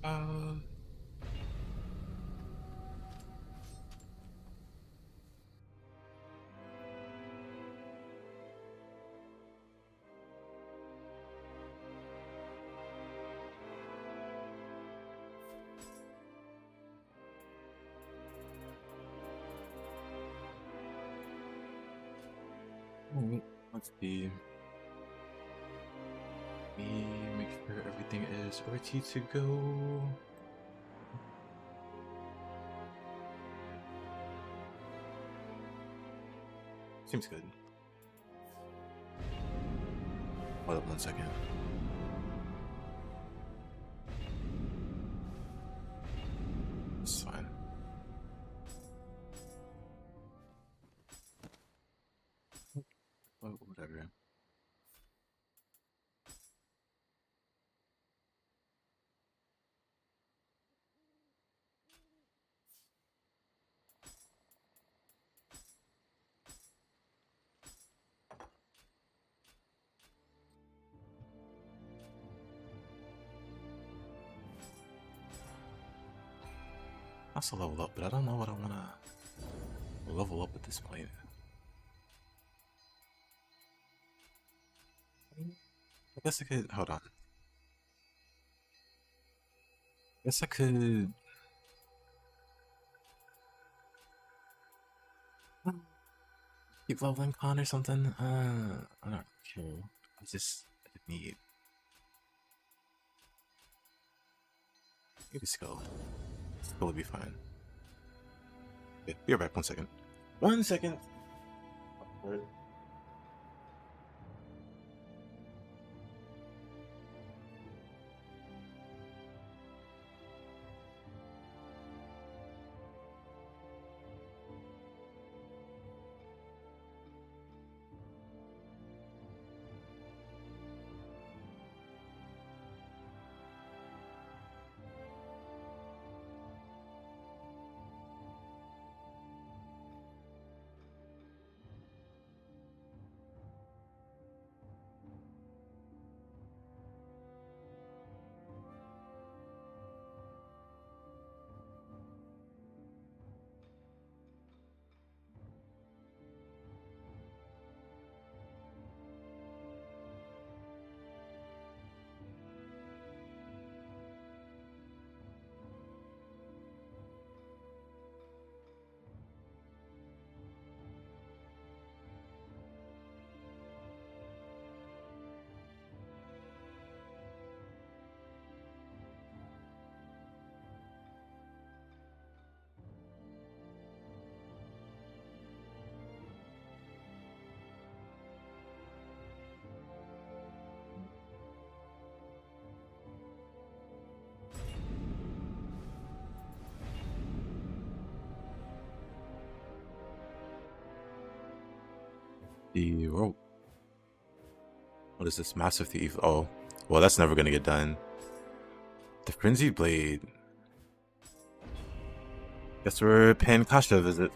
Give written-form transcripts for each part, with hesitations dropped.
Uh, let's see. Let me make sure everything is ready to go. Seems good. Hold up 1 second. It's fine. Whatever. That's a level up, but I don't know what I want to level up at this point. I guess I could. Hold on. I guess I could. Keep leveling con or something. I don't care. I just need. Maybe skill. Skill will be fine. Okay, be right back. 1 second. 1 second. Alright. The rope. What is this? Massive Thief. Oh, well, that's never gonna get done. The Frenzy Blade. Guess we're paying Kasha a visit.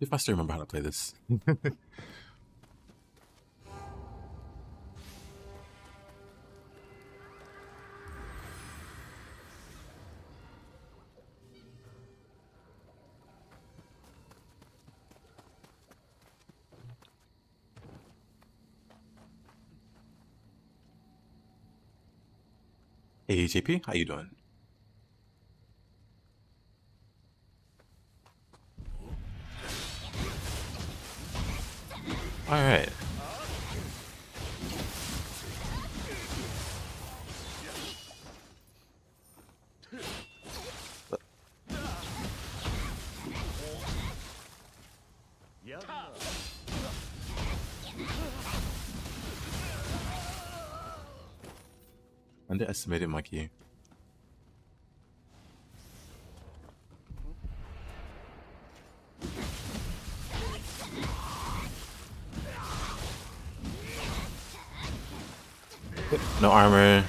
If I still remember how to play this. Hey JP, how you doing? All right. Underestimated monkey. No armor.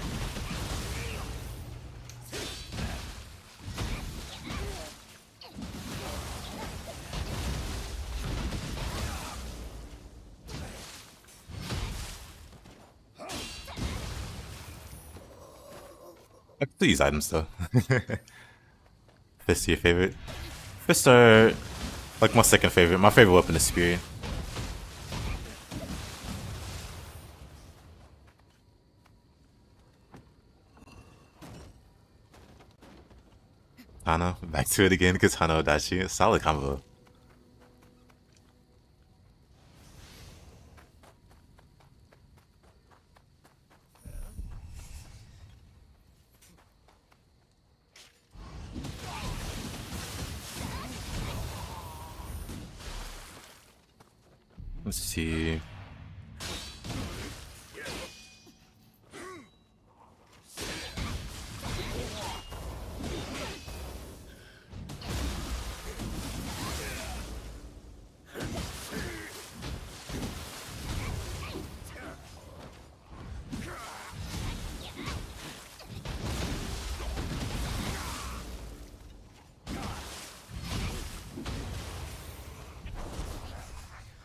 I could use items though. Fists your favorite? Fists are like my second favorite. My favorite weapon is spear. Hana, back to it again because Hana Odachi. Solid combo. Let's see.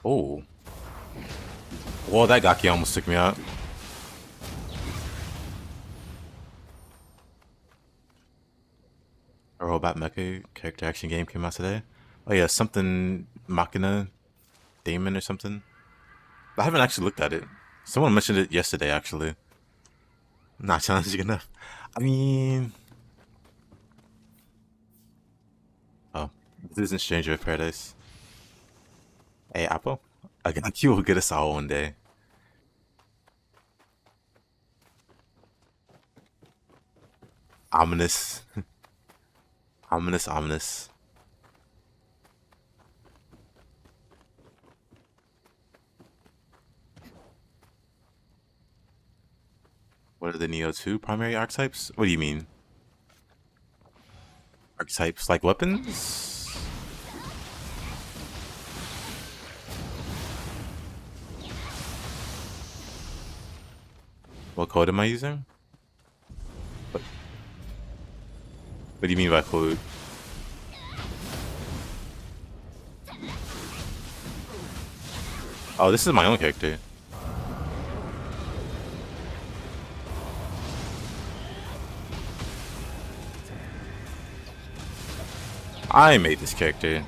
Oh. Whoa, that Gaki almost took me out. A Robot Mecha character action game came out today. Oh yeah, something Machina Damon or something. I haven't actually looked at it. Someone mentioned it yesterday actually. Not challenging enough. I mean, oh, this isn't Stranger of Paradise. Hey Apple, I Gaki will get us all one day. Ominous. Ominous, ominous. What are the Nioh 2 primary archetypes? What do you mean? Archetypes like weapons? What code am I using? What do you mean by code? Oh, this is my own character. I made this character.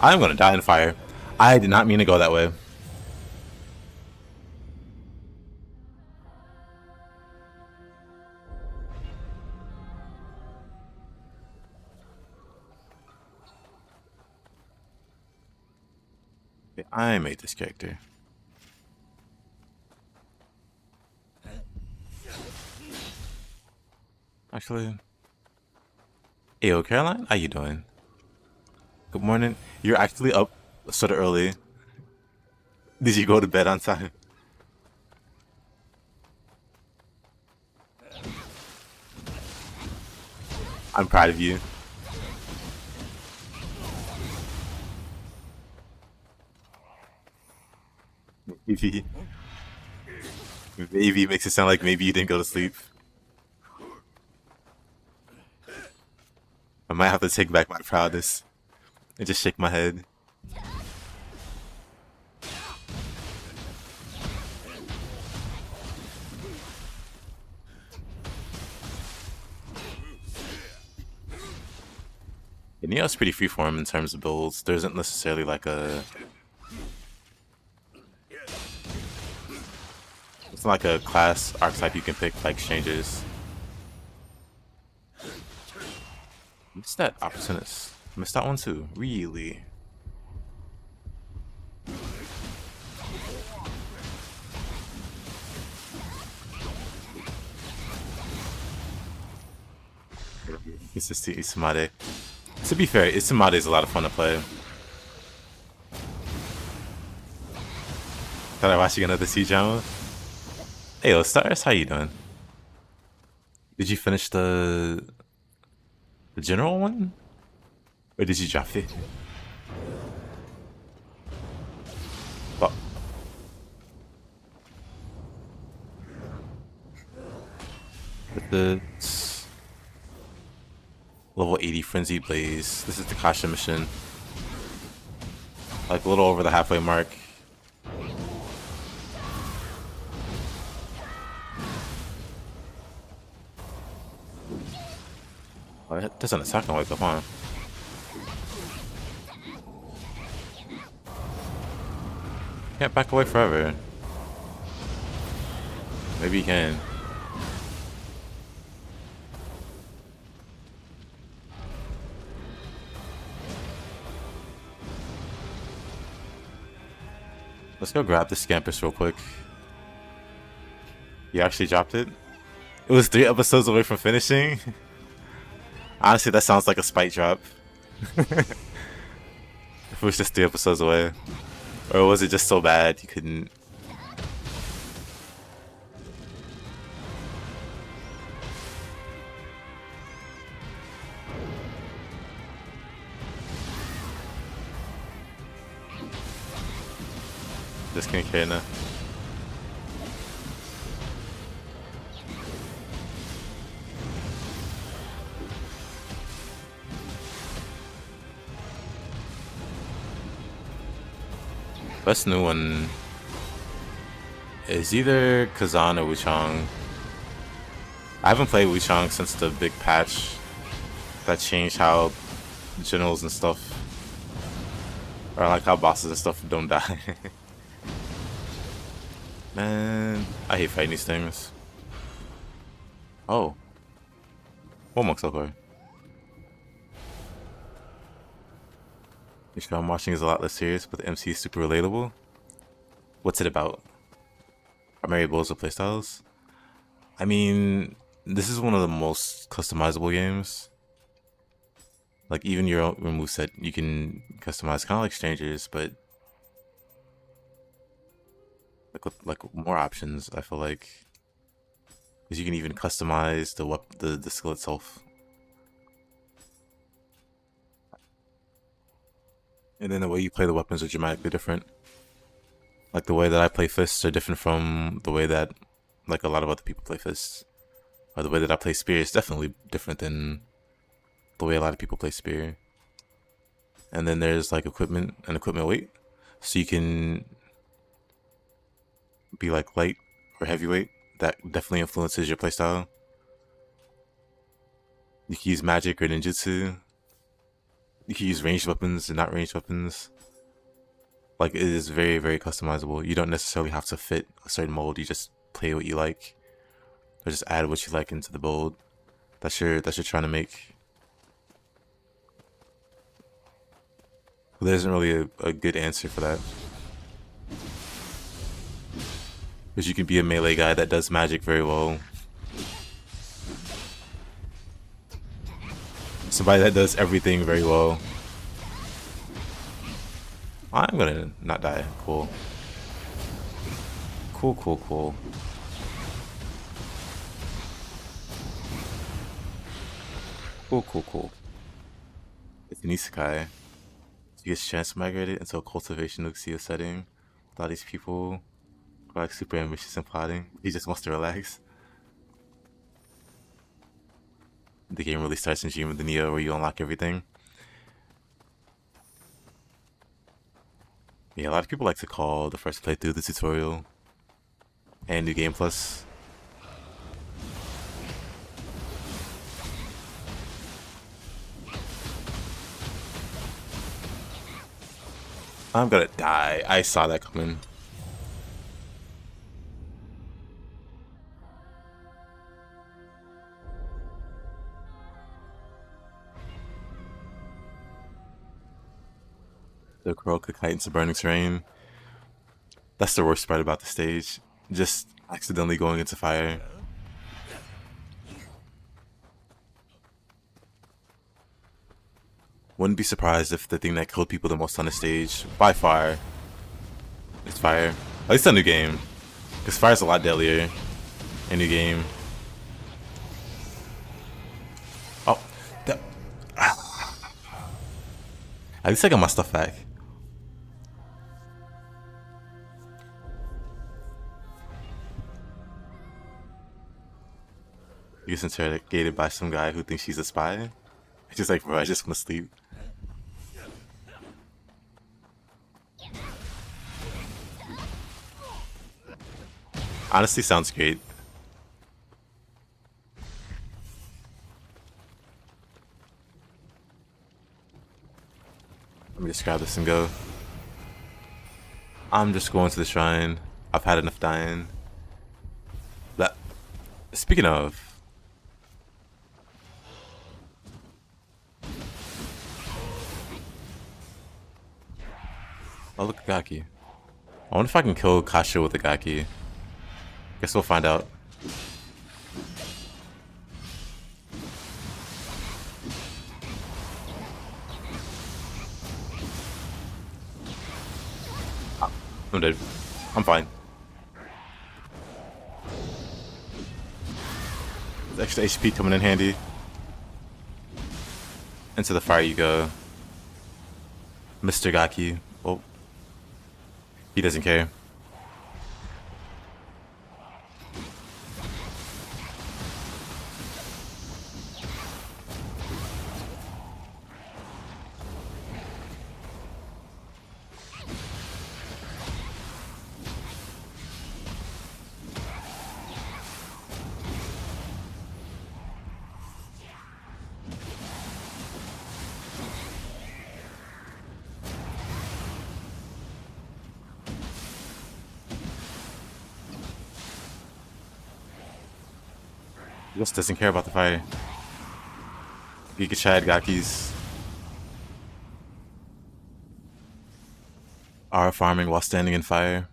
I'm gonna die in fire. I did not mean to go that way. Okay, I made this character. Actually, yo, Caroline, how you doing? Good morning. You're actually up sort of early. Did you go to bed on time? I'm proud of you. Maybe, maybe it makes it sound like maybe you didn't go to sleep. I might have to take back my proudness. I just shake my head. Yeah, Nioh's pretty freeform in terms of builds. There isn't necessarily like a... It's not like a class archetype you can pick like exchanges. Missed that opportunist. Missed that one too. Really? It's just Isumade. To be fair, Isumade is a lot of fun to play. Thought I watching another C-drama. Hey, yo, Stars, how you doing? Did you finish the general one? Or did you drop it? Oh. With the level 80 Frenzy Blaze. This is the Kasha mission. Like a little over the halfway mark. Oh, that doesn't attack and wake up, huh? Can't back away forever. Maybe you can. Let's go grab the Scampus real quick. You actually dropped it? It was 3 episodes away from finishing? Honestly, that sounds like a spite drop. If it was just 3 episodes away. Or was it just so bad you couldn't... Just can't care now. Best new one is either Kazan or Wuchang. I haven't played Wuchang since the big patch that changed how generals and stuff, or like how bosses and stuff don't die. Man, I hate fighting these things. Oh. One more Silver. The show I'm watching is a lot less serious, but the MC is super relatable. What's it about? Primary builds or playstyles? I mean, this is one of the most customizable games. Like, even your own moveset, you can customize, kind of like Strangers, but like with like more options. I feel like, because you can even customize the skill itself, and then the way you play the weapons are dramatically different. Like the way that I play fists are different from the way that like a lot of other people play fists, or the way that I play spear is definitely different than the way a lot of people play spear. And then there's like equipment and equipment weight, so you can be like light or heavyweight. That definitely influences your playstyle. You can use magic or ninjutsu. You can use ranged weapons and not ranged weapons. Like, it is very, very customizable. You don't necessarily have to fit a certain mold. You just play what you like, or just add what you like into the build that you're trying to make. There isn't really a good answer for that. Because you can be a melee guy that does magic very well. Somebody that does everything very well. I'm gonna not die. Cool. Cool, cool, cool. Cool, cool, cool. It's an isekai. He gets transmigrated into a cultivation Luxio setting with all these people who are like super ambitious and plotting. He just wants to relax. The game really starts in Dream of the Nioh where you unlock everything. Yeah, a lot of people like to call the first playthrough the tutorial and New Game Plus. I'm gonna die. I saw that coming. The crow could kite into burning terrain. That's the worst part about the stage. Just accidentally going into fire. Wouldn't be surprised if the thing that killed people the most on the stage, by far, is fire. At least a new game. Because fire's a lot deadlier in new game. Oh, that. At least I got my stuff back. He gets interrogated by some guy who thinks he's a spy. It's just like, bro, I just want to sleep. Honestly, sounds great. Let me just grab this and go. I'm just going to the shrine. I've had enough dying. That. Speaking of. Oh, look at Gaki. I wonder if I can kill Kasha with the Gaki. Guess we'll find out. Ah, I'm dead. I'm fine. Extra HP coming in handy. Into the fire you go. Mr. Gaki. Oh. He doesn't care. He just doesn't care about the fire. Giga Chad Gakis are farming while standing in fire.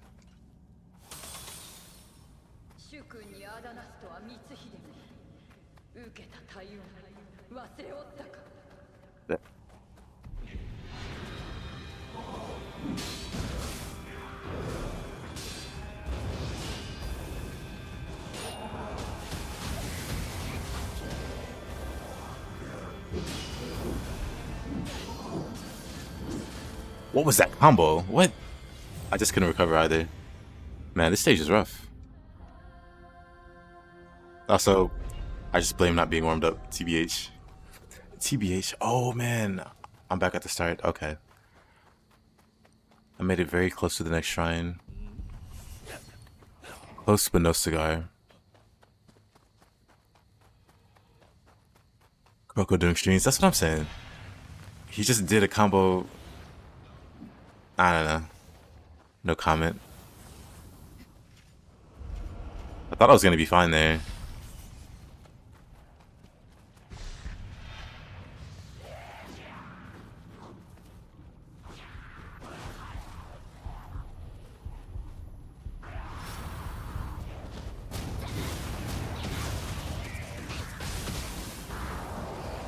What was that combo? What? I just couldn't recover either. Man, this stage is rough. Also, I just blame not being warmed up. TBH. TBH. Oh man, I'm back at the start. Okay. I made it very close to the next shrine. Close but no cigar. Kuroko doing streams. That's what I'm saying. He just did a combo. I don't know. No comment. I thought I was gonna be fine there.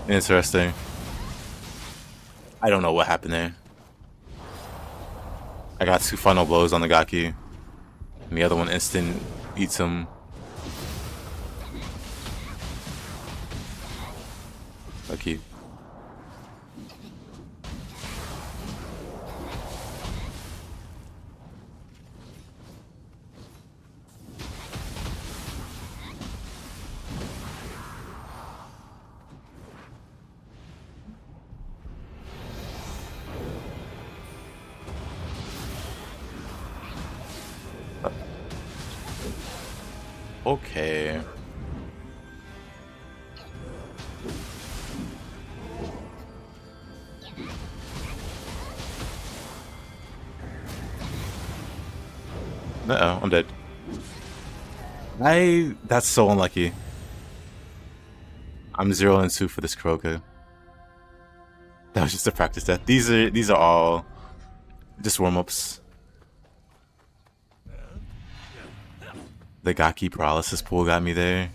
Interesting. I don't know what happened there. I got 2 final blows on the Gaki. And the other one instant eats him. Okay. Okay. Uh-oh, I'm dead. That's so unlucky. I'm 0-2 for this Kuroka. That was just a practice death. These are all just warm-ups. The Gaki paralysis pool got me there.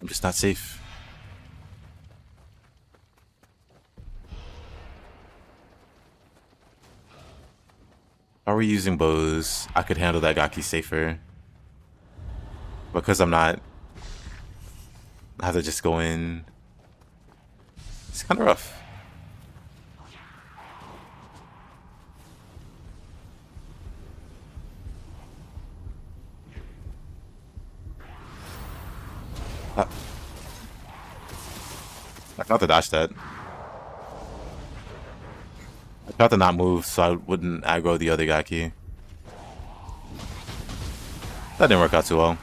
I'm just not safe. How are we using bows? I could handle that Gaki safer. Because I'm not, I have to just go in. It's kind of rough. I tried to dodge that. I tried to not move so I wouldn't aggro the other Gaki. That didn't work out too well.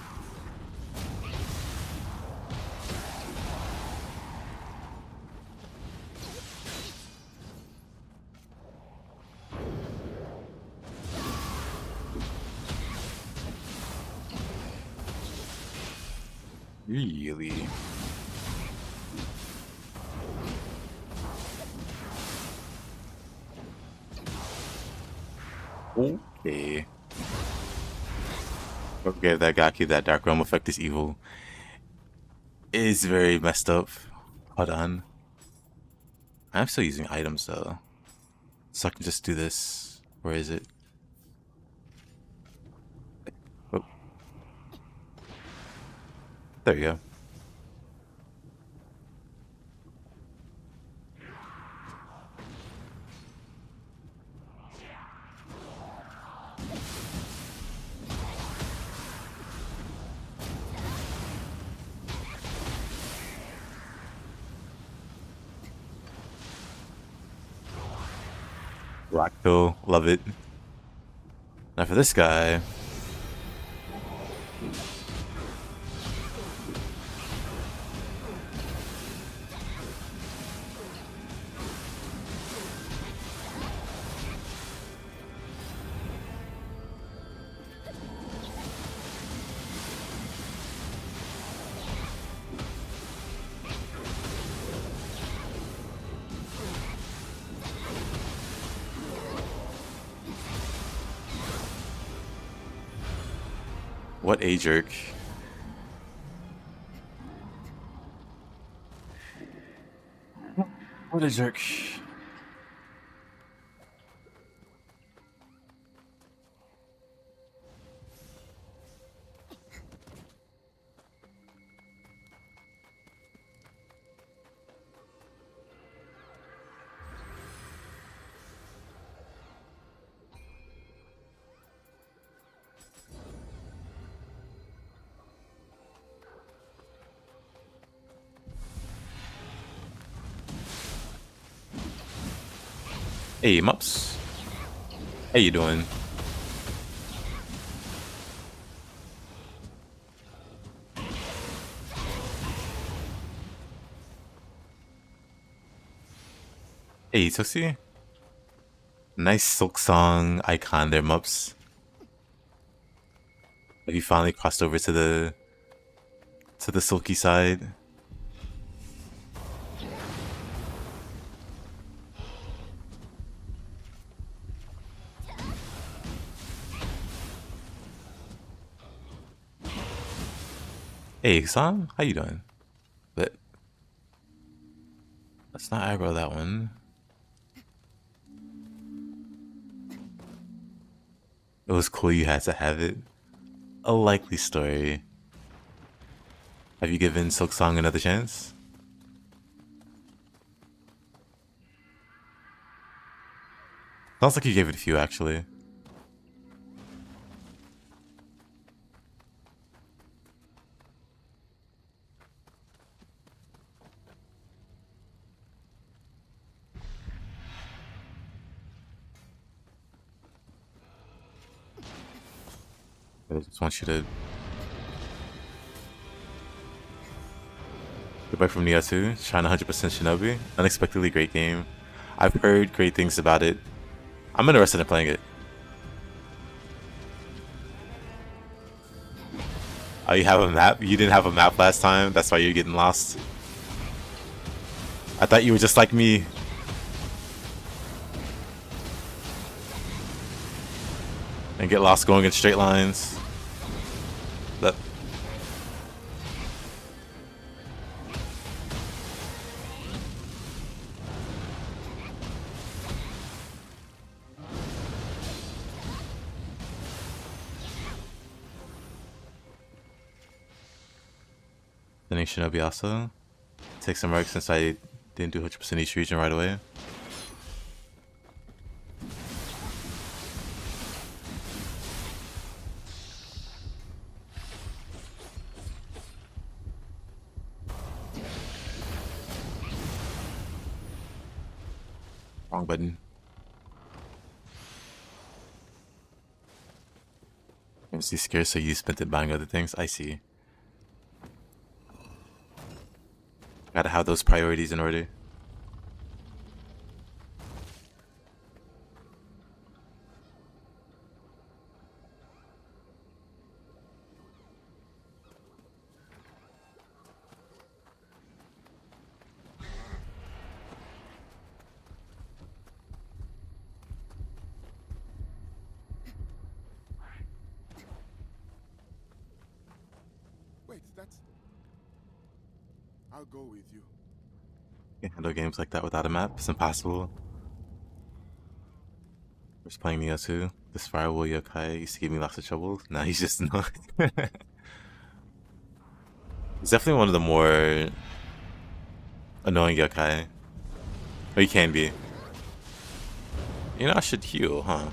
Really? Okay. Okay, that Gaki, that Dark Realm effect is evil. It is very messed up. Hold on. I'm still using items though. So I can just do this. Where is it? Oh, there you go. Rockville, love it. Now for this guy. What a jerk. What a jerk. Hey, Mups. How you doing? Hey, Toxie. Nice Silk Song icon there, Mups. Have you finally crossed over to the silky side? Hey, Sam, how you doing? But let's not aggro that one. It was cool you had to have it. A likely story. Have you given Silk Song another chance? Sounds like you gave it a few, actually. just want you to goodbye from Nioh 2, China 100% Shinobi. Unexpectedly great game. I've heard great things about it. I'm interested in playing it. Oh, you have a map? You didn't have a map last time? That's why you're getting lost? I thought you were just like me. And get lost going in straight lines. That... The Nation Shinobi also. Take some marks since I didn't do 100% each region right away. Wrong button. Is he scared so you spent it buying other things? I see. Gotta have those priorities in order. Wait, that's... I'll go with you. Can't handle games like that without a map. It's impossible. Just playing Nioh 2. This firewall yokai used to give me lots of trouble. Now he's just not. He's definitely one of the more annoying yokai. Or he can be. You know, I should heal, huh?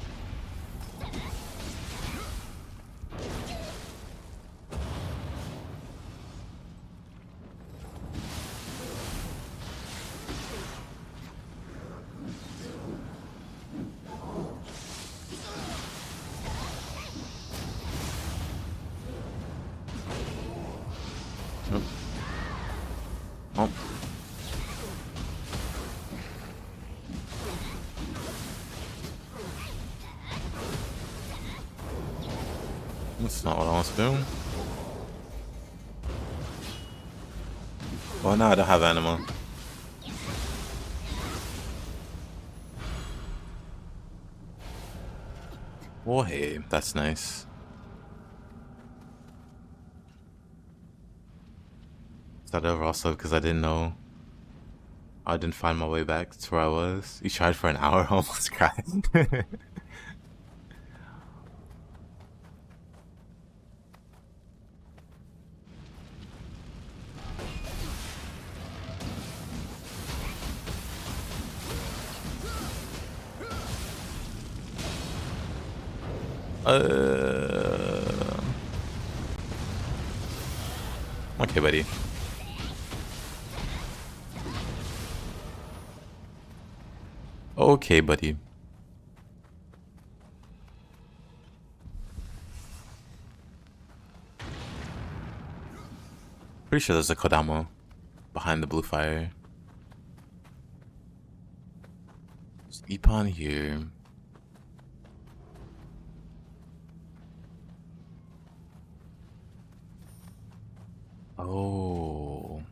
Oh. That's not what I want to do. Well, now I don't have animal. Oh, hey, that's nice. Started over also because I didn't know. I didn't find my way back to where I was. You tried for an hour, almost cried. Okay, buddy. Okay, buddy. Pretty sure there's a Kodama behind the blue fire. There's Ippon here. Oh.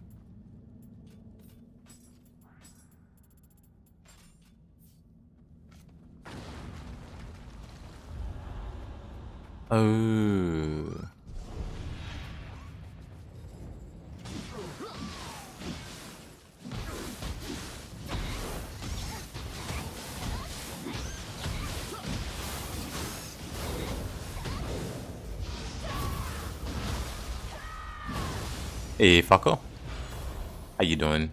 Oh. Hey, Fako. How you doing?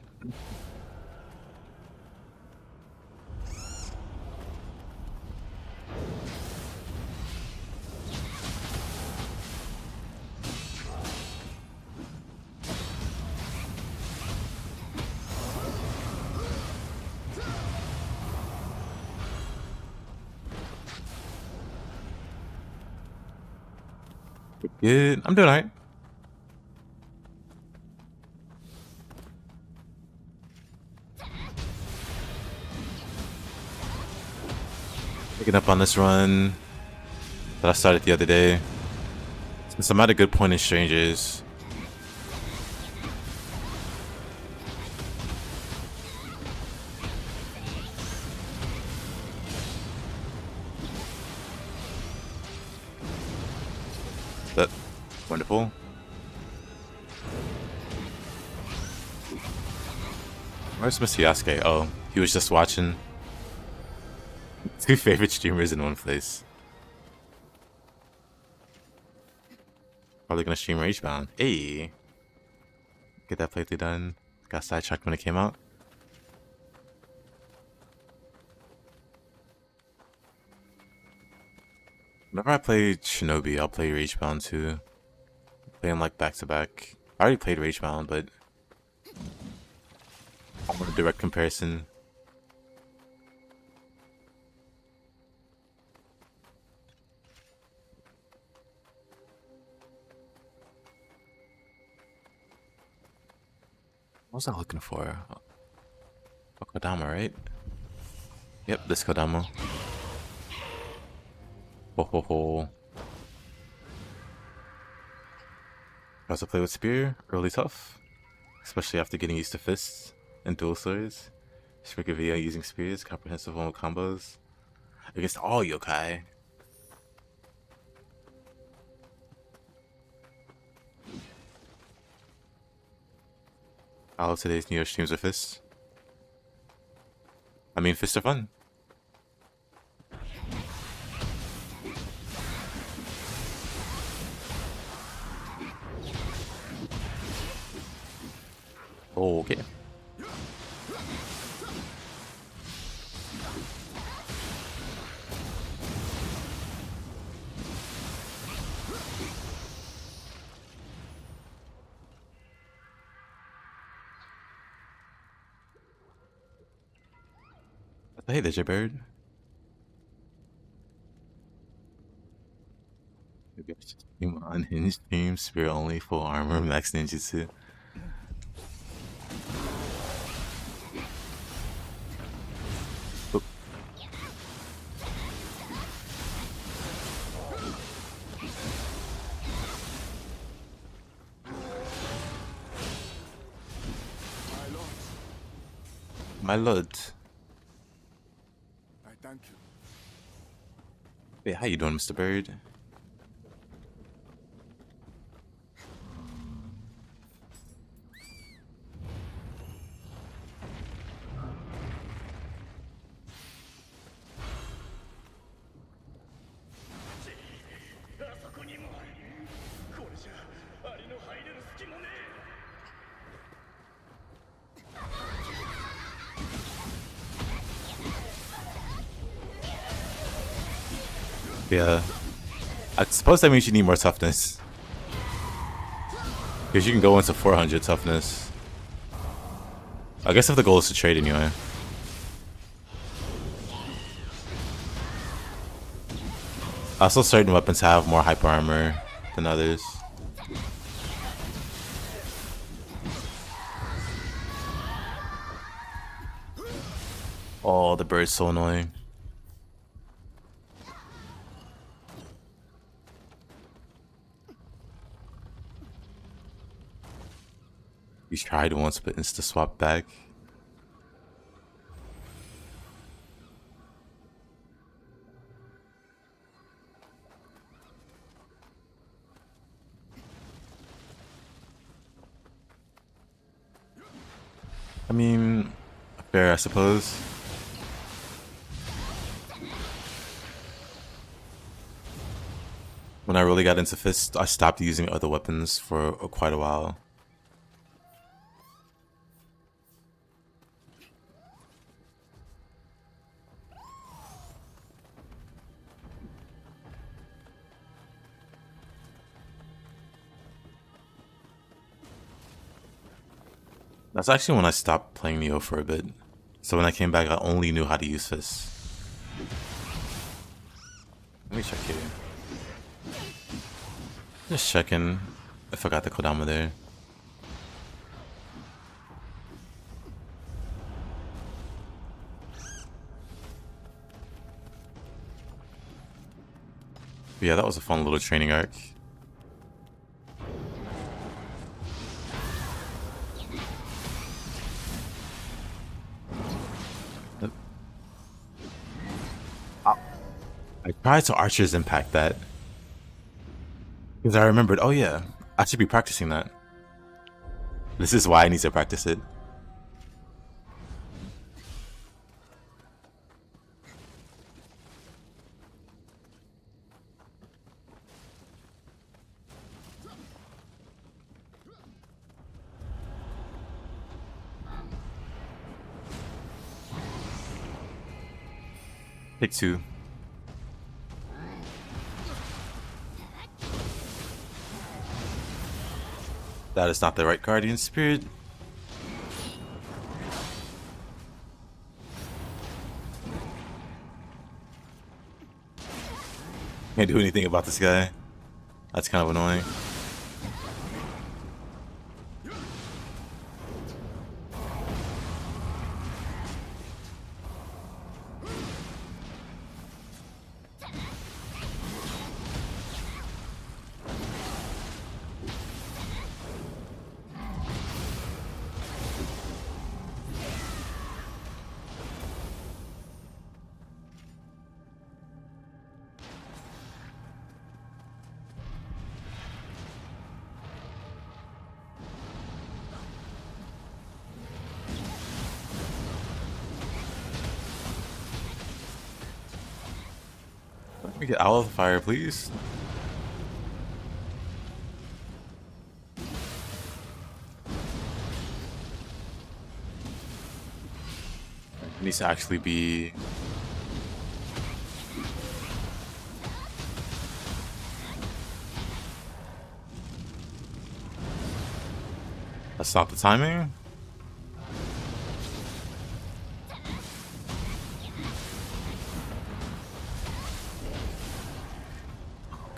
Good. I'm doing alright. Picking up on this run that I started the other day. Since I'm at a good point in Strangers. That wonderful. Where's Mr. Yasuke? Oh, he was just watching. Two favorite streamers in one place. Probably gonna stream Ragebound. Hey! Get that playthrough done. Got sidetracked when it came out. Whenever I play Shinobi, I'll play Ragebound too. Play them like back to back. I already played Ragebound, but I want a direct comparison. What was I looking for? Oh, Kodama, right? Yep, this Kodama. Ho ho ho. How's to play with Spear? Early tough. Especially after getting used to fists and dual swords. Just make a video using spears, comprehensive one with combos. Against all yokai. All of today's Nioh streams are fists. I mean, fists are fun. Oh, okay. Hey, there's your bird. Maybe I should stream unhinged stream, spear only, full armor, max ninjutsu. Oop. My lord. I thank you. Hey, how you doing, Mr. Bird? Yeah. I suppose that means you need more toughness. Because you can go into 400 toughness. I guess if the goal is to trade anyway. Also, certain weapons have more hyper armor than others. Oh, the bird's so annoying. You tried once, but insta swap back. I mean, fair, I suppose. When I really got into fist, I stopped using other weapons for quite a while. That's actually when I stopped playing Nioh for a bit. So when I came back, I only knew how to use fists. Let me check here. Just checking if I got the Kodama there. But yeah, that was a fun little training arc. I tried to Archer's Impact that. Because I remembered, oh yeah, I should be practicing that. This is why I need to practice it. Take two. That is not the right Guardian Spirit. Can't do anything about this guy. That's kind of annoying. Let me get out of the fire, please. It needs to actually be... That's not the timing.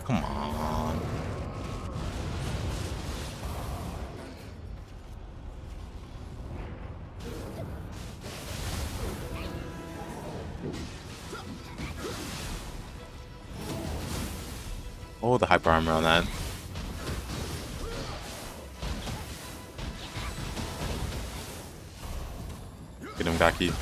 Come on. Oh, the hyper armor on that. Get him, Gaki.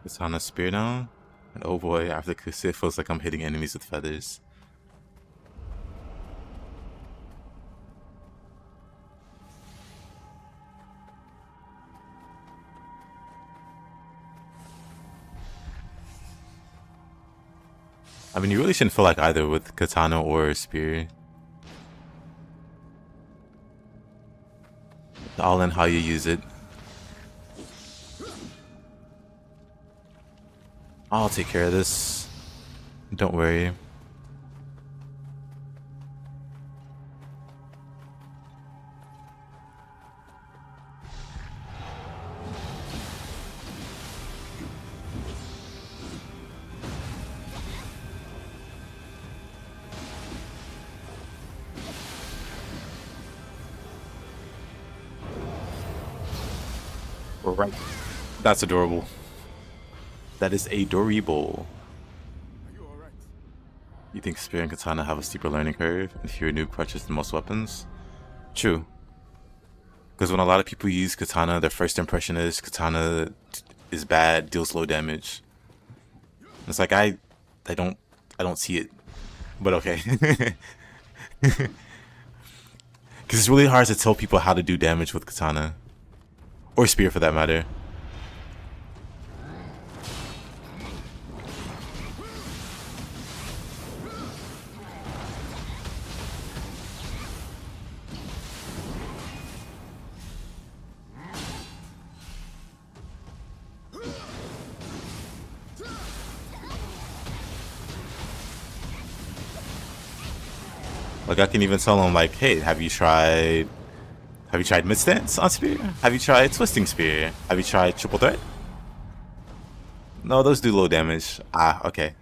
It's on a spear now. And oh boy, after this, it feels like I'm hitting enemies with feathers. I mean, you really shouldn't feel like either with katana or spear. It's all in how you use it. I'll take care of this. Don't worry. We're right. That's adorable. That is adorable. Are you alright? You think Spear and Katana have a steeper learning curve and fewer new crutches than most weapons? True. Because when a lot of people use Katana, their first impression is Katana is bad, deals low damage. It's like I don't see it. But okay. Because it's really hard to tell people how to do damage with Katana. Or Spear for that matter. Like I can even tell him like, hey, have you tried mid stance on Spear? Have you tried twisting Spear? Have you tried triple threat? No, those do low damage. Ah, okay.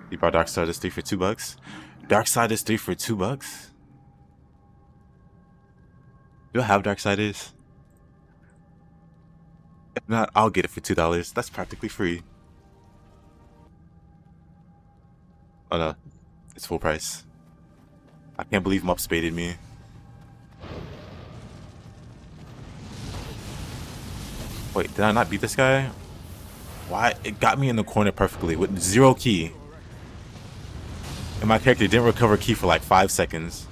You brought Darksiders 3 for $2. Darksiders 3 for $2? Do I have Darksiders? If not, I'll get it for $2. That's practically free. Oh no, it's full price. I can't believe Mup spaded me. Wait, did I not beat this guy? Why? It got me in the corner perfectly with 0 key. And my character didn't recover key for like 5 seconds.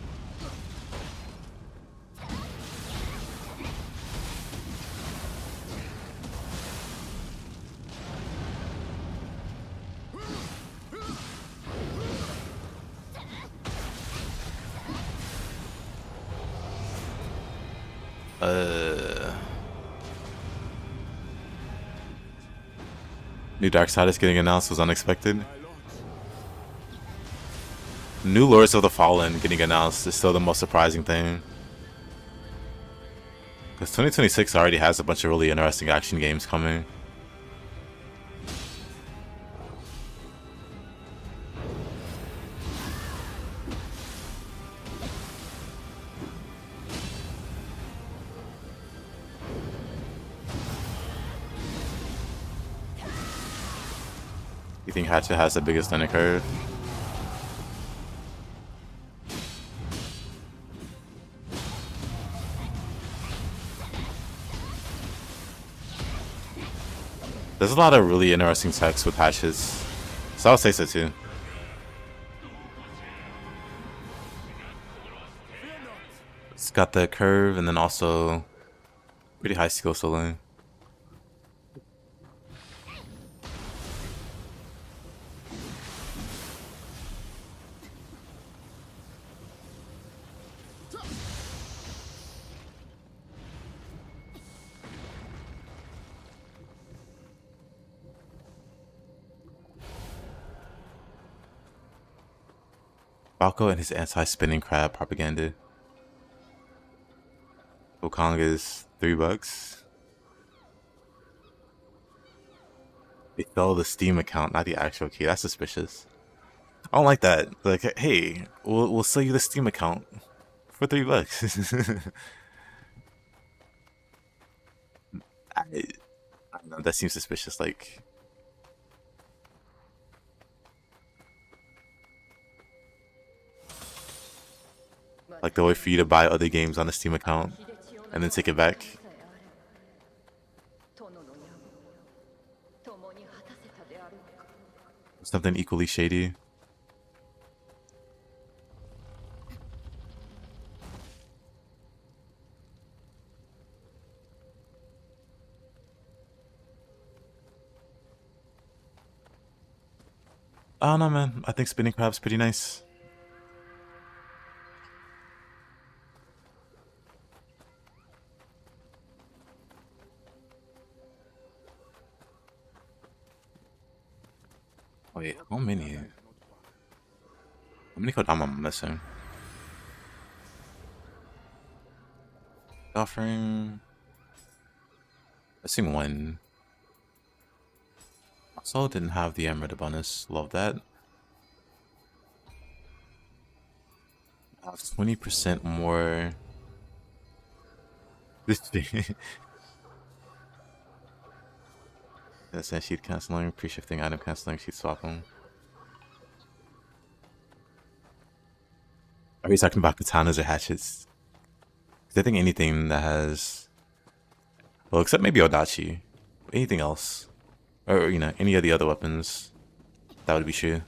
New Darksiders getting announced was unexpected. New Lords of the Fallen getting announced is still the most surprising thing. Because 2026 already has a bunch of really interesting action games coming. You think Hatchet has the biggest learning curve? There's a lot of really interesting text with Hatches, so I'll say so too. It's got the curve and then also pretty high skill soloing. Falco and his anti-spinning crab propaganda. Wukong is $3. They stole the Steam account, not the actual key. That's suspicious. I don't like that. Like, hey, we'll sell you the Steam account for $3. I don't know. That seems suspicious. Like the way for you to buy other games on the Steam account and then take it back. Something equally shady. I don't know, man. I think spinning crab's pretty nice. Wait, how many? How many Kodama am I missing? Offering. Missing one. Also didn't have the Emerald bonus. Love that. I have 20% more. This thing. That's a sheet canceling, pre-shifting item canceling, sheet swapping. Are we talking about katanas or hatchets? Because I think anything that has, well, except maybe Odachi, anything else, or you know, any of the other weapons, that would be true.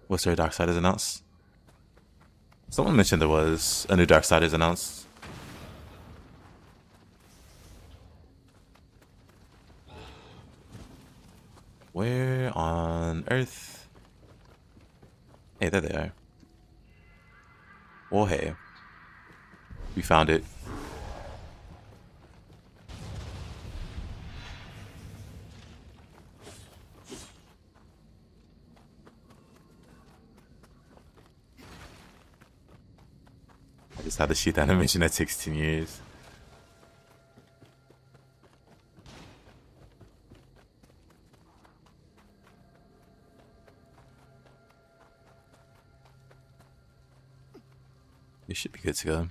Was there a Darksiders announced? Someone mentioned there was a new Darksiders announced. Where on Earth? Hey, there they are. Oh, hey. We found it. Just had to shoot the animation that takes 10 years. You should be good to go.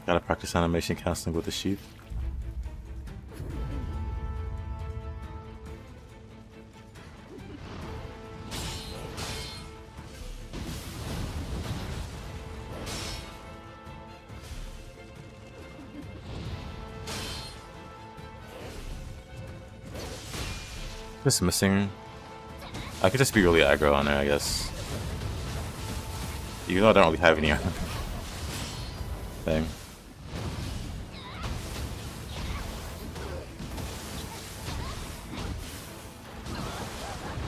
Gotta practice animation counseling with the sheep. Just missing. I could just be really aggro on her, I guess. Even though I don't really have any thing.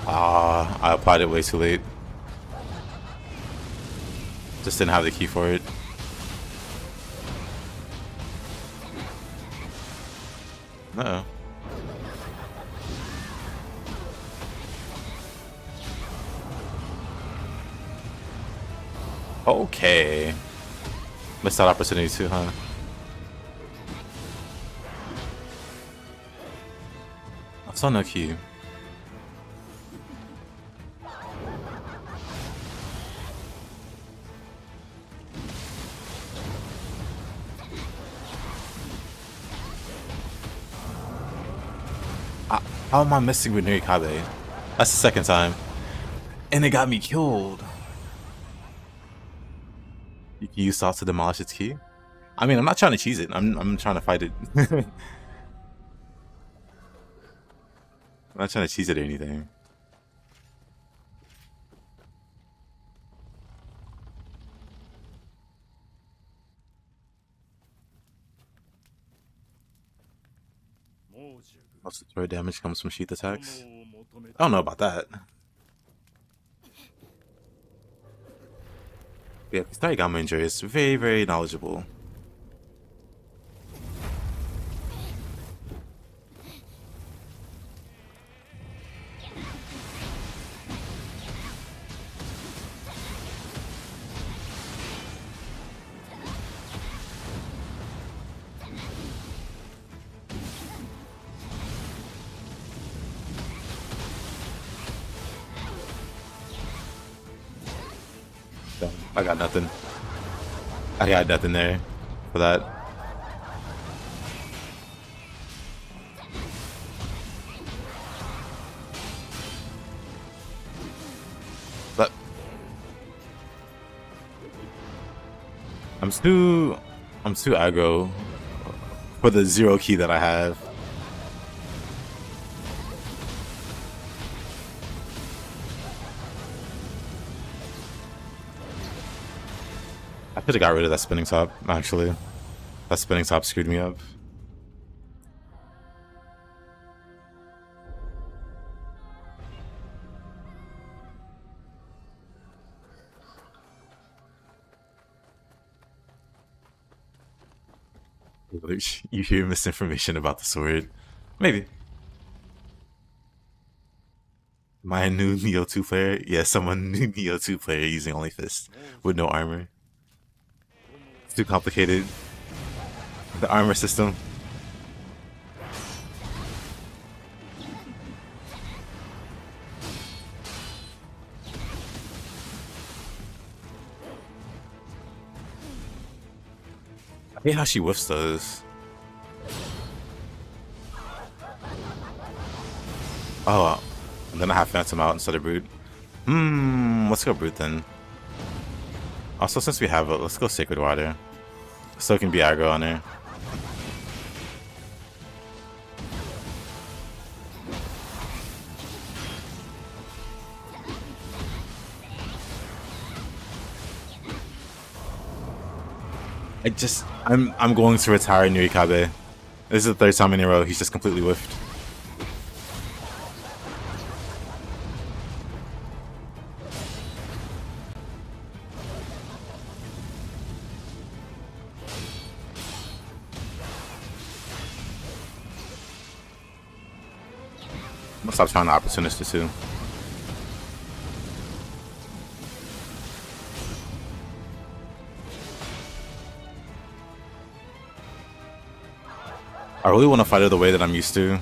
Ah, I applied it way too late. Just didn't have the key for it. Uh-oh. Okay. Missed that opportunity too, huh? I saw no key. How am I missing with Nirikabe? That's the second time. And it got me killed. You can use salt to demolish its key? I mean, I'm not trying to cheese it. I'm trying to fight it. I'm not trying to cheese it or anything. Most of the throw damage comes from sheath attacks. I don't know about that. Yeah, Starigama Injury is very, very knowledgeable. I got nothing. I got nothing there for that. But I'm too aggro for the 0 key that I have. I could have got rid of that spinning top, actually. That spinning top screwed me up. You hear misinformation about the sword? Maybe. My new Nioh 2 player? Yeah, someone new Nioh 2 player using only fist with no armor. It's too complicated. The armor system. I hate how she whiffs those. Oh, and then I have Phantom out instead of Brute. Let's go Brute then. Also, since we have it, let's go Sacred Water. So it can be aggro on her. I'm going to retire Nurikabe. This is the third time in a row he's just completely whiffed. I'm gonna stop trying to opportunist this too. I really want to fight it the way that I'm used to.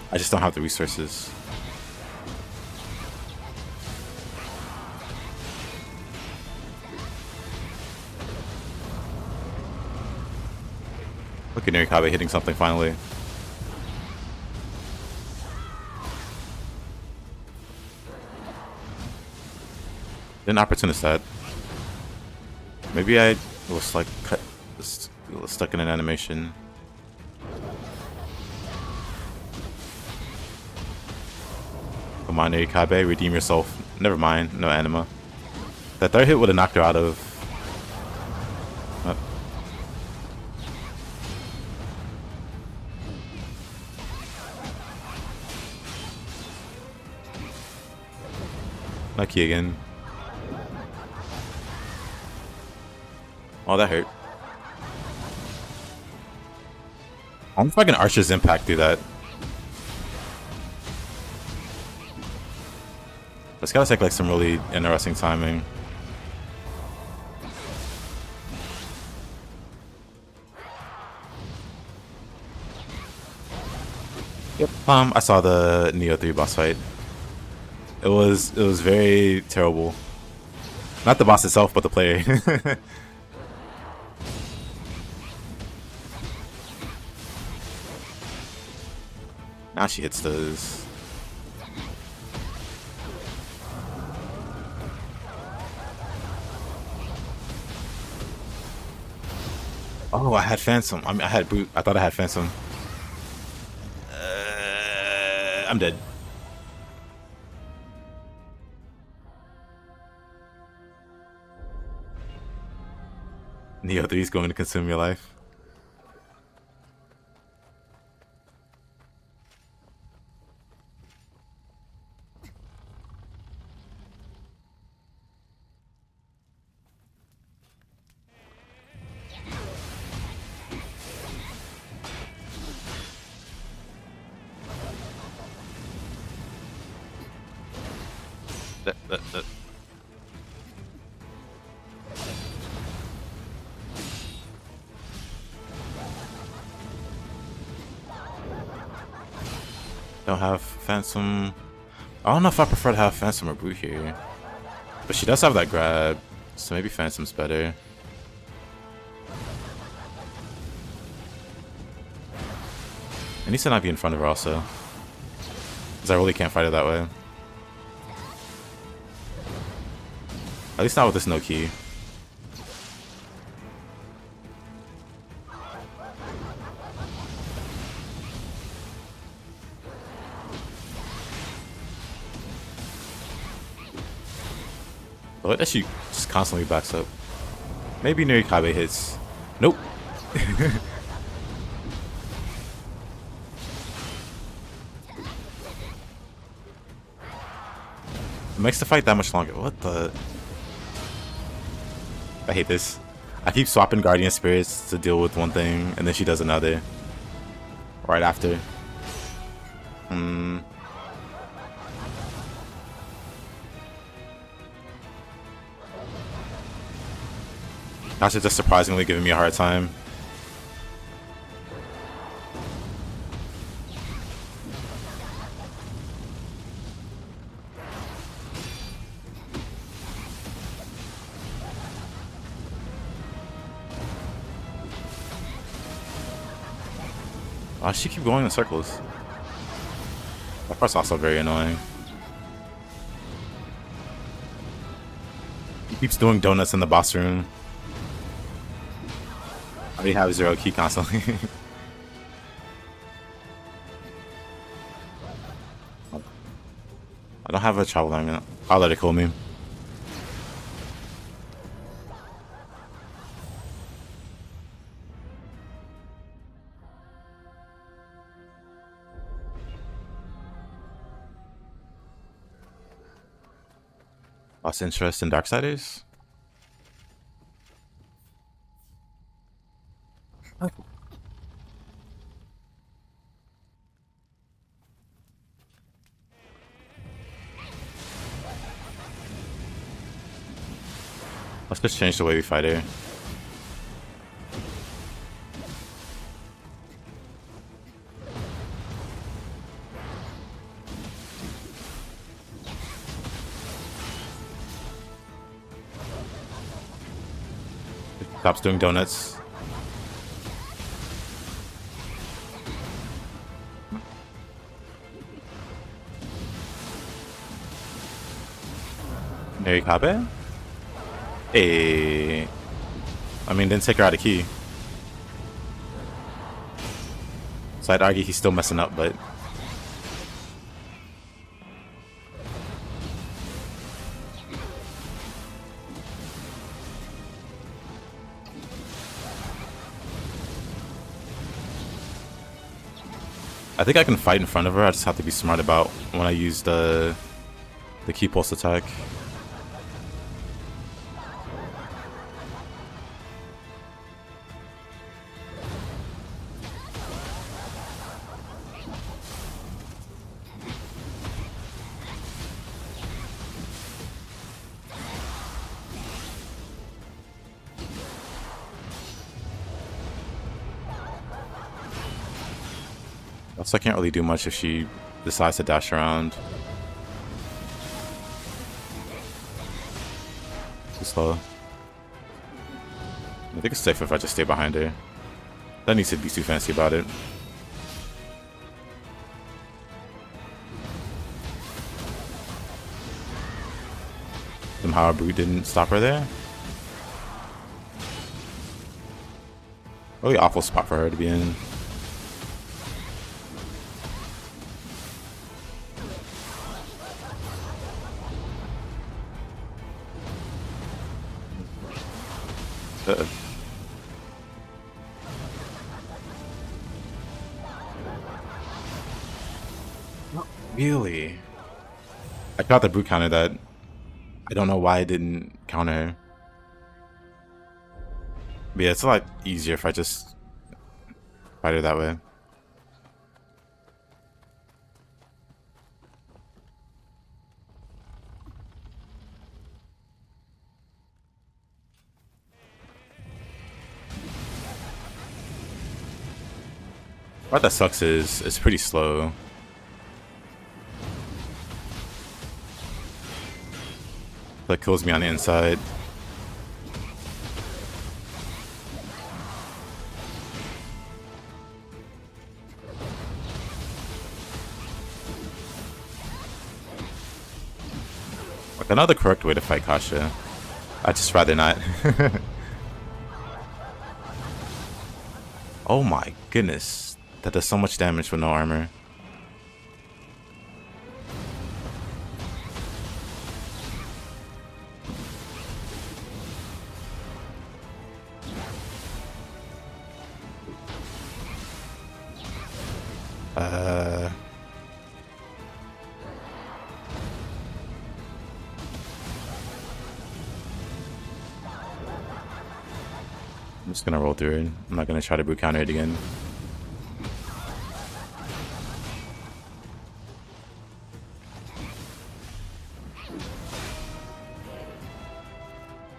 I just don't have the resources. Look at Nurikabe hitting something finally. Didn't opportunist that. Maybe I was like stuck in an animation. Come on, Nurikabe, redeem yourself. Never mind, no anima. That third hit would have knocked her out of. Lucky again. Oh, that hurt. I wonder if I can Archer's Impact through that. It's gotta take like some really interesting timing. Yep. I saw the Nioh 3 boss fight. It was very terrible. Not the boss itself, but the player. Now she hits those. Oh, I had Phantom. I mean, I had Boot. I thought I had Phantom. I'm dead. Nioh 3 is going to consume your life. That. Don't have Phantom. I don't know if I prefer to have Phantom or Brute here. But she does have that grab, so maybe Phantom's better. It needs to not be in front of her also. Because I really can't fight it that way. At least not with this no key. But that she just constantly backs up. Maybe Nurikabe hits. Nope. It makes the fight that much longer. What the? I hate this. I keep swapping Guardian Spirits to deal with one thing, and then she does another. Right after. Tasha just surprisingly giving me a hard time. She keep going in circles. That part's also very annoying. He keeps doing donuts in the boss room. I already have 0 key constantly. I don't have a travel line. I'll let it kill me. Lost interest in Darksiders? Let's just change the way we fight her. Stops doing donuts. Nioh? Hey. I mean, didn't take her out of key. So I'd argue he's still messing up, but... I think I can fight in front of her, I just have to be smart about when I use the key pulse attack. So I can't really do much if she decides to dash around. Too slow. I think it's safer if I just stay behind her. That needs to be too fancy about it. Somehow a brute didn't stop her there. Really awful spot for her to be in. Not really. I caught the brute counter that. I don't know why I didn't counter her. But yeah, it's a lot easier if I just fight her that way. What that sucks is it's pretty slow. That kills me on the inside. Like another correct way to fight Kasha. I'd just rather not. Oh my goodness. That does so much damage with no armor. I'm just gonna roll through it. I'm not gonna try to brute counter it again.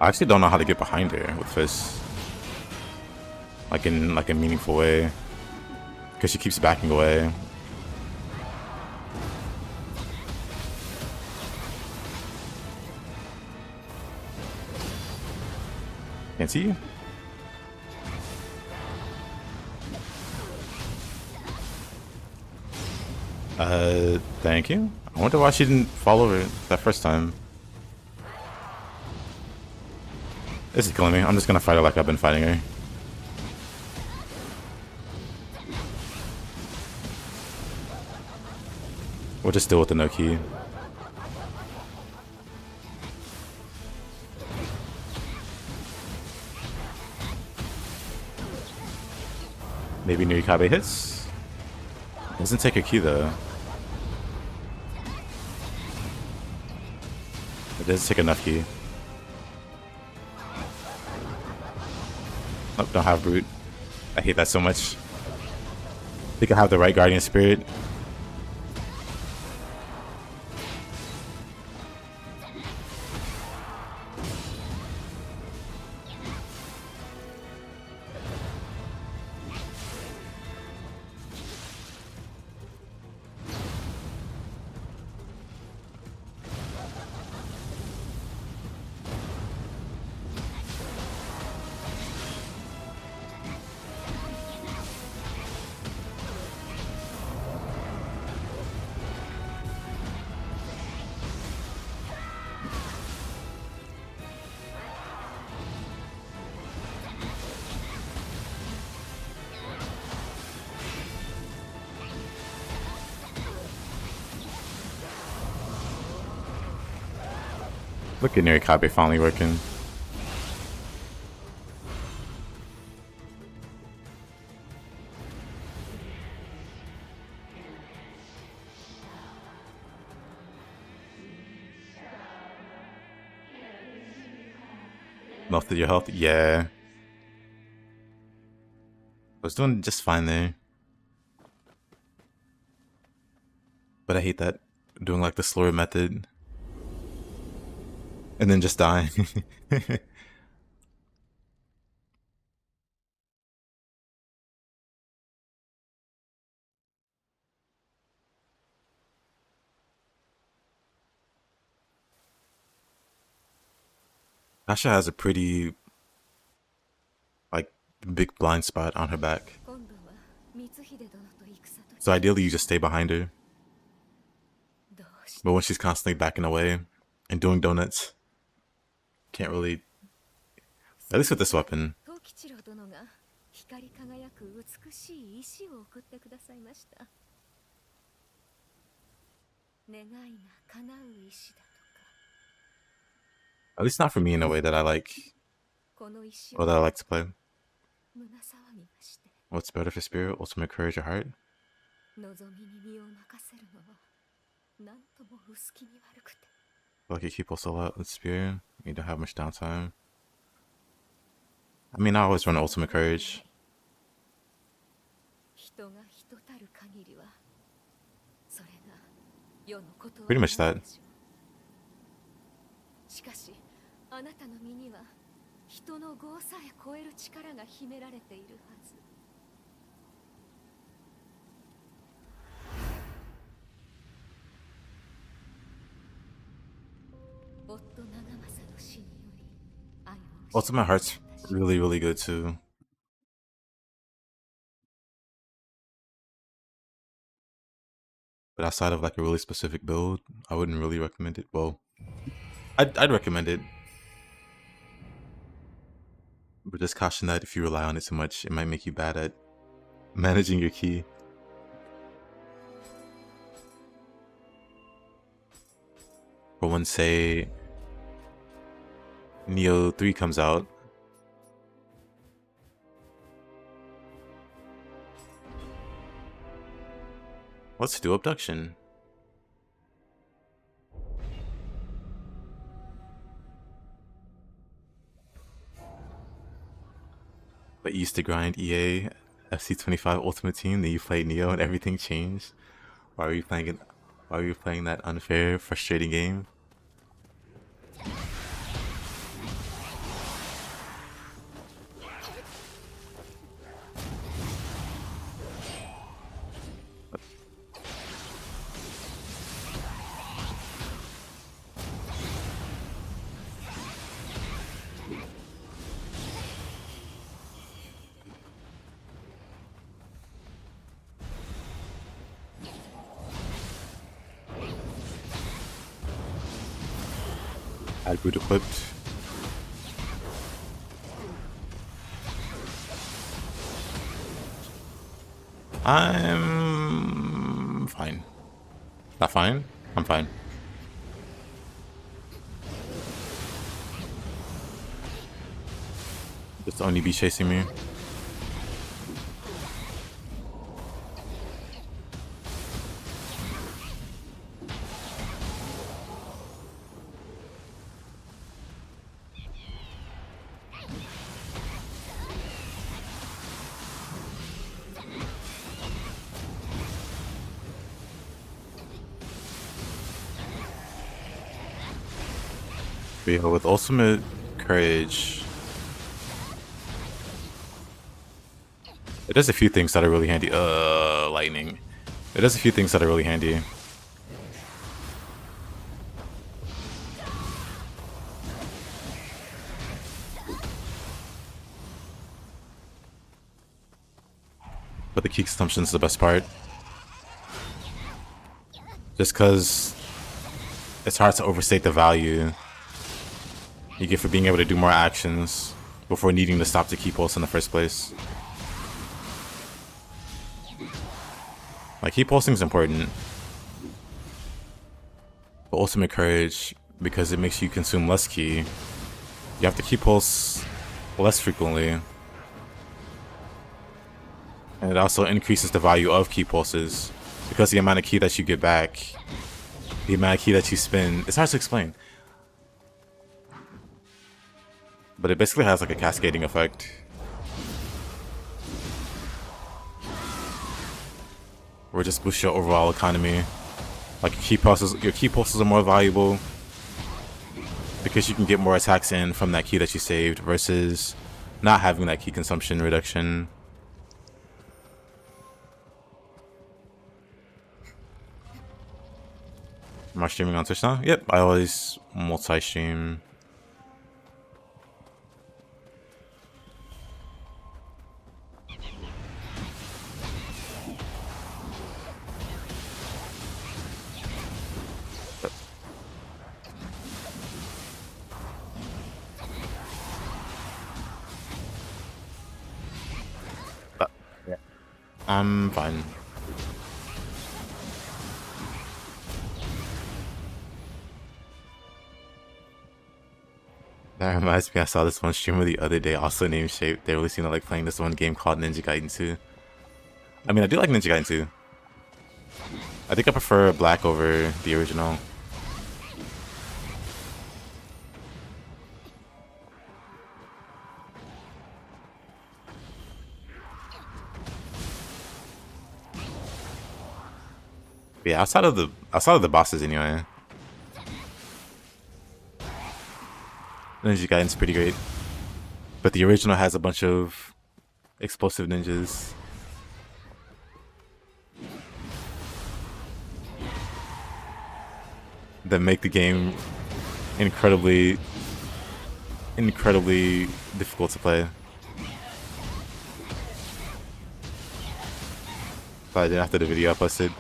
I actually don't know how to get behind her with fists. Like in a meaningful way. Because she keeps backing away. Can't see you. Thank you. I wonder why she didn't fall over that first time. This is killing me. I'm just gonna fight her like I've been fighting her. We'll just deal with the no key. Maybe Nioh hits. Doesn't take a key though. It does take enough key. Nope, don't have brute. I hate that so much. I think I have the right guardian spirit. Look at Nioh finally working. Most of your health? Yeah. I was doing just fine there. But I hate that. Doing like the slower method. And then just dying. Asha has a pretty, like, big blind spot on her back. So ideally you just stay behind her. But when she's constantly backing away and doing donuts, can't really... At least with this weapon. At least not for me in a way that I like, or that I like to play. What's better for spirit? Ultimate courage or heart? I feel like you keep us all out with spirit. You don't have much downtime. I mean, I always run ultimate courage. Pretty much that. Ultimate Heart's really, really good too. But outside of like a really specific build, I wouldn't really recommend it. Well, I'd recommend it. But just caution that if you rely on it too much, it might make you bad at managing your ki. Or when, say, Nioh 3 comes out, let's do abduction. But you used to grind EA FC25 Ultimate Team, then you played Nioh and everything changed. Why were you playing it? Why were you playing that unfair, frustrating game? Add boot equipped. I'm fine. Not fine? I'm fine. Just only be chasing me. Yeah, with ultimate courage, it does a few things that are really handy. Lightning. It does a few things that are really handy. But the key consumption is the best part. Just because it's hard to overstate the value you get for being able to do more actions before needing to stop the key pulse in the first place. Like, key pulsing is important. But ultimate courage, because it makes you consume less key, you have to key pulse less frequently. And it also increases the value of key pulses, because the amount of key that you get back, the amount of key that you spend, it's hard to explain. But it basically has like a cascading effect. Where it just boosts your overall economy. Like, your key pulses are more valuable because you can get more attacks in from that key that you saved versus not having that key consumption reduction. Am I streaming on Twitch now? Yep, I always multi-stream. Yeah. I'm fine. That reminds me, I saw this one streamer the other day, also named Shape. They releasing like playing this one game called Ninja Gaiden 2. I mean, I do like Ninja Gaiden 2. I think I prefer Black over the original. But yeah, outside of the bosses anyway, Ninja Gaiden's pretty great. But the original has a bunch of explosive ninjas. That make the game incredibly difficult to play. But I did after the video I posted.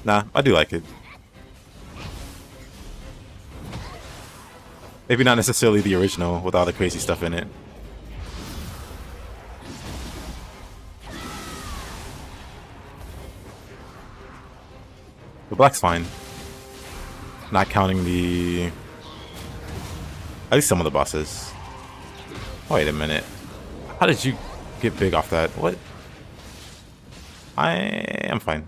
Nah, I do like it. Maybe not necessarily the original with all the crazy stuff in it. The Black's fine. Not counting the... At least some of the bosses. Wait a minute. How did you get big off that? What? I am fine.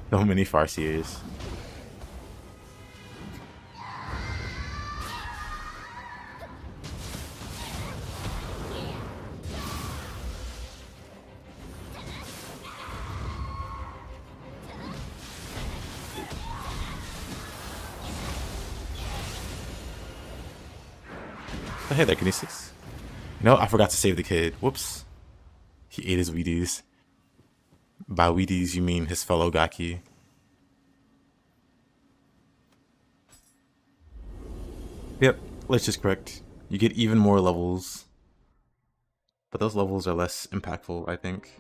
So many Farseers. Oh, hey there, Kinesis. No, I forgot to save the kid. Whoops. He ate his Wheaties. By Wheaties, you mean his fellow Gaki. Yep, let's just correct. You get even more levels. But those levels are less impactful, I think.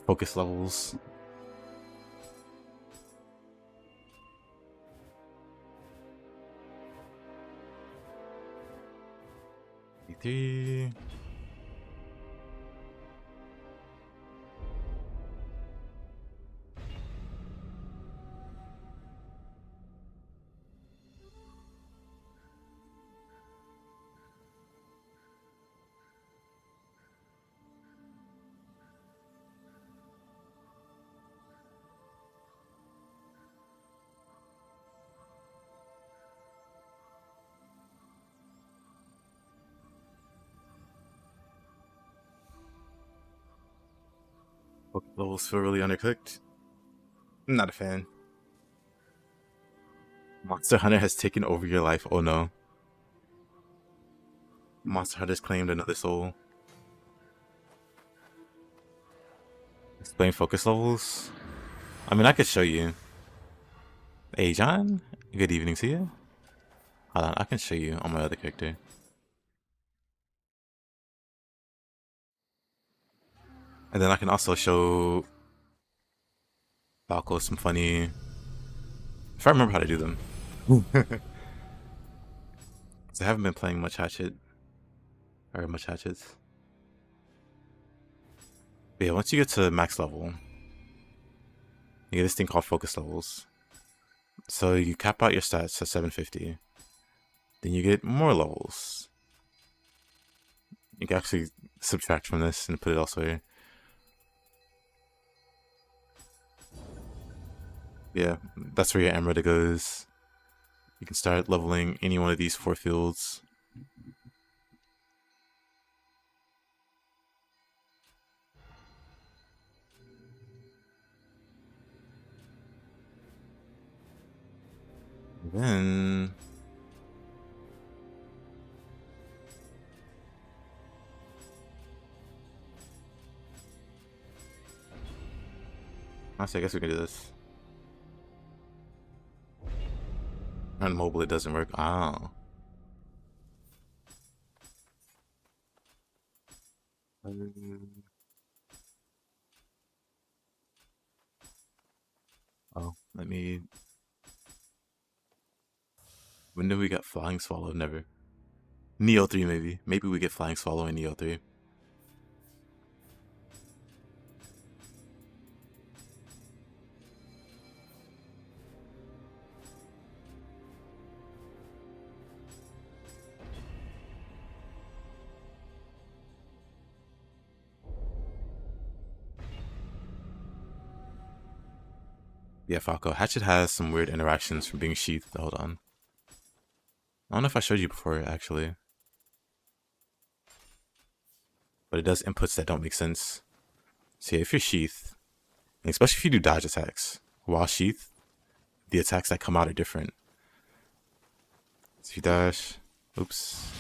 Focus levels. D3. Book levels feel really undercooked. I'm not a fan. Monster Hunter has taken over your life. Oh no. Monster Hunter's claimed another soul. Explain focus levels. I mean, I could show you. Hey, John. Good evening to you. Hold on, I can show you on my other character. And then I can also show Falco some funny. If I remember how to do them. Because I haven't been playing much Hatchet. Or much Hatchets. But yeah, once you get to max level, you get this thing called focus levels. So you cap out your stats at 750. Then you get more levels. You can actually subtract from this and put it elsewhere. Yeah, that's where your emerald goes. You can start leveling any one of these 4 fields. And then honestly, I guess we can do this. On mobile, it doesn't work. Ah. Oh, let me. When do we get Flying Swallow? Never. Nioh 3, maybe. Maybe we get Flying Swallow in Nioh 3. Yeah, Falco. Hatchet has some weird interactions from being sheathed. Hold on. I don't know if I showed you before, actually. But it does inputs that don't make sense. So yeah, if you're sheathed, and especially if you do dodge attacks, while sheathed, the attacks that come out are different. So if you dash, oops.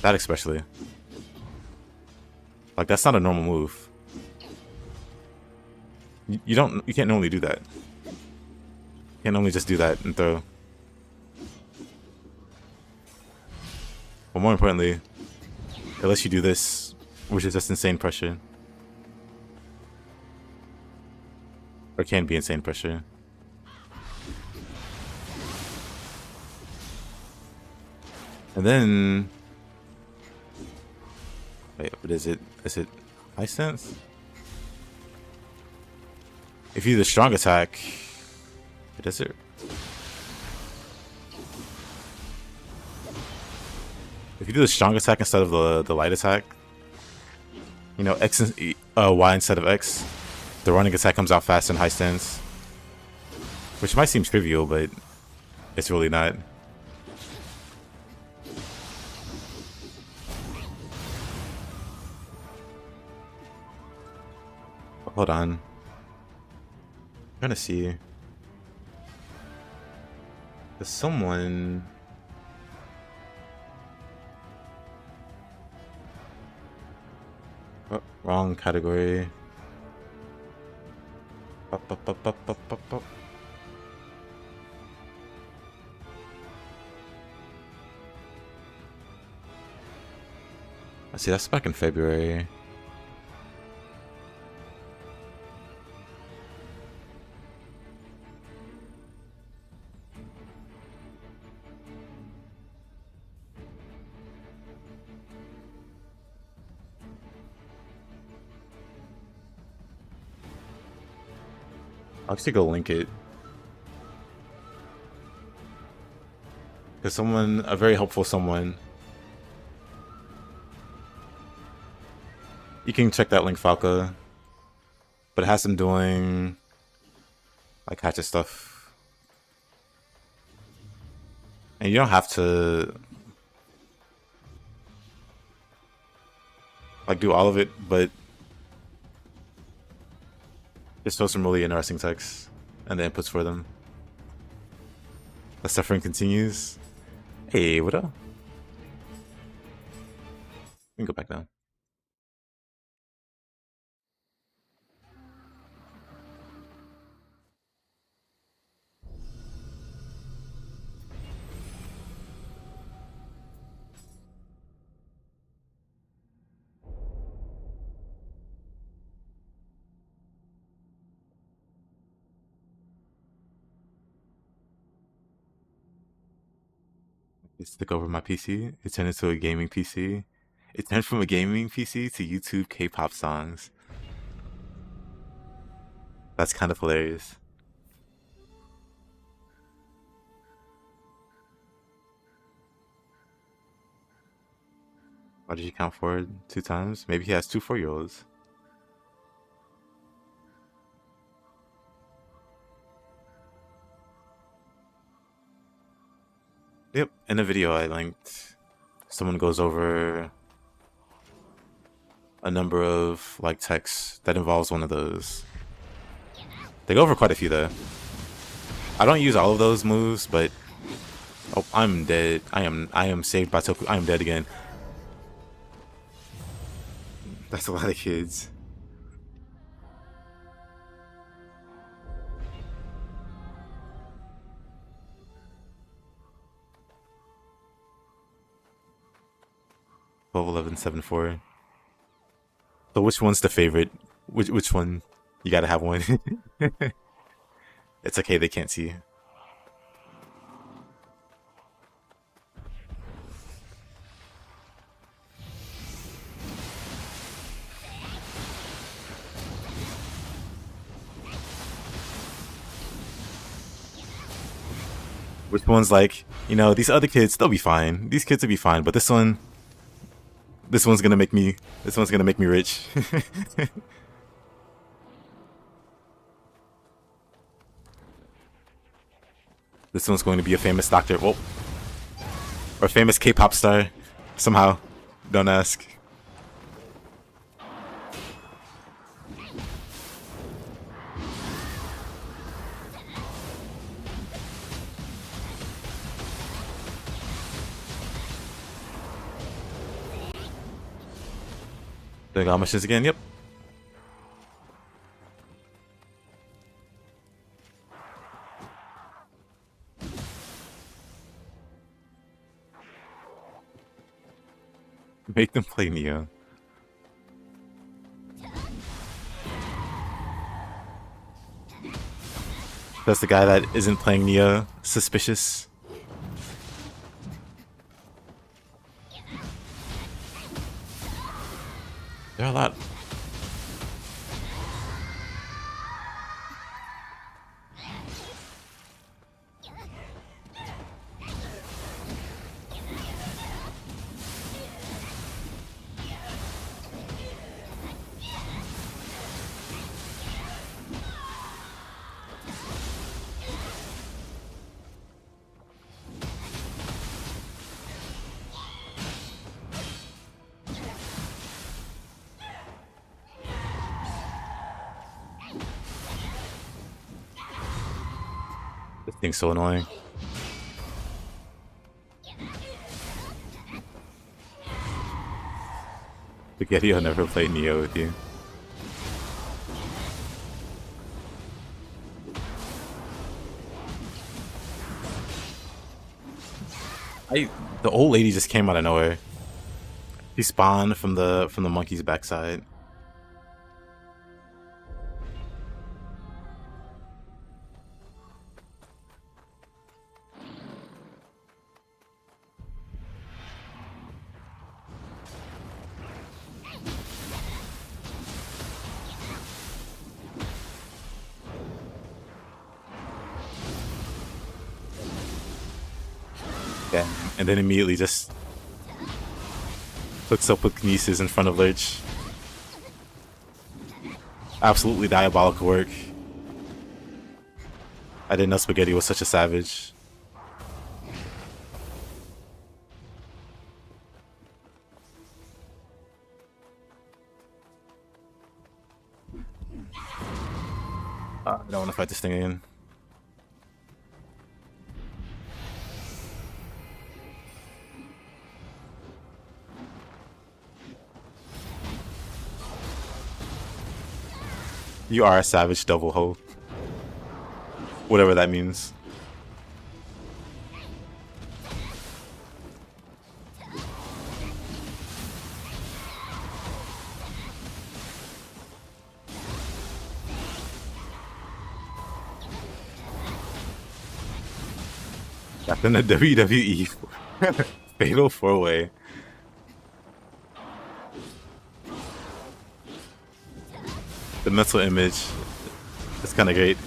That especially. Like, that's not a normal move. You can't normally do that. You can't only just do that and throw. But more importantly, it lets you do this, which is just insane pressure. Or can be insane pressure. And then... Wait, what is it? Is it high sense? If you do the strong attack... What is it? If you do the strong attack instead of the light attack, you know, X and, Y instead of X, the running attack comes out fast in high stance. Which might seem trivial, but it's really not. Hold on. I'm trying to see. There's someone... Oh, wrong category. Up, up, up, up, up, up, up. I see, that's back in February. I'll actually go link it. Because someone, a very helpful someone. You can check that link, Falca. But it has them doing like hatchet stuff. And you don't have to... like do all of it, but just show some really interesting text and the inputs for them. The suffering continues. Hey, what up? We can go back down. Just took over my PC. It turned into a gaming PC. It turned from a gaming PC to YouTube K-pop songs. That's kind of hilarious. Why did you count forward 2 times? Maybe he has two 4-year-olds. Yep, in the video I linked, someone goes over a number of like texts that involves one of those. They go over quite a few though. I don't use all of those moves, but oh, I'm dead. I am saved by Toku. I am dead again. That's a lot of kids. Level 1174. So which one's the favorite? Which one? You gotta have one. It's okay, they can't see. Which one's like, you know, these other kids, they'll be fine. These kids will be fine, but this one's gonna make me rich. This one's going to be a famous doctor. Whoa. Or a famous K-pop star. Somehow. Don't ask. Doing all missions again? Yep. Make them play Nioh. That's the guy that isn't playing Nioh. Suspicious. There are a lot. This thing's so annoying. Spaghetti, I'll never play Nioh with you. The old lady just came out of nowhere. She spawned from the monkey's backside. Yeah, and then immediately just hooks up with Kinesis in front of Lurch. Absolutely diabolical work. I didn't know Spaghetti was such a savage. I don't want to fight this thing again. You are a savage double hoe. Whatever that means. Back in the WWE Fatal 4-Way. The mental image is kind of great.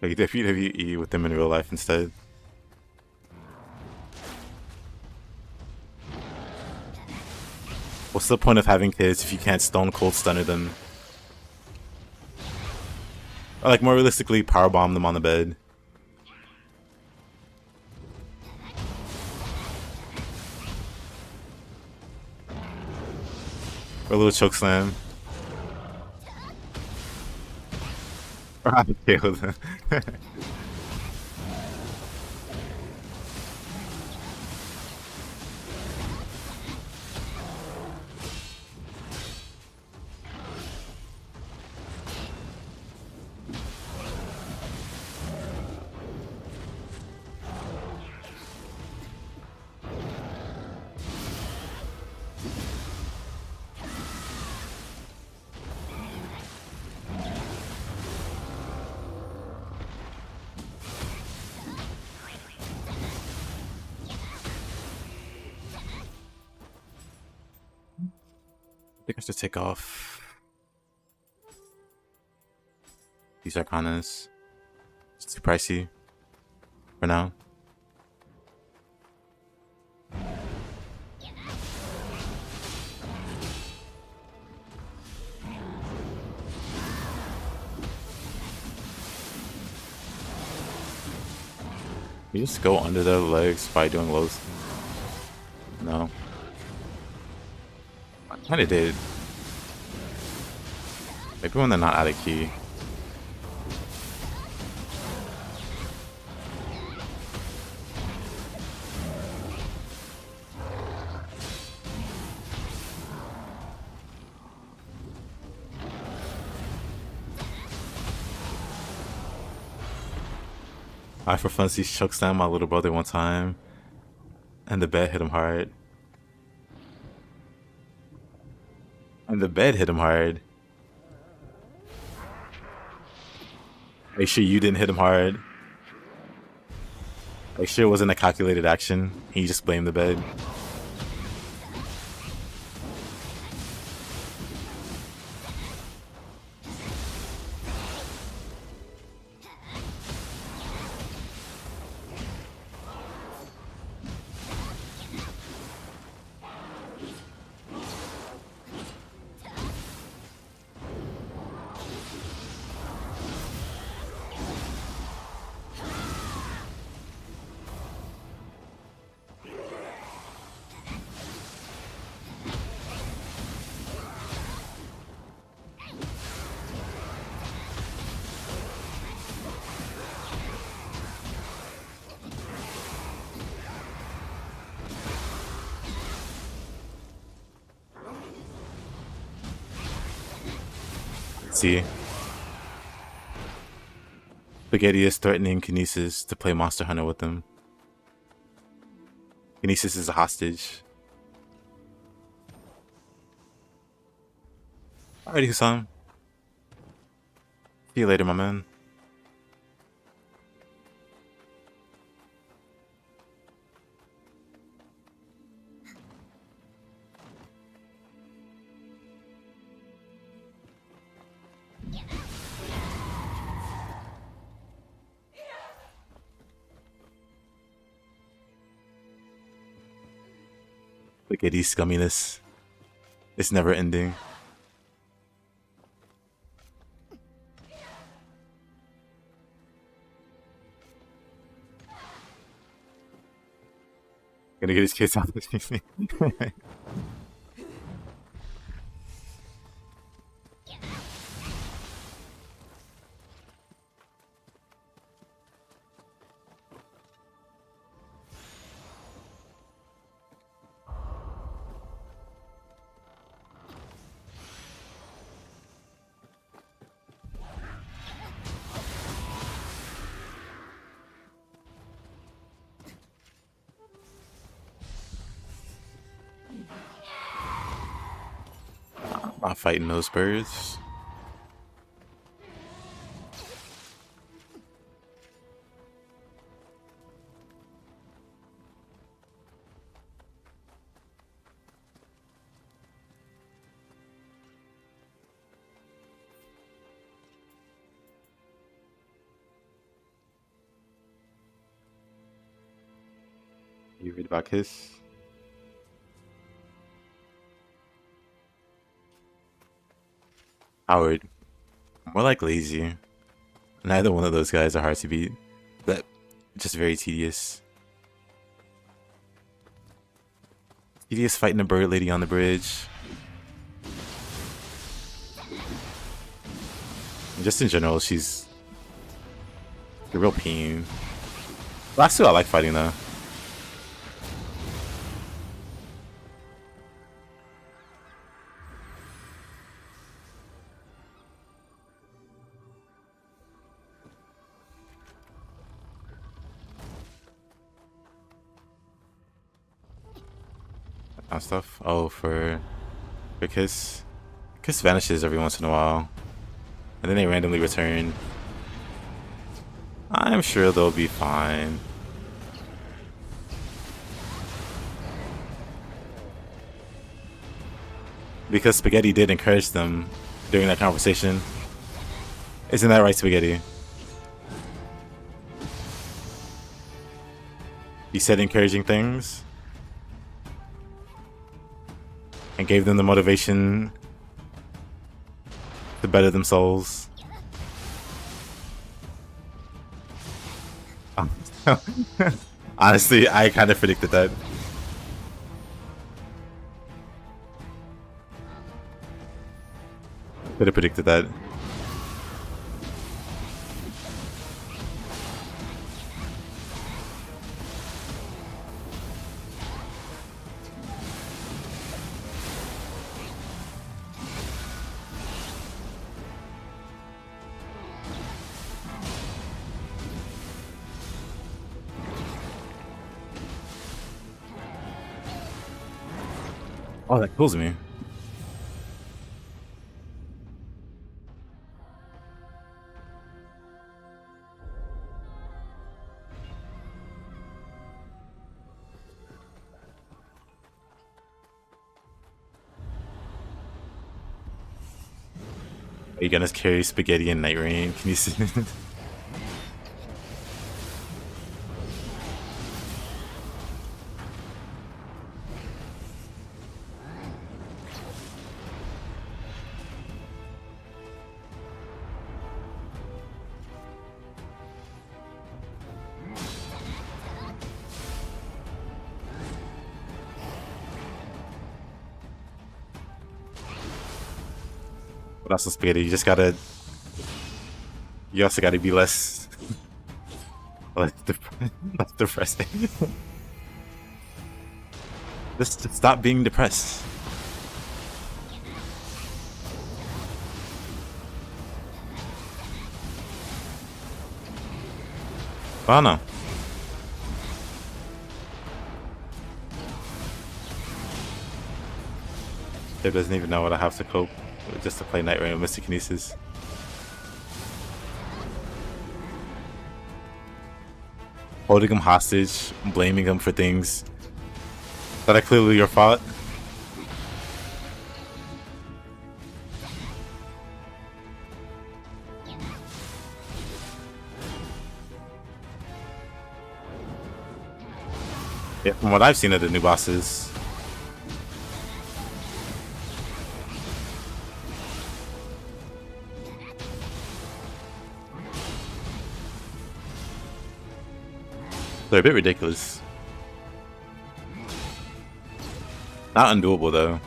Like WWE with them in real life instead. What's the point of having kids if you can't stone cold stunner them? Or like more realistically, powerbomb them on the bed. Or a little choke slam. Or have a KO them. I think I should take off these Arcanas. It's too pricey for now. You just go under their legs by doing lows. No. I kinda did. Maybe when they're not out of key. I for funsies chokeslammed my little brother one time, and the bed hit him hard. And the bed hit him hard. Make sure you didn't hit him hard. Make sure it wasn't a calculated action. He just blamed the bed. See? Spaghetti is threatening Kinesis to play Monster Hunter with him. Kinesis is a hostage. Alrighty, Hassan. See you later, my man. Spaghetti scumminess. It's never ending. Gonna get his kids out. Not fighting those birds. You read about Kiss? Howard. More like lazy. Neither one of those guys are hard to beat. But just very tedious. Tedious fighting a bird lady on the bridge. And just in general, she's a real pain. Last two I like fighting though. Stuff. Oh, for Kiss. Kiss vanishes every once in a while, and then they randomly return. I'm sure they'll be fine. Because Spaghetti did encourage them during that conversation. Isn't that right, Spaghetti? He said encouraging things and gave them the motivation to better themselves. Honestly, I kind of predicted that. Could have predicted that. Oh, that kills me. Are you gonna carry Spaghetti and Night Rain? Can you see? But also Spaghetti, you just gotta... You also gotta be less... less depressing. Just stop being depressed. Oh no. Dave doesn't even know what I have to cope with just to play Night Rain with Mystikinesis. Holding him hostage, blaming him for things that are clearly your fault. Yeah, from what I've seen of the new bosses, they're a bit ridiculous. Not undoable though.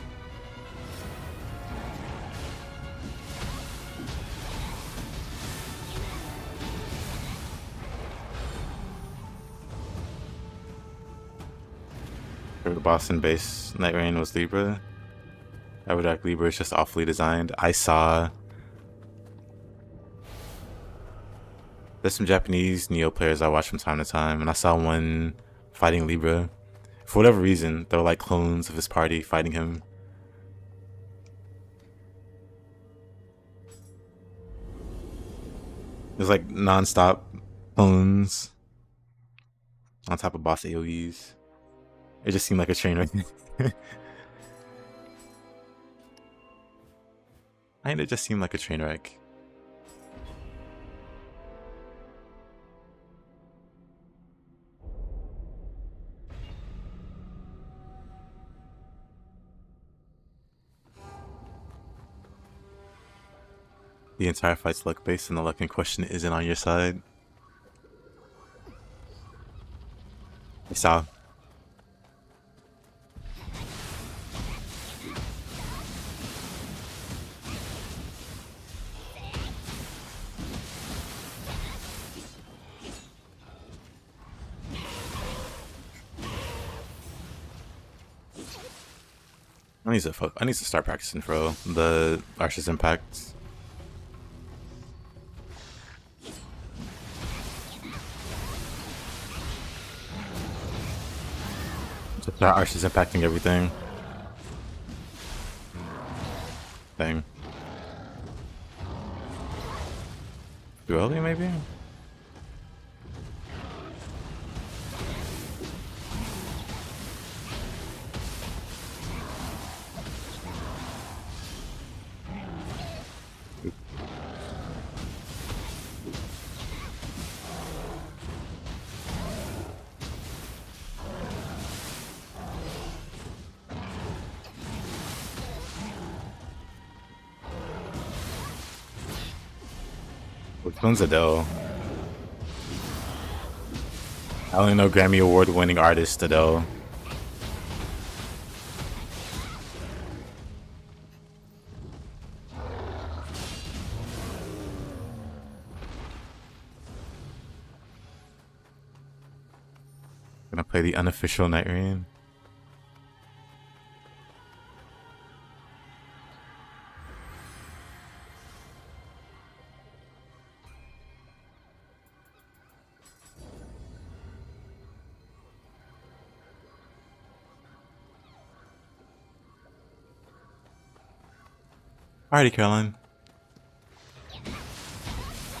The Boston base Night Rain was Libra. Everdark Libra is just awfully designed. I saw there's some Japanese Nioh players I watch from time to time, and I saw one fighting Libra. For whatever reason, they were like clones of his party fighting him. It was like non-stop clones on top of boss AoEs. It just seemed like a train wreck. And it just seemed like a train wreck. The entire fight's luck based, and the luck in question isn't on your side. I saw. I need to start practicing for the Archer's Impact. Just start Archer's impacting everything. Thing. Too early, maybe? Which one's Adele? I only know Grammy Award winning artist Adele. Gonna play the unofficial Night Rain. Alrighty, Caroline.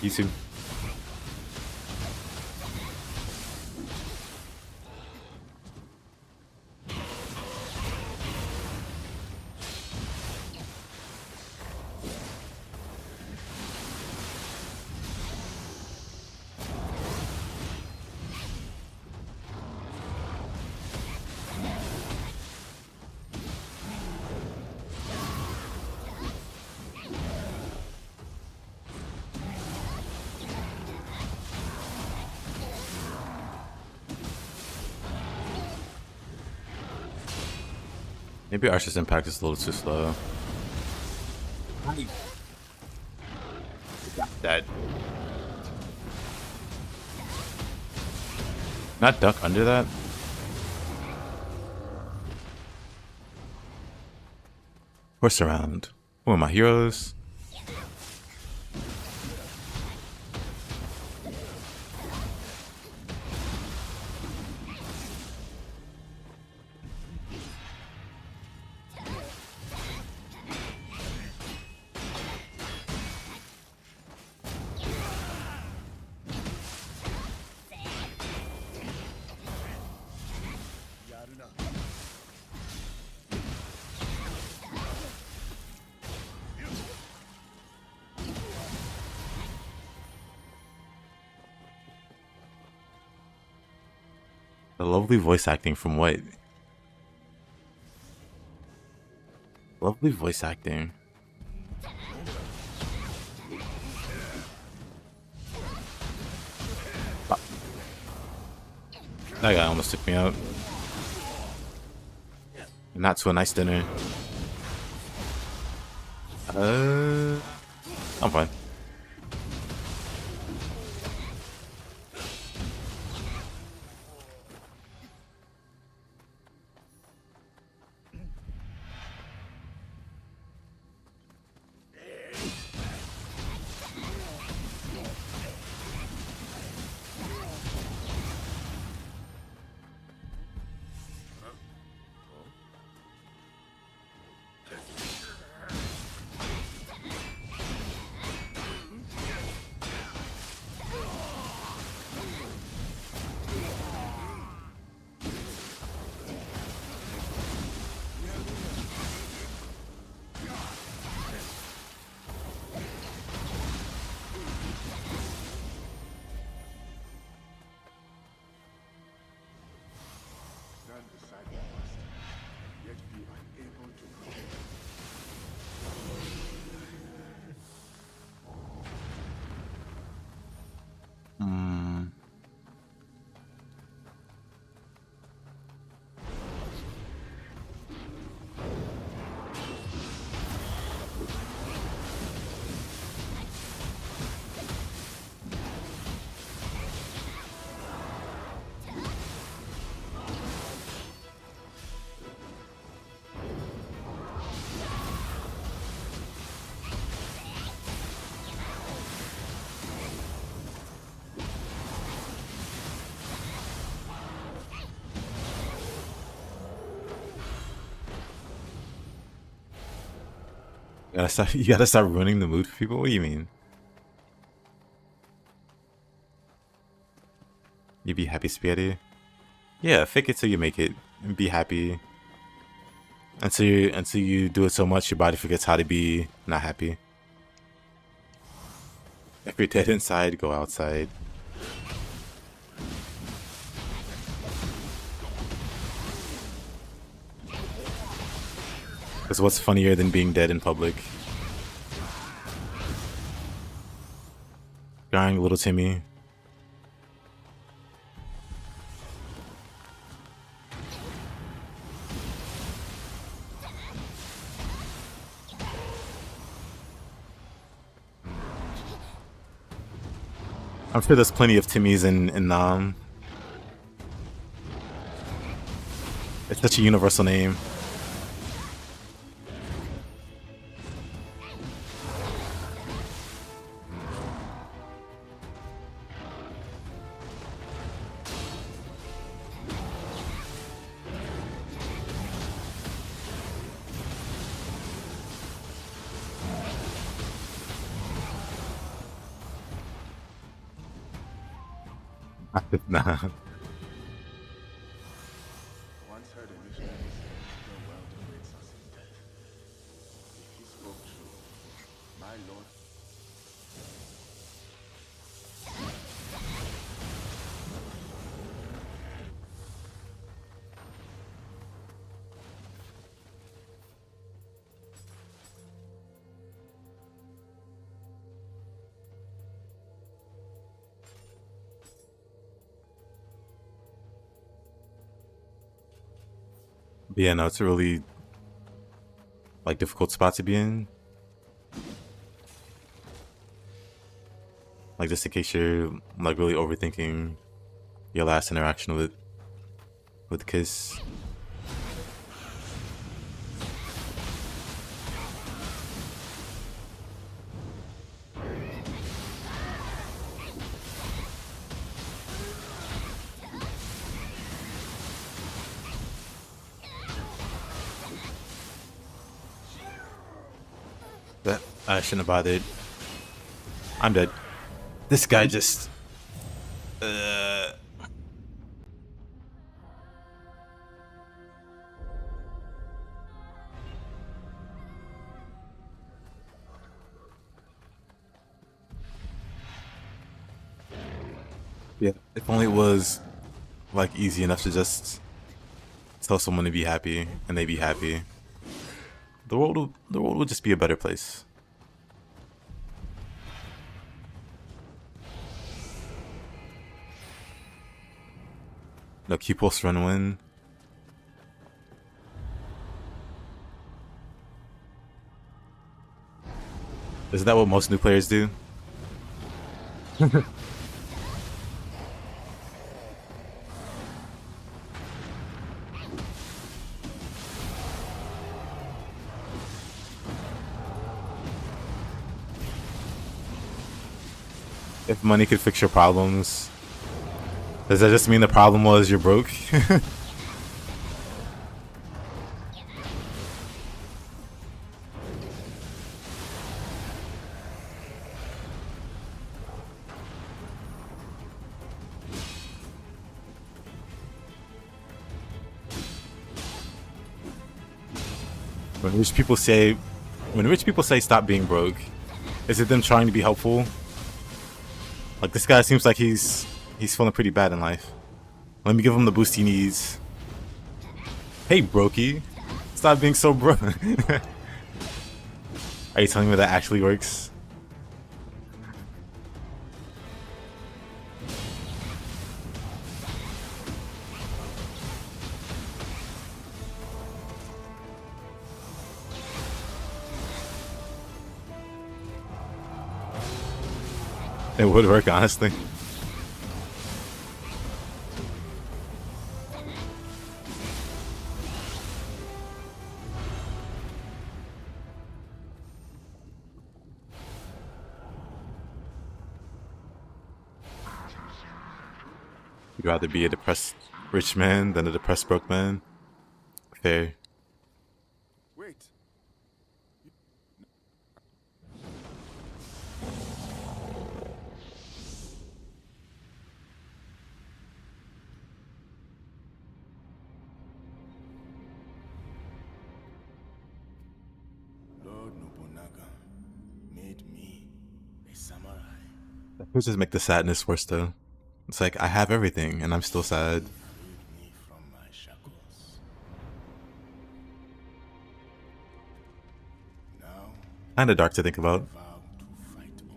You too. Maybe Archer's Impact is a little too slow. Dead. Not duck under that? Horse around. Who are my heroes? The lovely voice acting from what? Lovely voice acting. That guy almost took me out. not to a nice dinner. I'm fine. Stand beside the master, yet be unable to protect. You gotta start ruining the mood for people? What do you mean? You be happy, Spaghetti? Yeah, fake it till you make it. And be happy. Until you do it so much your body forgets how to be not happy. If you're dead inside, go outside. Because what's funnier than being dead in public? Crying little Timmy. I'm sure there's plenty of Timmys in Nam. It's such a universal name. Nah. Once heard a missionary say, "The world awaits us in death." If he spoke true, my lord. But yeah, no, it's a really like difficult spot to be in. Like just in case you're like really overthinking your last interaction with Kiss. But I shouldn't have bothered. I'm dead. This guy just. Yeah. If only it was like easy enough to just tell someone to be happy and they be happy. The world would just be a better place. No, keep post run win. Isn't that what most new players do? If money could fix your problems, does that just mean the problem was you're broke? When rich people say, stop being broke, is it them trying to be helpful? Like, this guy seems like he's feeling pretty bad in life. Let me give him the boost he needs. Hey, brokey, stop being so broke. Are you telling me that actually works? It would work, honestly. You'd rather be a depressed rich man than a depressed broke man? Fair. Wait. Lord Nobunaga made me a samurai. That would just make the sadness worse, though. It's like, I have everything, and I'm still sad. Freed me from my shackles. Now Kinda dark to think about. vow to fight on.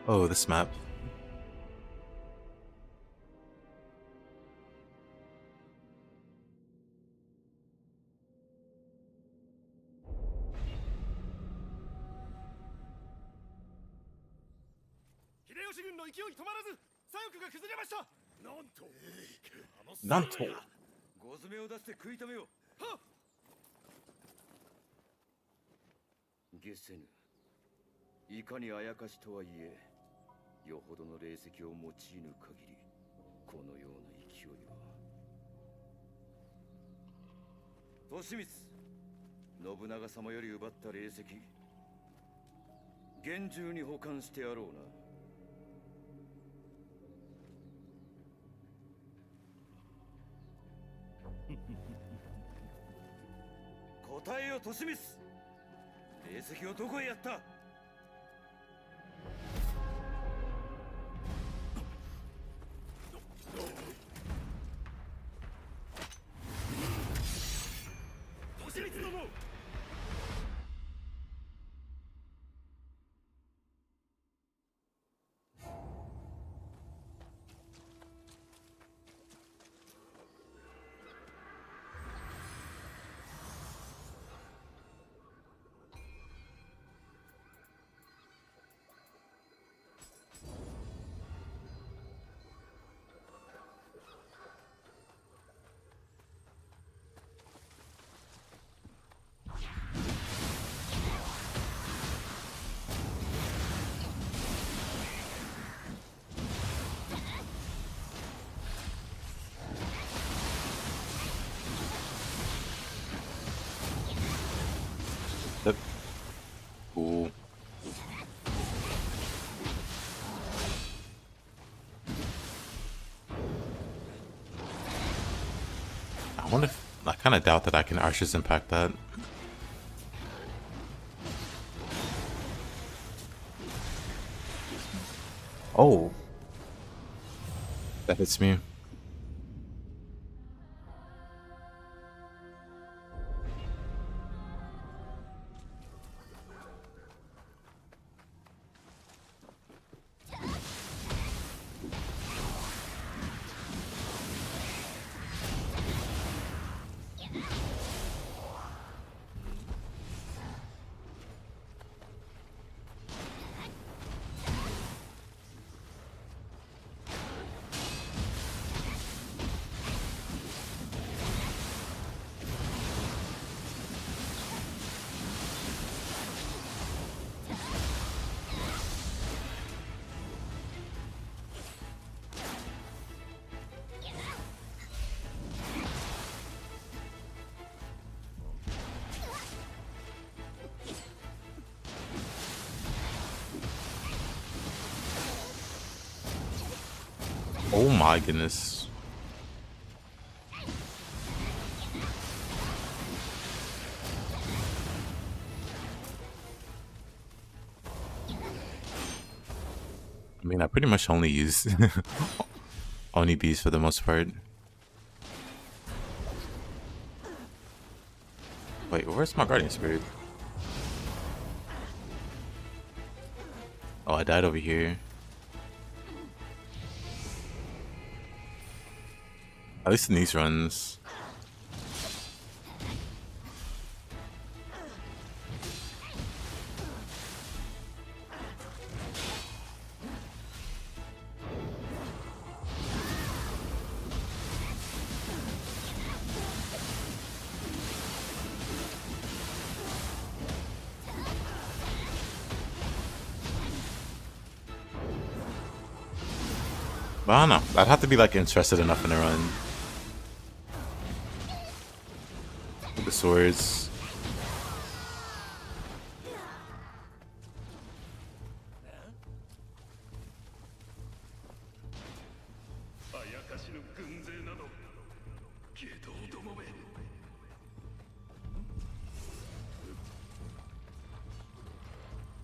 Oh, this map. Nanto. ご詰めを出して食い止めよう。はっ。ゲセヌ、いかにあやかしとはいえ、よほどの霊石を用いぬ限り、このような勢いは。利光、信長様より奪った霊石、厳重に保管してやろうな。答えよ、利光。霊石をどこへやった？利光殿。Yep. Cool. I wonder if, like, Kind of doubt that I can Archer's Impact that. Oh, that hits me. Oh my goodness. I mean, I pretty much only use Oni bees for the most part. Wait, where's my Guardian Spirit? Oh, I died over here. At least in these runs. But I don't know. I'd have to be like interested enough in the run. With the swords.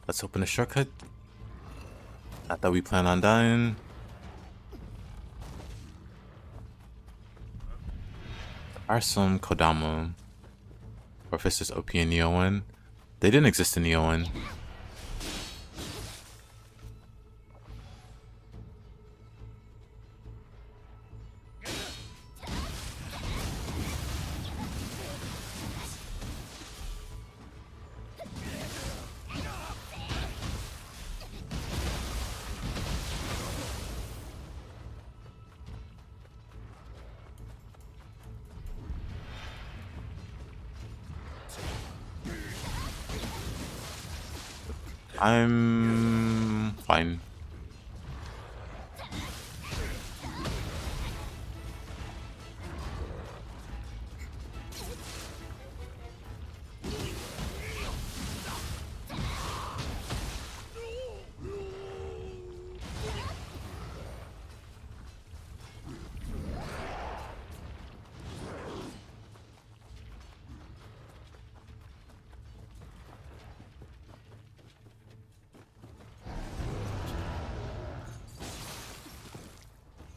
Let's open a shortcut. Not that we plan on dying. There are some Kodama. Or if it's just OP and Nioh 1. They didn't exist in Nioh 1. I'm fine.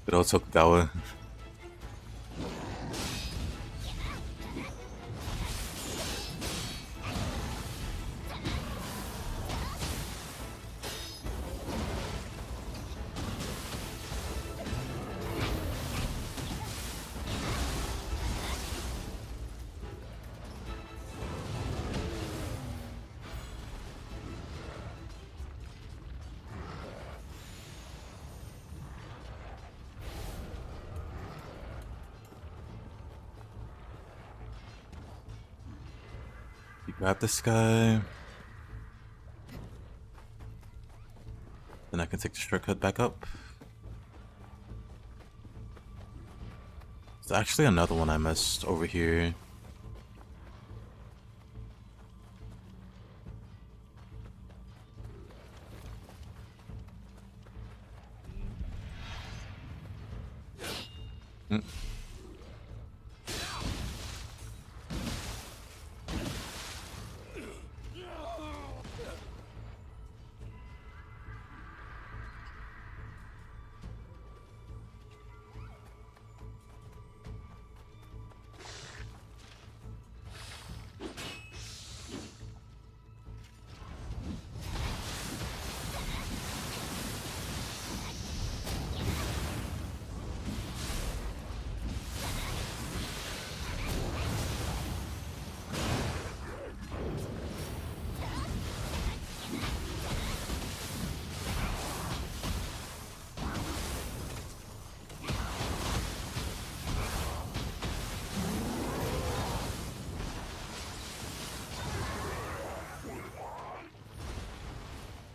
Good old Tokugawa. You grab this guy. Then I can take the shortcut back up. There's actually another one I missed over here.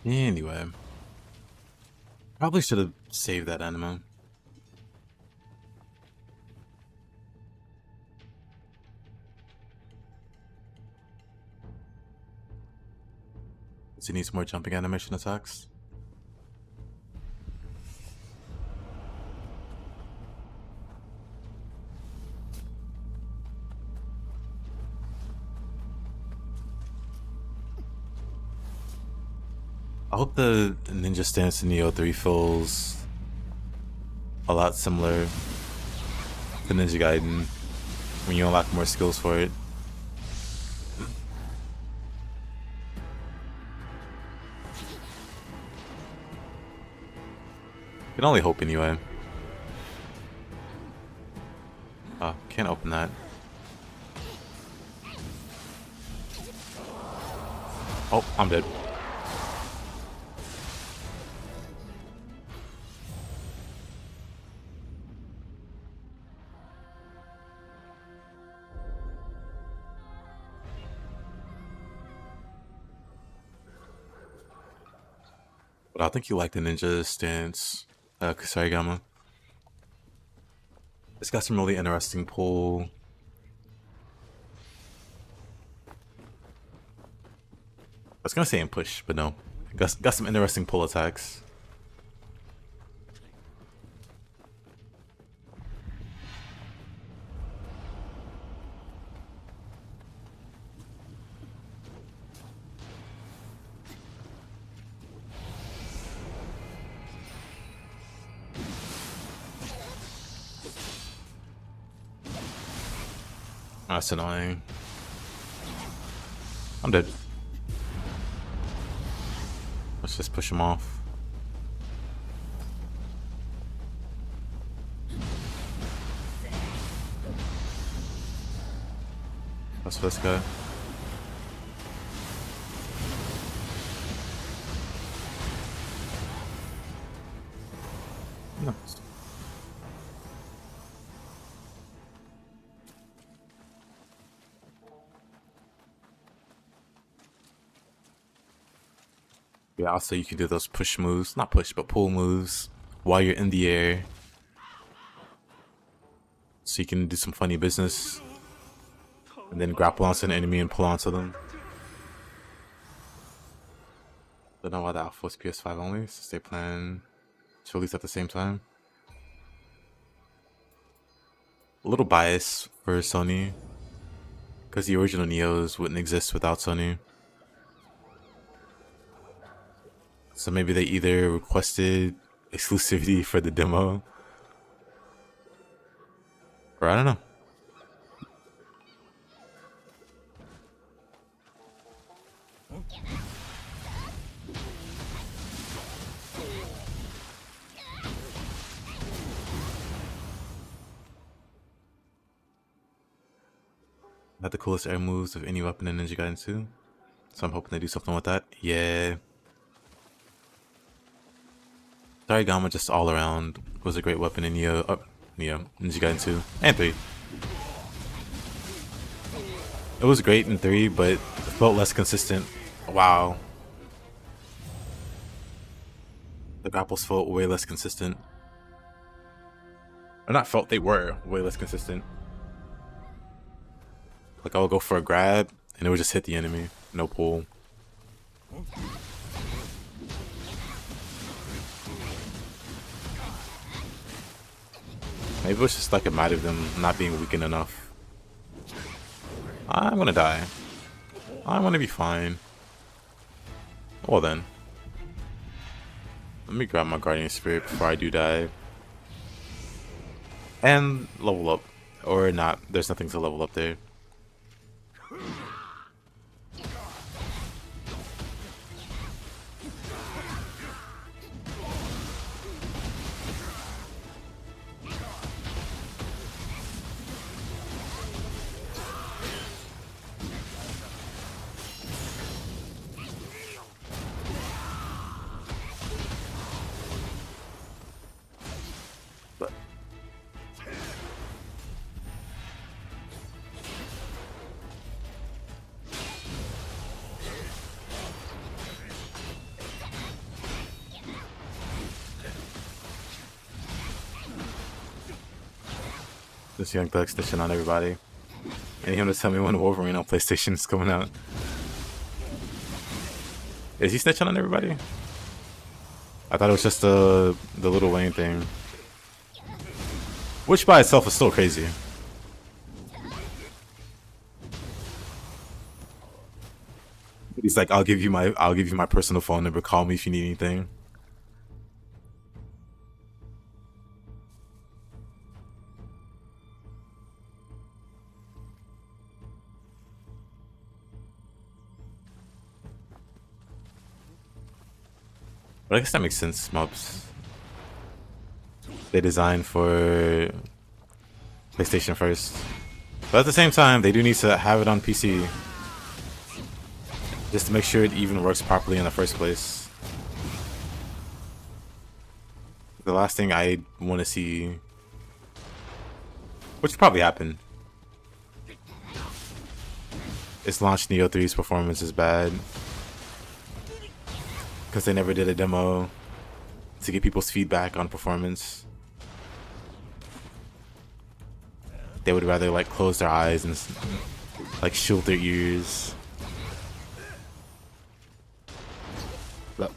Anyway, probably should have saved that anime. Does he need some more jumping animation attacks? I hope the ninja stance in Nioh 3 feels a lot similar to Ninja Gaiden when you unlock more skills for it. Can only hope anyway. Oh, can't open that. Oh, I'm dead. But I think you like the ninja stance, Kusarigama. It's got some really interesting pull. I was gonna say in push, but no. Got some interesting pull attacks. That's annoying. I'm dead. Let's just push him off. That's this guy. Nice. Yeah, also you can do those push moves, not push, but pull moves while you're in the air. So you can do some funny business. And then grapple onto an enemy and pull onto them. Don't know why the alpha was PS5 only, since they plan to release at the same time. A little bias for Sony, because the original Niohs wouldn't exist without Sony. So maybe they either requested exclusivity for the demo, or I don't know. Had the coolest air moves of any weapon in Ninja Gaiden 2. So I'm hoping they do something with that. Yeah. Sarigama just all around was a great weapon in Nioh, Ninja Gaiden 2 and 3. It was great in 3, but it felt less consistent. Wow. The grapples felt way less consistent. Or not felt, they were way less consistent. Like I would go for a grab and it would just hit the enemy. No pull. Maybe it was just like a matter of them not being weakened enough. I'm gonna die. I'm gonna be fine. Well then. Let me grab my Guardian Spirit before I do die. And level up. Or not. There's nothing to level up there. This young thug snitching on everybody. And him to tell me when Wolverine on PlayStation is coming out. Is he snitching on everybody? I thought it was just the Little Wayne thing. Which by itself is still crazy. He's like, I'll give you my personal phone number. Call me if you need anything. But I guess that makes sense, mobs. They designed for PlayStation first. But at the same time, they do need to have it on PC. Just to make sure it even works properly in the first place. The last thing I want to see, which probably happened, is launch Nioh 3's performance is bad. Because they never did a demo to get people's feedback on performance. They would rather like close their eyes and like shield their ears. But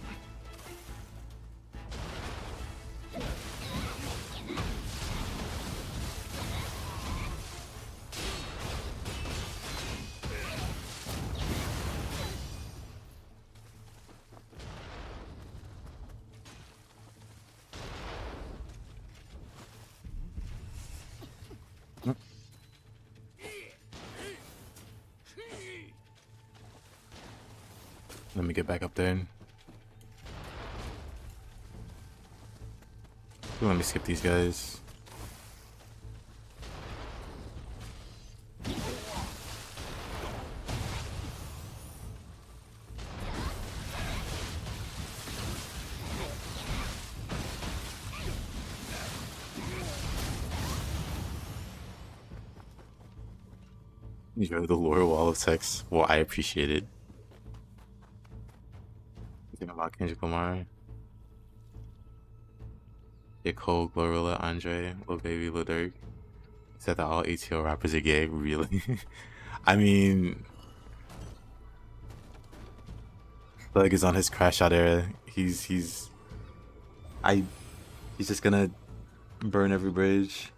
let me get back up there. Let me skip these guys. Yo, the lore wall of text. Well, I appreciate it. Think about Kendrick Lamar. J. Cole, Glorilla, Andre, Lil Baby, Lil Durk. Said that all ATL rappers are gay. Really? I mean, Thug is on his crash out era. He's just gonna burn every bridge.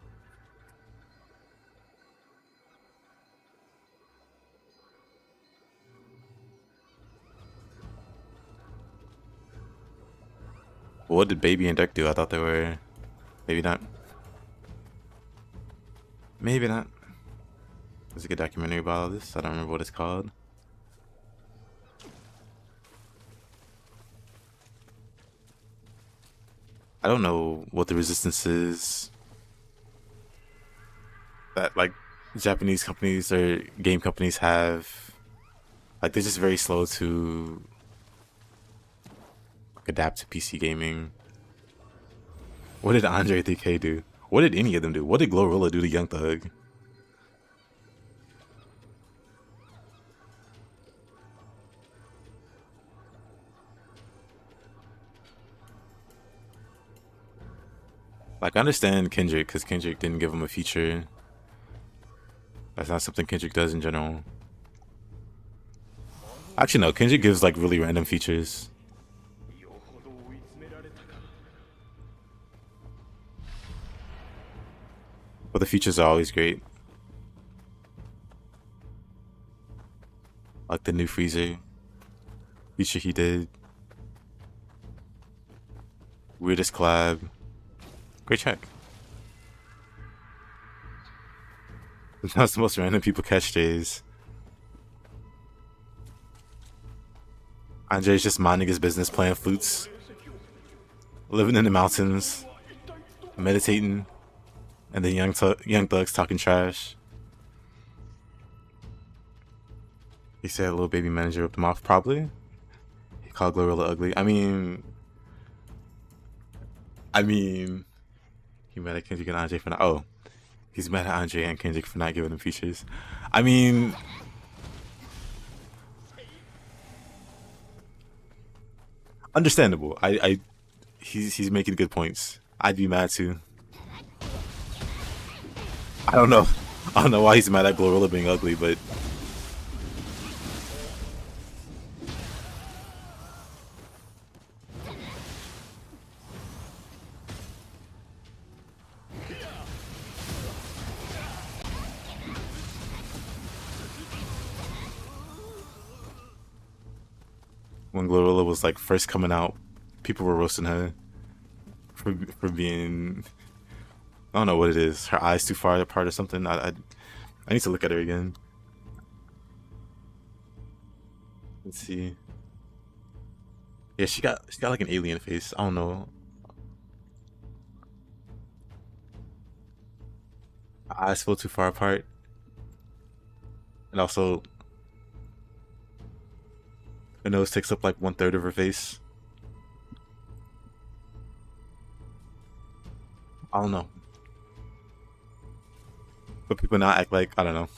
What did Baby and Dirk do? I thought they were... Maybe not. Maybe not. There's a good documentary about all this. I don't remember what it's called. I don't know what the resistance is that like Japanese companies or game companies have. Like they're just very slow to adapt to PC gaming. What did Andre 3K do? What did any of them do? What did Glorilla do to Young Thug? Like I understand Kendrick because Kendrick didn't give him a feature. That's not something Kendrick does in general. Actually no, Kendrick gives like really random features. But the features are always great. Like the new Freezer feature he did. Weirdest collab. Great track. That's the most random people catch days. Andre's just minding his business, playing flutes. Living in the mountains. Meditating. And then Young Thug's talking trash. He said Lil Baby manager ripped him off, probably. He called Glorilla ugly. I mean, he mad at Kendrick and Andre for not. Oh, he's mad at Andre and Kendrick for not giving him features. I mean, understandable. He's making good points. I'd be mad too. I don't know. I don't know why he's mad at Glorilla being ugly, but when Glorilla was like first coming out, people were roasting her for being, I don't know what it is. Her eyes too far apart or something. I need to look at her again. Let's see. Yeah, she got like an alien face. I don't know. Her eyes feel too far apart, and also her nose takes up like 1/3 of her face. I don't know, but people now act like I don't know.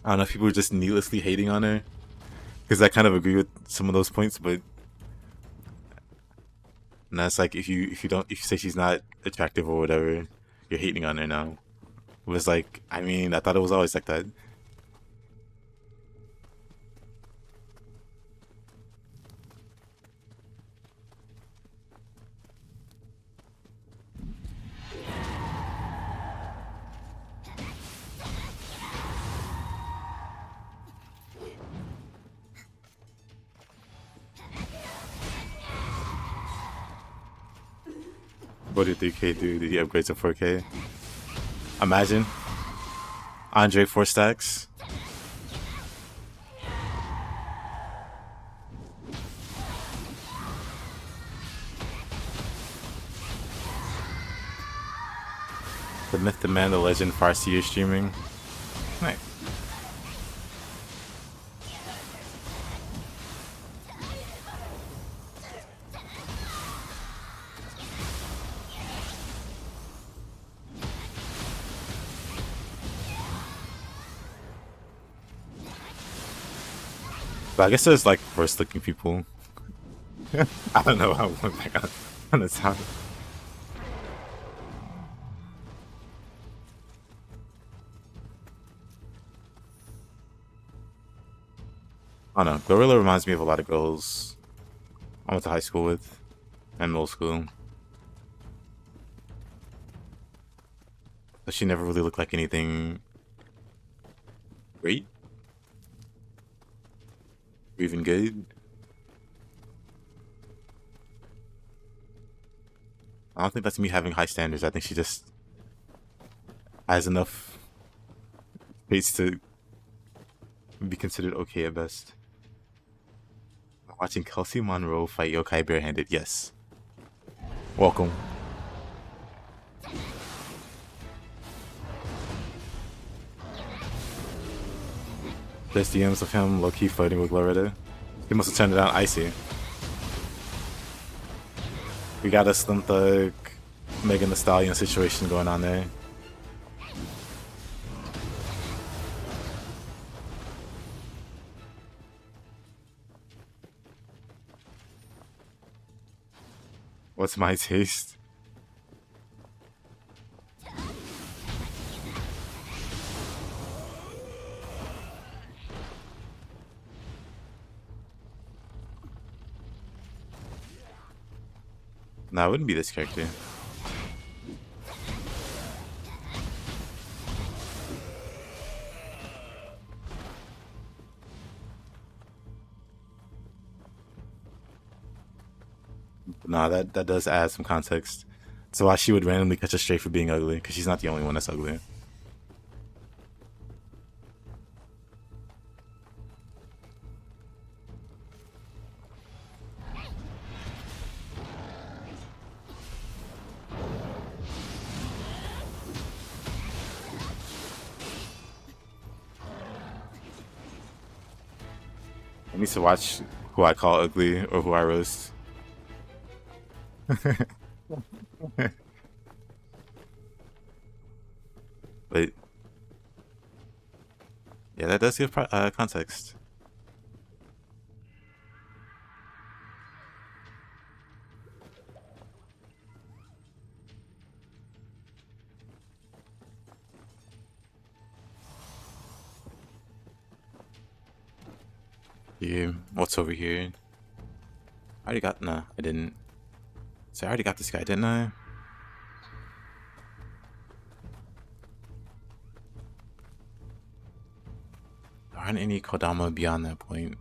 I don't know if people are just needlessly hating on her because I kind of agree with some of those points, but and that's like if you say she's not attractive or whatever, you're hating on her now. It was like, I mean, I thought it was always like that. What did 3K do? Did he upgrade to 4K? Imagine Andre 4 stacks. The myth, the man, the legend, Farseer streaming. Nice. But I guess there's like worse looking people. I don't know how I went back on the sound. I don't know. Gorilla reminds me of a lot of girls I went to high school with and middle school. But she never really looked like anything great. Or even good. I don't think that's me having high standards. I think she just has enough face to be considered okay at best. Watching Kelsey Monroe fight Yokai barehanded. Yes. Welcome. There's DMs of him low-key flirting with Loretta. He must have turned it on icy. We got a Slim Thug, Megan Thee Stallion situation going on there. What's my taste? No, it wouldn't be this character. Nah, that does add some context to why she would randomly catch a stray for being ugly, because she's not the only one that's ugly. I need to watch who I call ugly or who I roast. But yeah, that does give context. Yeah, what's over here? I already got. Nah, I didn't. So I already got this guy, didn't I? There aren't any Kodama beyond that point.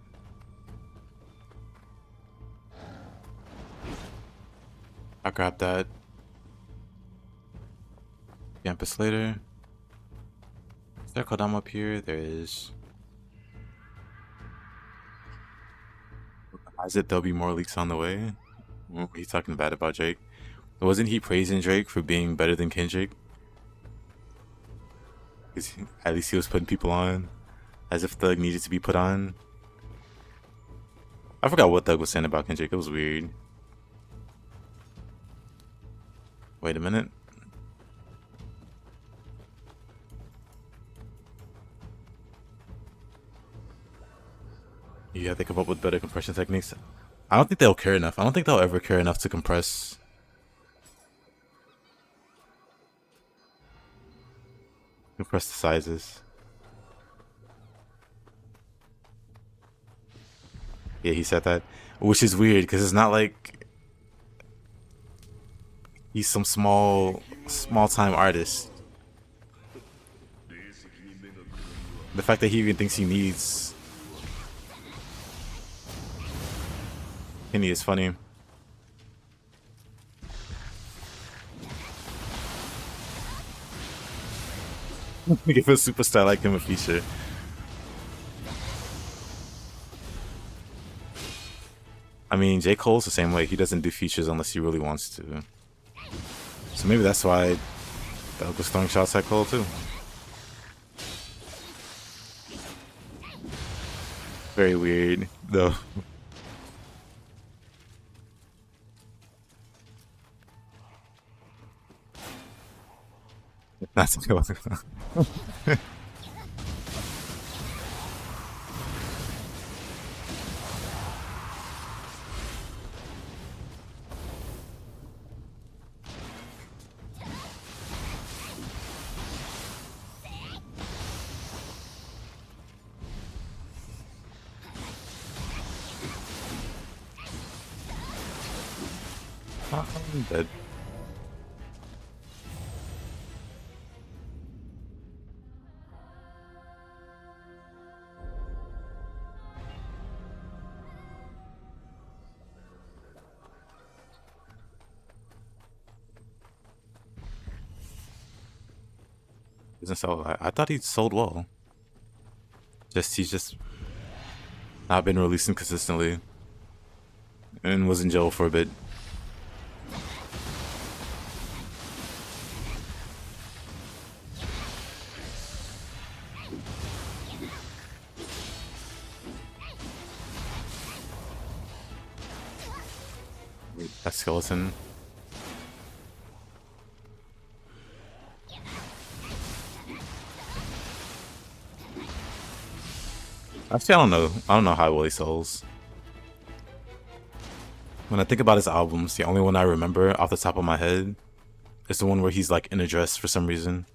I'll grab that. Campus later. Is there a Kodama up here? There is. Is it there'll be more leaks on the way? He's talking bad about Drake. Wasn't he praising Drake for being better than Kendrick? Because at least he was putting people on. As if Thug needed to be put on. I forgot what Thug was saying about Kendrick. It was weird. Wait a minute. Yeah, they come up with better compression techniques. I don't think they'll care enough. I don't think they'll ever care enough to compress the sizes. Yeah, he said that, which is weird because it's not like he's some small time artist. The fact that he even thinks he needs Kenny is funny. Give a superstar like him a feature. I mean, J. Cole's the same way. He doesn't do features unless he really wants to. So maybe that's why Doug was throwing shots at Cole too. Very weird, though. That's something about it. I'm dead. Doesn't sell. I thought he sold well. He's just not been releasing consistently, and was in jail for a bit. That skeleton. Actually, I don't know. I don't know how well he sells. When I think about his albums, the only one I remember off the top of my head is the one where he's like in a dress for some reason.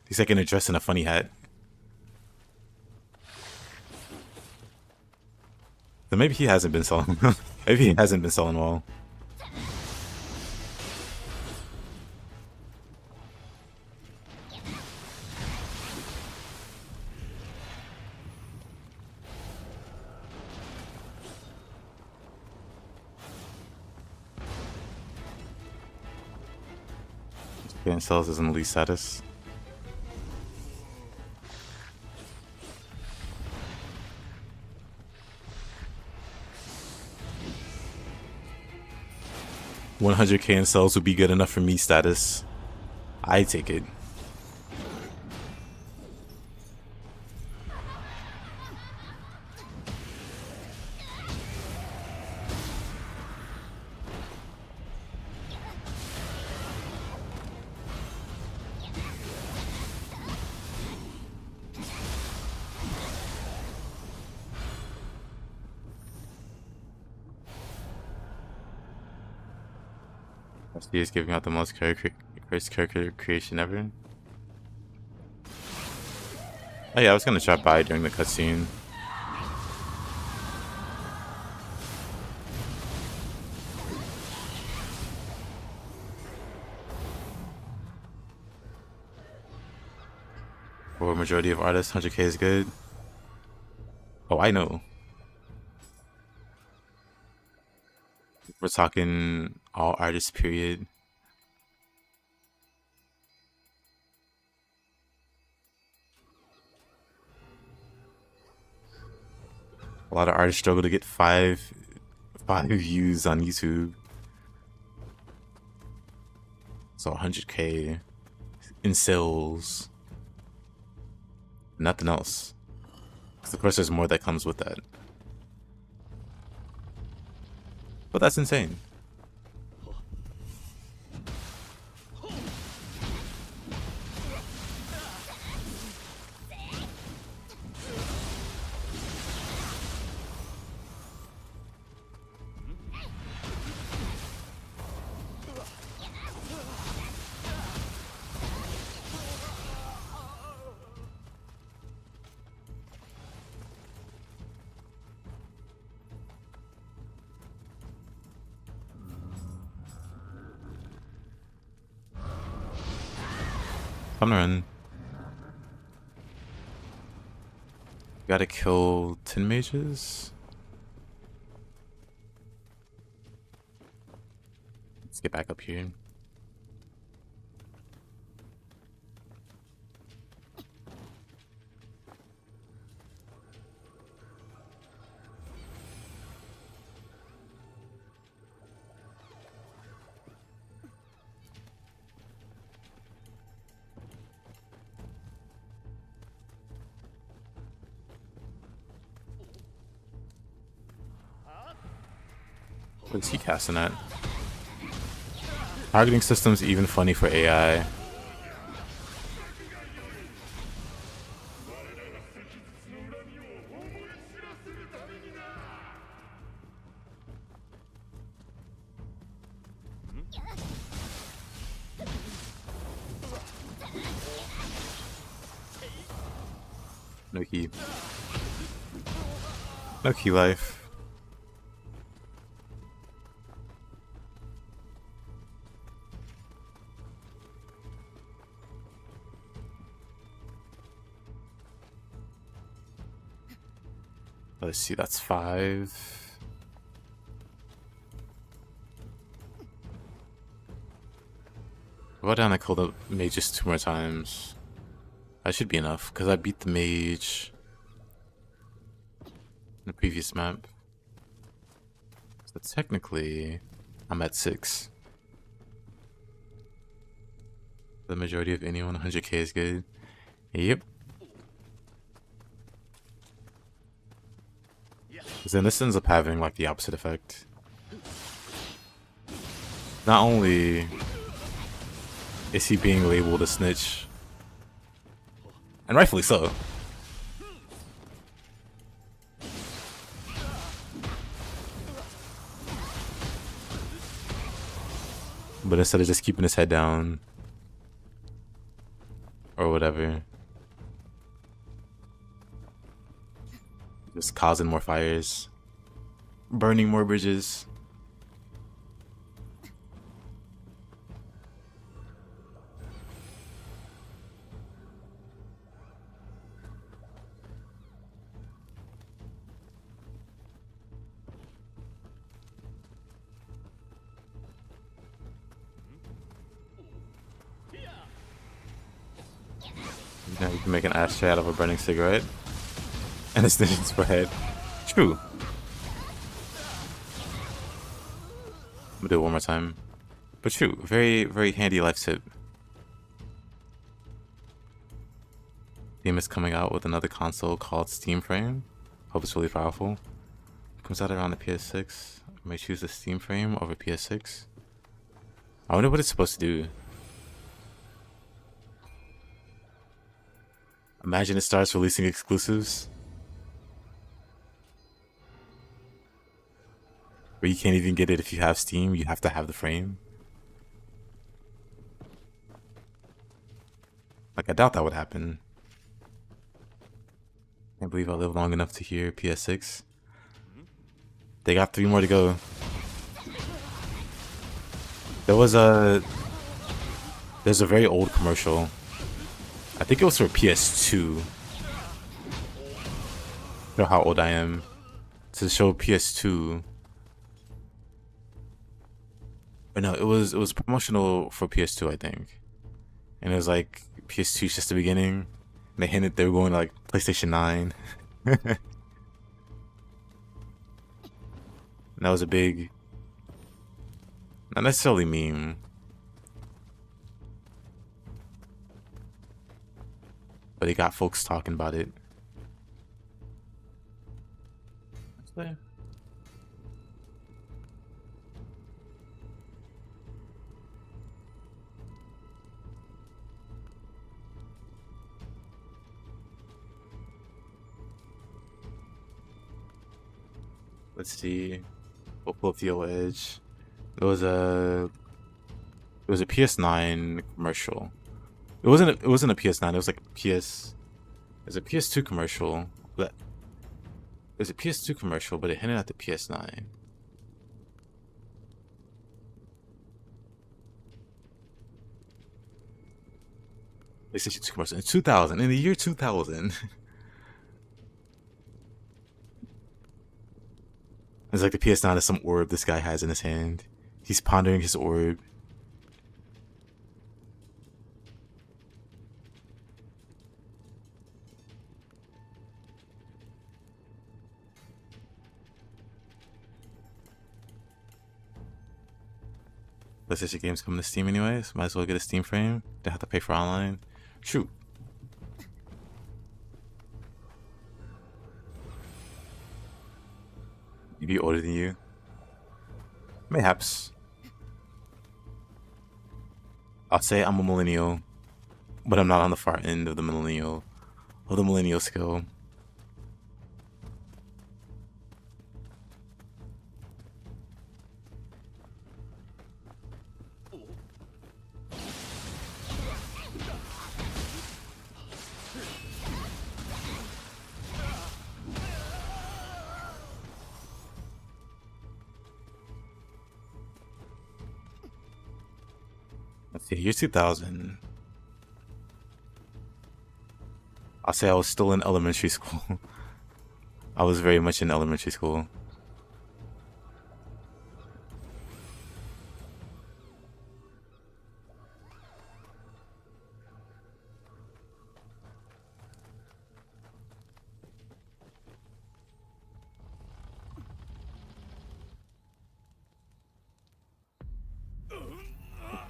He's like in a dress and a funny hat. So maybe he hasn't been selling. Maybe he hasn't been selling well. Getting sells as an elite status. $100K in sales would be good enough for me status. I take it. He is giving out the most character creation ever. Oh yeah, I was gonna try buy during the cutscene. For a majority of artists, 100k is good. Oh, I know. We're talking all artists, period. A lot of artists struggle to get five views on YouTube. So 100k in sales. Nothing else. Because of course there's more that comes with that. But that's insane. Fun run. Gotta kill 10 mages. Let's get back up here. What is he casting at? Targeting system's even funny for AI. No key. No key life. Let's see, that's 5. Go down and kill the mages 2 more times. That should be enough, because I beat the mage in the previous map. So technically, I'm at 6. The majority of anyone, 100k is good. Yep. Because then this ends up having like the opposite effect. Not only is he being labeled a snitch, and rightfully so, but instead of just keeping his head down or whatever, just causing more fires, burning more bridges. You know, you can make an ashtray out of a burning cigarette. And it's ninja's forehead. True. I'm gonna do it one more time. But true. Very, very handy life tip. Steam is coming out with another console called Steam Frame. Hope it's really powerful. Comes out around the PS6. I may choose the Steam Frame over PS6. I wonder what it's supposed to do. Imagine it starts releasing exclusives where you can't even get it if you have Steam, you have to have the frame. Like, I doubt that would happen. Can't believe I lived long enough to hear PS6. They got 3 more to go. There's a very old commercial. I think it was for PS2. Know how old I am. To show PS2. But no, it was promotional for PS2, I think. And it was like PS2 is just the beginning. And they hinted they were going to like PlayStation 9. And that was a big, not necessarily meme, but it got folks talking about it. Let's see. We'll pull up the old Edge. It was a PS9 commercial. It wasn't a PS9. It was like a PS. It was a PS2 commercial. But it was a PS2 commercial, but it hinted at the PS9. PlayStation 2 commercial in 2000, in the year 2000. It's like the PS9 is some orb this guy has in his hand. He's pondering his orb. PlayStation games come to Steam anyways. Might as well get a Steam frame. Don't have to pay for online. Shoot. Maybe older than you. Mayhaps. I'll say I'm a millennial, but I'm not on the far end of the millennial scale. Let's see, year 2000. I'll say I was still in elementary school. I was very much in elementary school.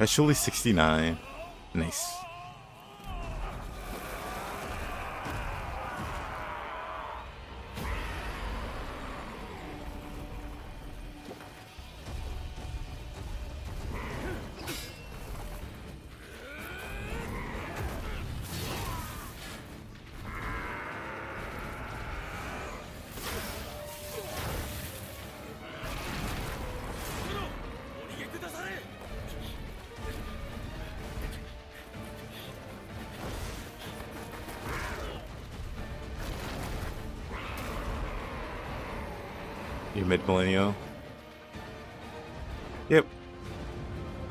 Actually 69. Nice. You mid-millennial? Yep.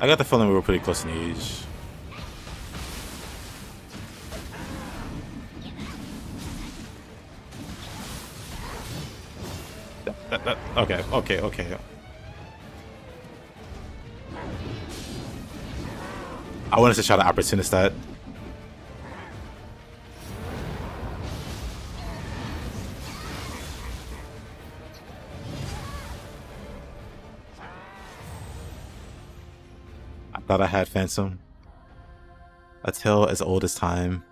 I got the feeling we were pretty close in age. Okay. I wanted to try to opportunist that. Thought I had Phantom. A tale as old as time.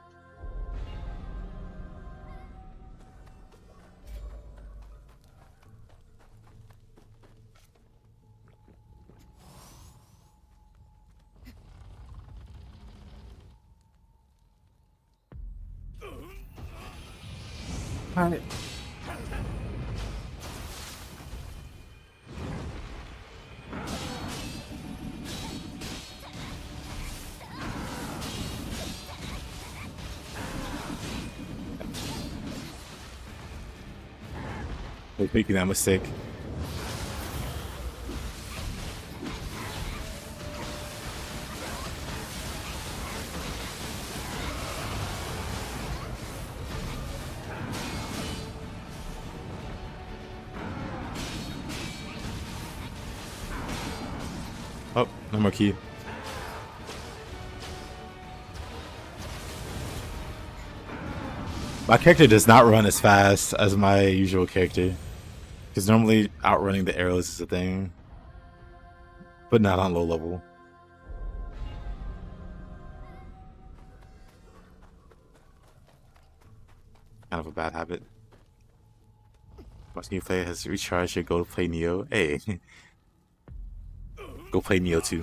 Alright. Was making that mistake. No more key. My character does not run as fast as my usual character. Because normally outrunning the arrows is a thing. But not on low level. Kind of a bad habit. Once new player has recharged your go to play Nioh. Hey. Go play Nioh 2.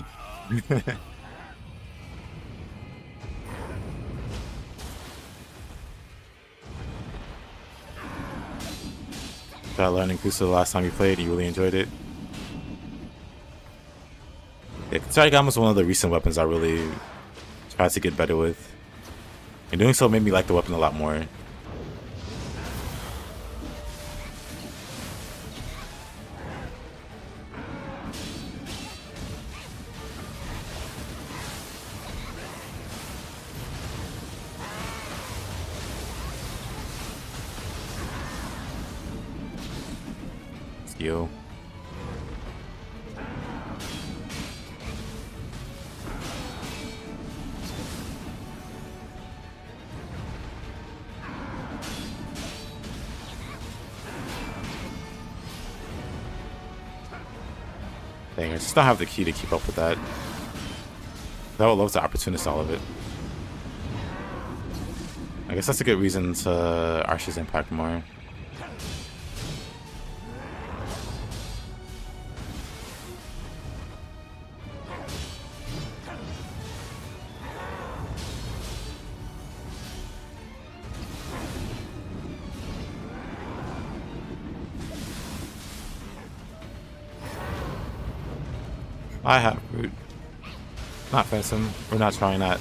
Tried learning Kusa the last time you played, you really enjoyed it. Yeah, Sarigama was one of the recent weapons I really tried to get better with. And doing so made me like the weapon a lot more. Skill. Dang, I just don't have the key to keep up with that. I would love to opportunist all of it. I guess that's a good reason to Archer's impact more. I have root. Not Phantom. We're not trying that.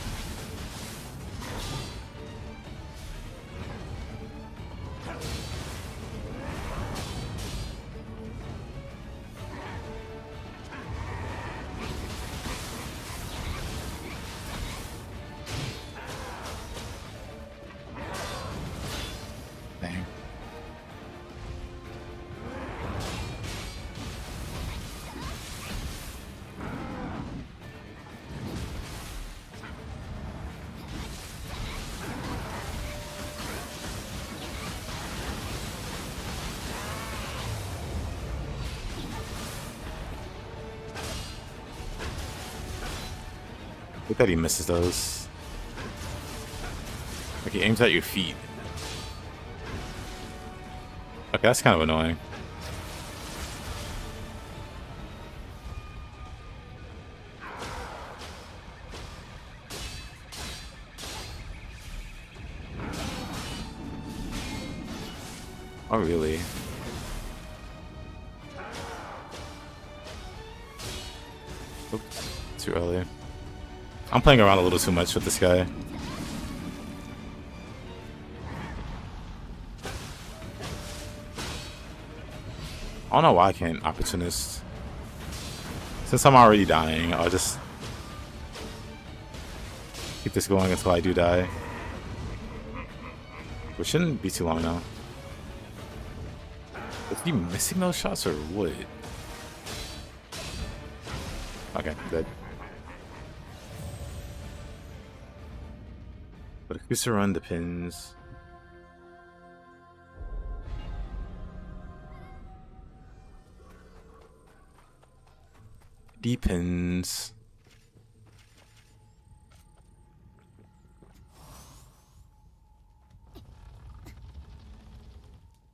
Dang. Look that he misses those. Like he aims at your feet. Okay, that's kind of annoying. Oh, really? Oops, too early. I'm playing around a little too much with this guy. I don't know why I can't opportunist. Since I'm already dying, I'll just keep this going until I do die. Which shouldn't be too long now. Is he missing those shots or what? Okay, good. But if run depends. Depends.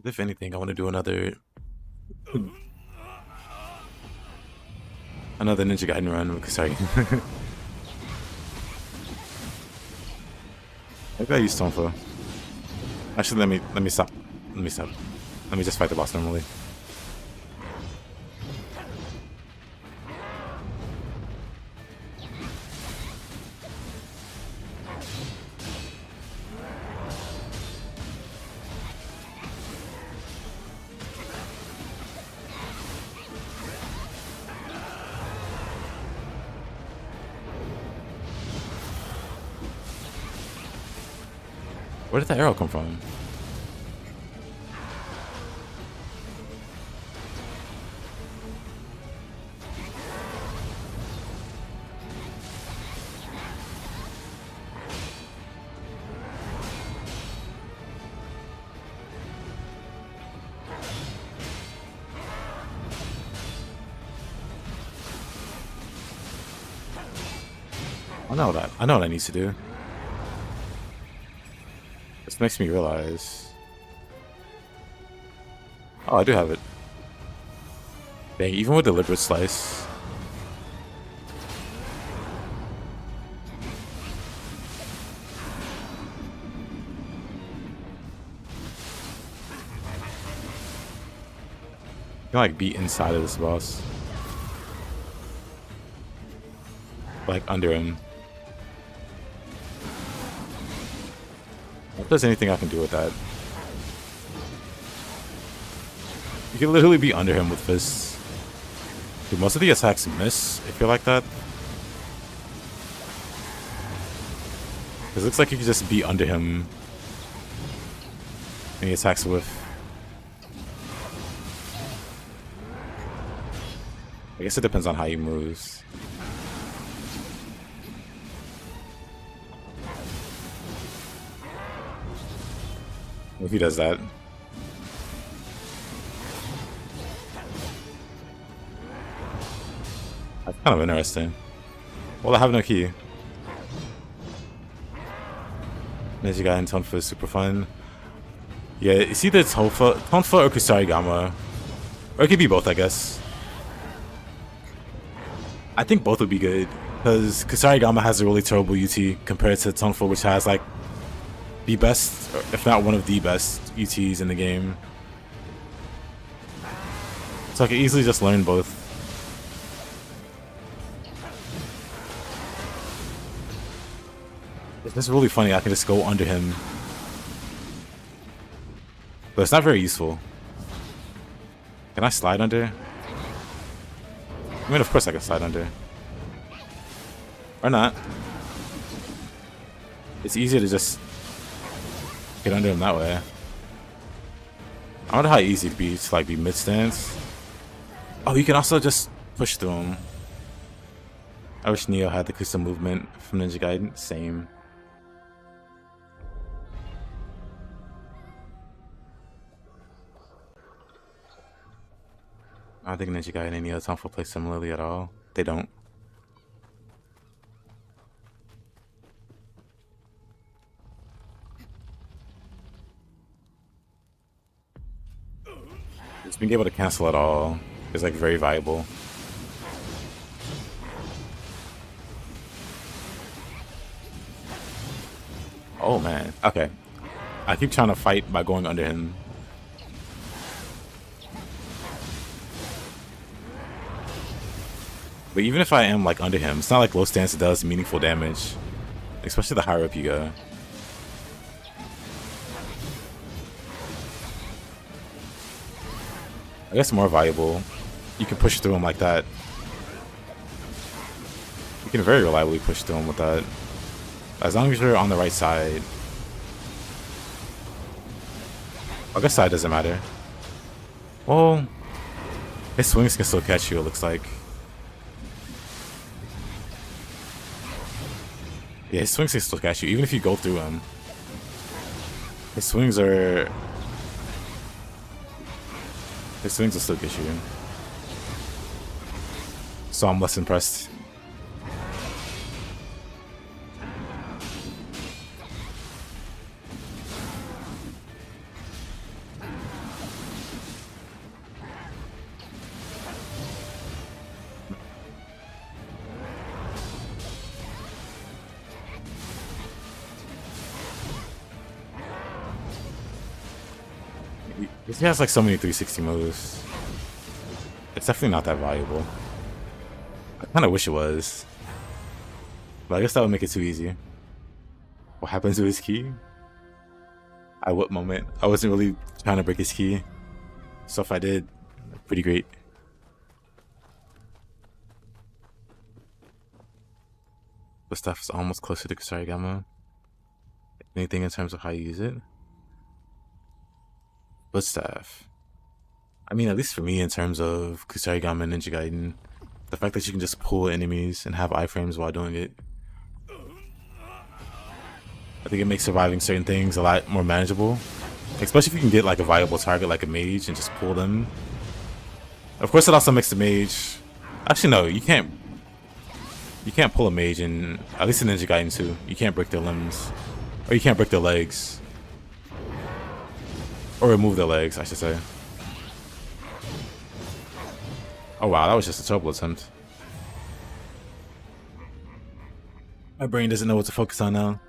If anything, I want to do another Ninja Gaiden run. Sorry. Maybe I use Stonefo. Actually, let me stop. Let me stop. Let me just fight the boss normally. Where did the arrow come from? I know what I need to do. This makes me realize. Oh, I do have it. Dang, even with deliberate slice. You can like be inside of this boss. Like under him. If there's anything I can do with that. You can literally be under him with fists. Dude, most of the attacks miss if you're like that. Because it looks like you can just be under him. And he attacks with. I guess it depends on how he moves. If he does that. That's kind of interesting. Well, I have no key. Ninja Gaiden Tonfa is super fun. Yeah, it's either Tonfa or Kusarigama. Or it could be both, I guess. I think both would be good. Because Kusarigama has a really terrible UT compared to Tonfa, which has like the best, if not one of the best UTs in the game. So I could easily just learn both. This is really funny, I can just go under him. But it's not very useful. Can I slide under? I mean, of course I can slide under. Or not. It's easier to just get under him that way. I wonder how easy it'd be to like be mid-stance. Oh, you can also just push through him. I wish Nioh had the custom movement from Ninja Gaiden. Same. I don't think Ninja Gaiden and Nioh Tonfa play similarly at all. They don't. Just being able to cancel it all is like very valuable. Oh man, okay. I keep trying to fight by going under him. But even if I am like under him, it's not like low stance does meaningful damage. Especially the higher up you go. I guess more valuable. You can push through him like that. You can very reliably push through him with that. As long as you're on the right side. I guess side doesn't matter. Well, his swings can still catch you, it looks like. Yeah, his swings can still catch you, even if you go through him. His swings will still get you. So I'm less impressed. He has like so many 360 moves. It's definitely not that valuable. I kind of wish it was. But I guess that would make it too easy. What happens to his key? At what moment? I wasn't really trying to break his key. So if I did, pretty great. The stuff is almost closer to Kusarigama. Anything in terms of how you use it? But staff. I mean, at least for me, in terms of Kusarigama and Ninja Gaiden, the fact that you can just pull enemies and have iframes while doing it, I think it makes surviving certain things a lot more manageable. Especially if you can get like a viable target like a mage and just pull them. Of course, it also makes the mage... Actually, no, you can't You can't pull a mage in, at least in Ninja Gaiden 2. You can't break their limbs. Or you can't break their legs. Or remove their legs, I should say. Oh wow, that was just a terrible attempt. My brain doesn't know what to focus on now.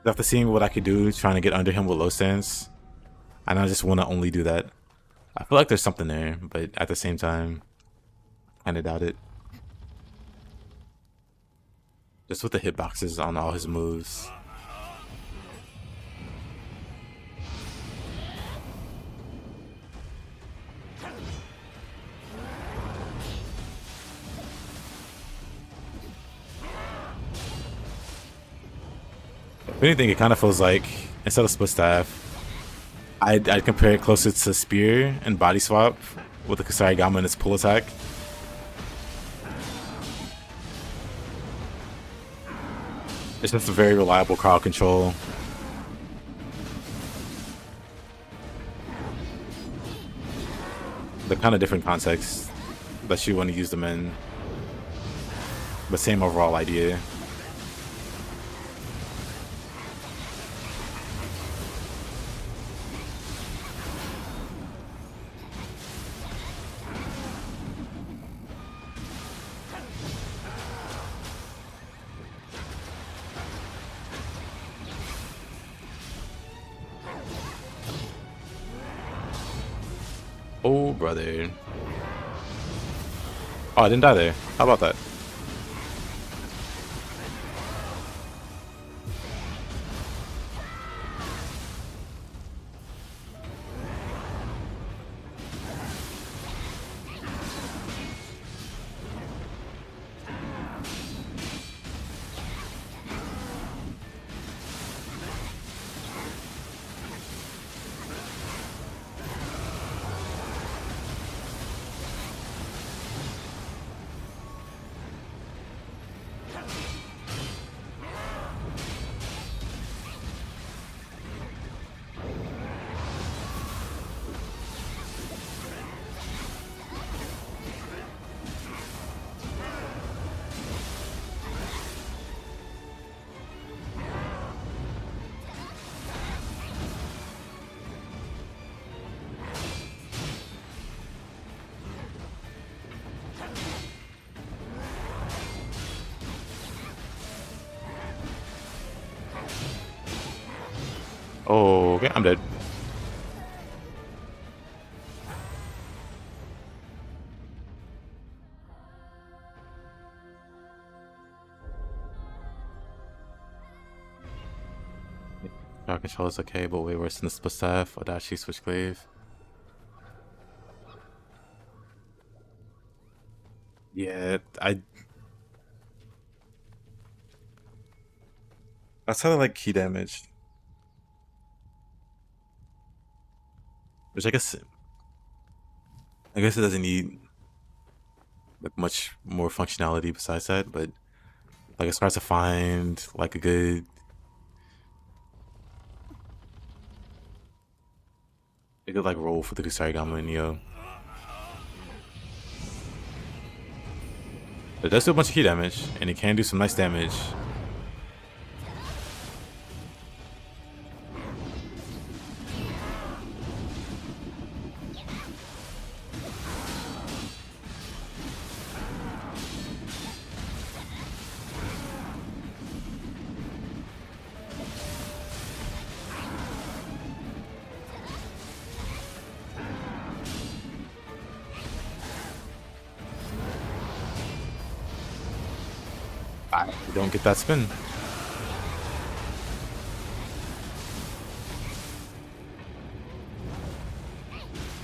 After seeing what I could do trying to get under him with low stance, and I just want to only do that. I feel like there's something there, but at the same time, I kinda doubt it. Just with the hitboxes on all his moves. If anything, it kind of feels like, instead of split staff, I'd compare it closer to spear and body swap with the Kusarigama and its pull attack. It's just a very reliable crowd control. The kind of different context that you want to use them in, but same overall idea. Oh, brother. Oh, I didn't die there. How about that? Oh, okay, I'm dead. Crowd control is okay, but way worse than the split staff or Dashi switch glaive. Yeah, that's how I like key damage. Which I guess it doesn't need like much more functionality besides that, but like it's hard to find like a good like roll for the Kusarigama and Nioh. But it does do a bunch of key damage, and it can do some nice damage. I don't get that spin.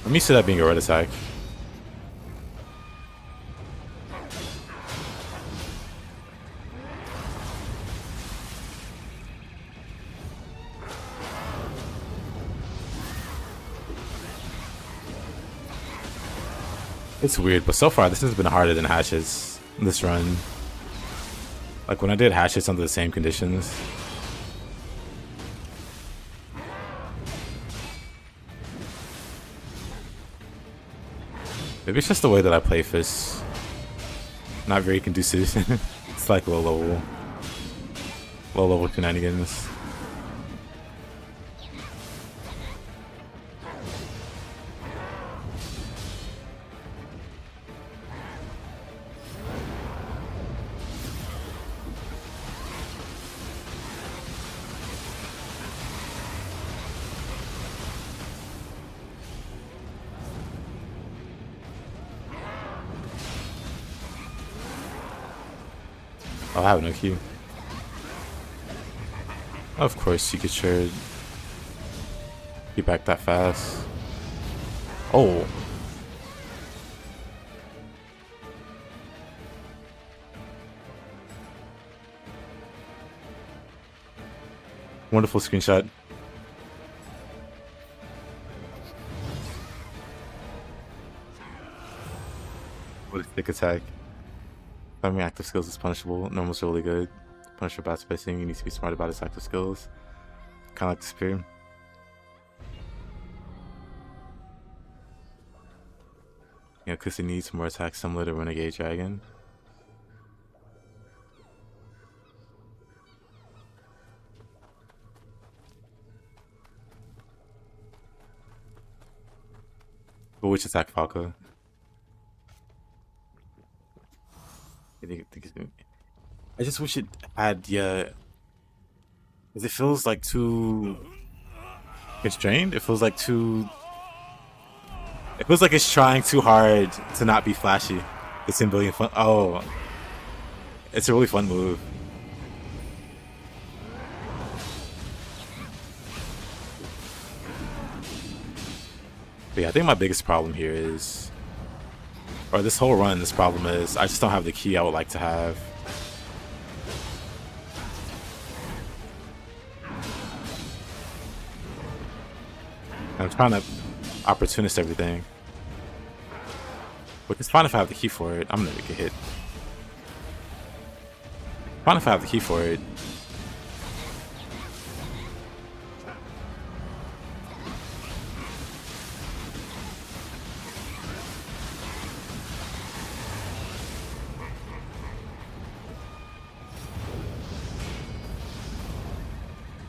I'm used to that being a red attack. It's weird, but so far this has been harder than Hatches this run. Like when I did Hatches under the same conditions. Maybe it's just the way that I play fists. Not very conducive. It's like low level shenanigans. Oh, I have no Q. Of course, you could sure get back that fast. Oh. Wonderful screenshot. What a thick attack. Farming active skills is punishable. Normal's really good. Punish your bad spacing. You need to be smart about its active skills. Kind of like the spear. You know, because it needs more attacks similar to Renegade Dragon. But which attack Falco? I just wish it had, yeah. Because it feels like too constrained. It feels like too. It feels like it's trying too hard to not be flashy. It's 10 billion fun. Oh, it's a really fun move. But yeah, I think my biggest problem here is, or this whole run, this problem is, I just don't have the key I would like to have. I'm trying to opportunist everything. Which is fine if I have the key for it. I'm gonna get hit. Fine if I have the key for it.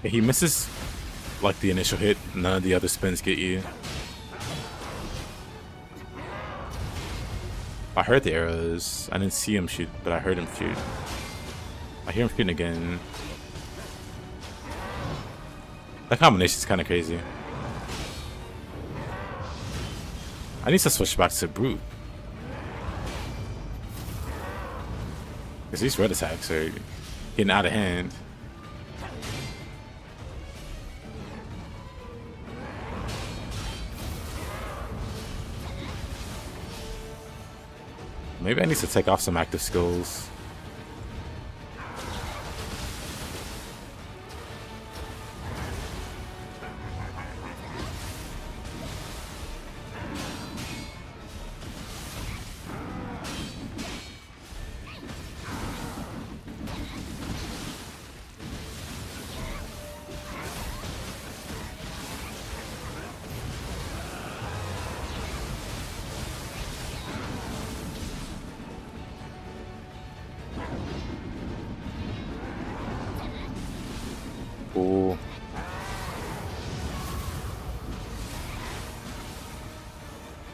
Yeah, he misses like the initial hit. None of the other spins get you. I heard the arrows. I didn't see him shoot, but I heard him shoot. I hear him shooting again. That combination's kind of crazy. I need to switch back to Brute. Because these red attacks are getting out of hand. Maybe I need to take off some active skills. Cool.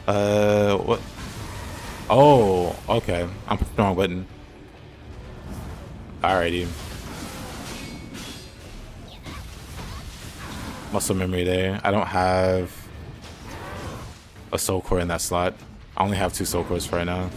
What? Oh, okay. I'm pushing the wrong button. Alrighty. Muscle memory there. I don't have a soul core in that slot. I only have 2 soul cores for right now.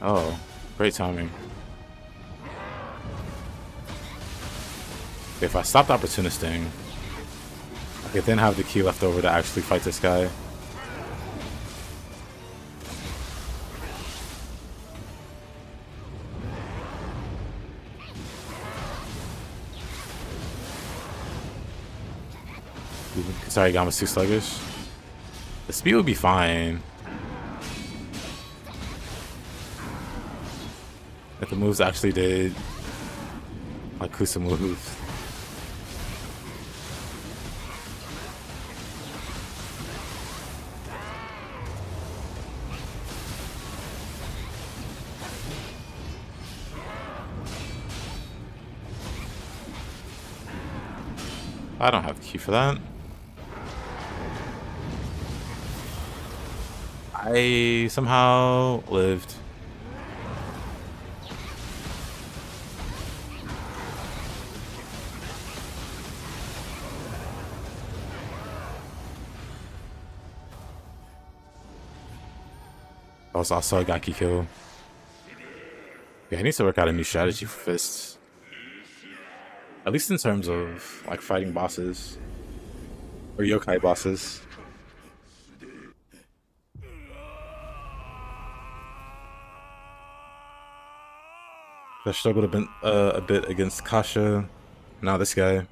Oh, great timing. If I stop the opportunist thing, I could then have the key left over to actually fight this guy. Sorry, Gama's too sluggish. The speed would be fine. If the moves actually did like Kusa moves. I don't have the key for that. I somehow lived. That was also a Gaki kill. Yeah, he needs to work out a new strategy for fists. At least in terms of like fighting bosses. Or yokai bosses. I struggled a bit against Kasha. Now this guy.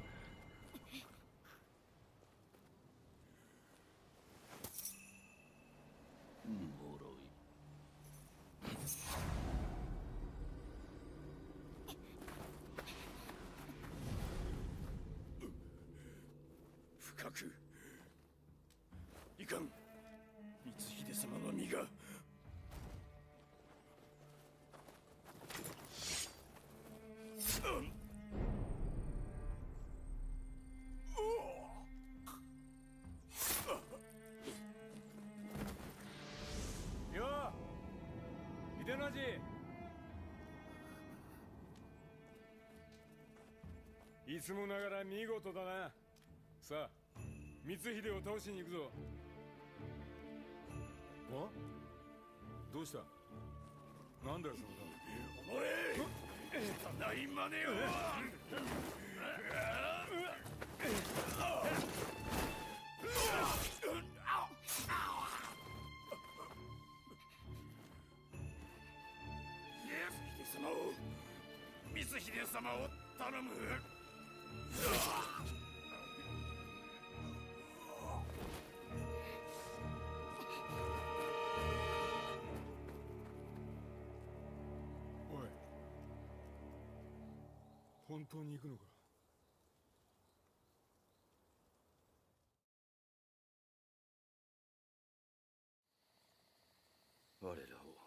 我らを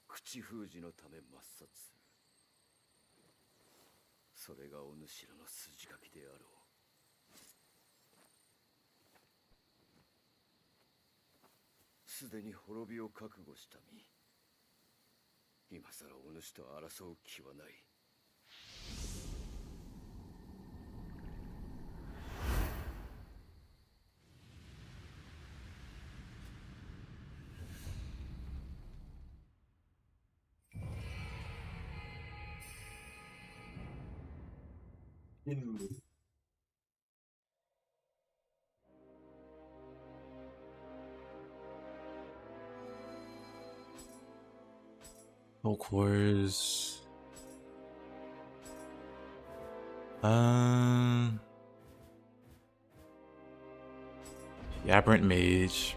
口封じのため抹殺する。それがお主らの筋書きであろう。すでに滅びを覚悟した身。今さらお主と争う気はない。No cores. The Aberrant Mage.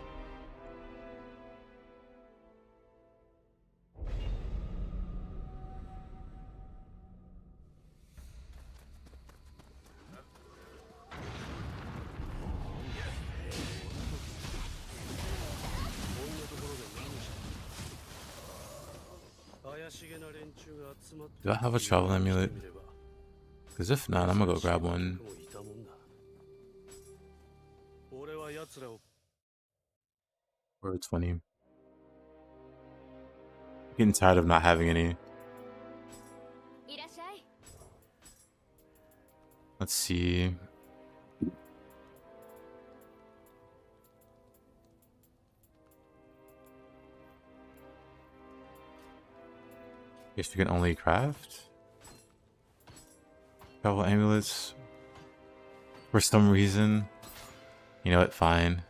Do I have a travel amulet? Because if not, I'm gonna go grab one. Or 20. Getting tired of not having any. Let's see. Guess you can only craft travel amulets for some reason. You know what? Fine.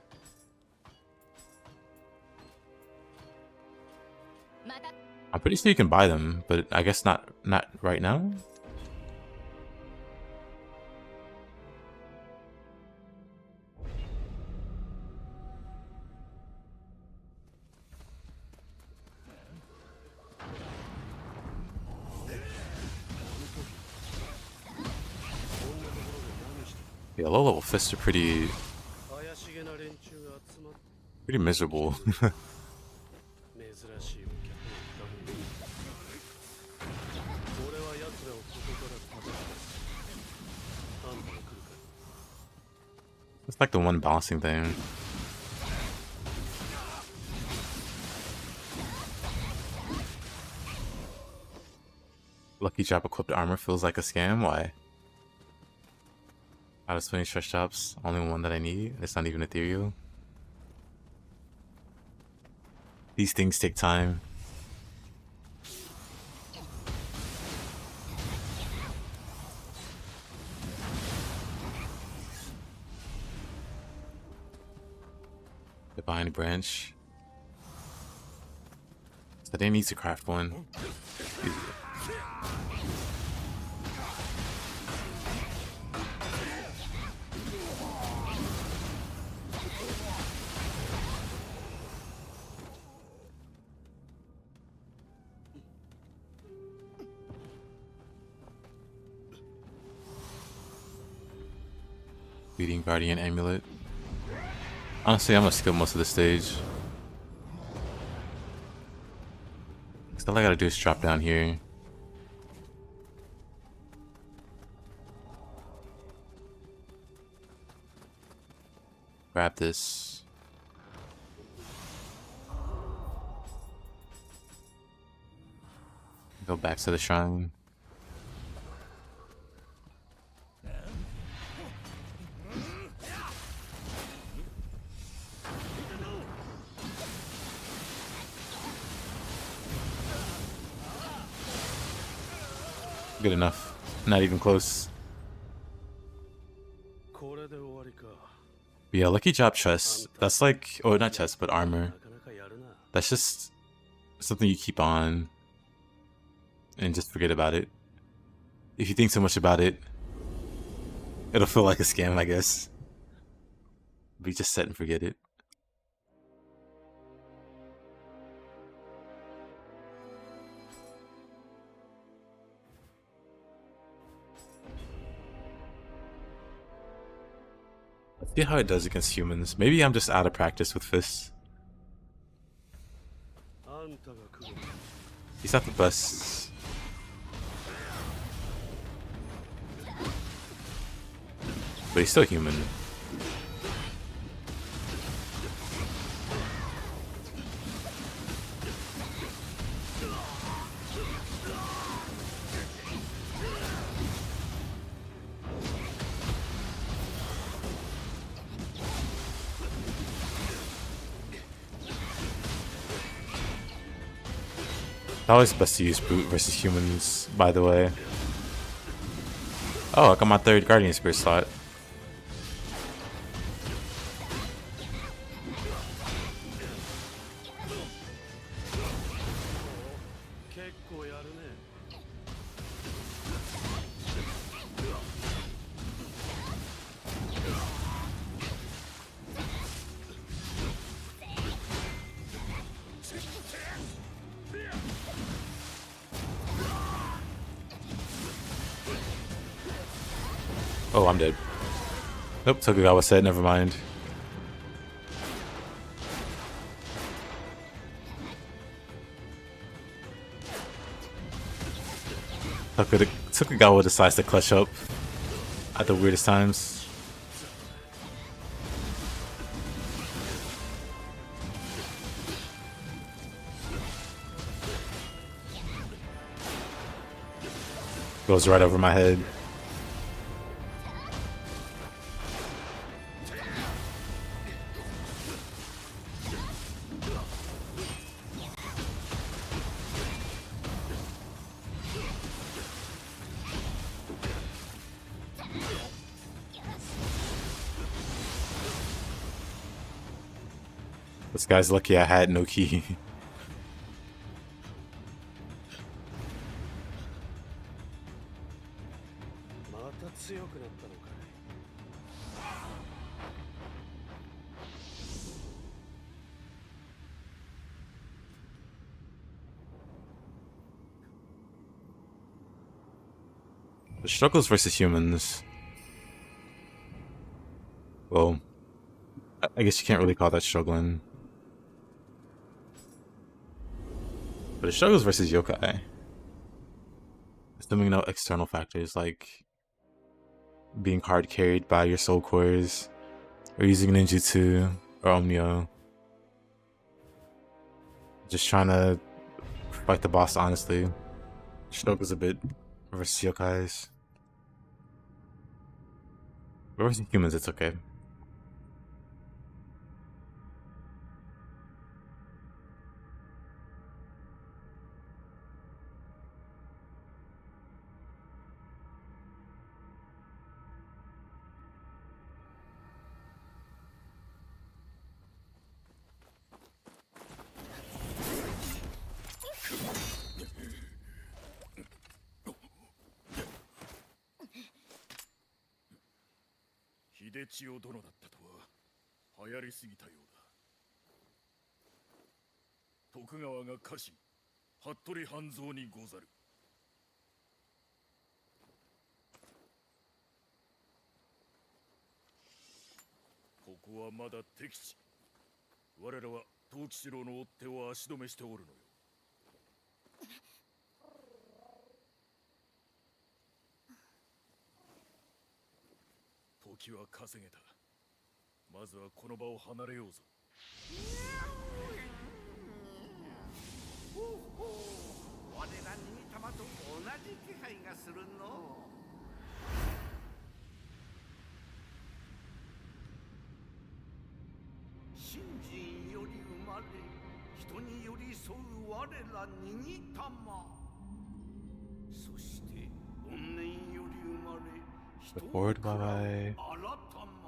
I'm pretty sure you can buy them, but I guess not right now. Yeah, low level fists are pretty miserable. 珍しいお客を頼む。俺は奴らをここから叩く。あんたが来るか。 It's like the one balancing thing. Lucky drop equipped armor feels like a scam. Why? Out of 20 stretch chops, only one that I need. It's not even ethereal. These things take time. Divine branch. So they need to craft one. Easy. Leading Guardian Amulet. Honestly, I'm gonna skip most of the stage. So all I gotta do is drop down here. Grab this. Go back to the shrine. Good enough. Not even close. But yeah, lucky drop chest. That's like, oh, not chest, but armor. That's just something you keep on and just forget about it. If you think so much about it, it'll feel like a scam, I guess. But you just set and forget it. Let's see how it does against humans. Maybe I'm just out of practice with fists. He's not the best. But he's still human. It's always best to use brute versus humans, by the way. Oh, I got my third Guardian Spirit slot. Oh, I'm dead. Nope, Tokugawa said, never mind. Tokugawa decides to clutch up at the weirdest times. Goes right over my head. This guy's lucky I had no key. The struggles versus humans. Well, I guess you can't really call that struggling. But it struggles versus yokai. Assuming no external factors like being hard carried by your soul cores, or using ninjutsu or omnio. Just trying to fight the boss honestly. Struggles a bit versus yokais. But versus humans, it's okay.秀千代殿だったとは流行りすぎたようだ。徳川が家臣服部半蔵にござる。ここはまだ敵地。我らは藤吉郎の追っ手を足止めしておるのよ。時は稼げた。まずはこの場を離れようぞ。ほうほう、我らに玉と同じ気配がするの。信心より生まれ、人に寄り添う我らに玉。そして怨念より生まれ、The forward by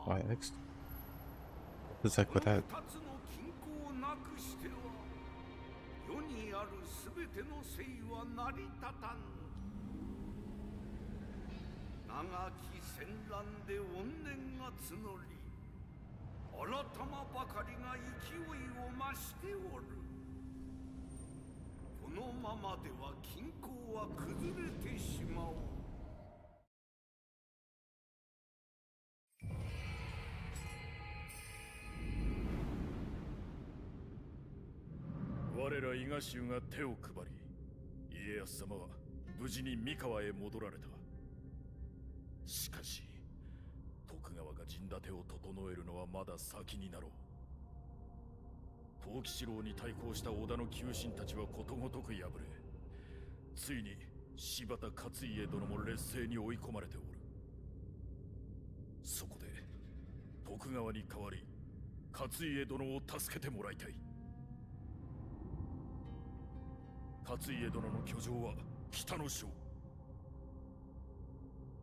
YX. What's like with that? 二つの均衡をなくしては世にあるすべての生は成り立たぬ。長き戦乱で怨念が募り、新たまばかりが勢いを増しておる。このままでは均衡は崩れてしまう。我ら伊賀衆が手を配り、家康様は無事に三河へ戻られた。しかし徳川が陣立てを整えるのはまだ先になろう。藤吉郎に対抗した織田の旧臣たちはことごとく敗れ、ついに柴田勝家殿も劣勢に追い込まれておる。そこで徳川に代わり勝家殿を助けてもらいたい。勝家殿の居城は北の省。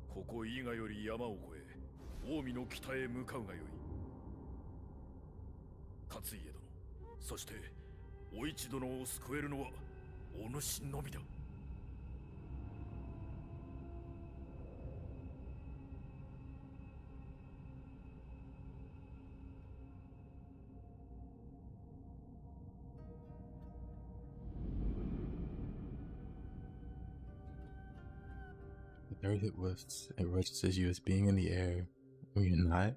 ここ伊賀より山を越え近江の北へ向かうがよい。勝家殿、そしてお市殿を救えるのはお主のみだ。The third hit lifts, it registers you as being in the air when you're not.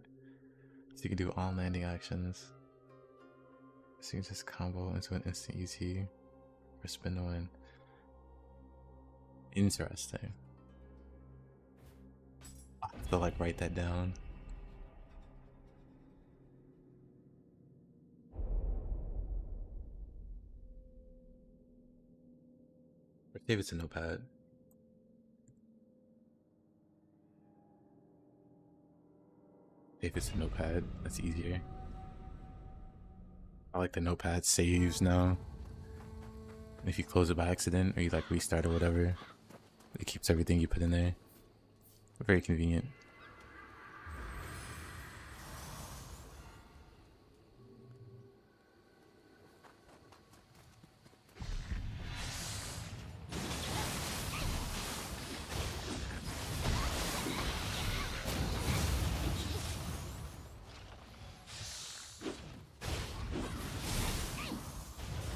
So you can do all landing actions. So you can just combo into an instant ET or spin to win. Interesting. I have to like write that down. Or save it to notepad. If it's a notepad, that's easier. I like the notepad saves now. If you close it by accident or you like restart or whatever, it keeps everything you put in there. Very convenient.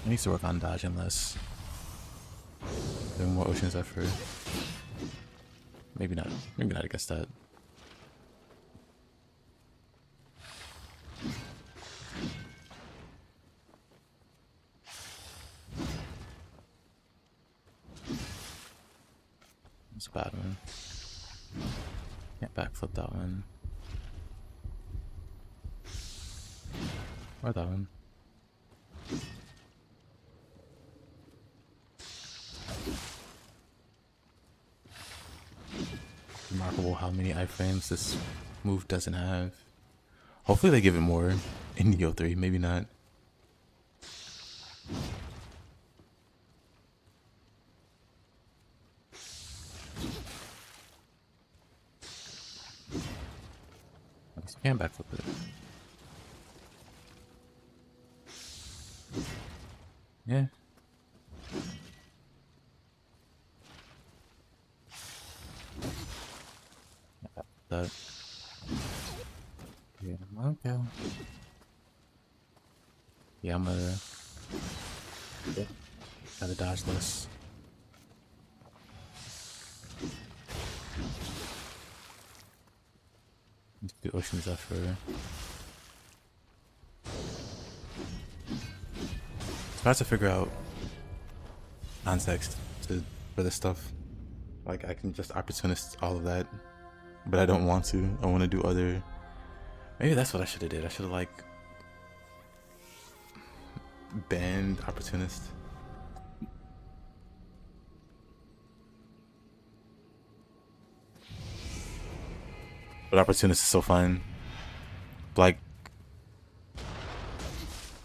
I need to work on dodging less. Doing more oceans effort. Maybe not. Maybe not against that. It's a bad one. Can't backflip that one. Or that one. Remarkable how many iframes this move doesn't have. Hopefully they give it more in Nioh 3, maybe not. You can backflip it. Yeah. That. Yeah, okay. Yeah, I'm gonna gotta dodge this. Let's do Ocean Zephyr. It's hard to figure out context for this stuff. Like, I can just opportunist all of that, but I don't want to. I want to do other. Maybe that's what I should have did. I should have like banned opportunist. But opportunist is so fun. Like,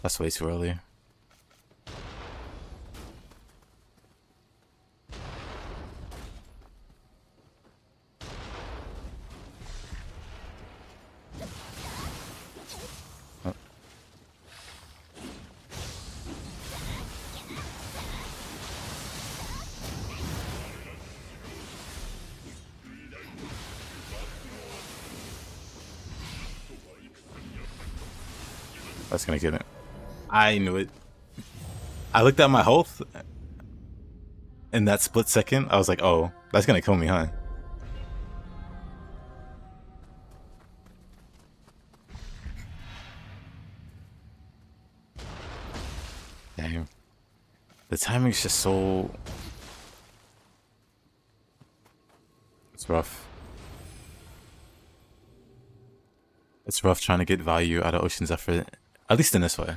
that's way too early. Oh. That's gonna get it. I knew it. I looked at my health in that split second. I was like, oh, that's gonna kill me, huh? Damn. The timing's just so... It's rough. It's rough trying to get value out of Ocean Zephyr, at least in this way.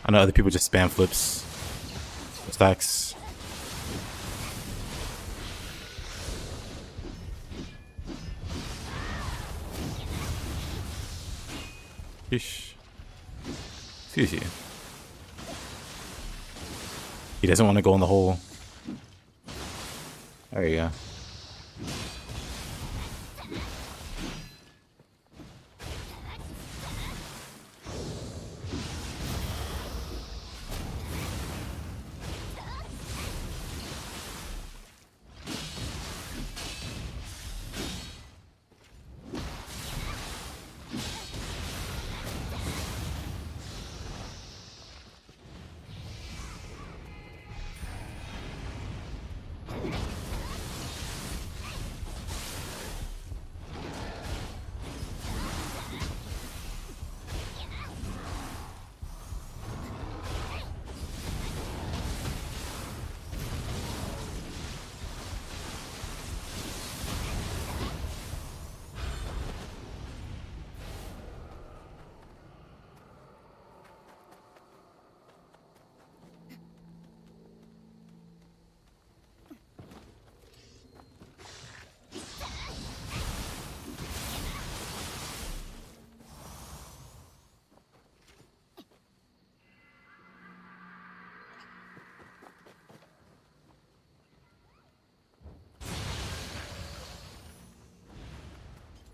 I know other people just spam flips, stacks. Sheesh. Excuse you. He doesn't want to go in the hole. There you go.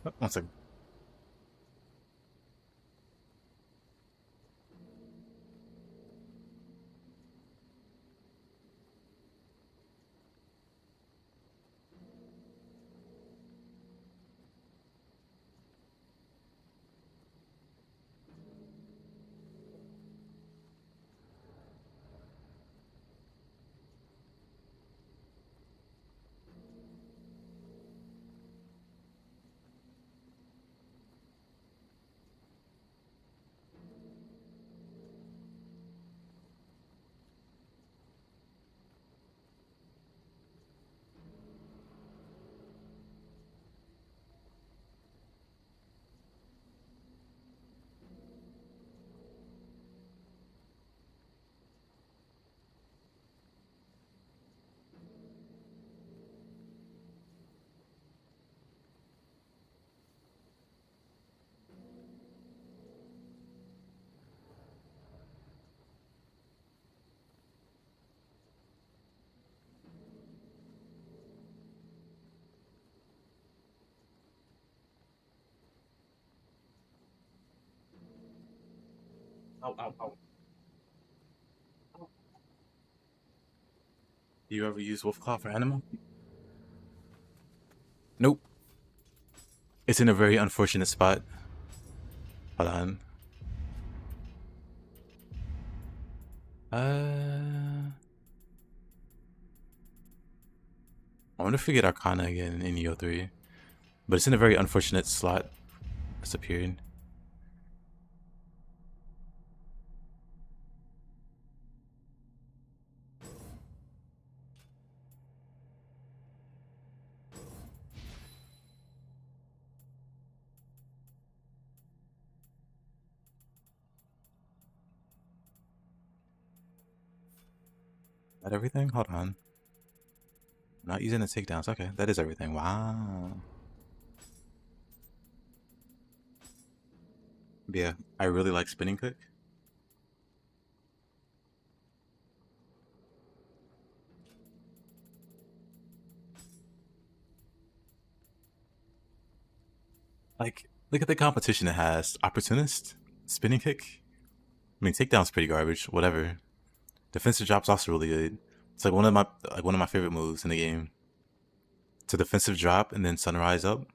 Oh, one second. Do you ever use Wolf Claw for anima? Nope. It's in a very unfortunate spot. Hold on. I wonder if we get Arcana again in Nioh 3. But it's in a very unfortunate slot. It's appearing. That everything? Hold on. Not using the takedowns. Okay, that is everything. Wow. But yeah, I really like spinning kick. Like, look at the competition it has. Opportunist, spinning kick. I mean, takedown's pretty garbage. Whatever. Defensive drop's also really good. It's like one of my favorite moves in the game. It's a defensive drop and then sunrise up.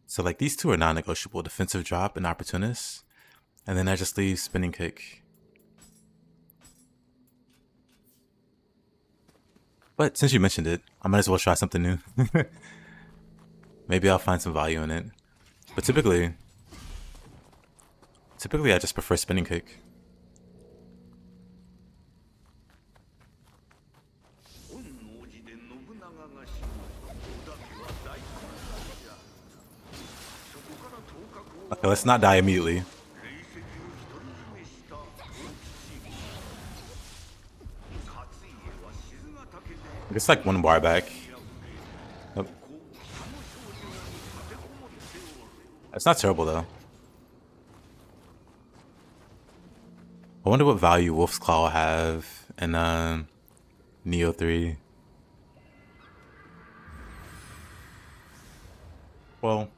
So like these two are non-negotiable: defensive drop and opportunist, and then I just leave spinning kick. But since you mentioned it, I might as well try something new. Maybe I'll find some value in it. But typically I just prefer spinning kick. Okay, let's not die immediately. It's like one bar back. Nope. It's not terrible though. I wonder what value Wolf's Claw will have in Nioh 3. Well,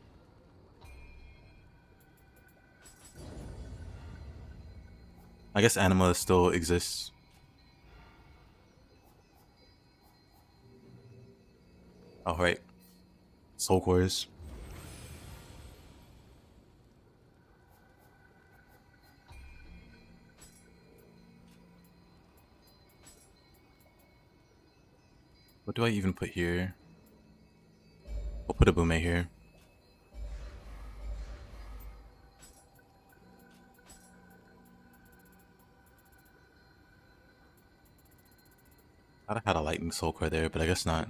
I guess anima still exists. Oh right, soul cores. What do I even put here? We'll put a Bume here. Thought I had a lightning soul core there, but I guess not.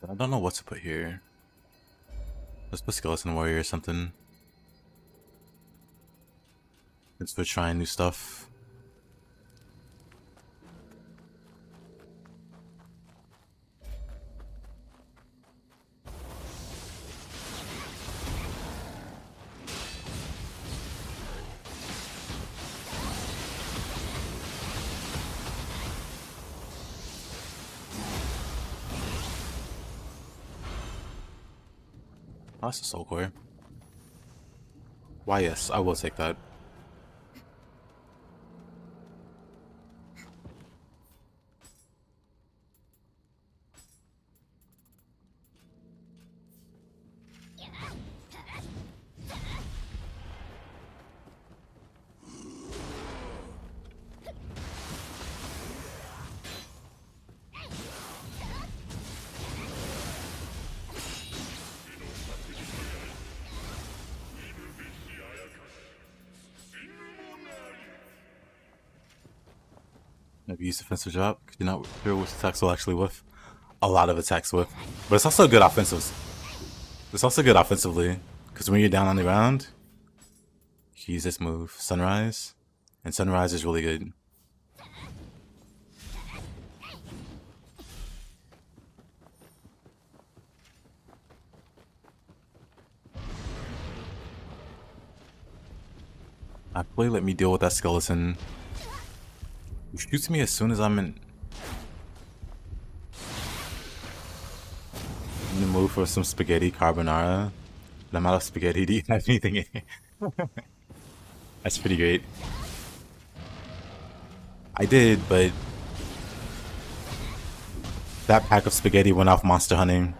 I don't know what to put here. Let's put Skeleton Warrior or something. Since we're trying new stuff. Oh, that's a soul core. Why, yes, I will take that. Maybe use defensive drop, because you're not sure which attacks will actually whiff. A lot of attacks whiff. But it's also good offensive. It's also good offensively. Because when you're down on the ground, you use this move, Sunrise. And Sunrise is really good. Actually, let me deal with that skeleton. He shoots me as soon as I'm in the mood for some spaghetti carbonara. But I'm out of spaghetti. Do you have anything in here? That's pretty great. I did, but that pack of spaghetti went off monster hunting.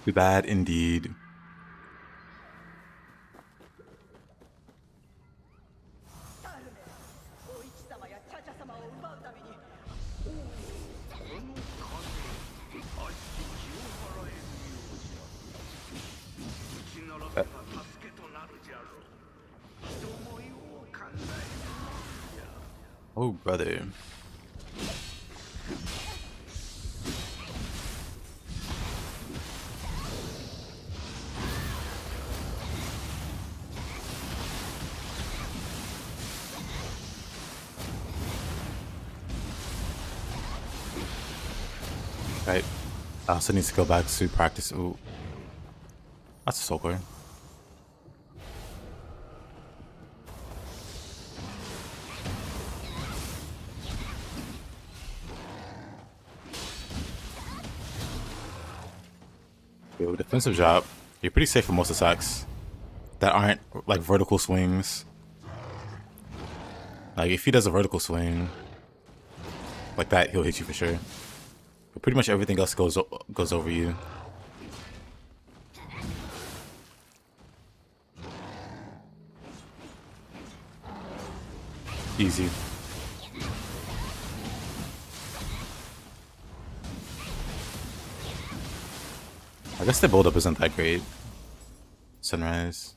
Too bad indeed. Oh, brother. Right. I also need to go back to practice. Ooh. That's a soul core. Yo, defensive drop. You're pretty safe for most attacks that aren't like vertical swings. Like if he does a vertical swing like that, he'll hit you for sure. But pretty much everything else goes over you. Easy. I guess the build-up isn't that great. Sunrise.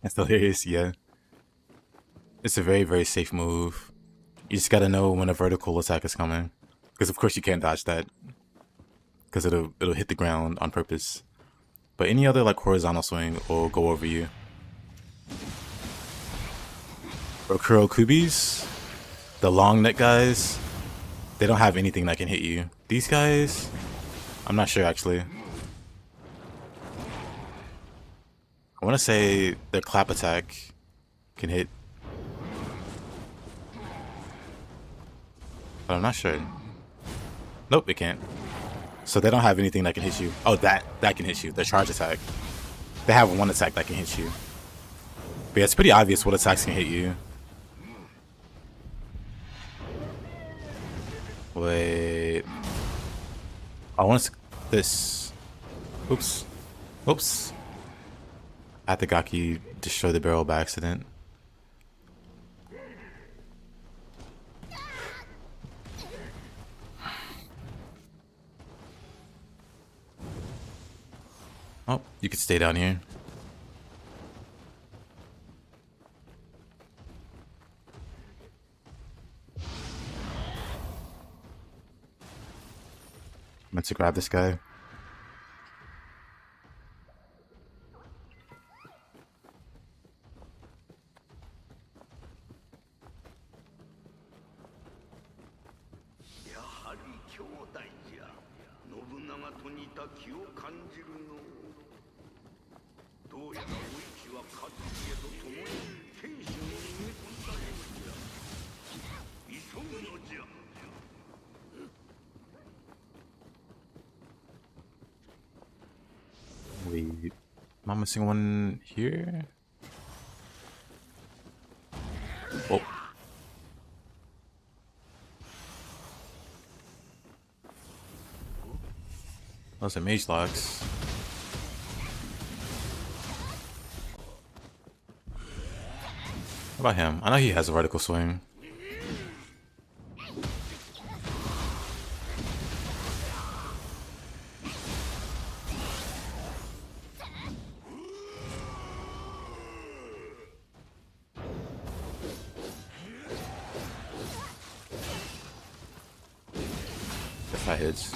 That's hilarious, yeah. It's a very, very safe move. You just gotta know when a vertical attack is coming. Because of course you can't dodge that. Because it'll hit the ground on purpose. But any other like horizontal swing will go over you. Rokuro Kubis, the long neck guys, they don't have anything that can hit you. These guys, I'm not sure actually. I want to say their clap attack can hit. But I'm not sure. Nope, it can't. So they don't have anything that can hit you. Oh, that can hit you. Their charge attack. They have one attack that can hit you. But yeah, it's pretty obvious what attacks can hit you. Wait. I want to... This. Oops. Oops. Atagaki destroyed the barrel by accident. Oh, you could stay down here. Meant to grab this guy. Wait, am I missing one here? Oh. Those are mage locks. What about him? I know he has a vertical swing. If that hits.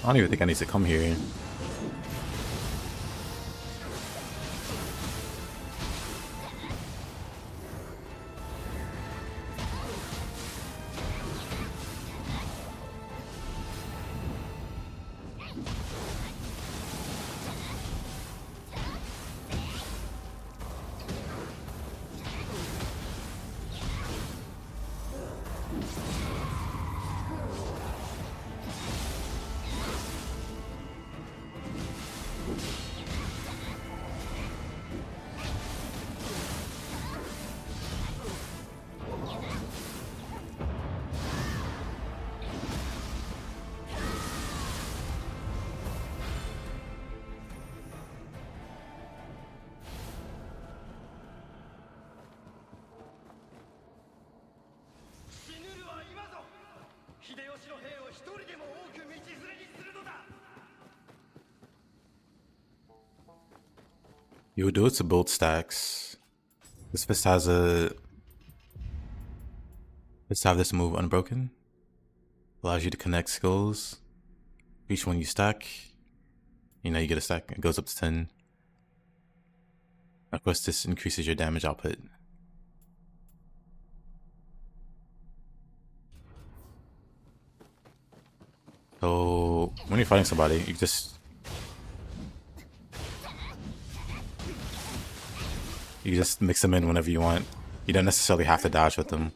I don't even think I need to come here. You would do it to build stacks. This fist has a... Let's have this move unbroken. Allows you to connect skills. Each one you stack, you know, you get a stack. It goes up to 10. Of course, this increases your damage output. So when you're fighting somebody, you just mix them in whenever you want. You don't necessarily have to dodge with them,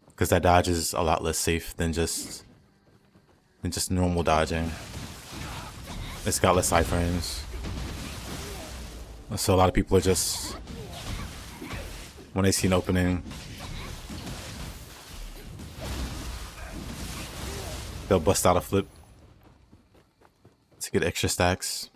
because that dodge is a lot less safe than just normal dodging. It's got less iframes, so a lot of people are just, when they see an opening, they'll bust out a flip to get extra stacks.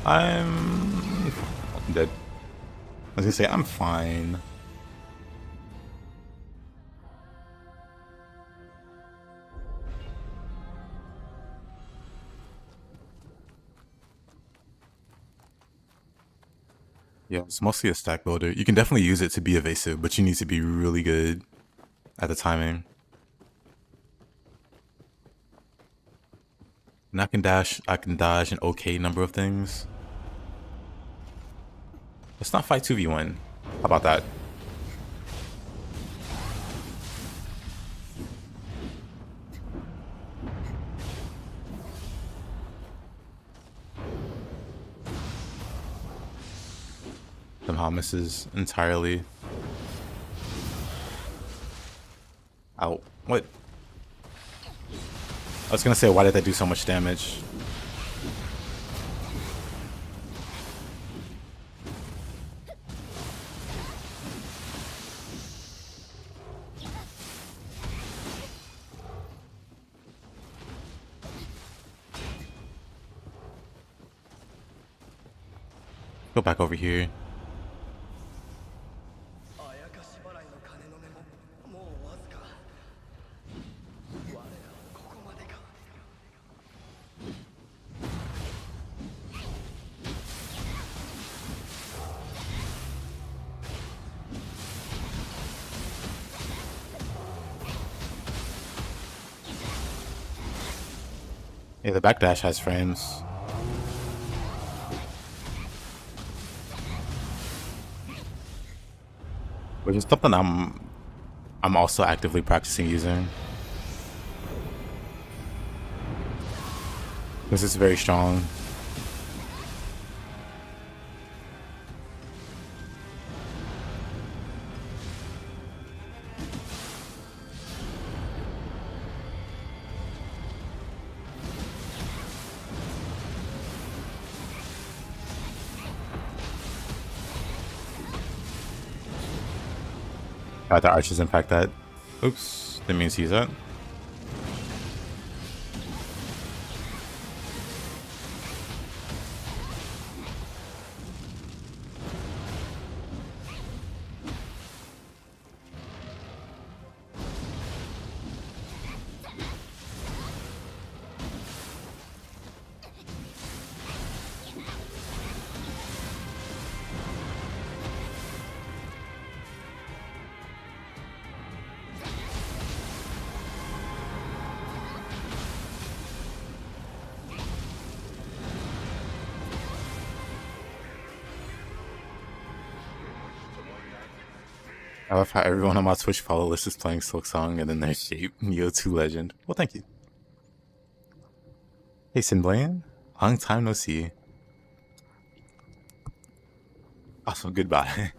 I'm dead. I was gonna say, I'm fine. Yeah, it's mostly a stack builder. You can definitely use it to be evasive, but you need to be really good at the timing. And I can dodge an okay number of things. Let's not fight 2v1. How about that? Somehow misses entirely. Ow. What? I was gonna say, why did that do so much damage? Go back over here. Yeah, the backdash has frames. Which is something I'm also actively practicing using. This is very strong. The archers impact that. Oops, didn't mean to use that. I love how everyone on my Twitch follow list is playing Silk Song and then their shape, Nioh 2 Legend. Well, thank you. Hey, Sinblayan. Long time no see. Awesome, goodbye.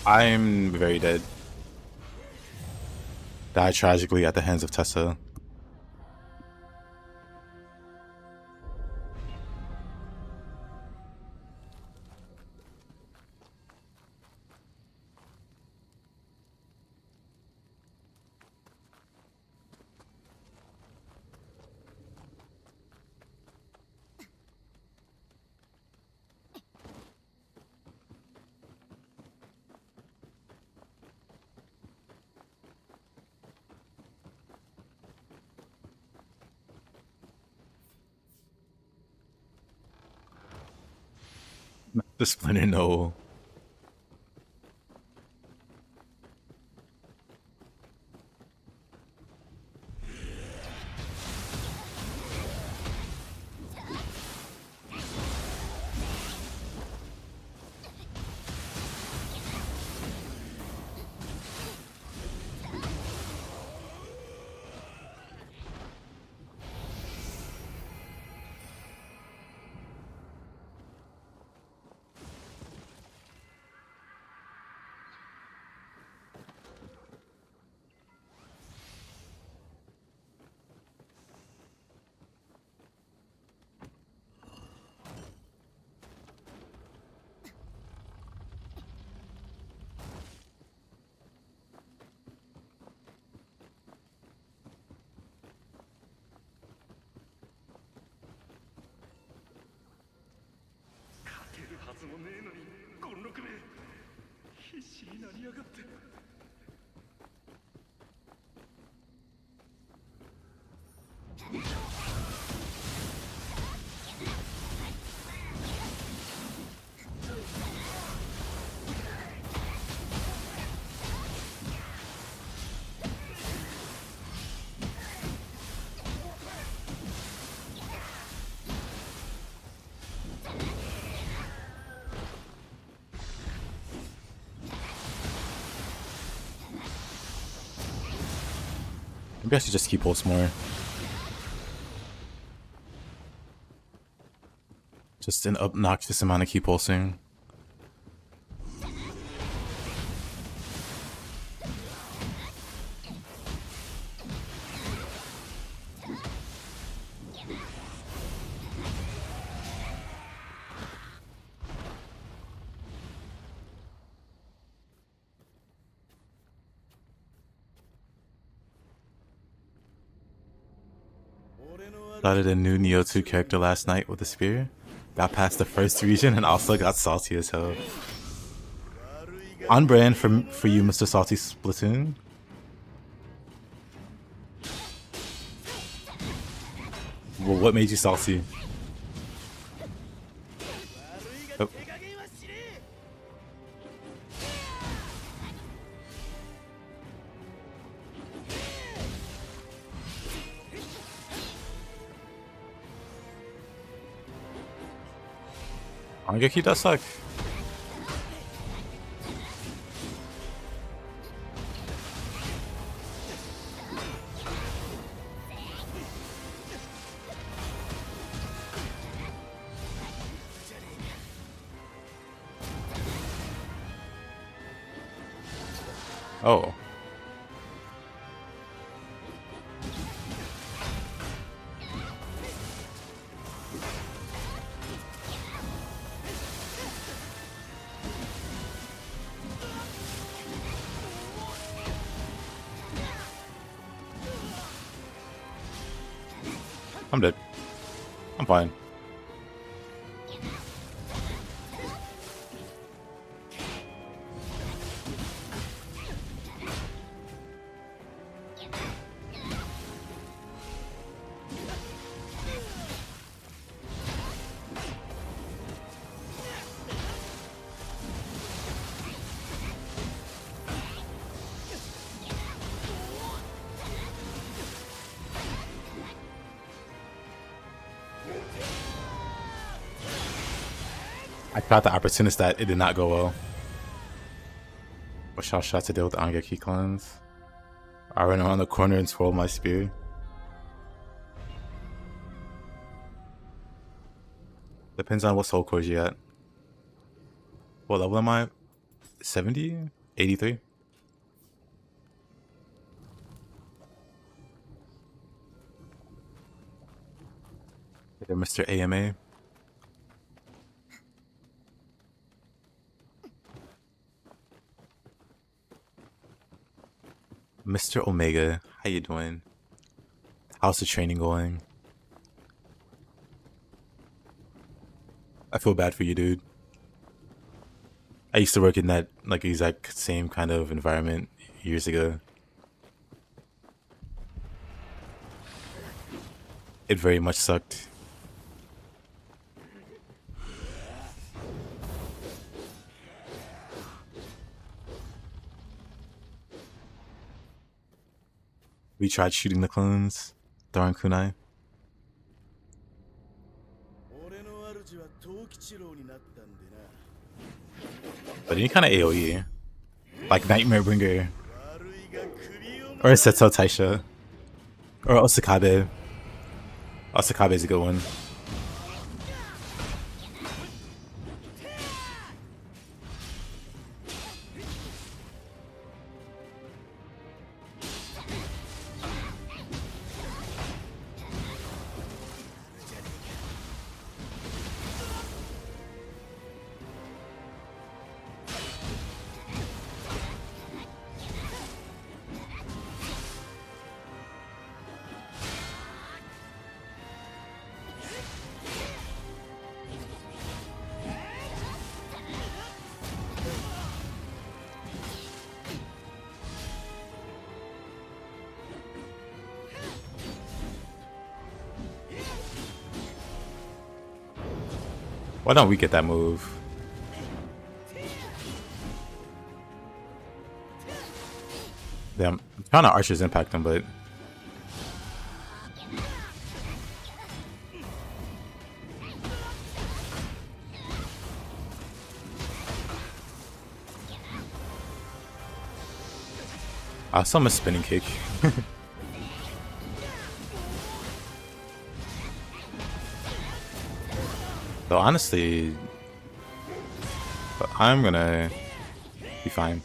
I'm very dead. Died tragically at the hands of Tessa. The Splinter no. Maybe I should just keep pulse more. Just an obnoxious amount of keep pulsing. Started a new Nioh 2 character last night with a spear. Got past the first region and also got salty as hell. On brand for you, Mr. Salty Splatoon. Well, what made you salty? Oh. Angeki does suck. Oh. I'm dead. I'm fine. I tried the opportunist that it did not go well. What shot to deal with the Angeki clones? I ran around the corner and twirled my spear. Depends on what soul cores you at. What level am I? 70? 83? Yeah, Mr. AMA. Mr. Omega, how you doing? How's the training going? I feel bad for you, dude. I used to work in that like exact same kind of environment years ago. It very much sucked. We tried shooting the clones, throwing kunai. But any kind of AoE, like Nightmare Bringer, or Seto Taisha, or Osakabe. Osakabe is a good one. Why don't we get that move? Damn, I'm trying to Archer's impact him, but I saw him a spinning kick. So honestly, I'm gonna be fine.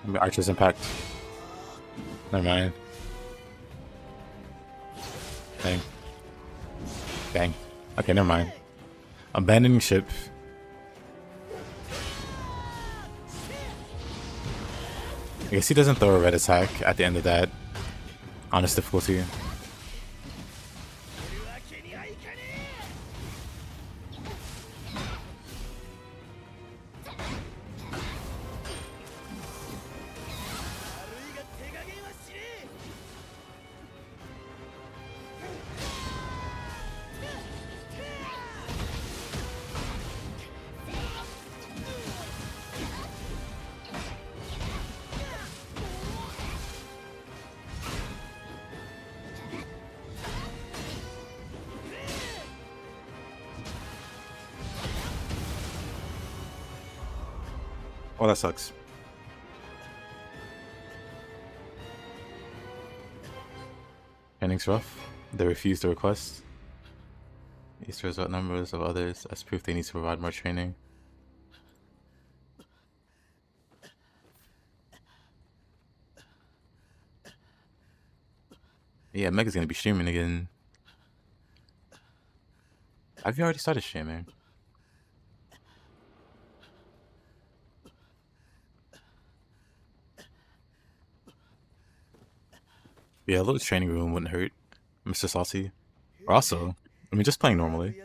I mean, Archer's Impact. Never mind. Dang. Dang. Okay, never mind. Abandoning ship. I guess he doesn't throw a red attack at the end of that. Honest difficulty. Oh, that sucks. Training's rough. They refuse the request. These throws out numbers of others as proof they need to provide more training. Yeah, Mega's gonna be streaming again. Have you already started streaming? Yeah, a little training room wouldn't hurt, Mr. Salty. Or also, I mean, just playing normally.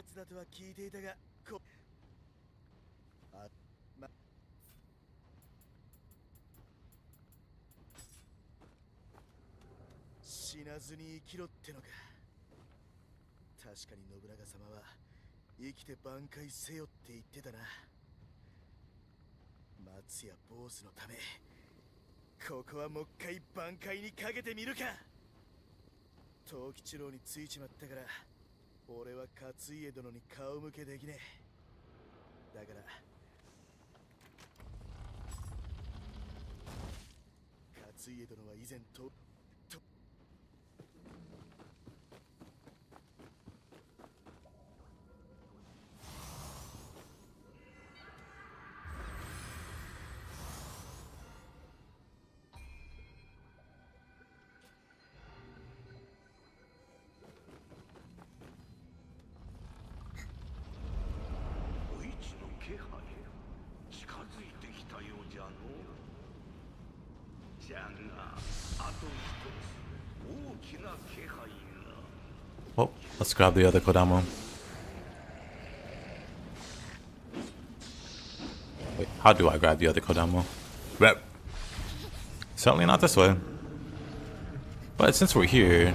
Oh, let's grab the other Kodama. Wait, how do I grab the other Kodama? Rep. Certainly not this way. But since we're here...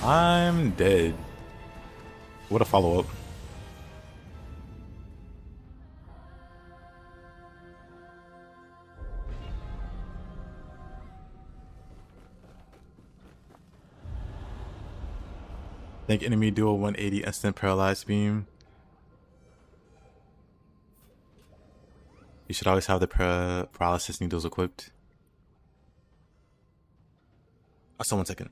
I'm dead. What a follow-up. Think enemy dual 180 instant paralyzed beam. You should always have the paralysis needles equipped. Also, 1 second.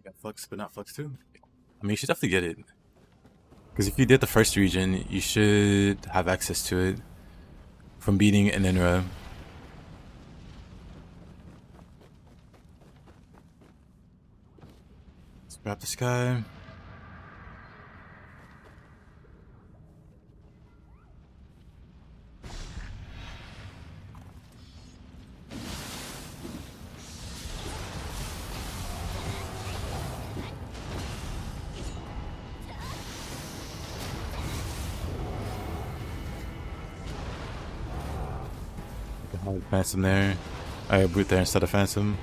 Got Flux, but not Flux 2. I mean, you should definitely get it. Because if you did the first region, you should have access to it. from beating an Inra. Let's grab this guy. Phantom there. I brute there instead of Phantom.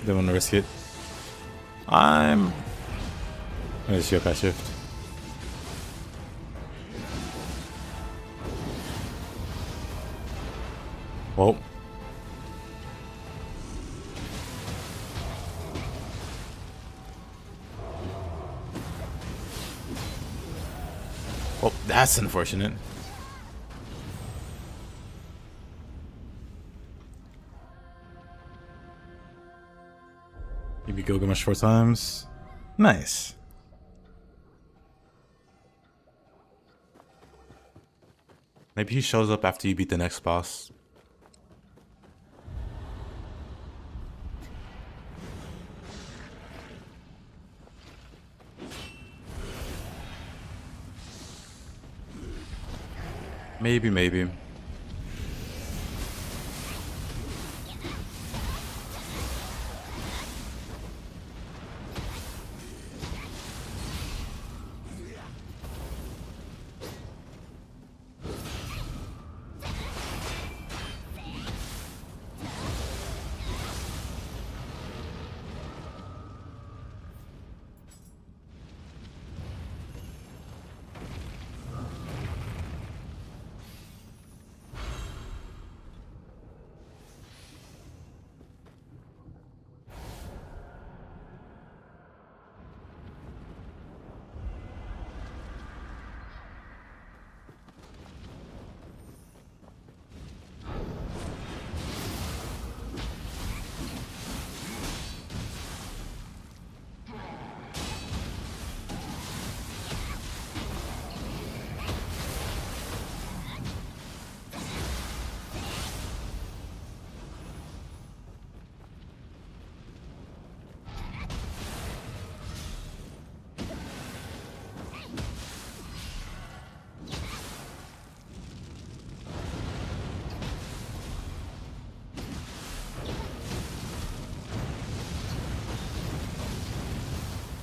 Don't want to risk it. I'm gonna just Yokai Shift. Whoa. Oh, that's unfortunate. You beat Gilgamesh 4 times. Nice. Maybe he shows up after you beat the next boss. Maybe.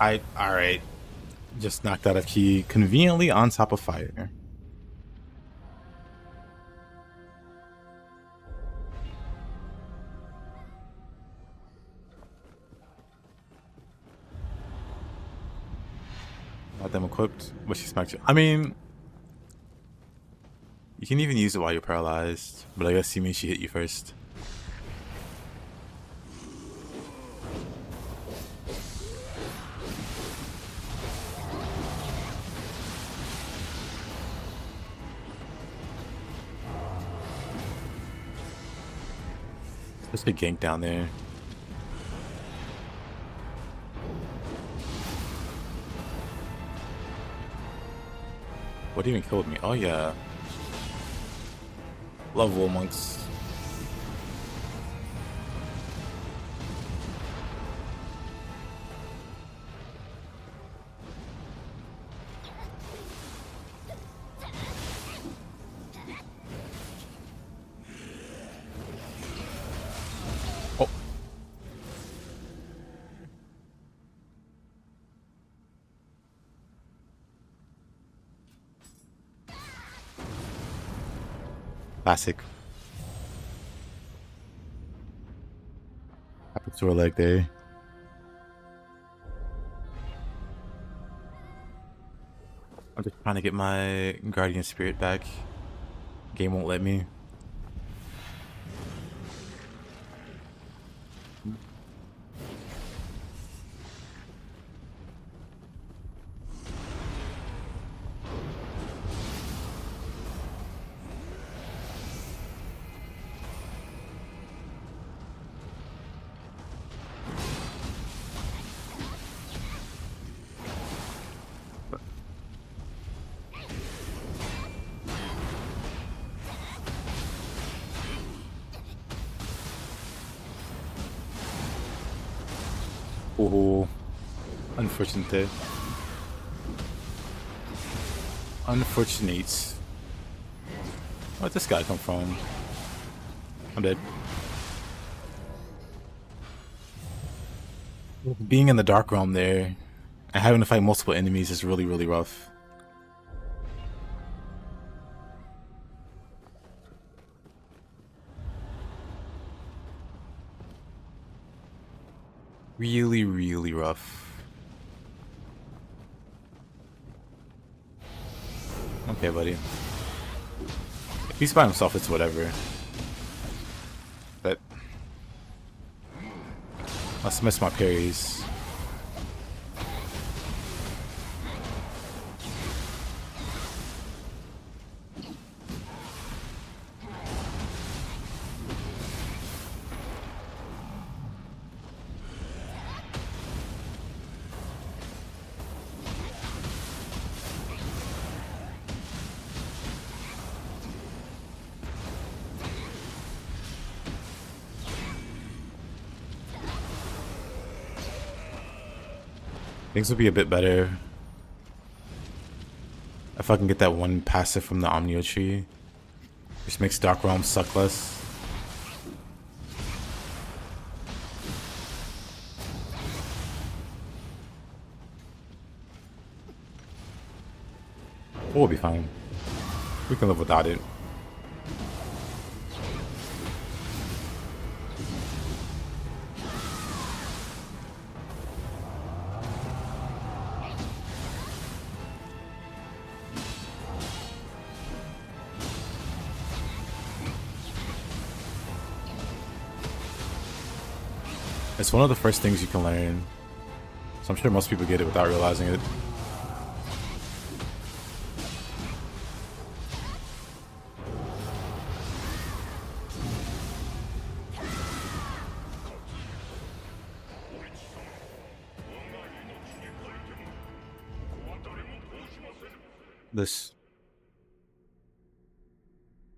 Alright. Just knocked out a key conveniently on top of fire. Got them equipped, but she smacked you. I mean, you can even use it while you're paralyzed, but I guess you mean she hit you first. There's a gank down there. What even killed me? Oh yeah. Love Wool Monks. Oh. Classic. Happened to her leg there. I'm just trying to get my guardian spirit back. Game won't let me. Oh, unfortunate. Unfortunate. Where'd this guy come from? I'm dead. Being in the dark realm there and having to fight multiple enemies is really, really rough. Really, really rough. Okay, buddy. If he's by himself, it's whatever. But let's miss my parries. Things would be a bit better if I can get that one passive from the Nioh tree, which makes Dark Realm suck less. We'll be fine. We can live without it. It's one of the first things you can learn, so I'm sure most people get it without realizing it.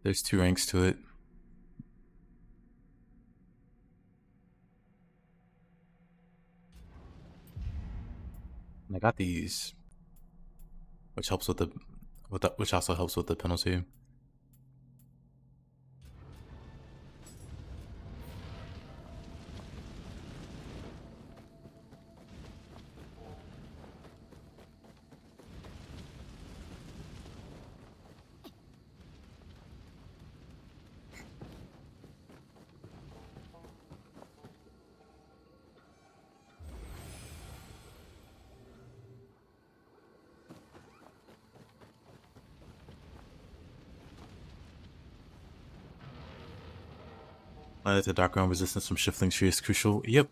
There's 2 ranks to it. And I got these, which helps with which also helps with the penalty. The dark ground resistance from Shiftling Tree is crucial. Yep.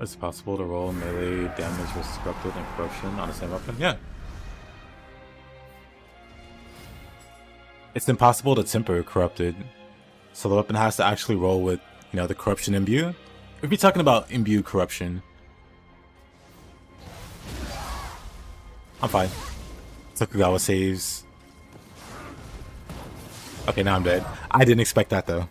Is it possible to roll melee damage versus corrupted and corruption on the same weapon? Yeah. It's impossible to temper corrupted, so the weapon has to actually roll with, you know, the corruption imbue. We'd be talking about imbue corruption. I'm fine. Tokugawa saves. Okay, now I'm dead. I didn't expect that though.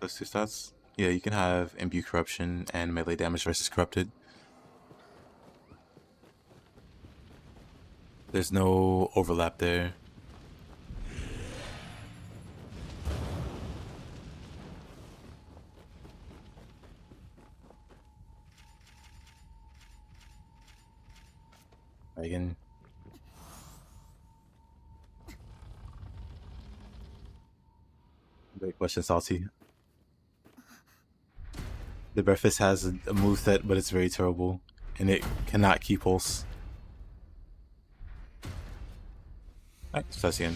Those 2 stats? Yeah, you can have imbue corruption and melee damage versus corrupted. There's no overlap there. Again. Great question, Salty. The breakfast has a moveset, but it's very terrible, and it cannot keep pulse. Alright, starts again.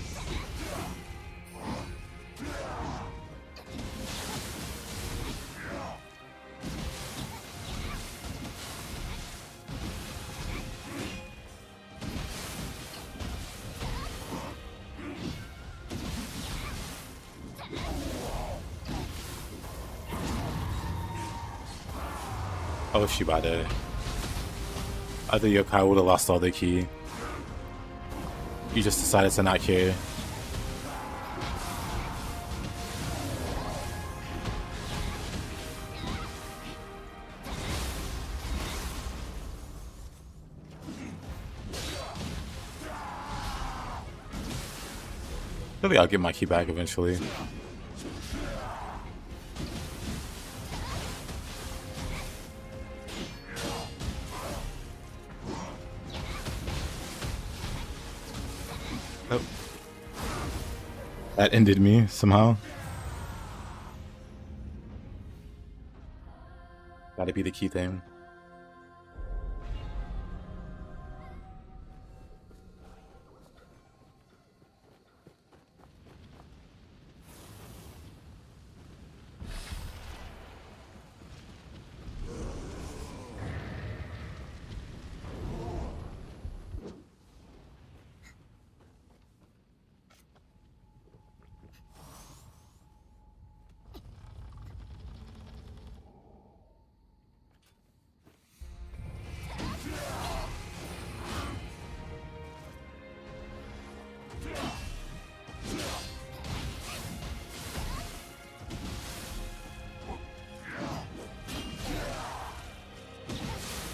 Oh, Shibata. Other yokai would have lost all their ki. You just decided to not care. Maybe I'll get my ki back eventually. Oh. That ended me somehow. Gotta be the key thing.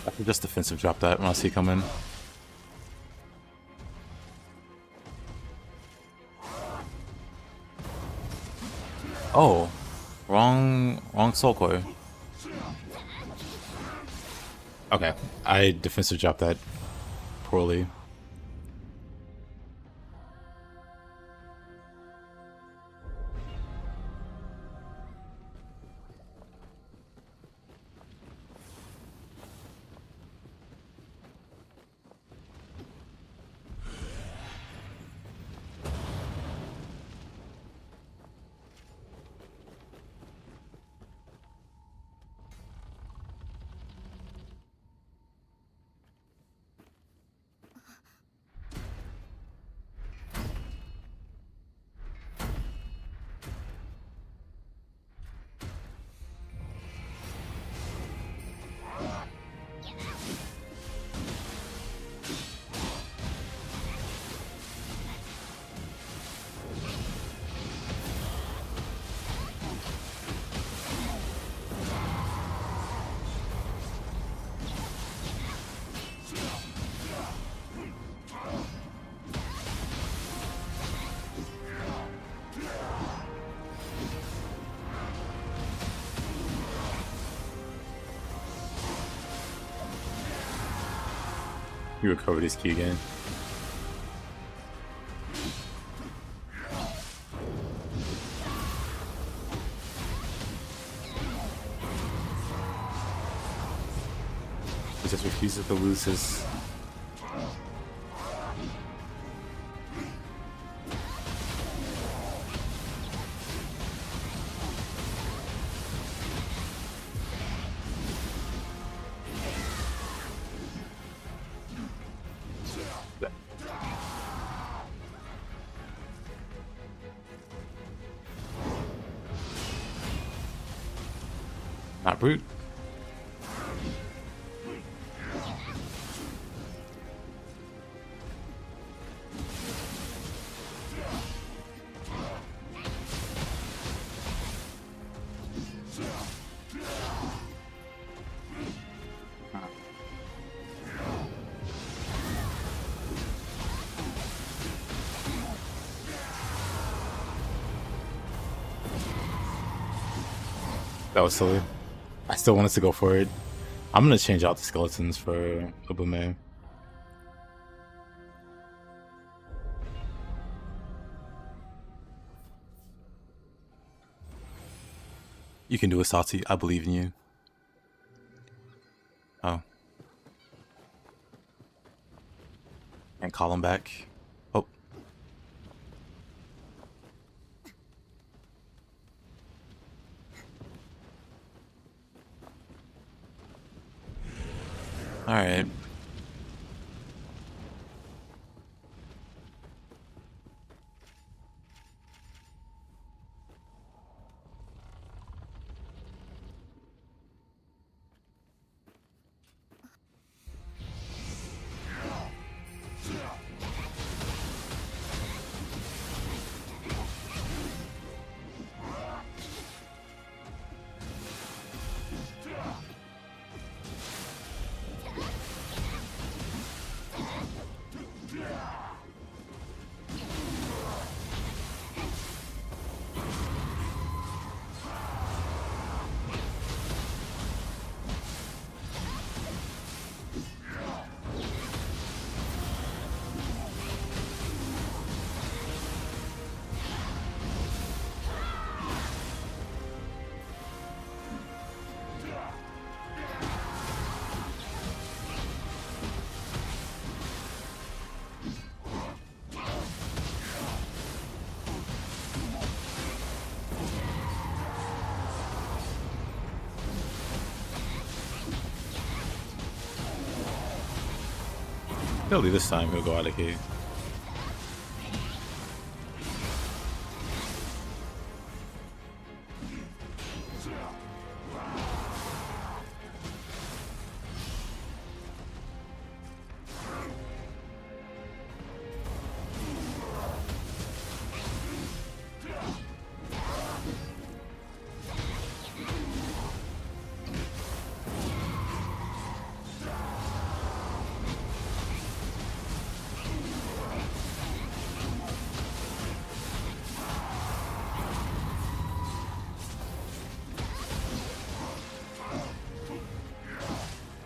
I could just defensive drop that when I see it come in. Oh, wrong soul core. Okay, I defensive dropped that poorly. You recovered his key again. He just refuses to lose his... Not brute. That was silly. I still wanted to go for it. I'm gonna change out the skeletons for Ubume. You can do it, Sati. I believe in you. Oh. And call him back. Oh. Alright. Surely this time he'll go out of here.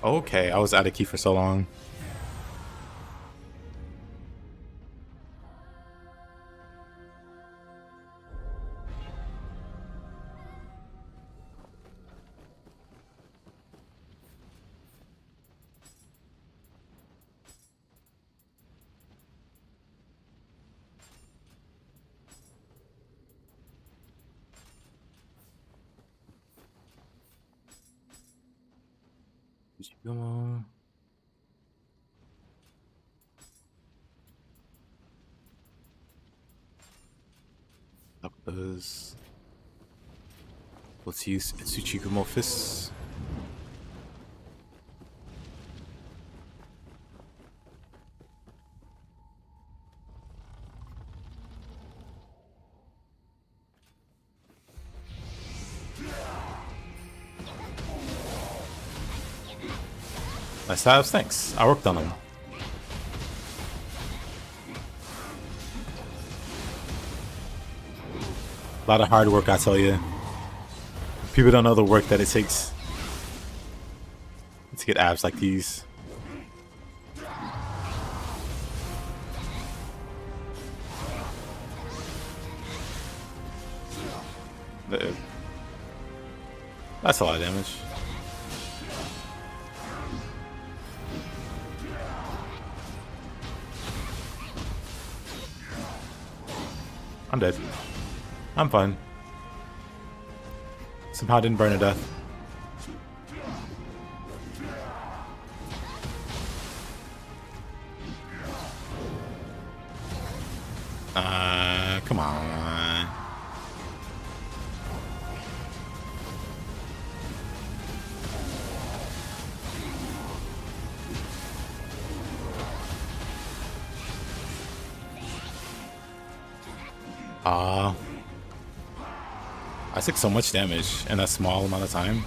Okay, I was out of key for so long. Come on. Doctors. Let's use Tsuchigumo fists. Nice tabs, thanks. I worked on them. A lot of hard work, I tell you. People don't know the work that it takes to get abs like these. That's a lot of damage. I'm dead. I'm fine. Somehow I didn't burn to death. Come on. I took so much damage in a small amount of time.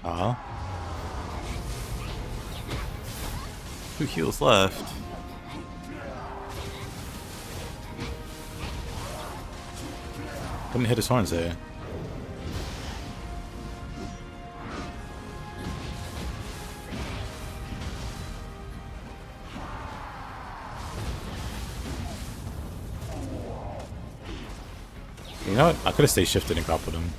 Uh-huh. 2 heals left. Couldn't hit his horns there. You know what? I could have stayed shifted and grappled him.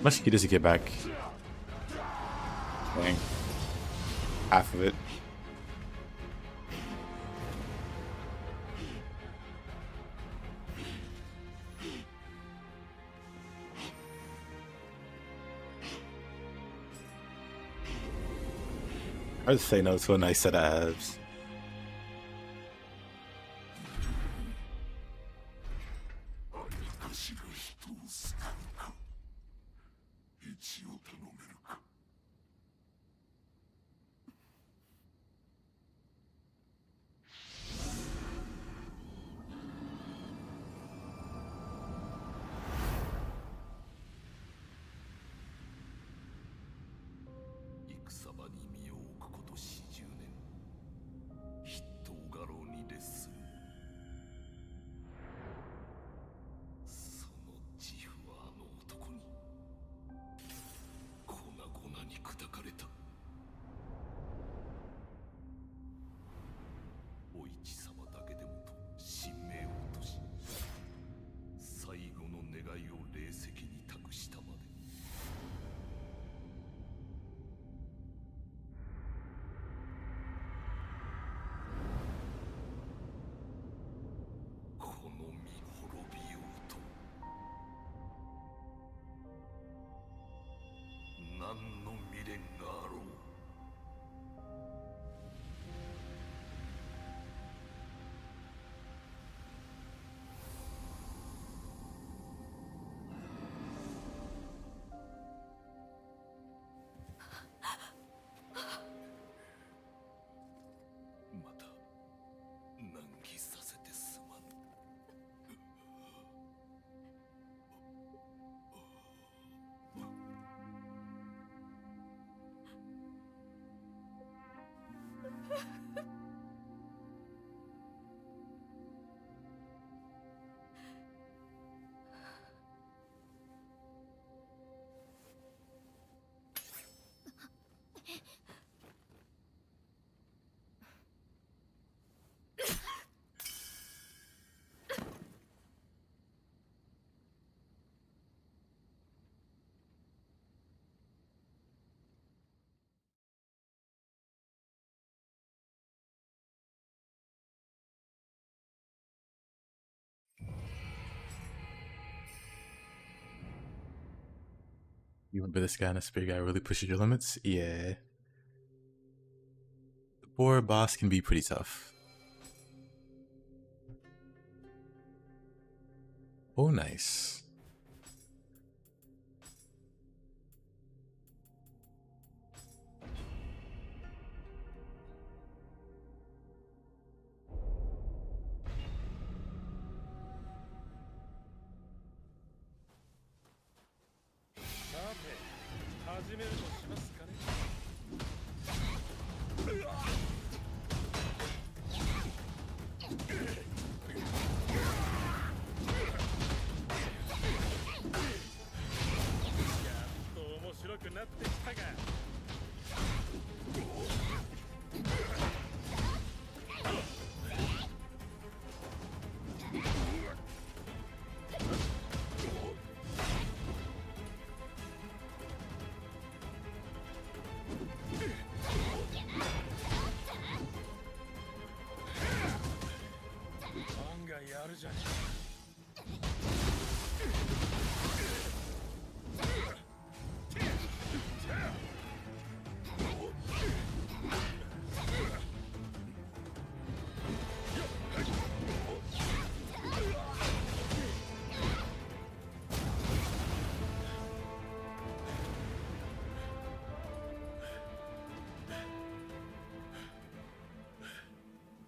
How much key does he get back? Dang. Half of it. Hard to say no to a nice set of abs. You remember this guy and the spear guy really pushes your limits? Yeah. The boar boss can be pretty tough. Oh, nice.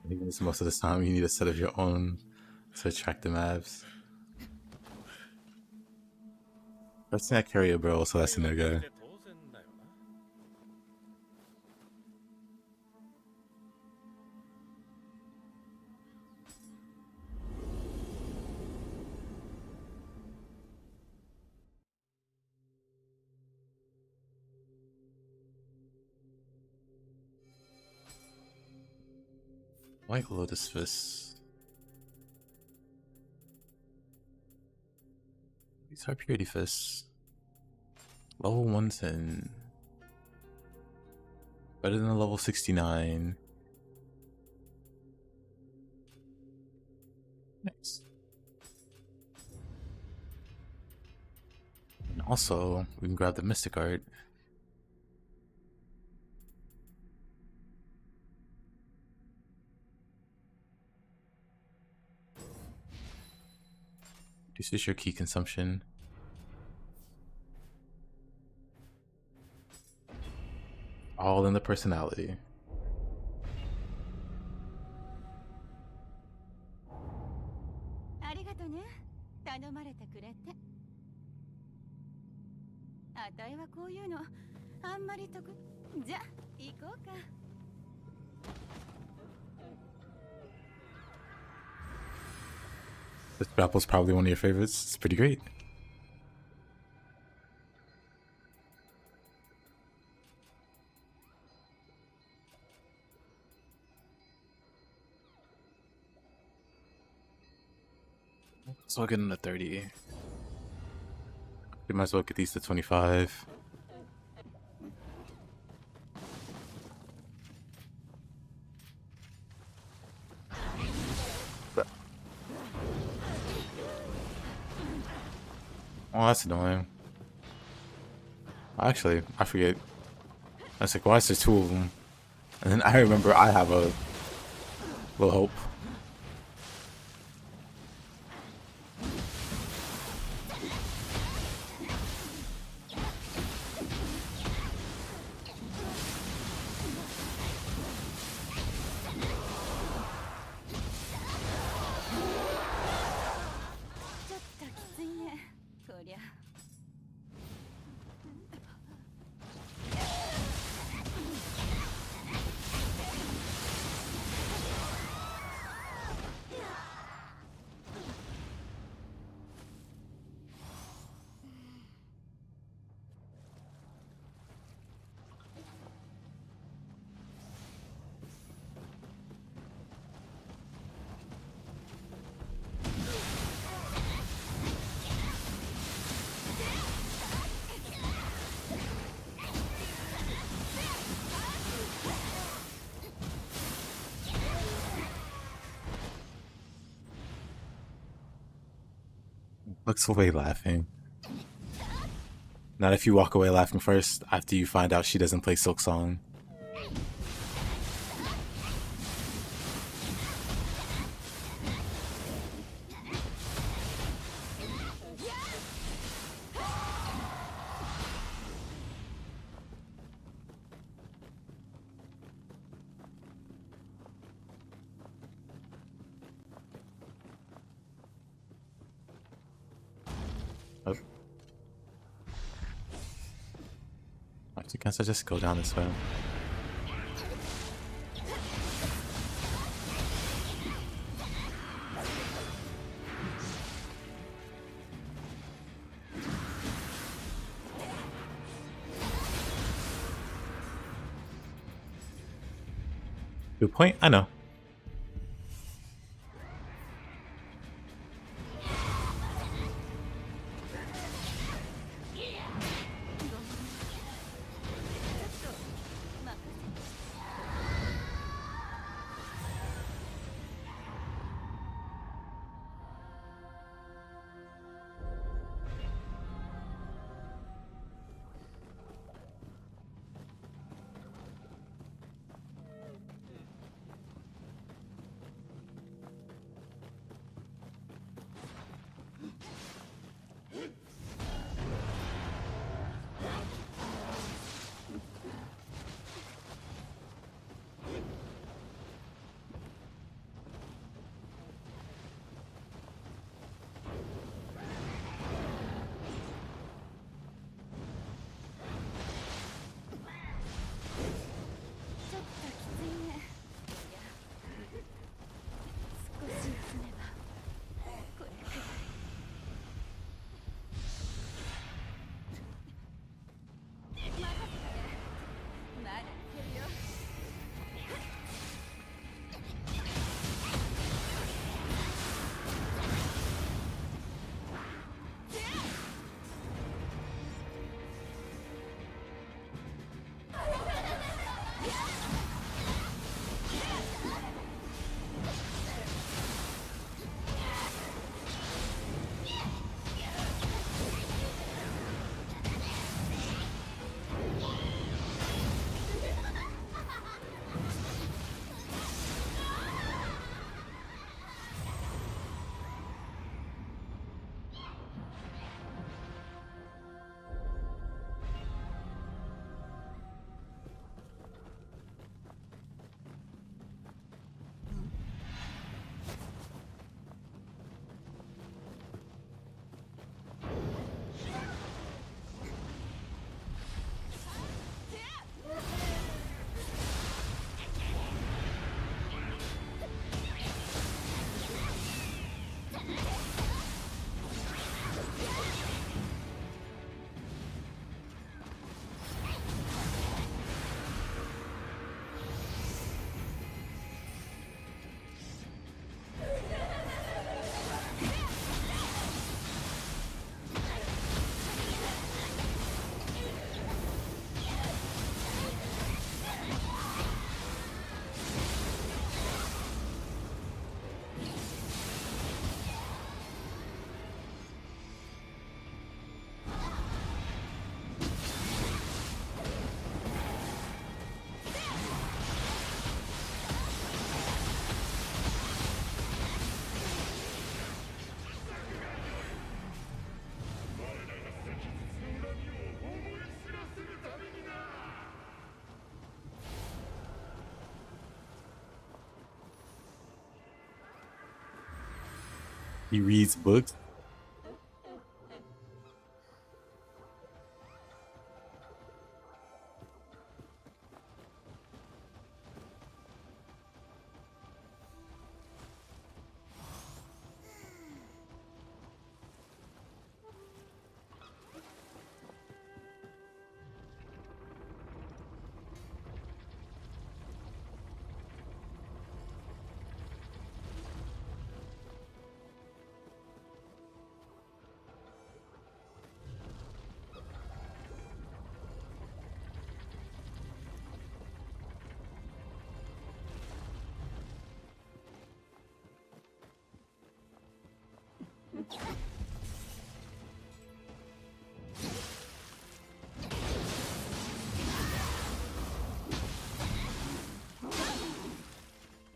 Even if most of the time you need a set of your own to attract the mavs. That's not carrier bro, so that's in there guy. White Lotus Fist. These are Purity Fists. Level 110. Better than a level 69. Nice. And also, we can grab the Mystic Art. Reduces your key consumption. All in the personality. This battle's probably one of your favorites. It's pretty great. So I'll get in the 30. We might as well get these to 25. Oh, that's annoying. Actually, I forget. I was like, why is there two of them? And then I remember I have a little hope. Looks away laughing. Not if you walk away laughing first after you find out she doesn't play Silk Song. Oh. Actually, can't I just go down this way? Good point, I know. He reads books.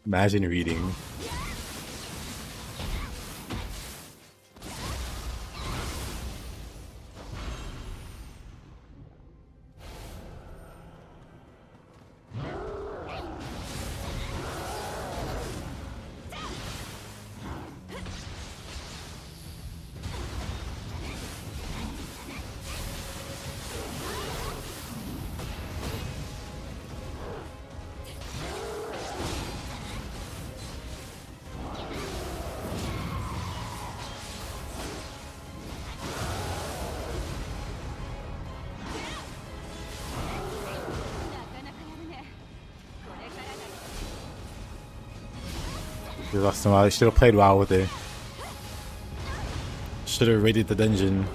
Imagine reading. You lost him out. Should have played WoW with it. Should have raided the dungeon.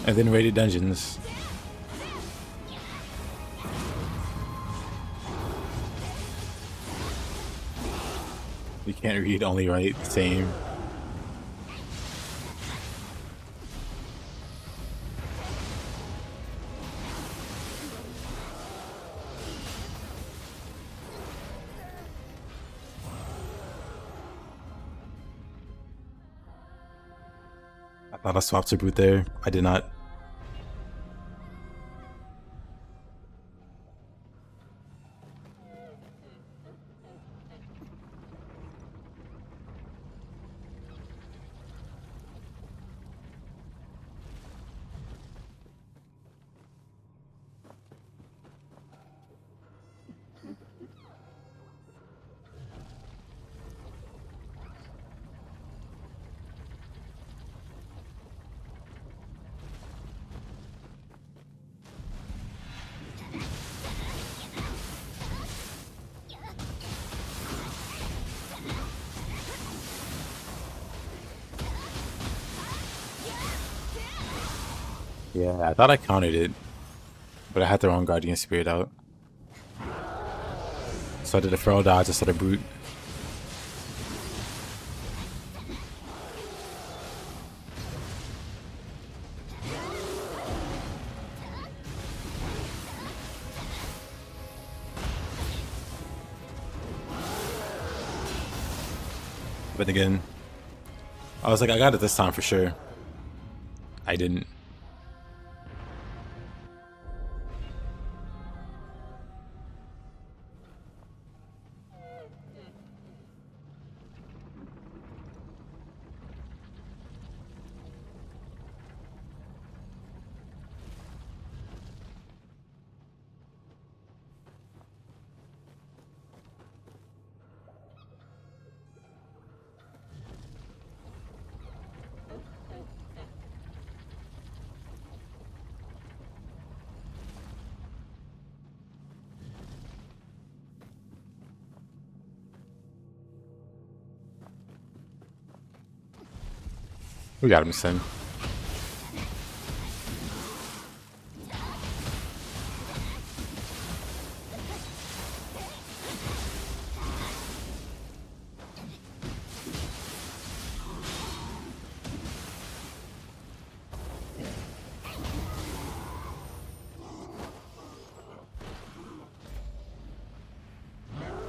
And then raided dungeons. You can't read, only write. Same. I thought I swapped to boot there. I did not. Yeah, I thought I counted it, but I had the wrong Guardian Spirit out. So I did a feral dodge instead of brute. But again, I was like, I got it this time for sure. I didn't. We got him, Sim.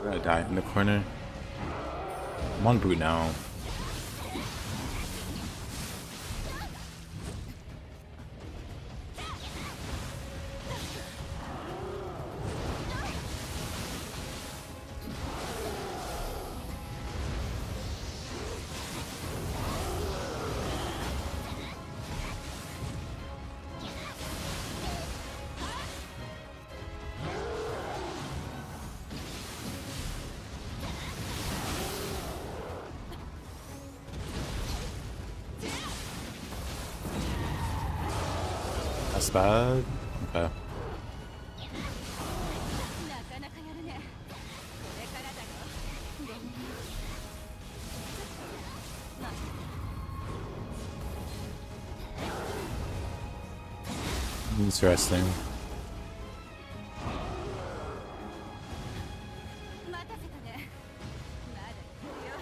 We're gonna die in the corner. I'm on boot now. looks bad. Okay. なかなかやるね。これからだよ。ごめんね。まあ Interesting. 待たせたね。まだ行くよ。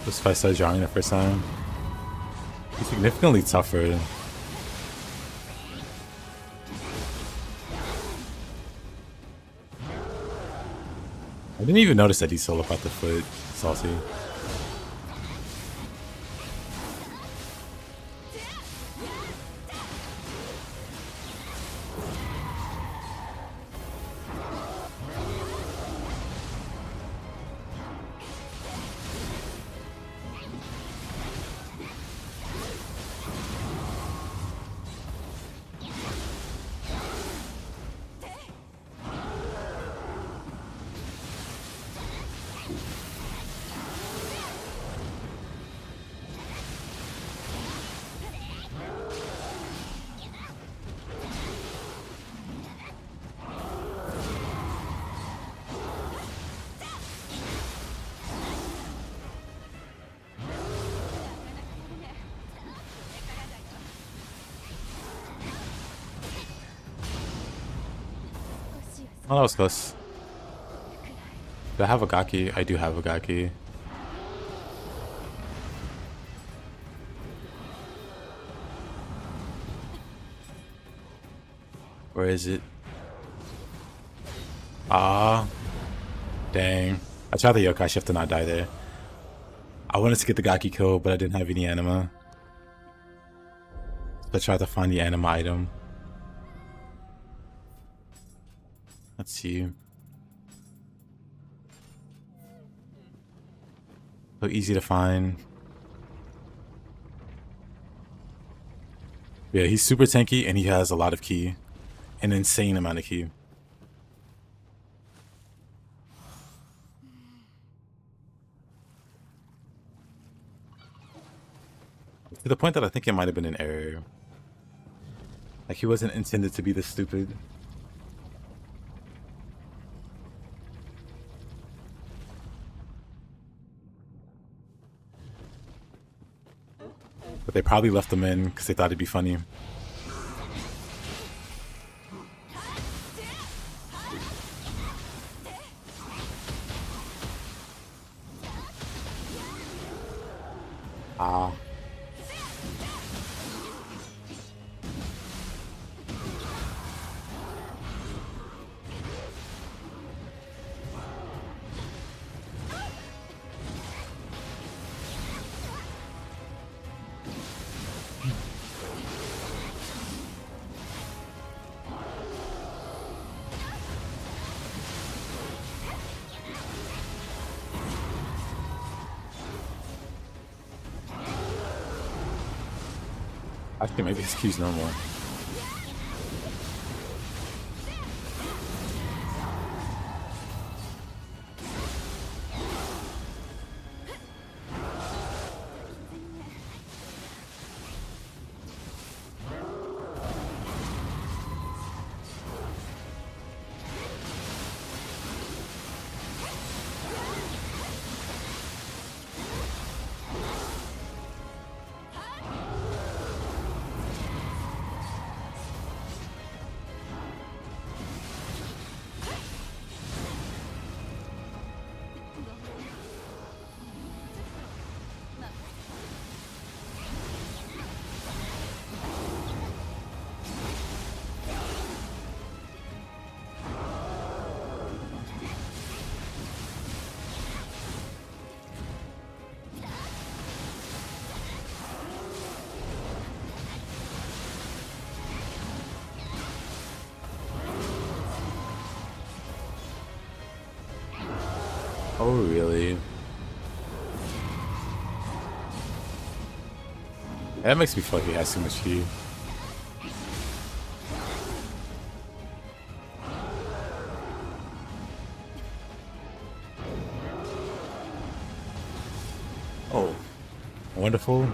This fight started drawing the first time. He's significantly tougher. I didn't even notice that he solo out the foot. Salty. Oh, that was close. Do I have a Gaki? I do have a Gaki. Where is it? Ah. Dang. I tried the Yokai shift to not die there. I wanted to get the Gaki kill, but I didn't have any anima. So I tried to find the anima item. Let's see. So easy to find. Yeah, he's super tanky and he has a lot of ki. An insane amount of ki. To the point that I think it might have been an error. Like he wasn't intended to be this stupid. But they probably left them in because they thought it'd be funny. Ah. Actually, maybe his Q's normal. Oh, really? That makes me feel like he has too much ki. Oh, wonderful.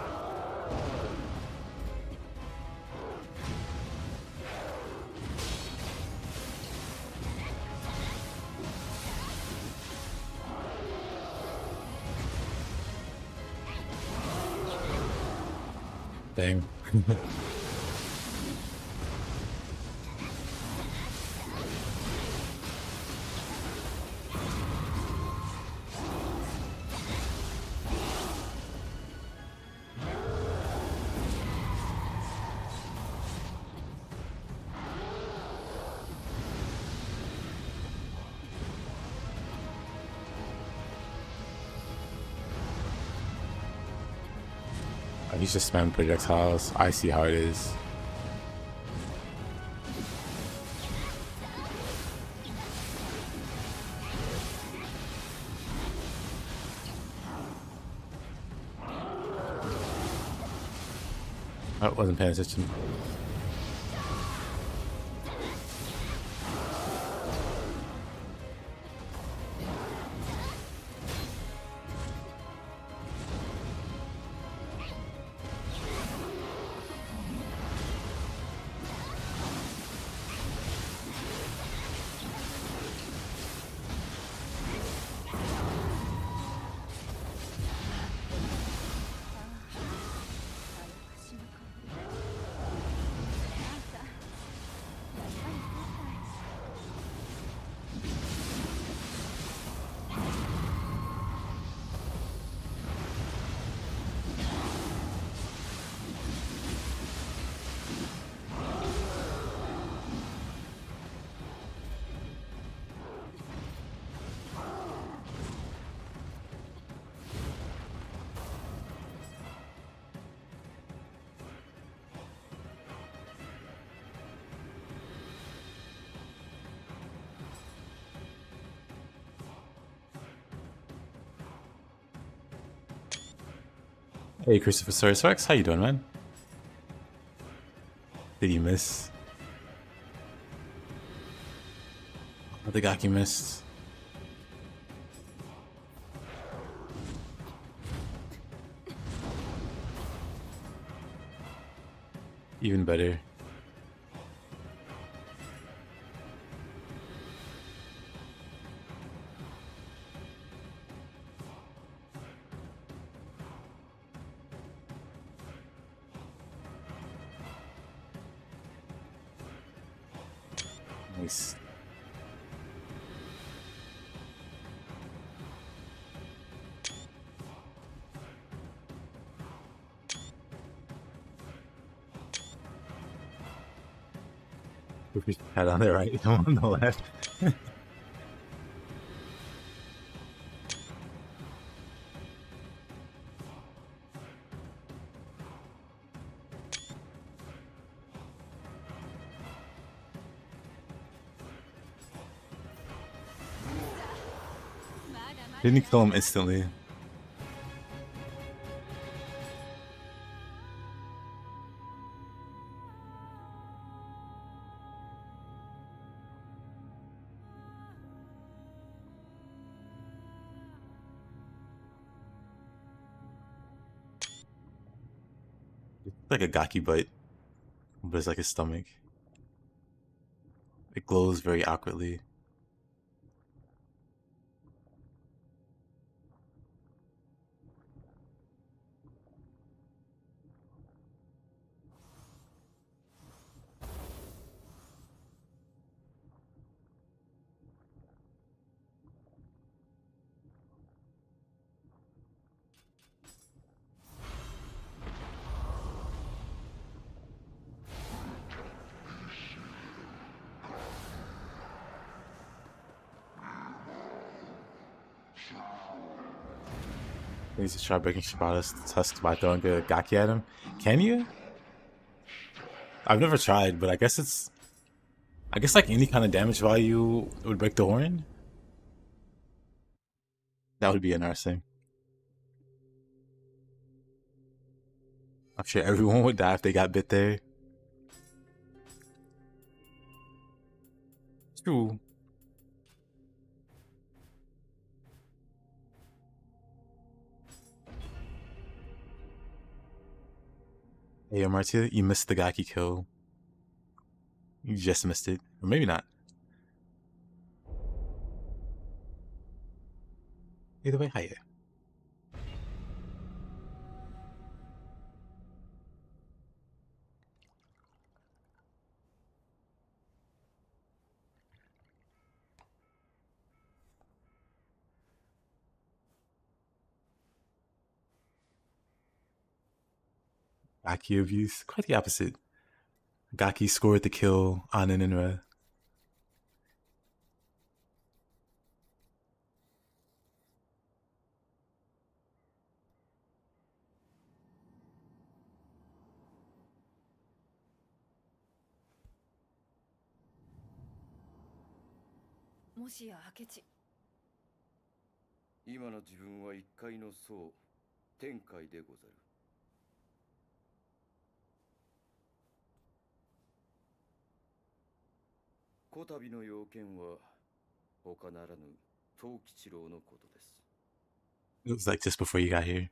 Dang. He's just spamming projectiles. I see how it is. I wasn't paying attention. Hey, Christopher Soros Rex, how you doing, man? Did you miss? I think Aki missed. Even better. Nice. Head on the right, on the left. Didn't he kill him instantly? It's like a gaki bite, but it's like his stomach. It glows very awkwardly. He needs to try breaking Shibata's tusks by throwing a gaki at him. Can you? I've never tried, but I guess like any kind of damage value would break the horn. That would be interesting. I'm sure everyone would die if they got bit there. True. Hey, Amartya, you missed the Gaki kill. You just missed it. Or maybe not. Either way, hiya. Gaki abuse. Quite the opposite. Gaki scored the kill on an Inra. Akechi. 今の自分は一階の層、天界でござる。こたびの要件は他ならぬ藤吉郎のことです。It was like just before you got here.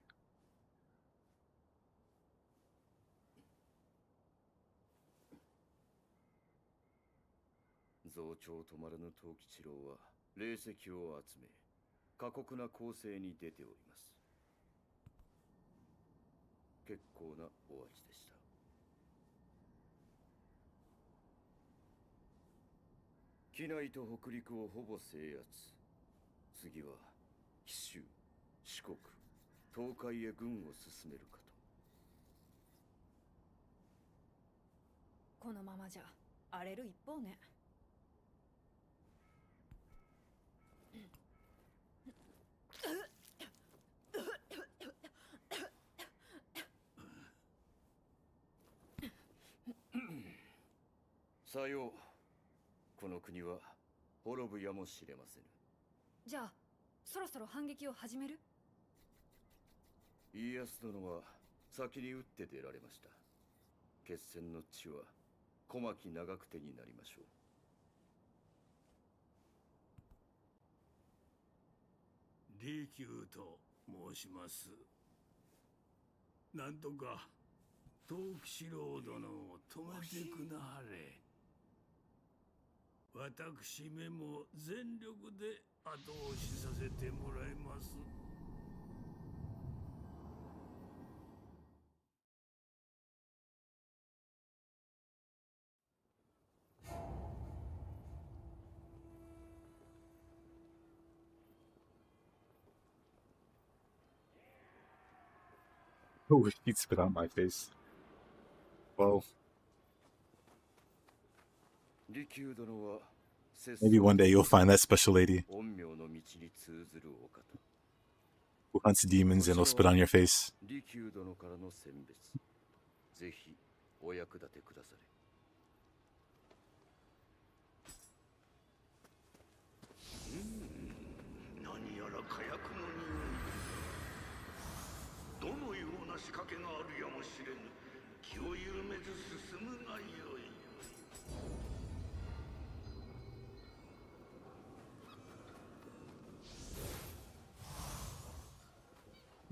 増長止まらぬ藤吉郎は霊石を集め、過酷な攻勢に出ております。結構なお味でした。機内と北陸をほぼ制圧。次は紀州、四国、東海へ軍を進めるかと。このままじゃ荒れる一方ね。さよう。この国は滅ぶやもしれませぬ。じゃあそろそろ反撃を始める？家康殿は先に打って出られました。決戦の地は小牧長久手になりましょう。利休と申します。なんとか藤吉郎殿を止めてくなはれ。私めも全力で後押しさせてもらいます。Oh, he spit on my face. Well, う。利休殿は maybe one day you'll find that special lady 陰陽の道に通ずるお方。 who hunts demons and will spit on your face. 利休殿からの選別。ぜひお役立てくだされ。何やら火薬の匂い。どのような仕掛けがあるやもしれぬ。気を緩めず進むがよい。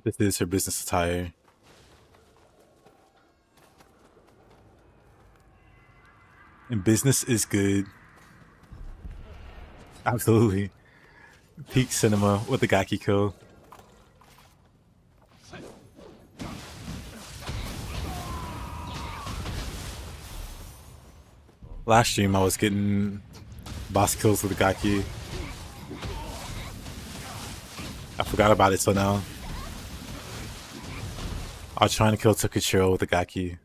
This is her business attire. And business is good. Absolutely. Peak cinema with the Gaki kill. Last stream I was getting boss kills with the Gaki. I forgot about it till now. I was trying to kill Tokuchiro with the Gaki.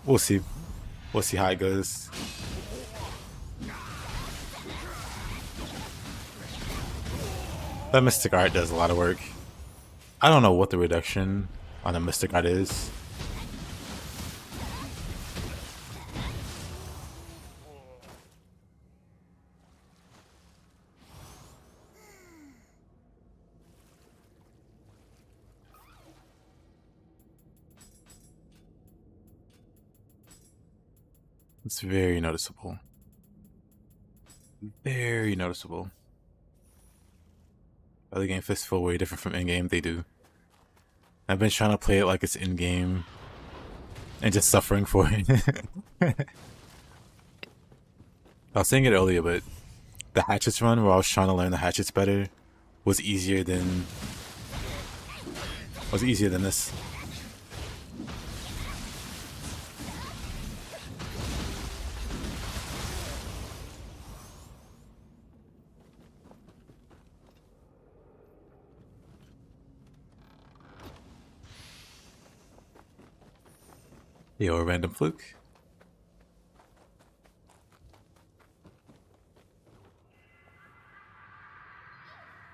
We'll see. We'll see how it goes. That Mystic Art does a lot of work. I don't know what the reduction on a Mr. God is. It's very noticeable. Very noticeable. Other game feel way different from in-game. They do. I've been trying to play it like it's in-game and just suffering for it. I was saying it earlier, but the hatchets run where I was trying to learn the hatchets better was easier than this. Yo, a random fluke.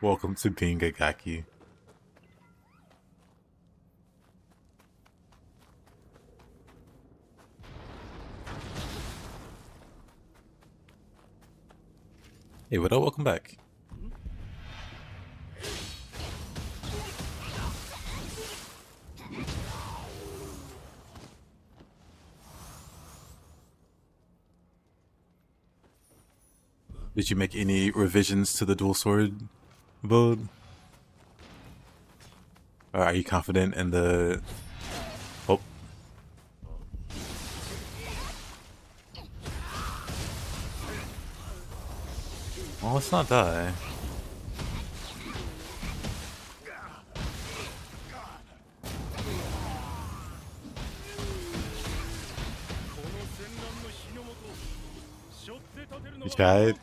Welcome to being a Gaki. Hey, Widow, welcome back. Did you make any revisions to the dual sword build? Or are you confident in the... Oh. Well, let's not die. You tried?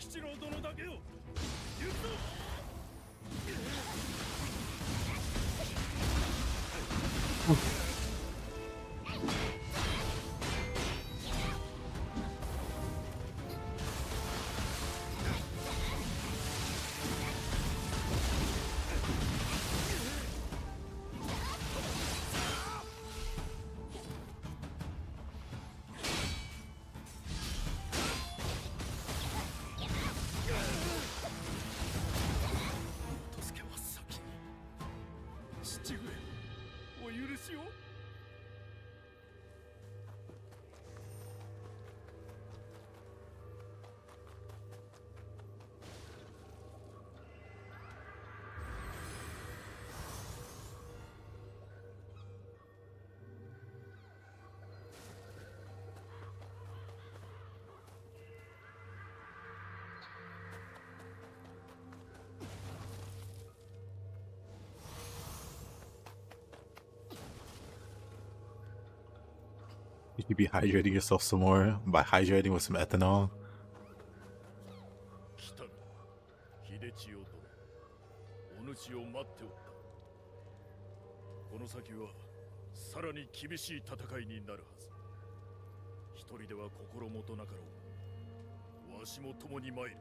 You should be hydrating yourself some more by hydrating with some ethanol. 来たな秀千代殿お主を待っておったこの先はさらに厳しい戦いになるはず一人では心もとなかろうわしも共に参る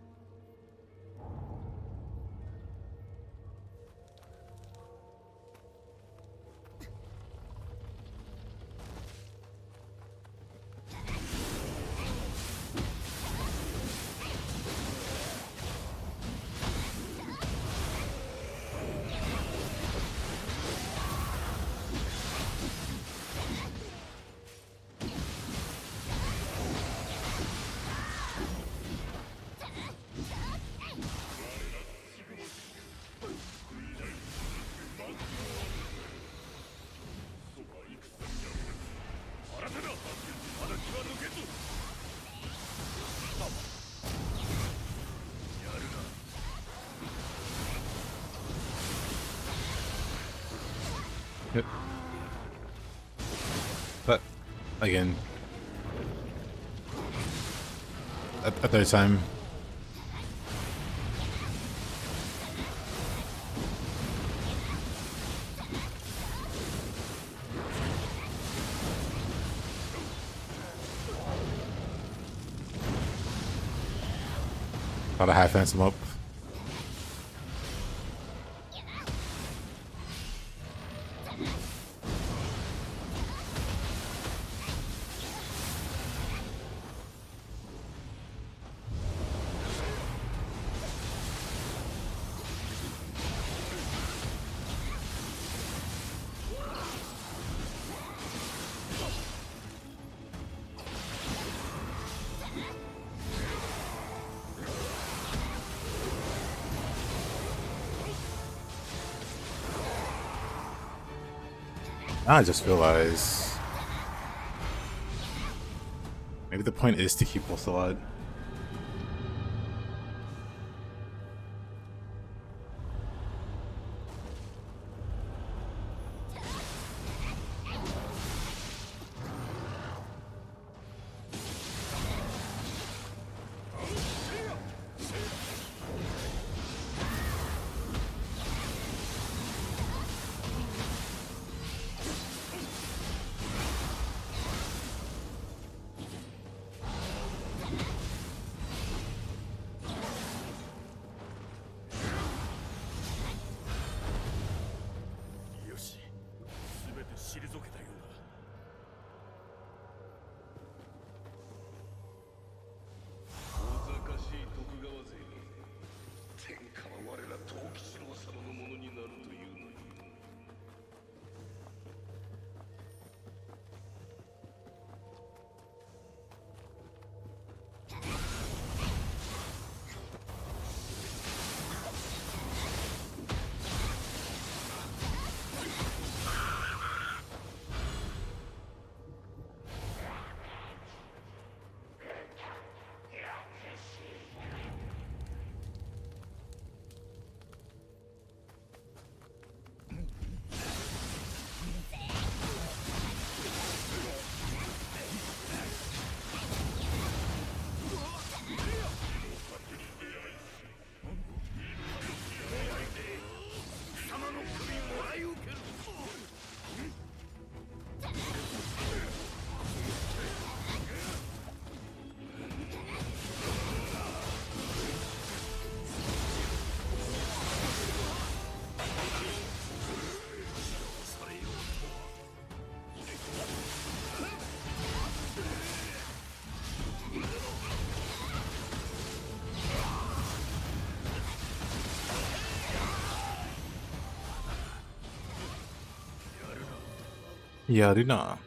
Yep. But again, a third time. Gotta half fence him up. I just realized maybe the point is to keep both alive.よし、すべて退けたようだ。小賢しい徳川勢に天下は我ら藤吉郎様のものになるというのに。やるな。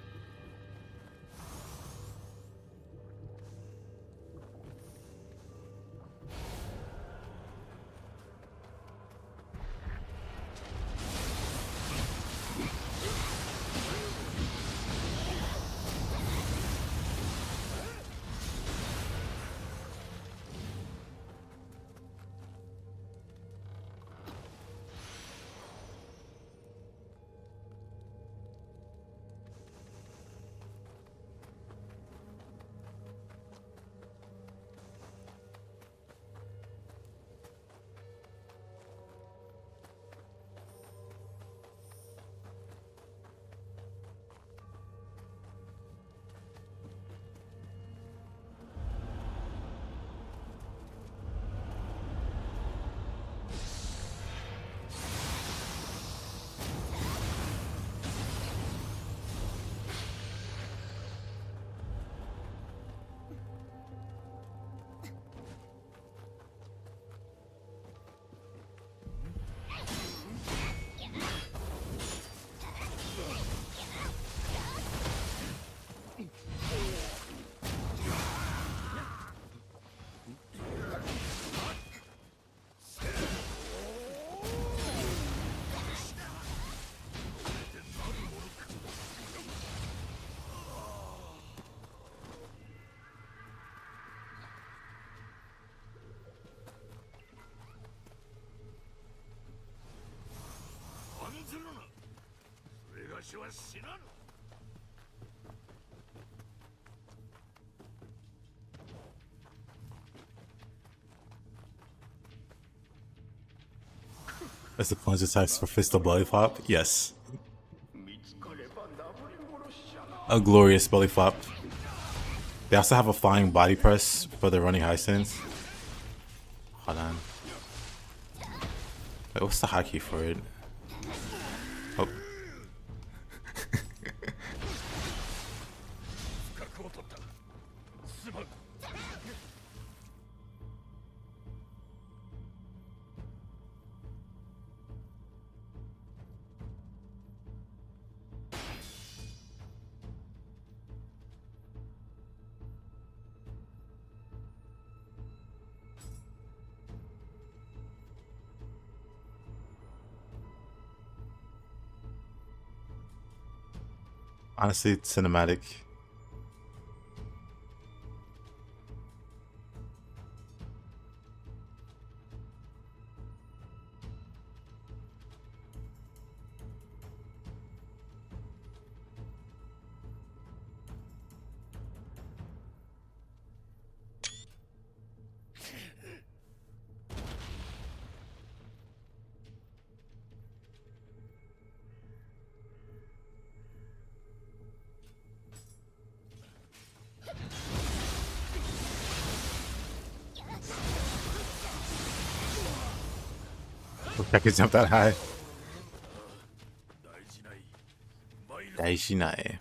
案ずるな。それがしは死なぬ。As the plunge attacks for Fist of Belly Flop? Yes. 見つかればなぶり殺しじゃな。 A glorious belly flop. They also have a flying body press for the running high stance. Hold on. Wait, what's the hotkey for it? Oh. 角を取った。すまん。Honestly, it's cinematic. Wish I could jump that high. 大事ないマイル大事ない。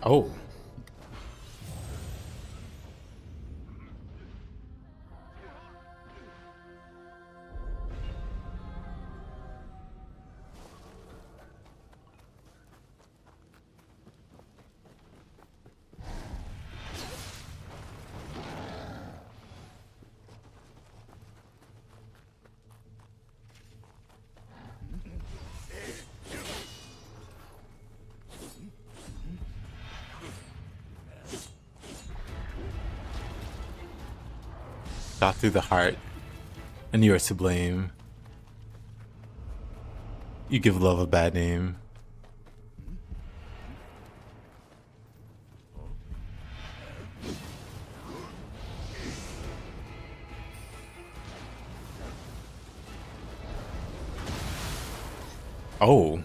Oh. Shot through the heart, and you are to blame. You give love a bad name. Oh.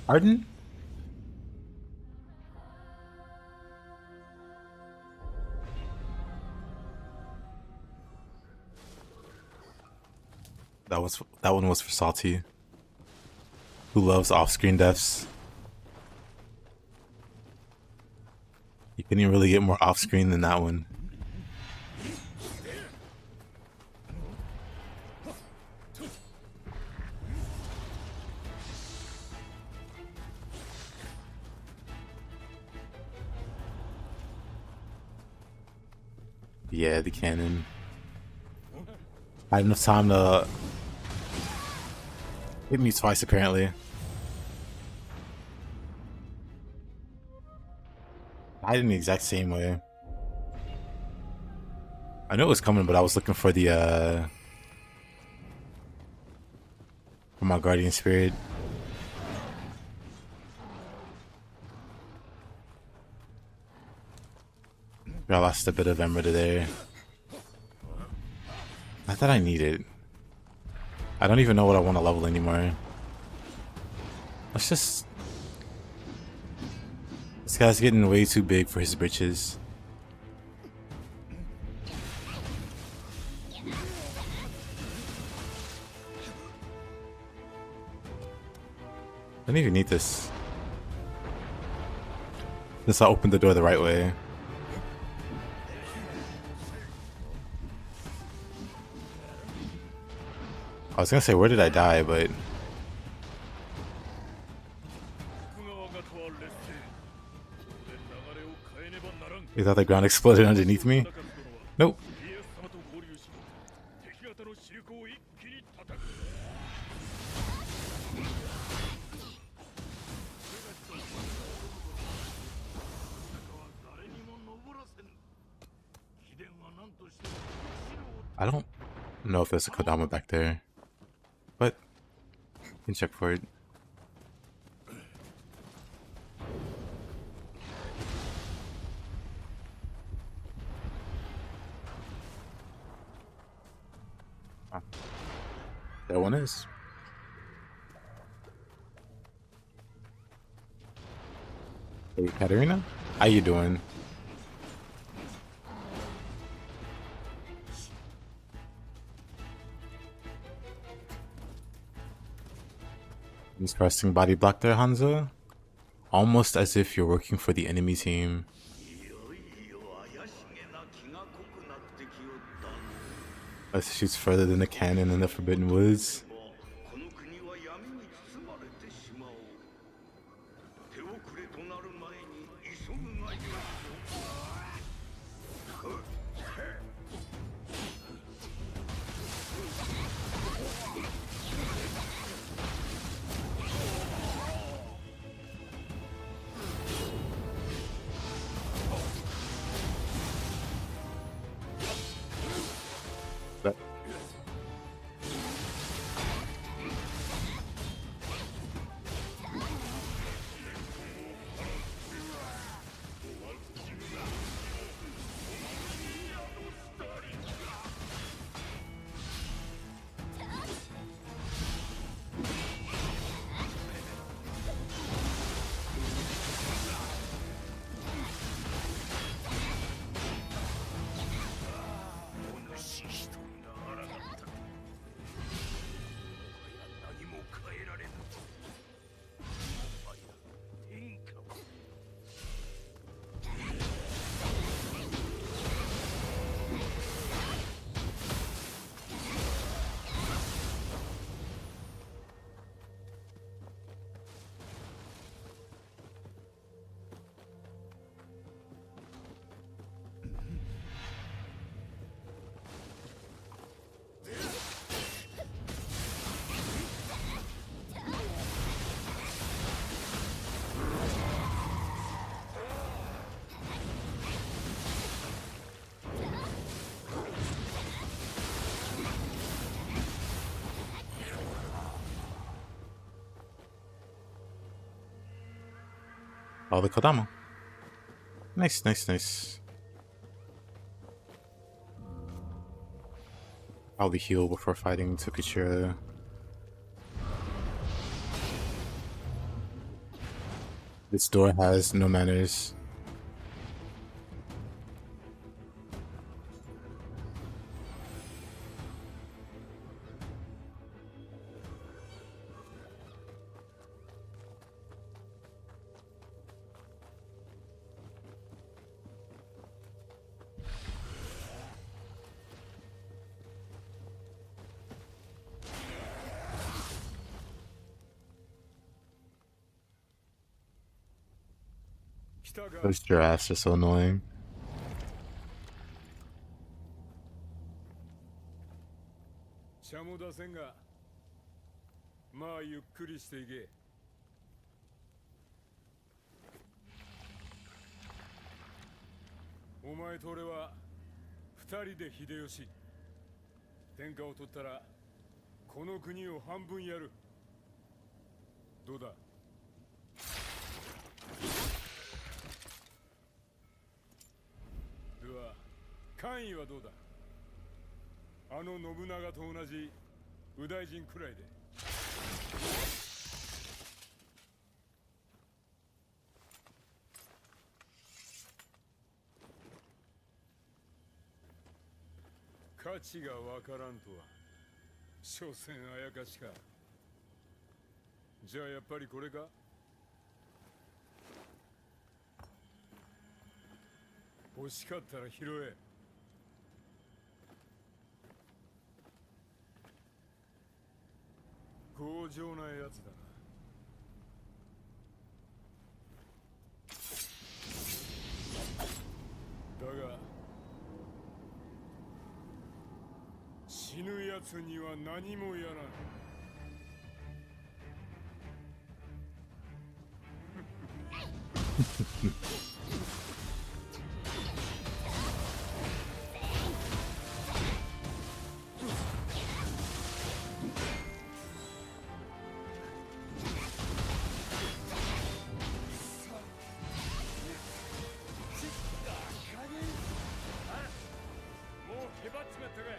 Pardon? That one was for Salty, who loves off-screen deaths. You couldn't really get more off-screen than that one. Yeah, the cannon. I had enough time to hit me twice, apparently. I did in the exact same way. I knew it was coming, but I was looking for the for my guardian spirit. I lost a bit of emerald there. Not that I need it. I don't even know what I want to level anymore. Let's just... This guy's getting way too big for his britches. I don't even need this. Since I opened the door the right way. I was gonna say, where did I die, but... 徳川方は劣勢ここで流れを変えねばならん You thought the ground exploded underneath me? Nope. 家康様と合流し敵方の主力を一気に叩く I don't know if there's a Kodama back there, but you can check for it. Ah, there one is. Hey, Katarina, how you doing? Interesting body block there, Hanzo. Almost as if you're working for the enemy team. いよいよ怪しげな気が濃くなってきおった。shoots further than the cannon in the Forbidden Woods. この国は闇に包まれてしまおう。手遅れとなる前に急ぐがよいぞ。That- All the Kodama. Nice, nice, nice. Probably heal before fighting Tokichira. This door has no manners. Those giraffes are so annoying. 茶も出せんが、まあゆっくりしていけ。お前と俺は二人で秀吉。天下を取ったらこの国を半分やる。どうだ？では官位はどうだ？あの信長と同じ右大臣くらいで。価値がわからんとは所詮あやかしか。じゃあやっぱりこれか？欲しかったら拾え。強情なやつだな。だが死ぬやつには何もやらん。もうへばっちまったかい。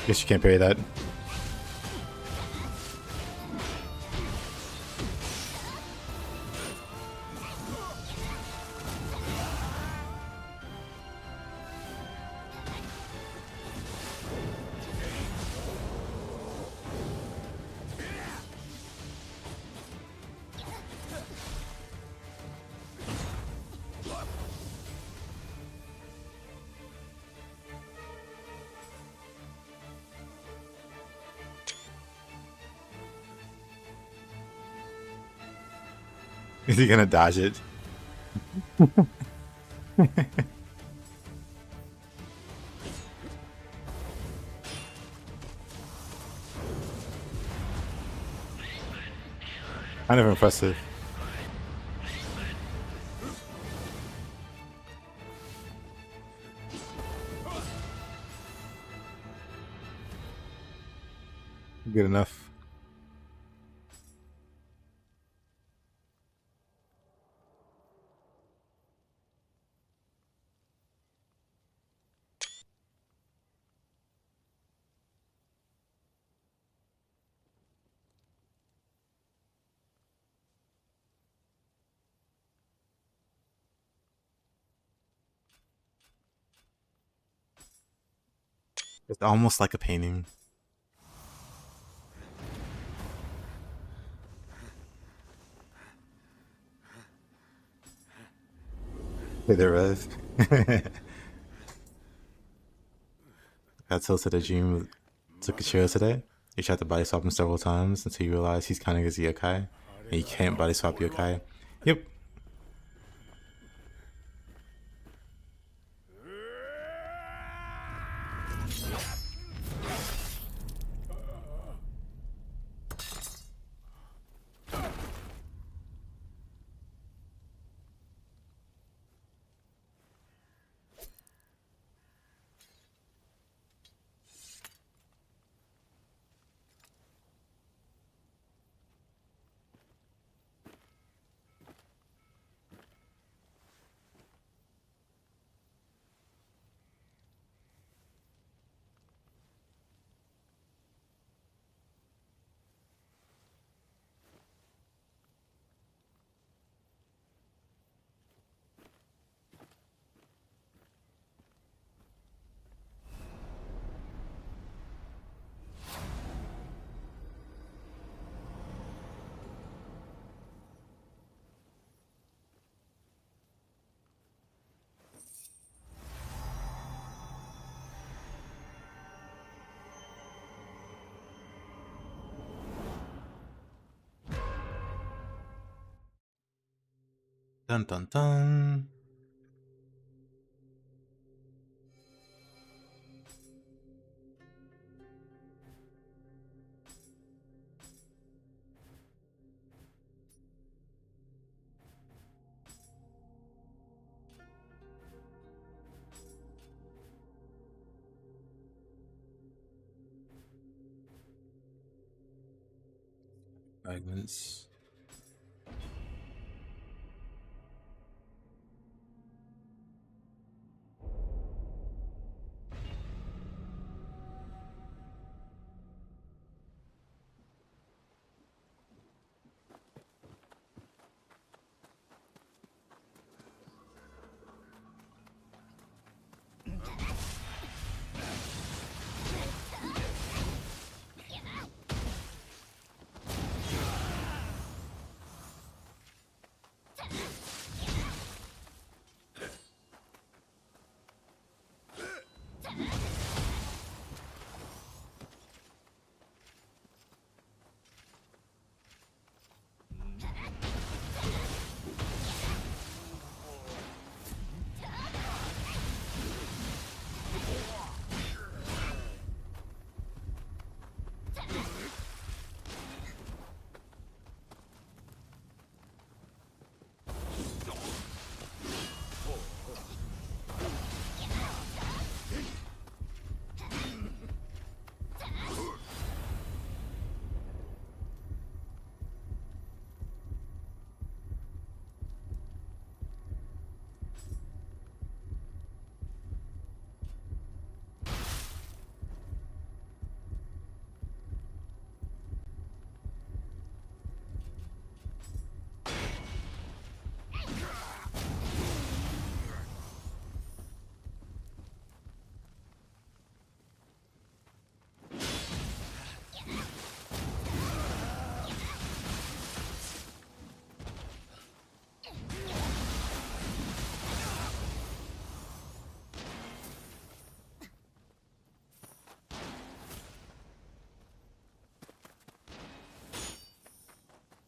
Guess you can't parry that. Is he gonna dodge it? Kind of impressive. Good enough. It's almost like a painting. Hey there, Rev. Got tilted a dream took a chair today. He tried to body swap him several times until he realized he's counting as a yokai. And you can't body swap yokai. Yep. Dun dun dun. Fragments.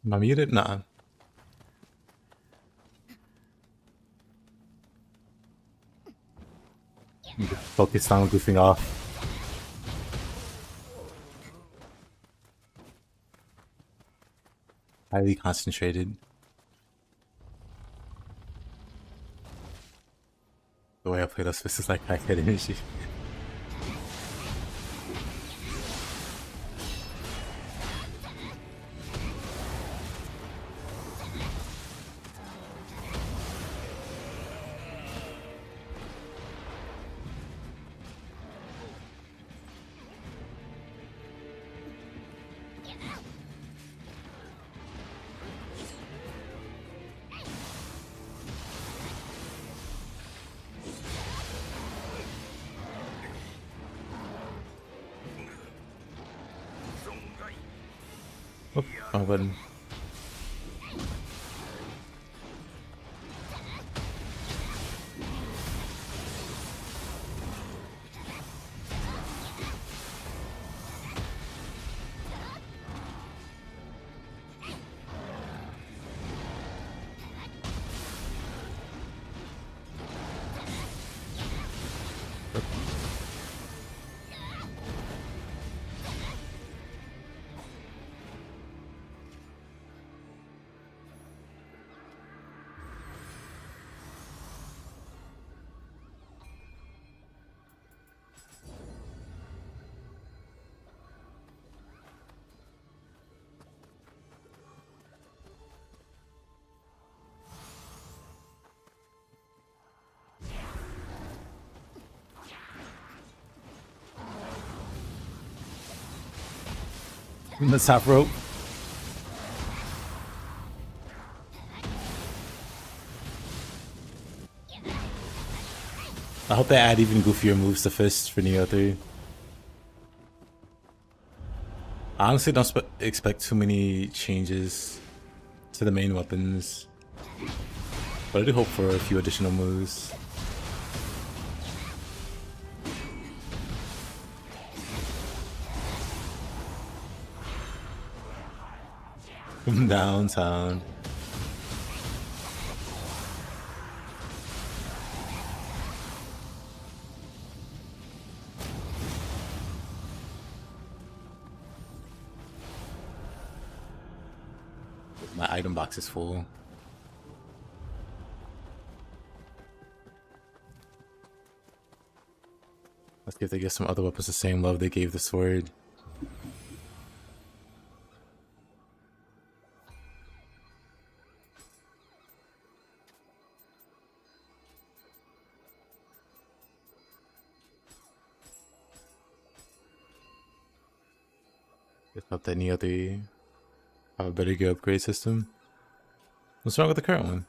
Am I muted? Nah. Focused on goofing off. Highly concentrated. The way I play those fists is like crackhead energy. Oh, wrong button. In the top rope. I hope they add even goofier moves to Fist for Nioh 3. I honestly don't expect too many changes to the main weapons, but I do hope for a few additional moves. From downtown. My item box is full. Let's see if they give some other weapons the same love they gave the sword. Let's hope that Nioh 3 have a better gear upgrade system. What's wrong with the current one?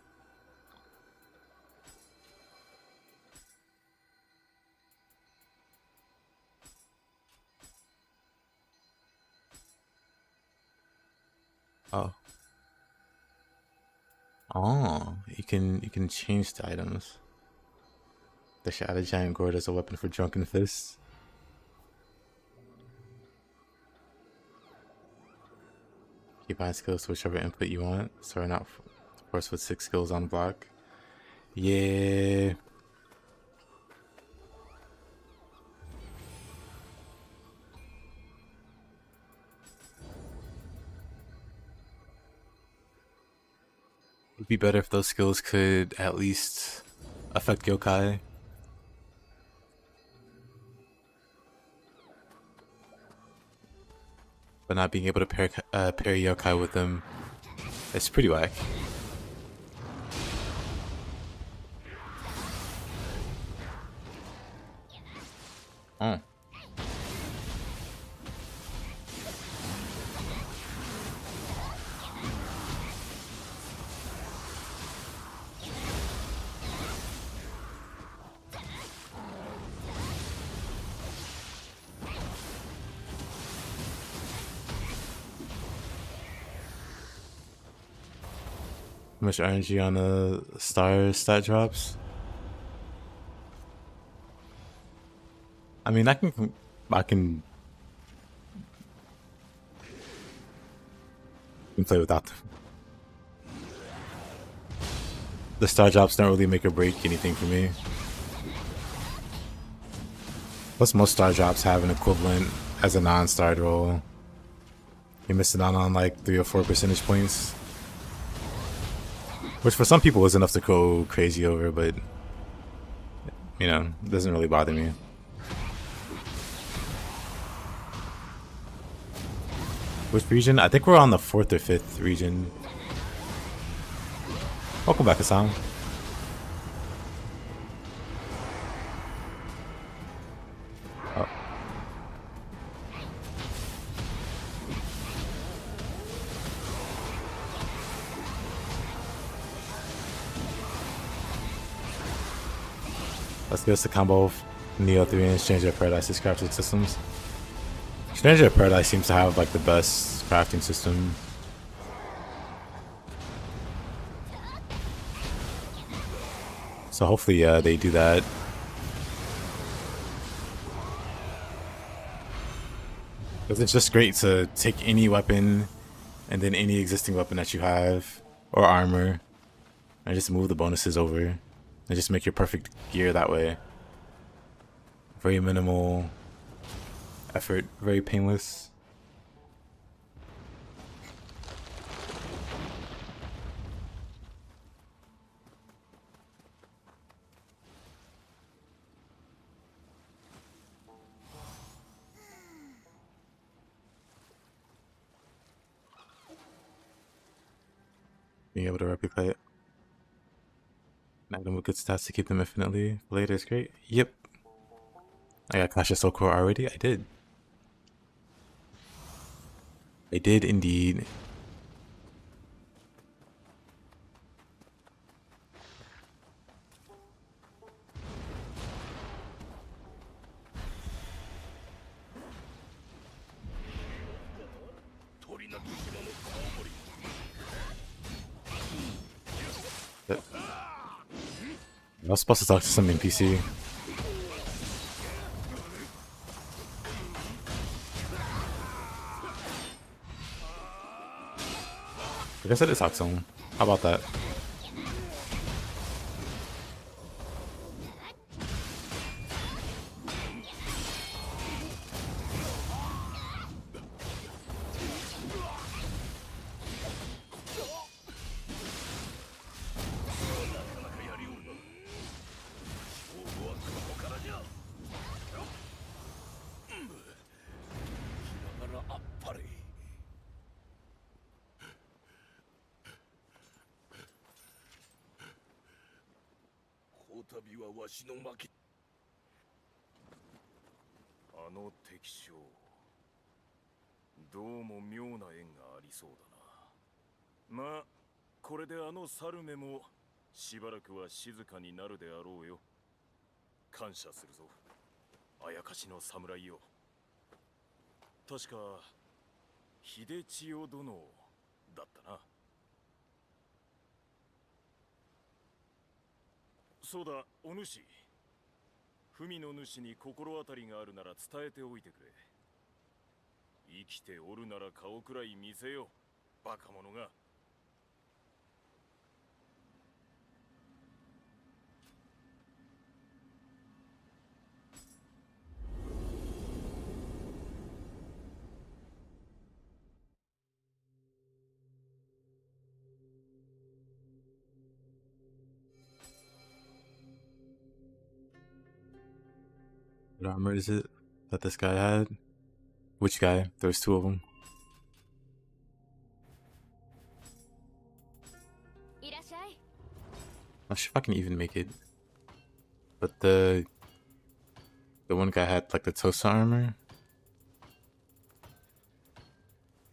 Oh. Oh, you can change the items. They should add a giant gourd as a weapon for drunken fists. Keep buying skills to whichever input you want. Starting out, of course, with 6 skills on block. Yeah. It'd be better if those skills could at least affect yokai. But not being able to pair yokai with them, it's pretty whack. Oh. How much RNG on the star stat drops? I mean, I can can play without them. The star drops don't really make or break anything for me. Plus, most star drops have an equivalent as a non-starred roll. You're missing out on like 3 or 4 percentage points, which for some people is enough to go crazy over, but you know, it doesn't really bother me. Which region? I think we're on the 4th or 5th region. Welcome back, Hassan. Oh. Let's give us a combo of Nioh 3 and Stranger of Paradise's crafting systems. Stranger of Paradise seems to have like the best crafting system. So hopefully they do that. Because it's just great to take any weapon and then any existing weapon that you have or armor and just move the bonuses over and just make your perfect gear that way. Very minimal effort, very painless. Being able to replicate it. An item with good stats to keep them infinitely. Later is great. Yep. I got Clash of Soul Core already? I did. I did indeed. I was supposed to talk to some NPC. I guess I did talk to him. How about that? What armor is it that this guy had? Which guy? There's 2 of them. Not sure if I can even make it. But the one guy had like the Tosa armor.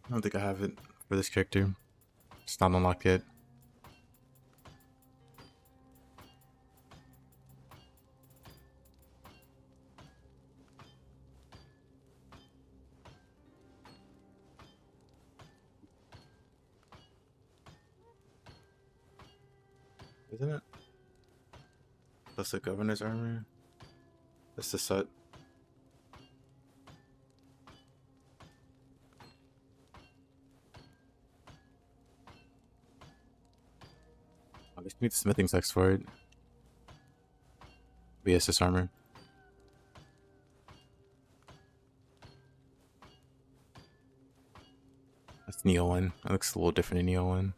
I don't think I have it for this character. It's not unlocked yet. Isn't it? That's the governor's armor. That's the set. I guess we need the smithing text for it. BSS armor. That's Nioh 1. That looks a little different in Nioh 1.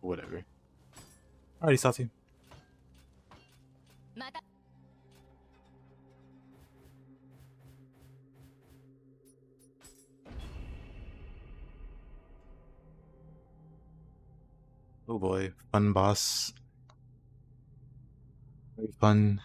Whatever. Alrighty, Salty. また Oh boy, fun boss. Very fun.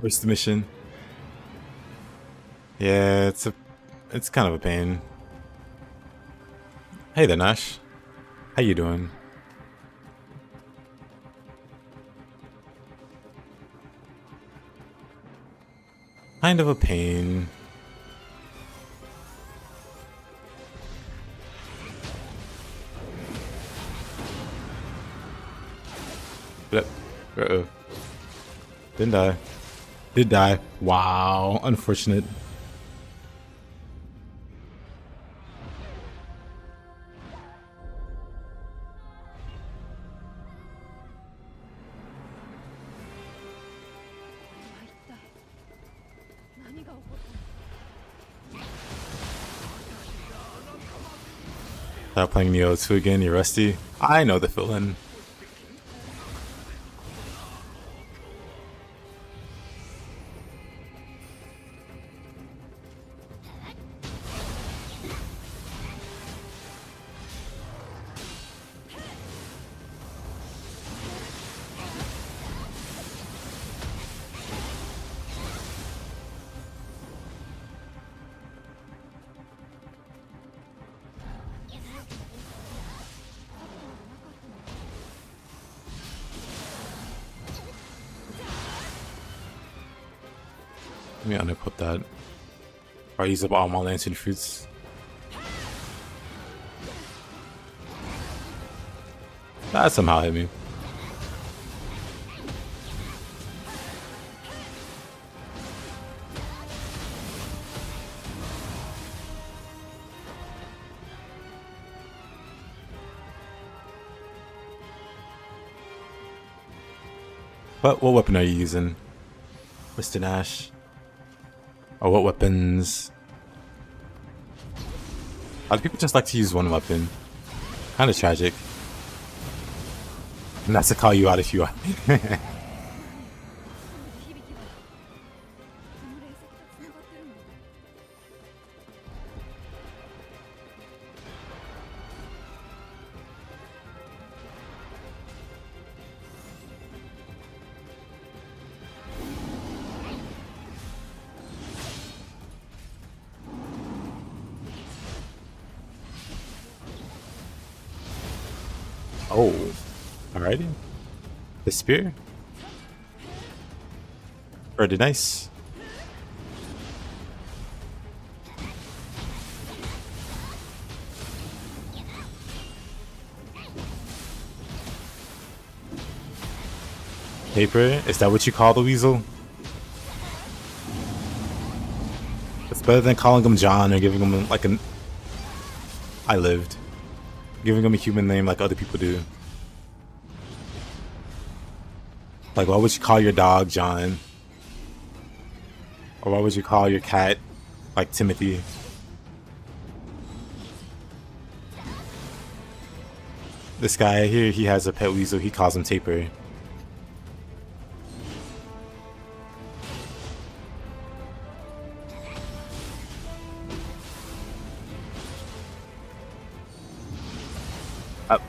Where's the mission? Yeah, it's kind of a pain. Hey there, Nash. How you doing? Kind of a pain. Uh-oh. Didn't die. Did die. Wow. Unfortunate. Stop playing Nioh 2 again, you're rusty. I know the feeling. Let me unequip that. Or use up all my lantern fruits. That somehow hit me. But what weapon are you using, Mr. Nash? Or what weapons? A lot of people just like to use one weapon. Kind of tragic. And that's to call you out if you are. Oh, alrighty. The spear. Pretty nice. Paper, is that what you call the weasel? It's better than calling him John or giving him like an... I lived. Giving him a human name like other people do. Like, why would you call your dog John? Or why would you call your cat like Timothy? This guy here, he has a pet weasel. He calls him Taper. Up.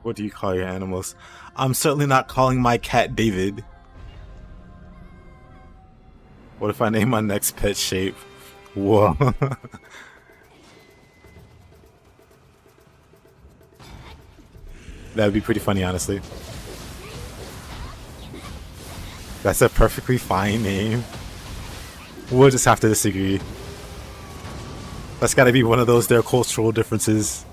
What do you call your animals? I'm certainly not calling my cat David. What if I name my next pet Shape? Whoa. That'd be pretty funny, honestly. That's a perfectly fine name. We'll just have to disagree. That's gotta be one of those their cultural differences.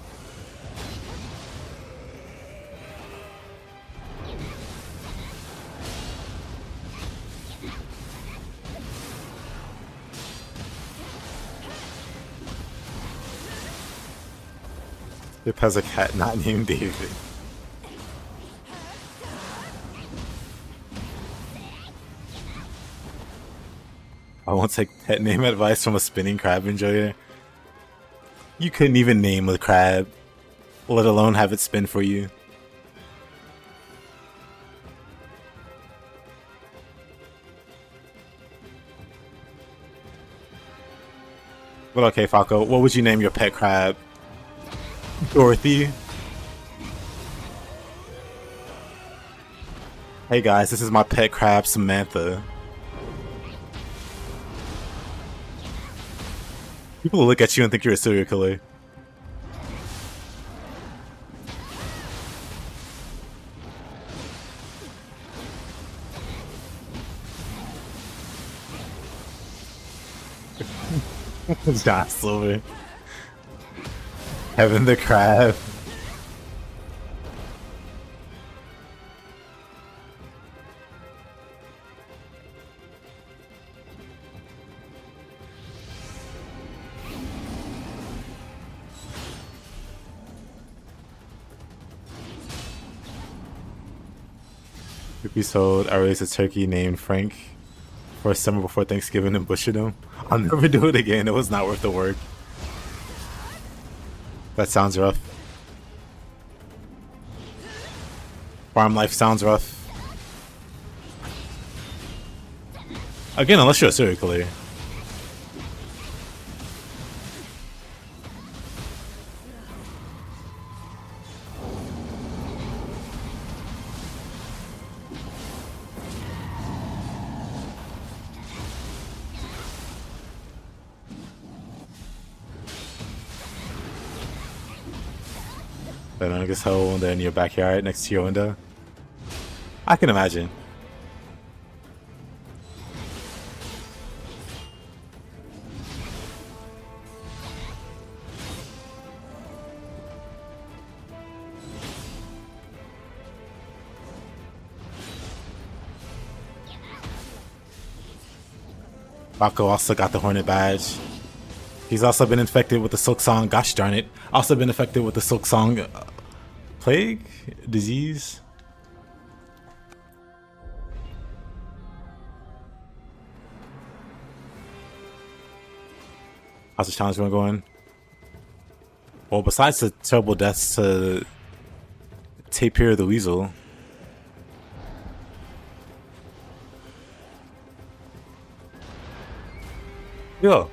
It has a cat not named David. I won't take pet name advice from a spinning crab enjoyer. You couldn't even name a crab, let alone have it spin for you. But okay, Falco, what would you name your pet crab? Dorothy? Hey guys, this is my pet crab, Samantha. People will look at you and think you're a serial killer. John Silver. Heaven the Crab. We sold, I raised a turkey named Frank for a summer before Thanksgiving and butchered him. I'll never do it again. It was not worth the work. That sounds rough. Farm life sounds rough. Again, unless you're a serial killer. That longest hole when they're in your backyard next to your window. I can imagine. Bako also got the Hornet badge. He's also been infected with the Silk Song. Gosh darn it. Also been infected with the Silk Song plague? Disease? How's the challenge run going? Well, besides the terrible deaths to Tapir the Weasel. Yo.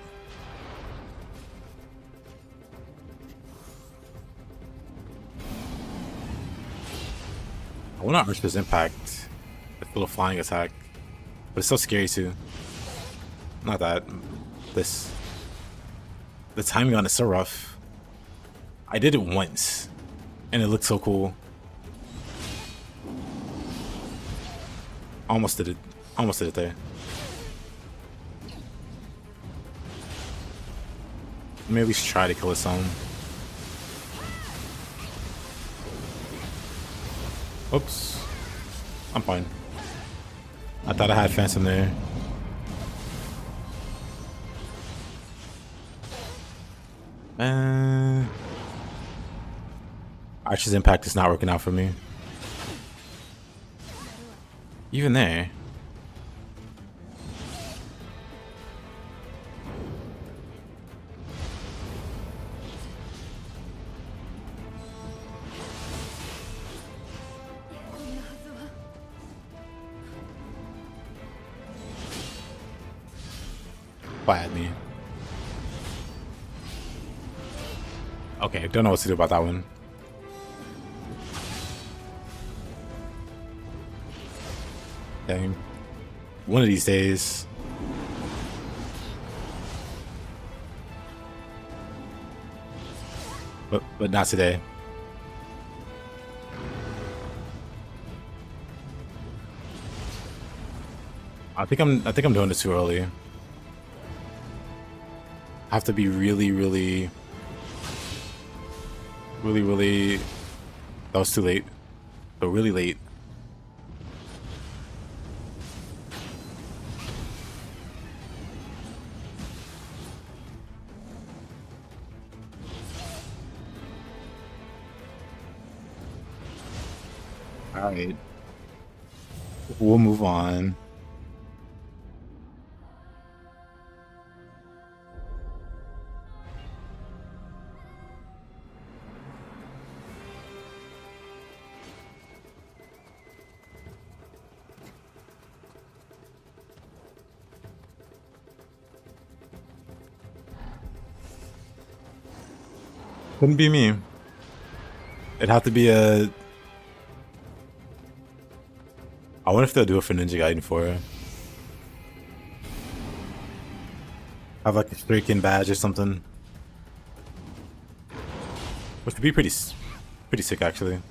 I want to Archer's Impact. It's a little flying attack. But it's so scary too. Not that. This. The timing on it is so rough. I did it once. And it looked so cool. Almost did it. Almost did it there. Maybe at least try to kill his own. Oops. I'm fine. I thought I had Phantom there. Archer's Impact is not working out for me. Even there. Fly at me. Okay, don't know what to do about that one. Dang. One of these days. But not today. I think I'm doing it too early. I have to be really that was too late. But really late. Alright. We'll move on. Couldn't be me. It'd have to be a... I wonder if they'll do it for Ninja Gaiden 4. Have like a freaking badge or something. Which would be pretty sick actually.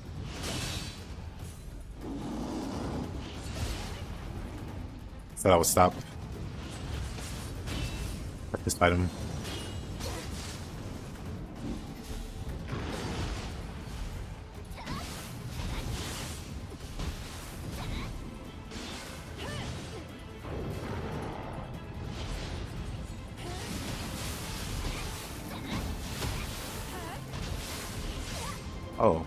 So that would stop. Like this item. Oh.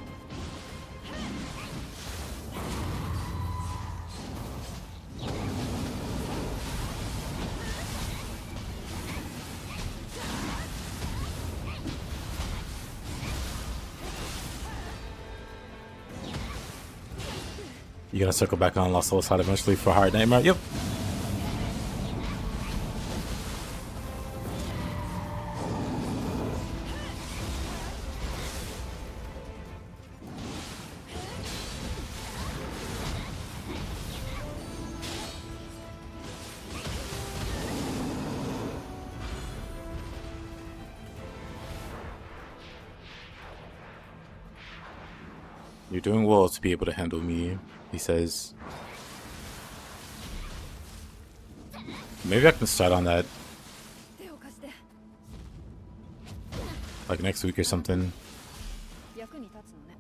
You gonna circle back on Lost Soul side eventually for Hard Nightmare? Yep. You're doing well to be able to handle me, he says. Maybe I can start on that 手を貸して like next week or something. 役に立つのね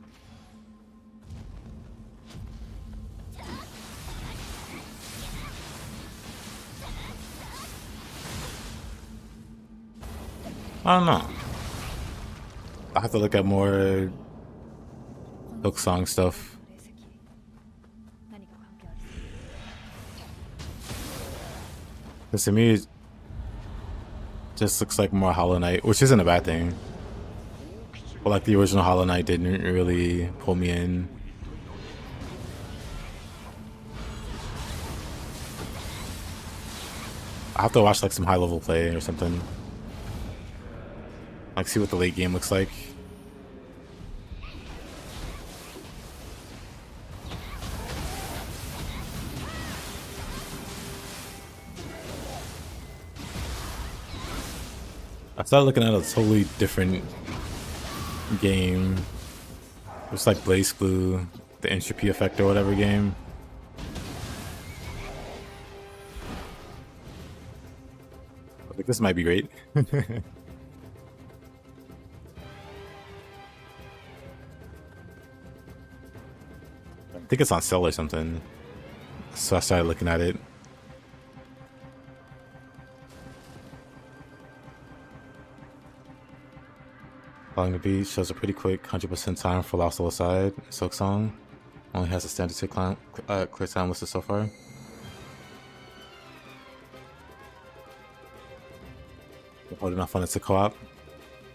I don't know. I have to look at more hook song stuff. 何か関係あり Because to me, it just looks like more Hollow Knight, which isn't a bad thing. But like the original Hollow Knight didn't really pull me in. I have to watch like some high level play or something. Like see what the late game looks like. I started looking at a totally different game. It's like Blaze Blue, the entropy effect or whatever game. I think this might be great. I think it's on sale or something. So I started looking at it. Along the beach shows a pretty quick 100% time for Lost Soul Aside. Silk Song only has a standard clear time listed so far. Holding off on it to co-op.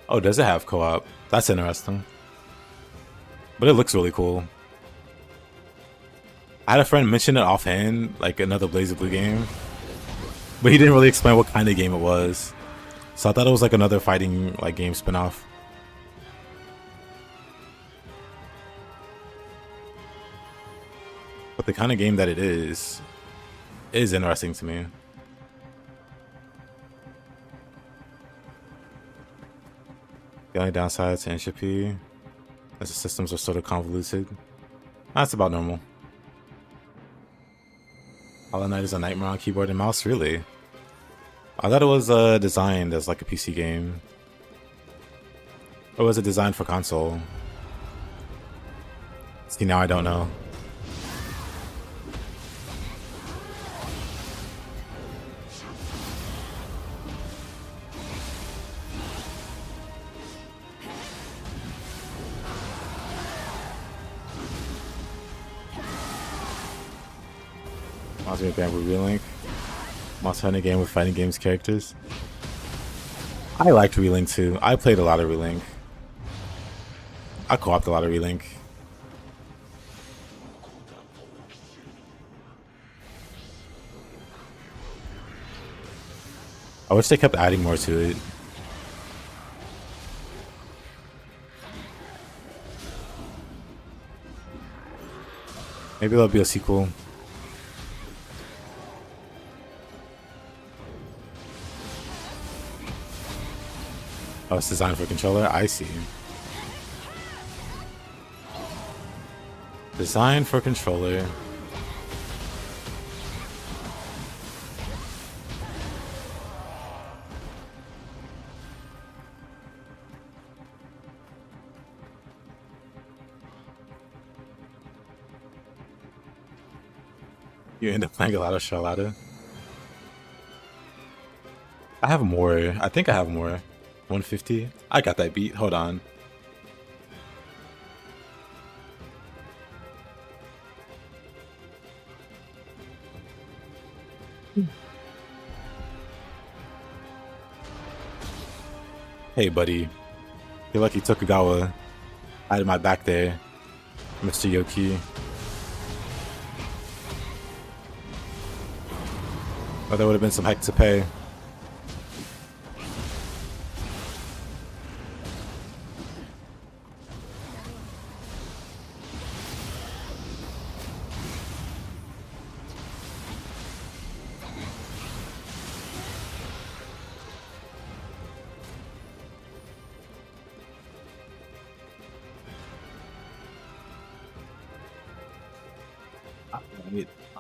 Oh, does it have co-op? That's interesting. But it looks really cool. I had a friend mention it offhand, like another Blaze of Blue game. But he didn't really explain what kind of game it was. So I thought it was like another fighting like game spinoff. But the kind of game that it is interesting to me. The only downside to NSHP is the systems are sort of convoluted. That's about normal. Hollow Knight is a nightmare on keyboard and mouse, really? I thought it was designed as like a PC game. Or was it designed for console? See, now I don't know. Reminds me of Bamboo Relink. Monster Hunter game with fighting games characters. I liked Relink too. I played a lot of Relink. I co-opted a lot of Relink. I wish they kept adding more to it. Maybe there'll be a sequel. Oh, it's designed for controller? I see. Designed for controller. You end up playing a lot of Charlotta. I have more. I think I have more. 150? I got that beat. Hold on. Hey, buddy. You're lucky Tokugawa. I had my back there. Mr. Yoki. Oh, there would have been some heck to pay.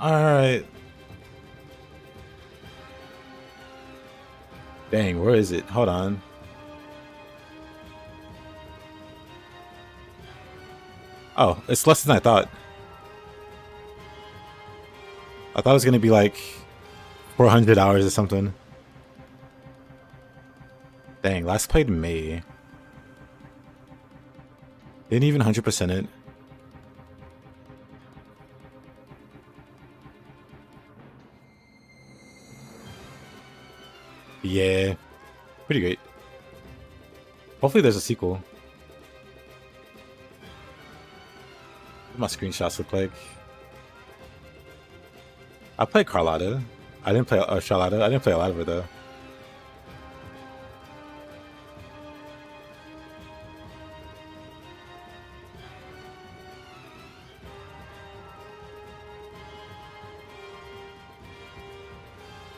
Alright. Dang, where is it? Hold on. Oh, it's less than I thought. I thought it was gonna be like 400 hours or something. Dang, last played in May. Didn't even 100% it. Yeah, pretty great. Hopefully there's a sequel. What do my screenshots look like? I played Carlotta. I didn't play Charlotta. I didn't play a lot of her though.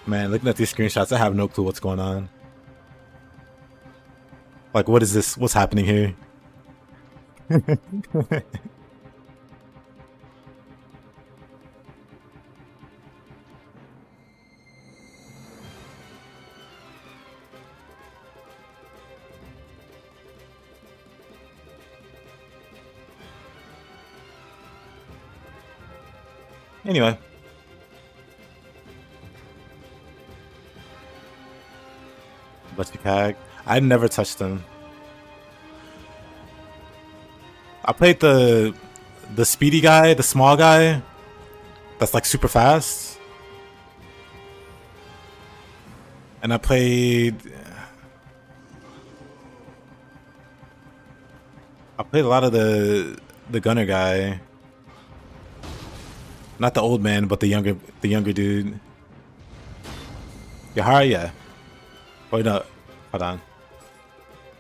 Man, looking at these screenshots, I have no clue what's going on. Like, what is this? What's happening here? Anyway. Butchikag. I never touched them. I played the speedy guy, the small guy. That's like super fast. And I played a lot of the gunner guy. Not the old man, but the younger dude. Yahara, yeah. Wait, no. Hold on.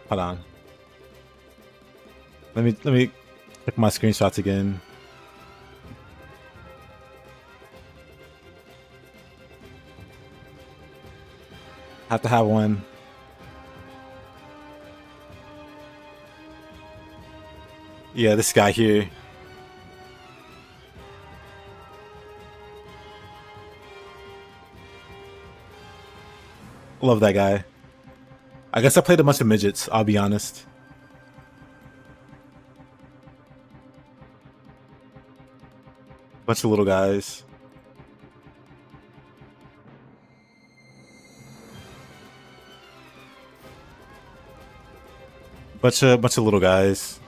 Hold on. Let me check my screenshots again. Have to have one. Yeah, this guy here. Love that guy. I guess I played a bunch of midgets, I'll be honest. Bunch of little guys. Bunch of little guys.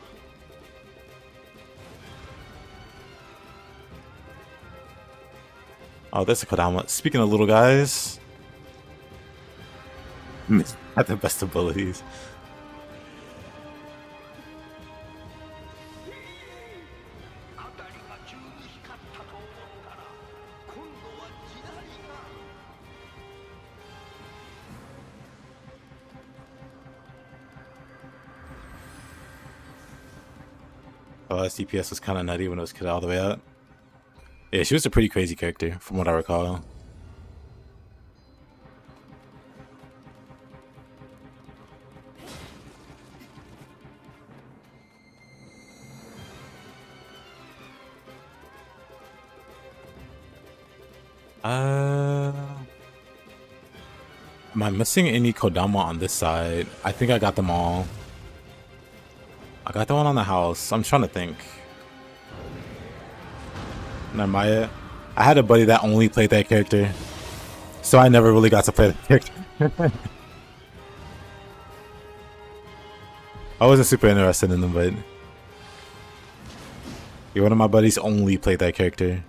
Oh, that's a Kodama. Speaking of little guys, had the best abilities. 辺りが急に光ったと思ったら今度は時代が Oh, that DPS was kind of nutty when it was cut all the way out. Yeah, she was a pretty crazy character, from what I recall. Am I missing any Kodama on this side? I think I got them all. I got the one on the house. I'm trying to think. Narmaya. I had a buddy that only played that character, so I never really got to play that character. I wasn't super interested in them, but yeah, one of my buddies only played that character.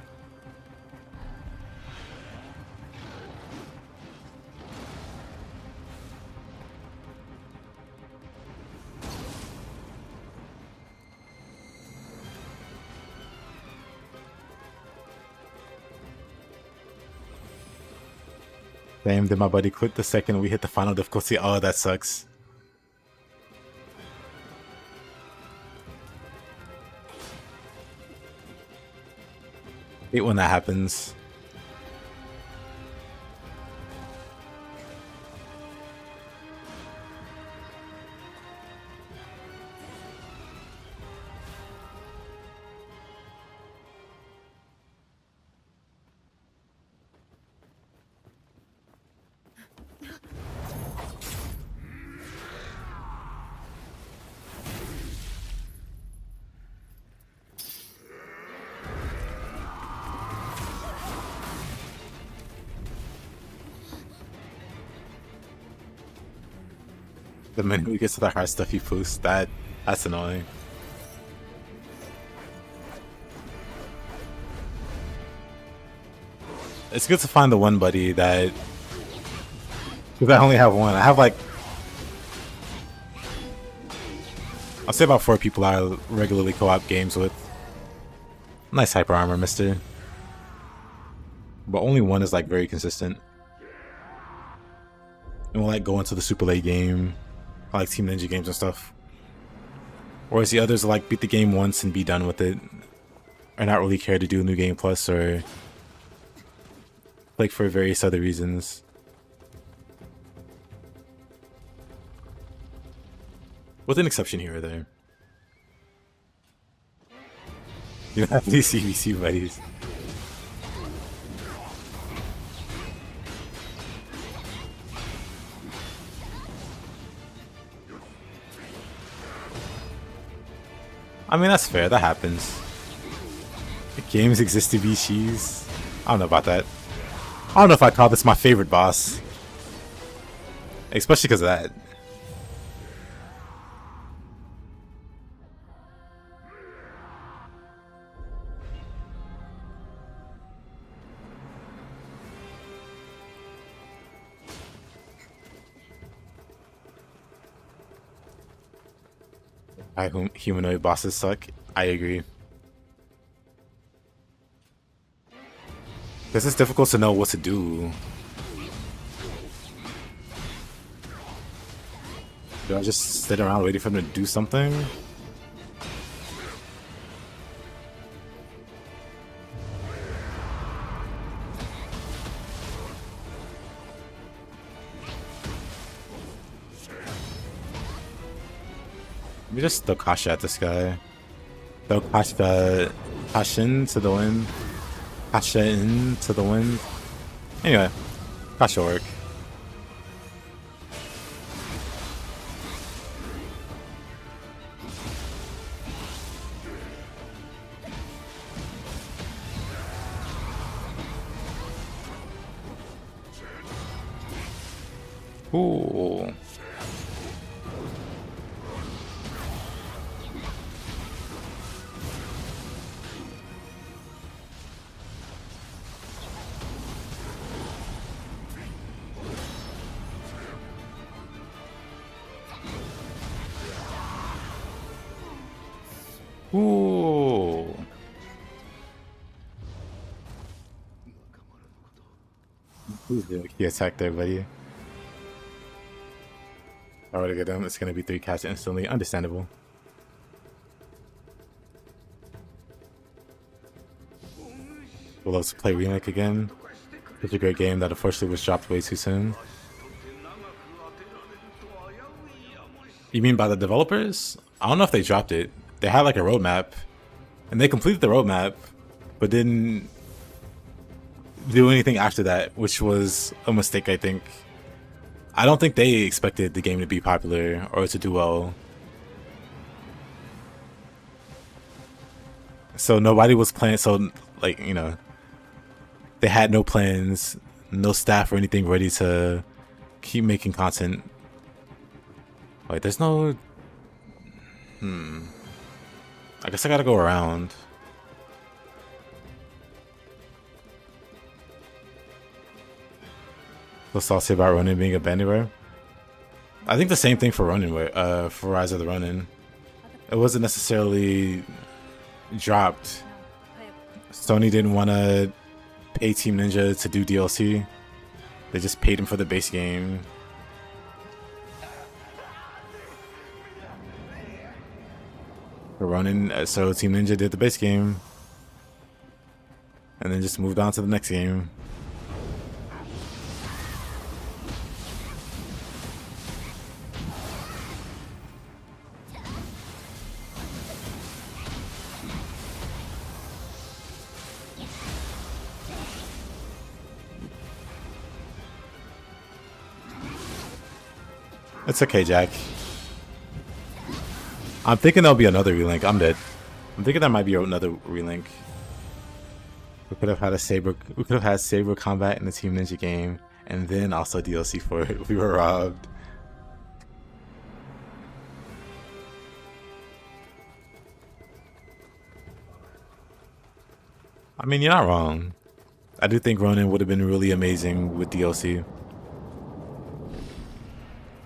Damn, did my buddy quit the second we hit the final difficulty? Oh, that sucks. Hate when that happens. The minute we get to the hard stuff he posts, that's annoying. It's good to find the one buddy that, because I only have one. I have like, I'll say about 4 people I regularly co-op games with. Nice hyper armor, mister. But only one is like very consistent. And we'll like go into the super late game. I like Team Ninja games and stuff. Whereas the others like beat the game once and be done with it. Or not really care to do a new game plus, or like for various other reasons. With an exception here or there. You don't have any CVC buddies. I mean, that's fair. That happens. The games exist to be cheese. I don't know about that. I don't know if I call this my favorite boss. Especially because of that. Humanoid bosses suck. I agree. Because it's difficult to know what to do. Do I just sit around waiting for him to do something? Let me just throw Kasha at this guy. Throw Kashin to the wind. Kasha in to the wind. Anyway, Kasha work. Ooh. Ooh. Who's doing key attack there, buddy? I already get them. It's gonna be 3 cats instantly. Understandable. We'll love to play Remake again. Such a great game that unfortunately was dropped way too soon. You mean by the developers? I don't know if they dropped it. They had like a roadmap, and they completed the roadmap, but didn't do anything after that, which was a mistake, I think. I don't think they expected the game to be popular or to do well. So nobody was playing, so like, you know, they had no plans, no staff or anything ready to keep making content. Wait, there's no... I guess I gotta go around. What's all say about Ronin being a bandyware? I think the same thing for Ronin, for Rise of the Ronin. It wasn't necessarily dropped. Sony didn't want to pay Team Ninja to do DLC. They just paid him for the base game. For Ronin, so Team Ninja did the base game, and then just moved on to the next game. It's okay, Jack. I'm thinking there'll be another relink. I'm dead. I'm thinking there might be another relink. We could have had Saber. We could have had Saber combat in the Team Ninja game, and then also DLC for it. We were robbed. I mean, you're not wrong. I do think Ronin would have been really amazing with DLC.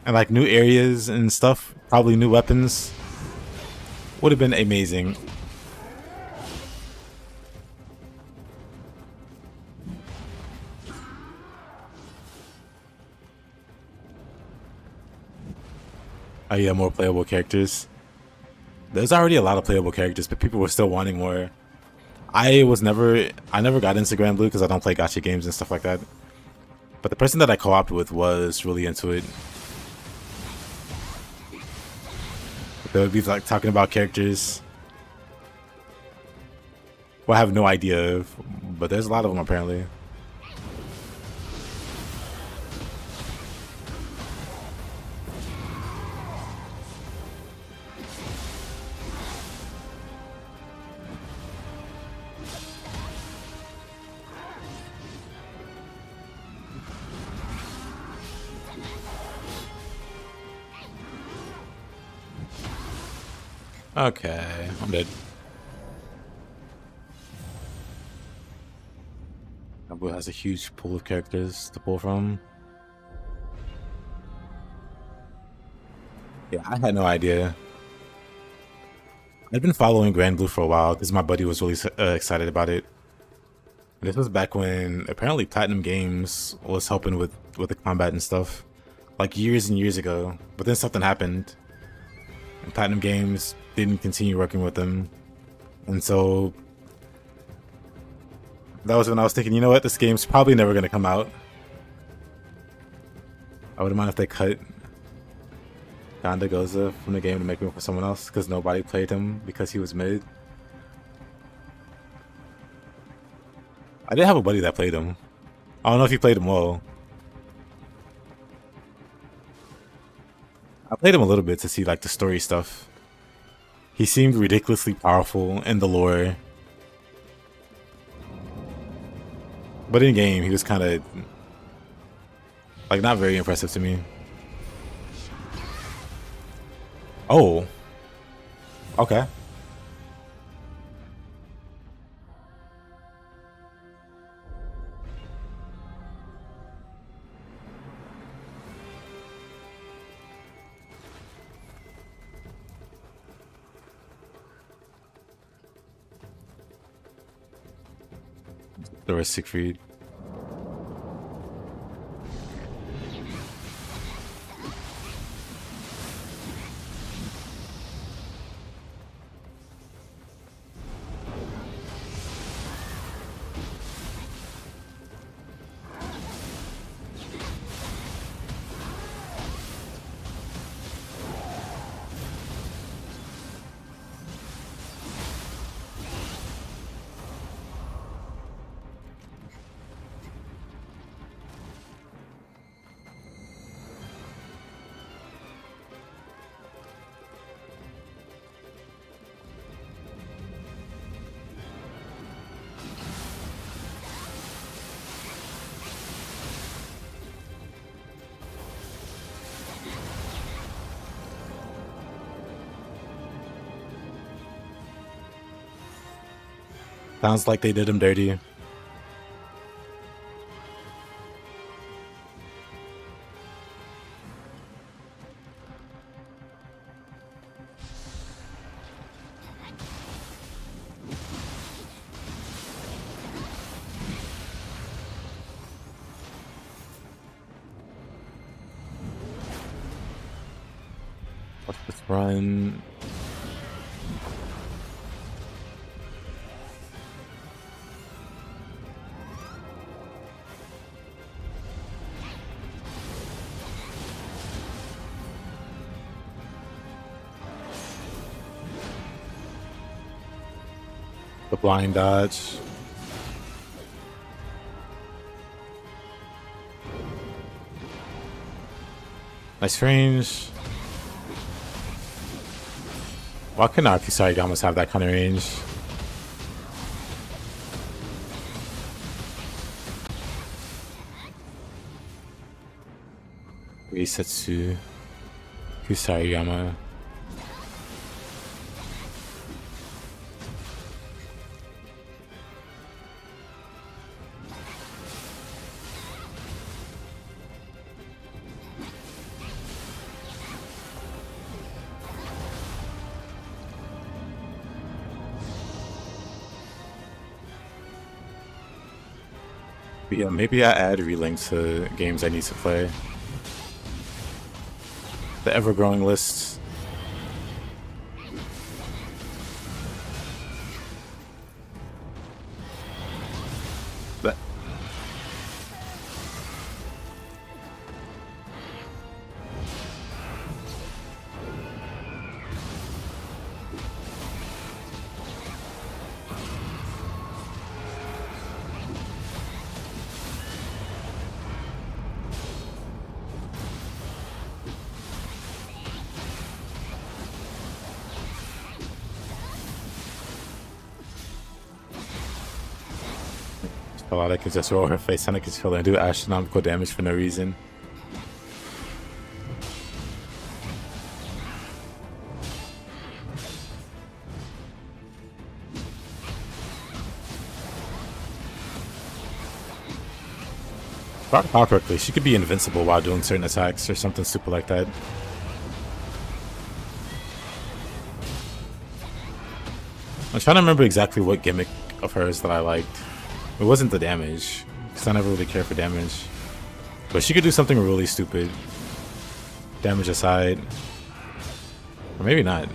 And like new areas and stuff, probably new weapons, would have been amazing. Oh yeah, more playable characters. There's already a lot of playable characters, but people were still wanting more. I never got into Grand Blue because I don't play gacha games and stuff like that. But the person that I co-opted with was really into it. They would be like talking about characters. Well, I have no idea of, but there's a lot of them apparently. Okay, I'm dead. Blue has a huge pool of characters to pull from. Yeah, I had no idea. I've been following Grand Blue for a while because my buddy was really excited about it. This was back when apparently Platinum Games was helping with the combat and stuff. like years and years ago, but then something happened, and Platinum Games didn't continue working with them, and so that was when I was thinking, you know what, this game's probably never gonna come out. I wouldn't mind if they cut Ganda Goza from the game to make room for someone else, because nobody played him because he was mid. I did have a buddy that played him. I don't know if he played him well. I played him a little bit to see like the story stuff. He seemed ridiculously powerful in the lore. But in game, he was kind of like not very impressive to me. Oh. Okay. There was Siegfried. Sounds like they did him dirty. What's this run? The blind dodge. Nice range. Why couldn't our Kisarigamas have that kind of range? Reisetsu. Kusarigama. But yeah, maybe I add relinks to games I need to play. The ever-growing list. That a lot that can just roll her face on a controller and do astronomical damage for no reason. If I recall correctly, she could be invincible while doing certain attacks or something stupid like that. I'm trying to remember exactly what gimmick of hers that I liked. It wasn't the damage, because I never really cared for damage. But she could do something really stupid. Damage aside. Or maybe not.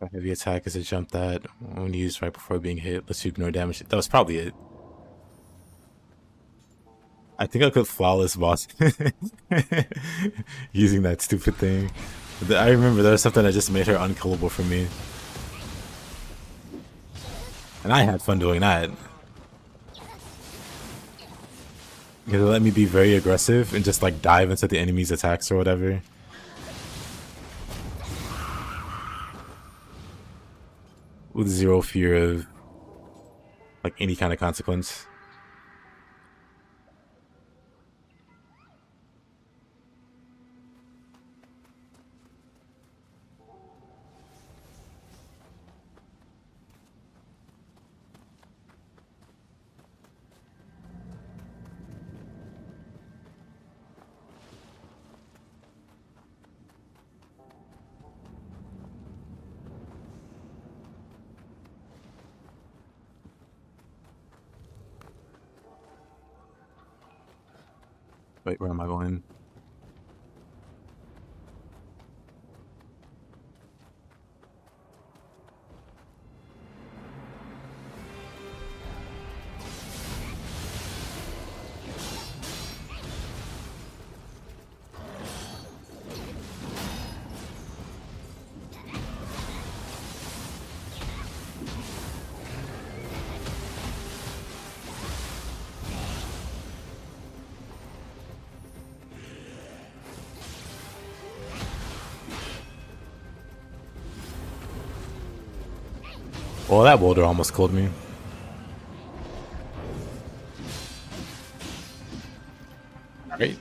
A heavy attack is a jump that, when used right before being hit, lets you ignore damage. That was probably it. I think I could flawless boss using that stupid thing. I remember there was something that just made her unkillable for me. And I had fun doing that. Because it let me be very aggressive and just like dive into the enemy's attacks or whatever. With zero fear of like any kind of consequence. Wait, where am I going? Well, that boulder almost killed me. Great.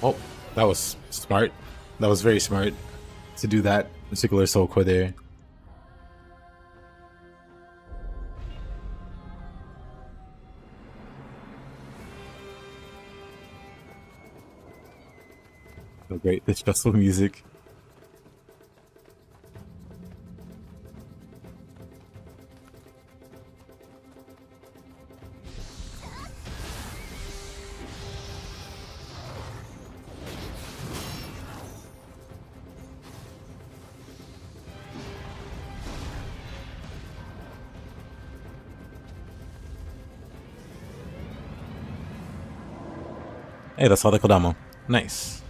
Oh, that was smart. That was very smart to do that particular soul core there. Oh, great, the stressful music. Hey, that's all the Kodama. Nice.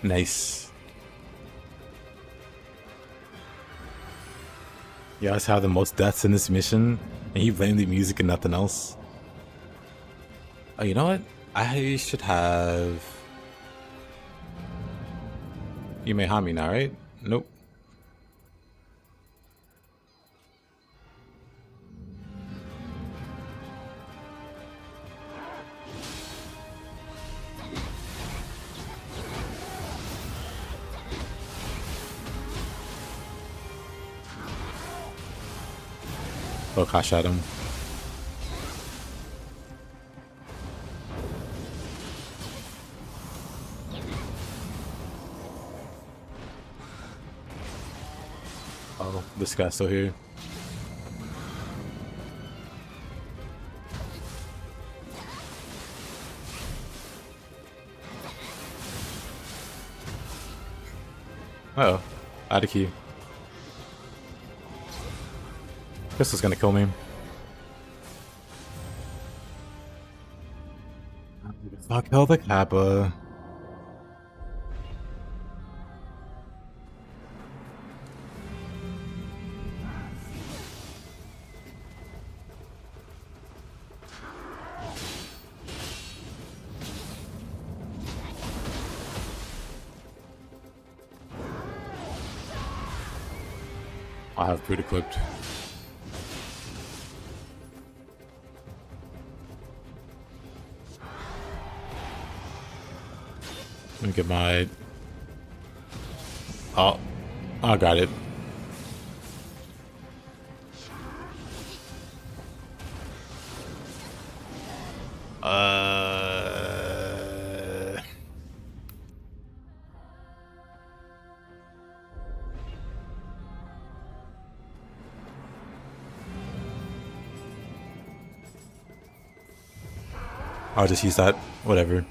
Nice. You guys have the most deaths in this mission, and you blame the music and nothing else. Oh, you know what? I should have... You may harm me now, right? Nope. Oh, gosh, at him. Oh, this guy's still here. Uh oh. I had a key. Crystal's gonna kill me. Fuck, kill the Kappa. I have food equipped. Let me get my... Oh, I got it. I'll just use that. Whatever.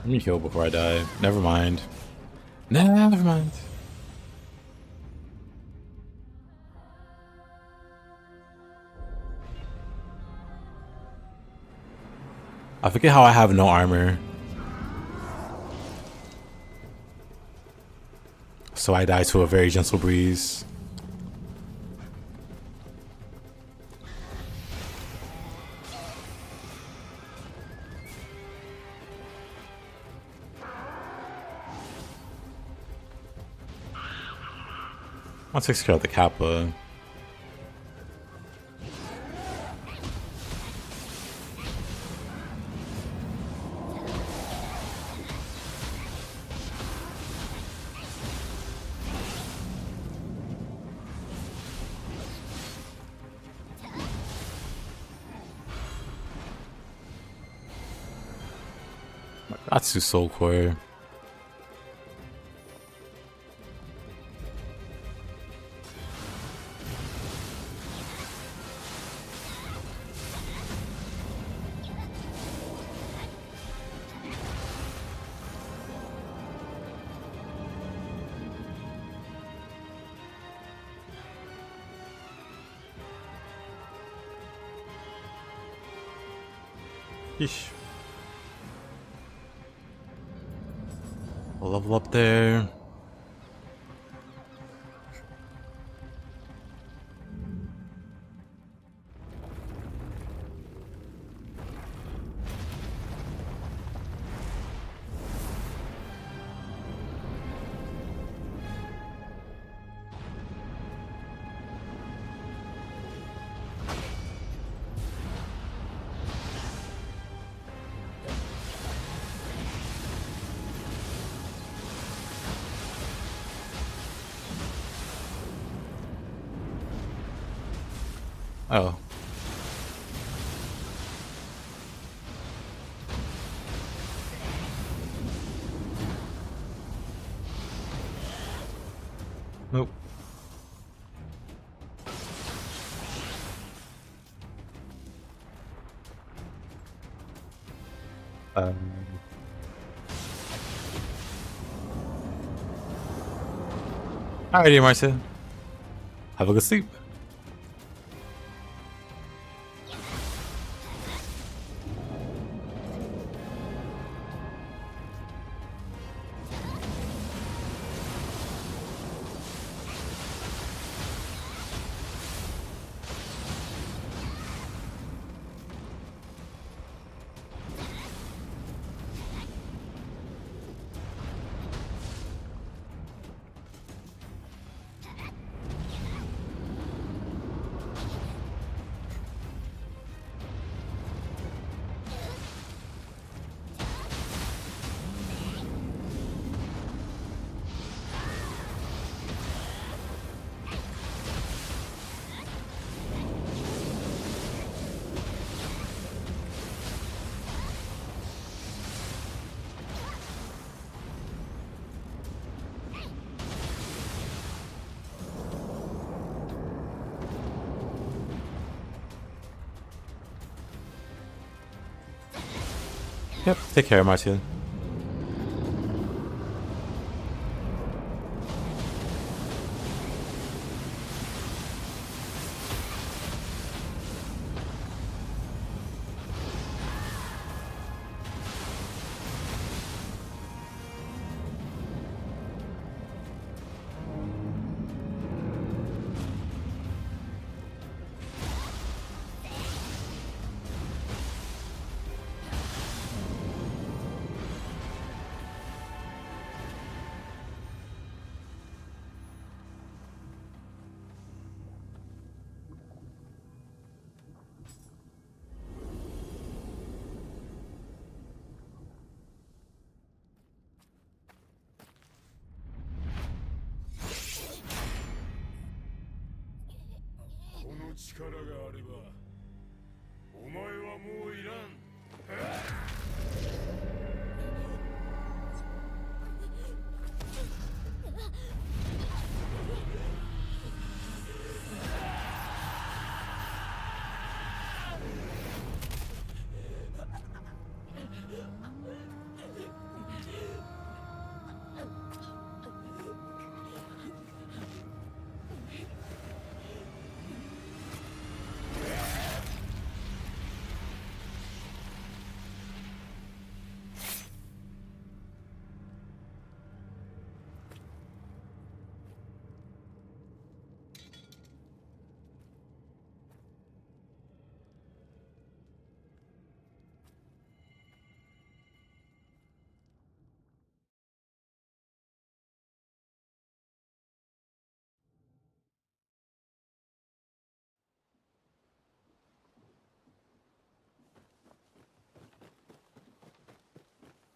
Let me heal before I die. Never mind. Never mind. I forget how I have no armor. So I die to a very gentle breeze. I'll take care of the Kappa. That's too soul core. Yeesh. We'll level up there. Oh. Nope. Alrighty, Marcia. Have a good sleep. Yep, take care, Marcia.力があればお前はもういらん。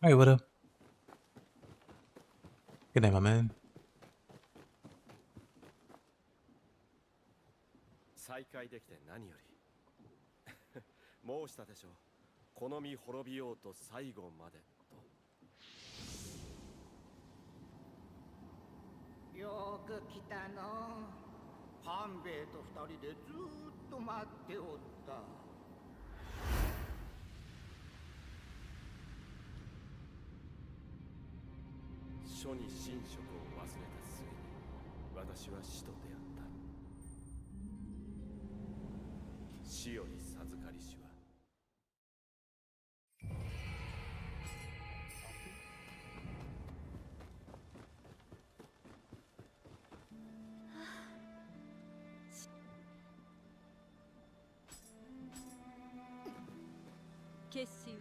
Alright, what up? Good night, my man. 再会できて何より申したでしょう、この身滅びようと最後までと。よく来たの。半兵衛と二人でずーっと待っておった。書に寝食を忘れた末に私は死と出会った。死より授かりしは決心を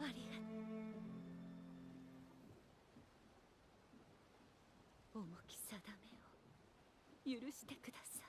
ありがとう。重き定めを許してください。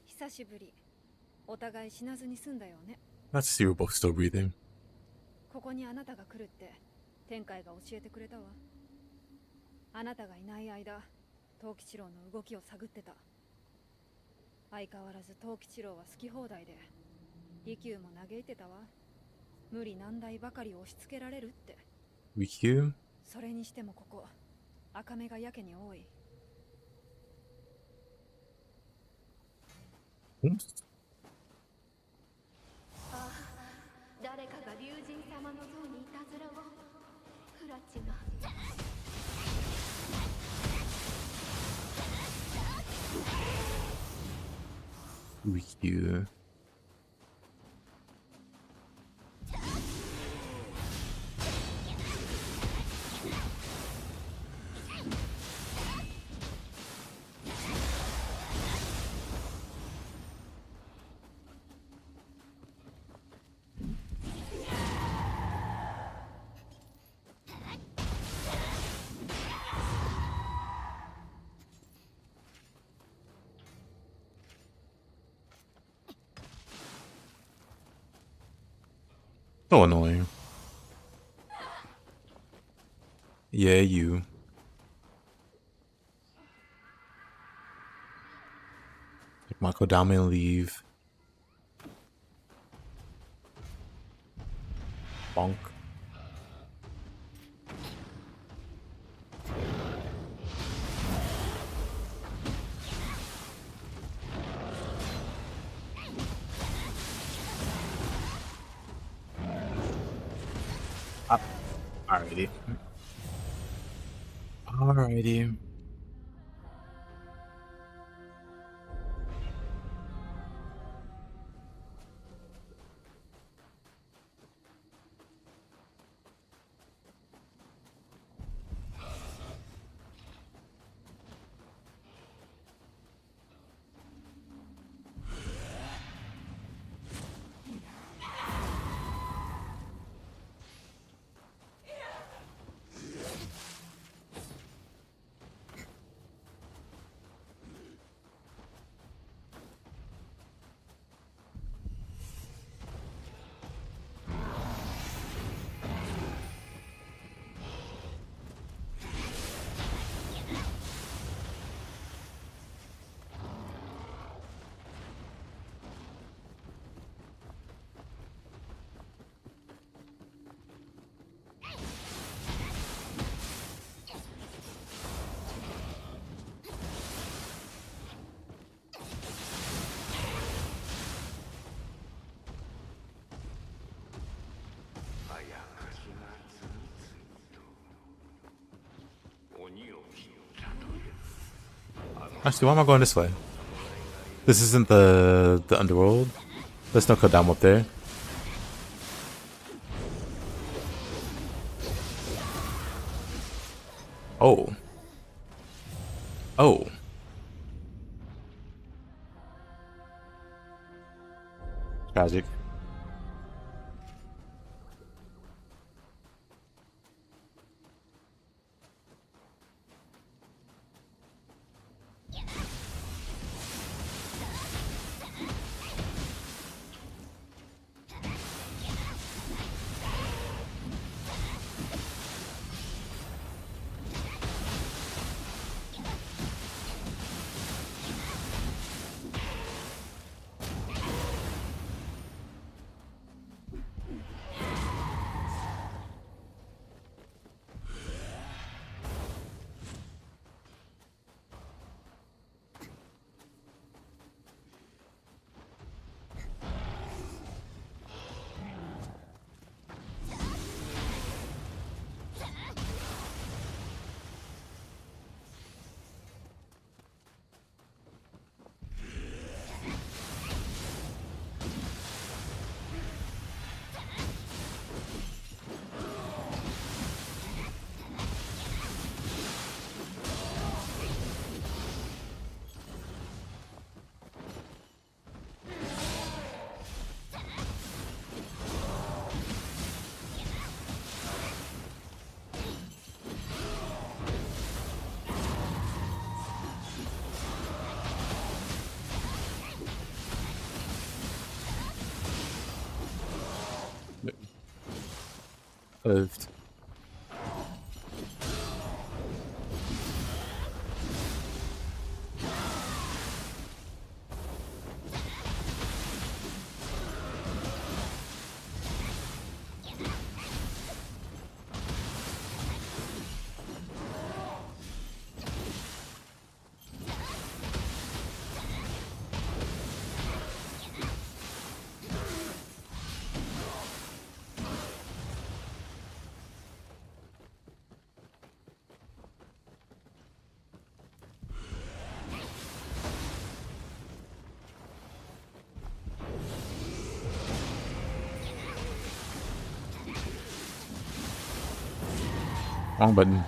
久しぶり。お互い死なずに済んだよね。 Let's see, we're both still breathing. ここにあなたが来るって天海が教えてくれたわ。あなたがいない間、藤吉郎の動きを探ってた。相変わらず藤吉郎は好き放題で、利休も嘆いてたわ。無理難題ばかり押し付けられるって。Rikyu? それにしてもここ赤目がやけに多い。誰かが龍神様の像にいたずらを。フラチが。Rikyu. So annoying. Yeah, you. Take my Kodama and leave. Bonk. Alrighty. Alrighty. Actually, why am I going this way? This isn't the underworld. There's no Kodama up there. Oh. Oh. Tragic. Lived. Wrong button.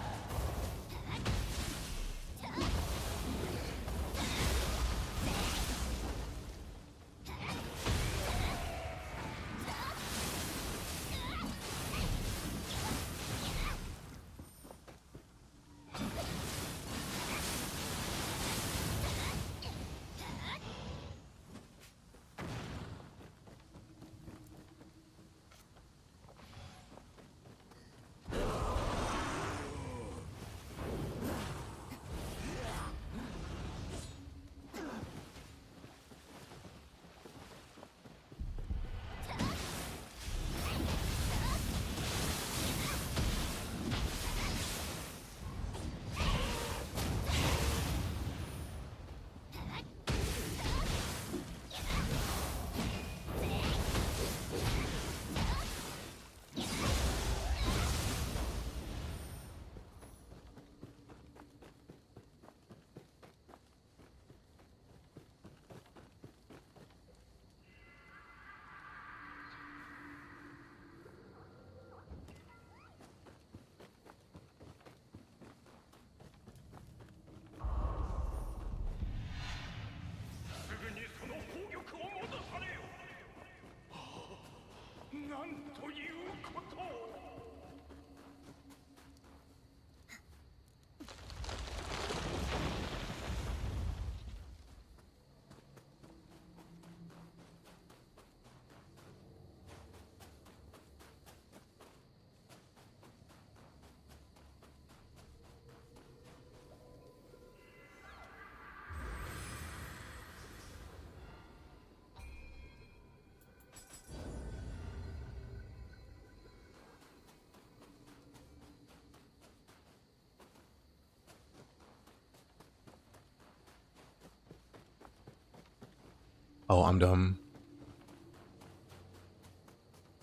Oh, I'm dumb.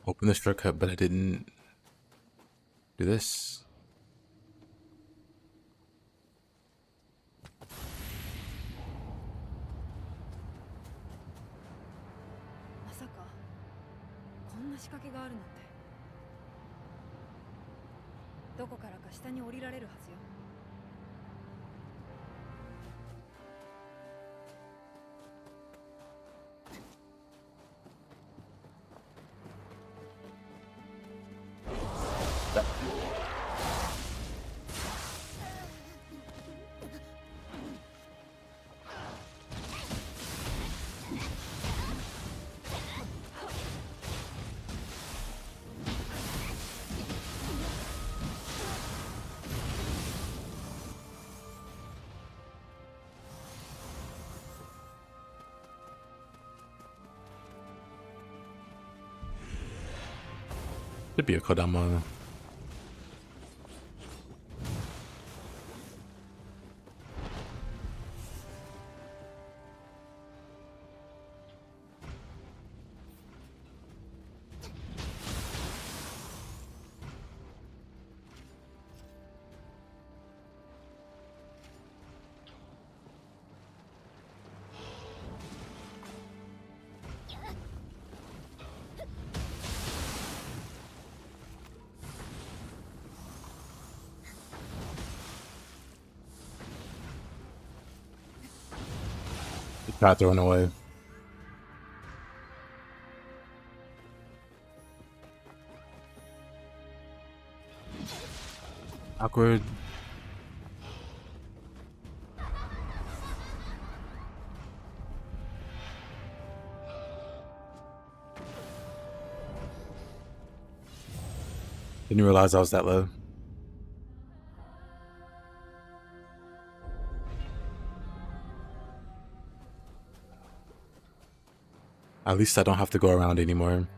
Open the shortcut, but I didn't do this. Should be a Kodama. Got thrown away. Awkward. Didn't realize I was that low. At least I don't have to go around anymore.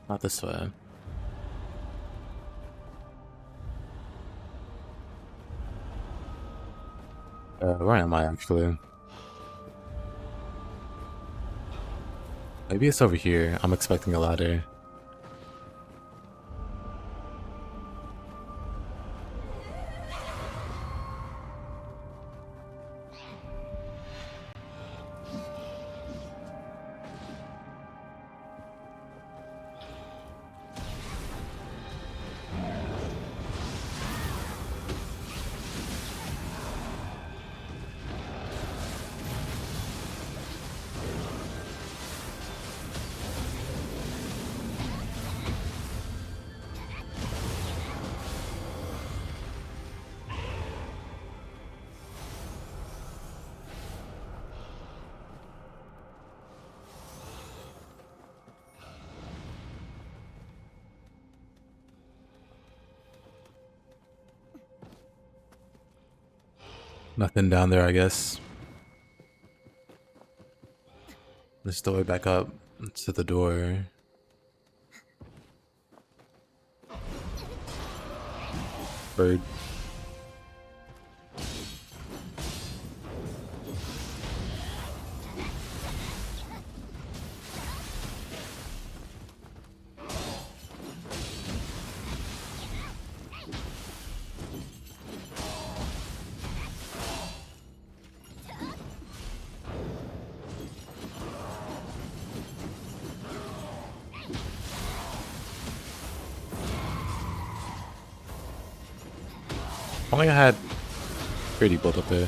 Not this way. Where am I actually? Maybe it's over here. I'm expecting a ladder. Nothing down there, I guess. Let's the way back up to the door. Bird. Only I had pretty built up there.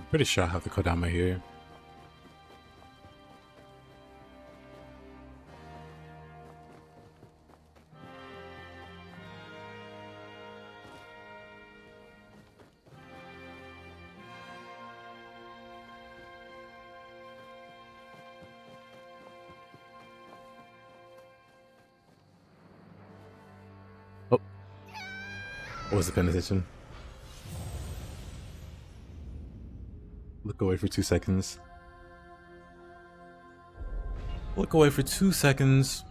Pretty sure I have the Kodama here. Oh, what was the paying attention? Look away for 2 seconds. Look away for 2 seconds.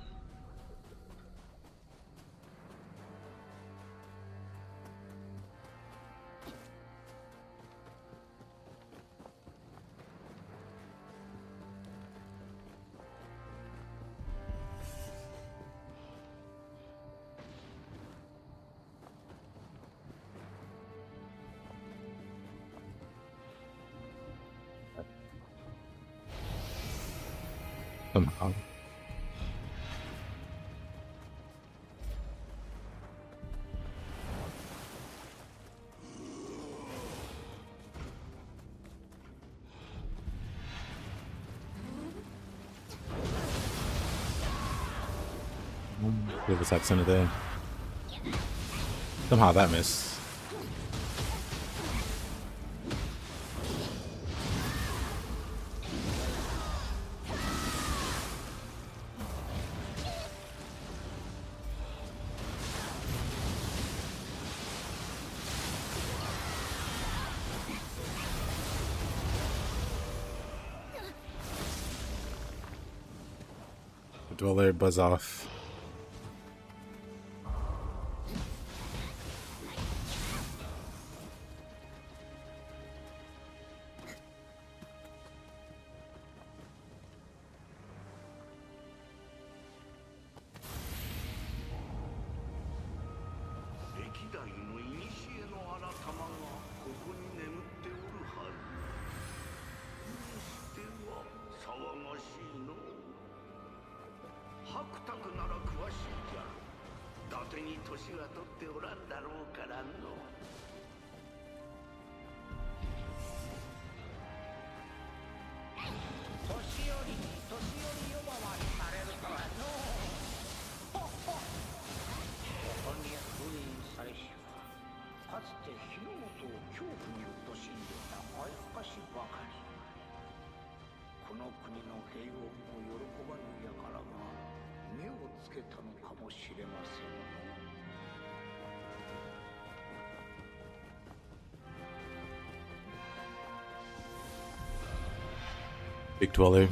Somehow. Give us that center there. Somehow that missed. Dweller, buzz off. 国の平穏も喜ばぬ輩が目をつけたのかもしれません。 Big dweller.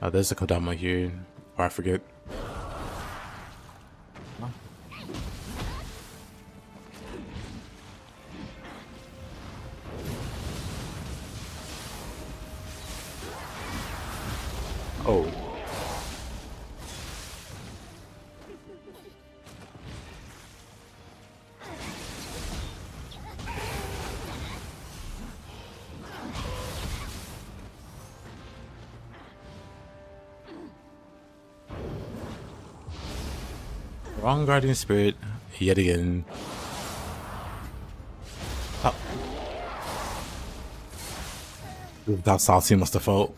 Oh, there's a Kodama here. Or I forget. Oh. Wrong guardian spirit yet again. Oh. That salty must have felt.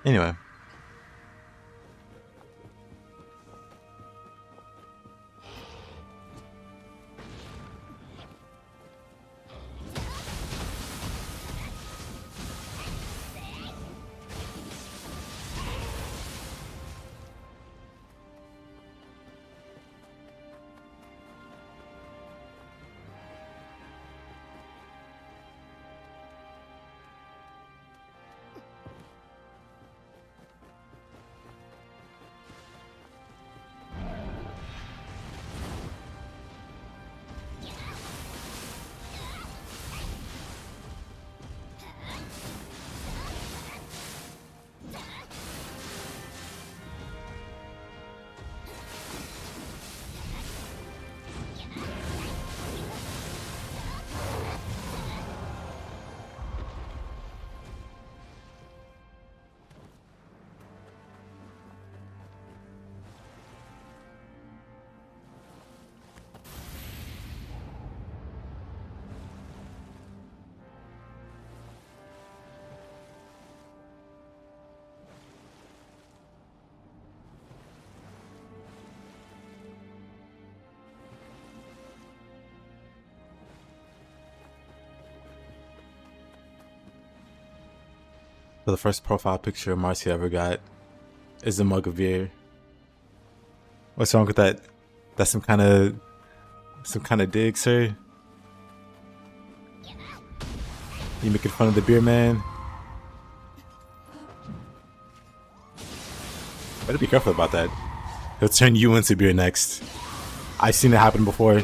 Anyway. So the first profile picture Marcy ever got is a mug of beer. What's wrong with that? That's some kind of dig, sir. You making fun of the beer man? Better be careful about that. He'll turn you into beer next. I've seen it happen before.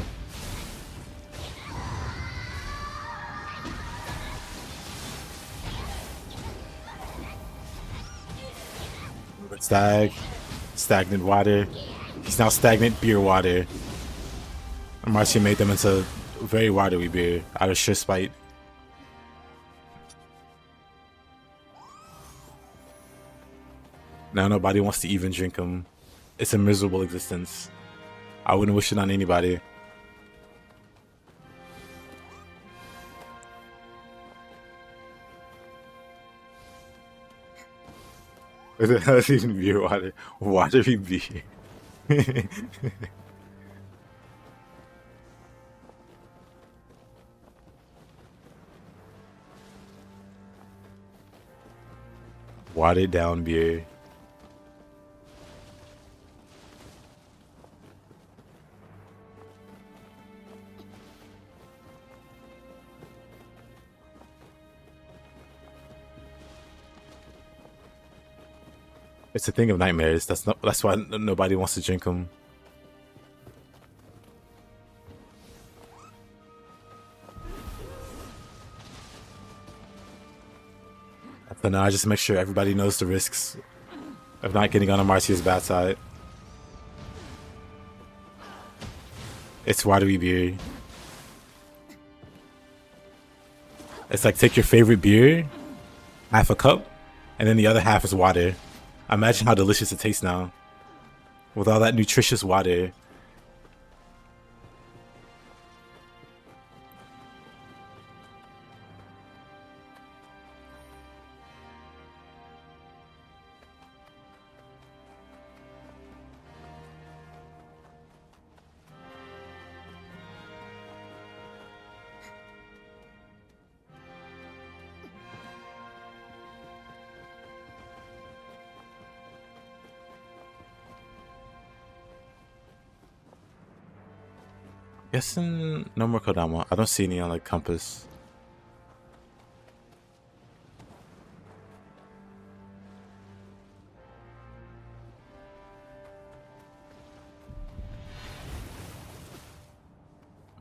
Stagnant water. He's now stagnant beer water. Marcia made them into very watery beer out of sheer spite. Now nobody wants to even drink them. It's a miserable existence. I wouldn't wish it on anybody. That's even beer water. Watery beer. Watered down beer. It's a thing of nightmares. That's why nobody wants to drink them. So now I just make sure everybody knows the risks of not getting on Marcia's bad side. It's watery beer. It's like take your favorite beer, half a cup, and then the other half is water. Imagine how delicious it tastes now. With all that nutritious water. Guessing no more Kodama. I don't see any on like compass.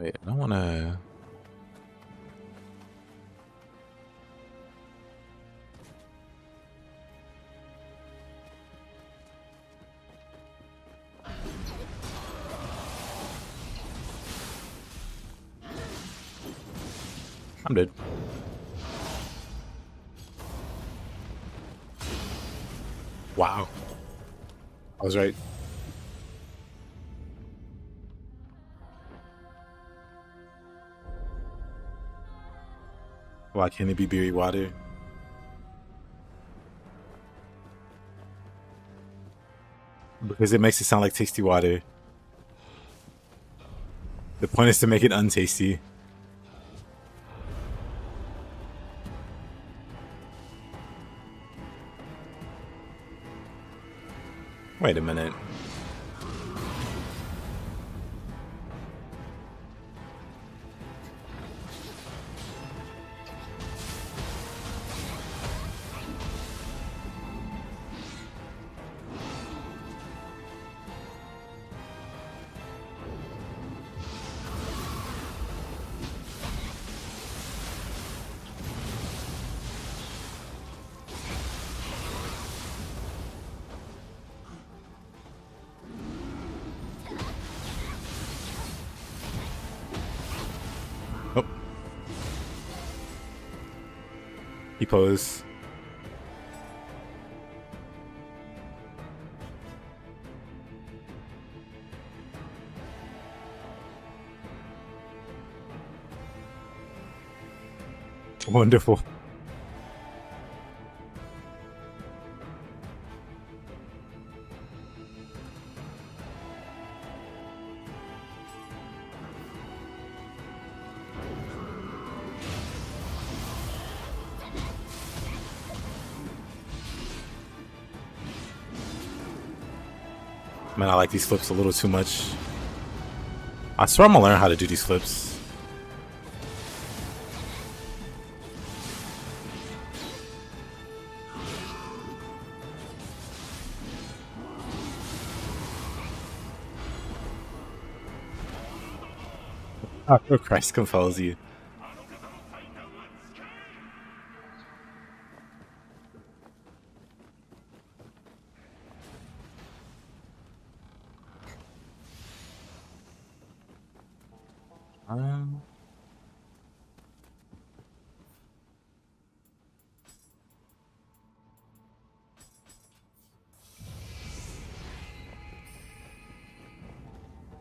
Wait, I don't wanna. I'm dead. Wow. I was right. Why can't it be beery water? Because it makes it sound like tasty water. The point is to make it untasty. Wait a minute. Oh. He posed. Wonderful. Man, I like these flips a little too much. I swear I'm gonna learn how to do these flips. Oh, Christ compels you.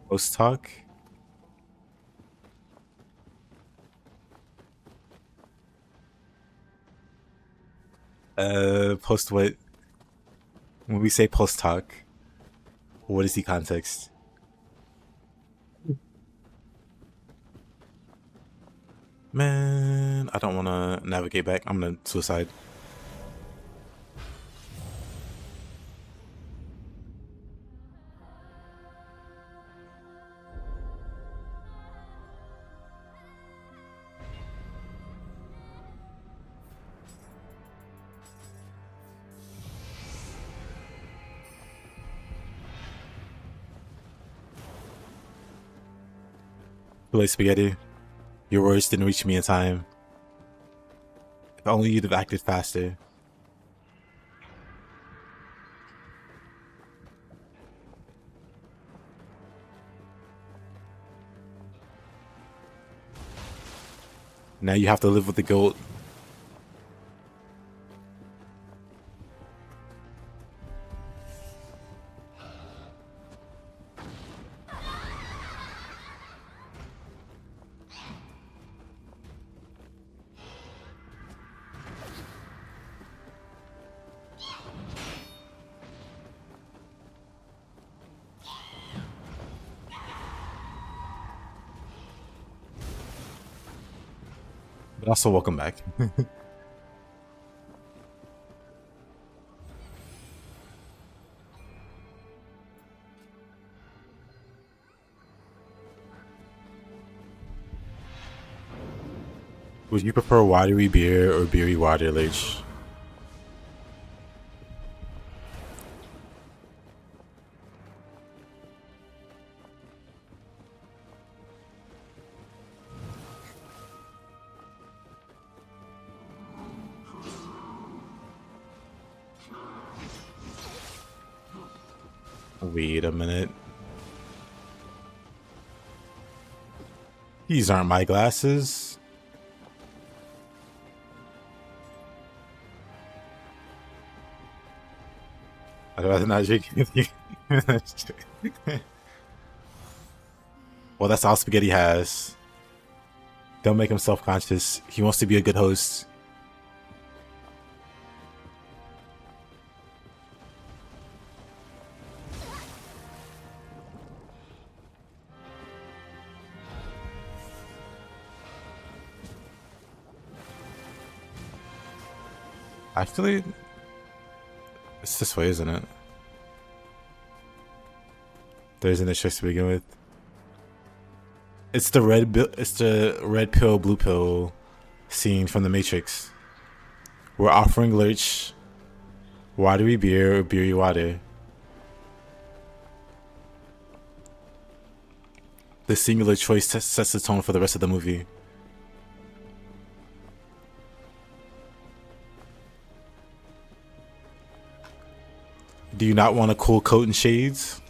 Post talk. Post what? When we say post talk, what is the context? Man, I don't want to navigate back. I'm gonna suicide. Too late, Spaghetti. Your words didn't reach me in time. If only you'd have acted faster. Now you have to live with the goat. But also, welcome back. Would you prefer watery beer or beery water, Lich? Wait a minute. These aren't my glasses. I'd rather not drink anything. Well, that's all Spaghetti has. Don't make him self-conscious. He wants to be a good host. Actually, it's this way, isn't it? There isn't a choice to begin with. It's the red pill, blue pill scene from the Matrix. We're offering Lurch watery beer or beery water. The singular choice sets the tone for the rest of the movie. Do you not want a cool coat and shades?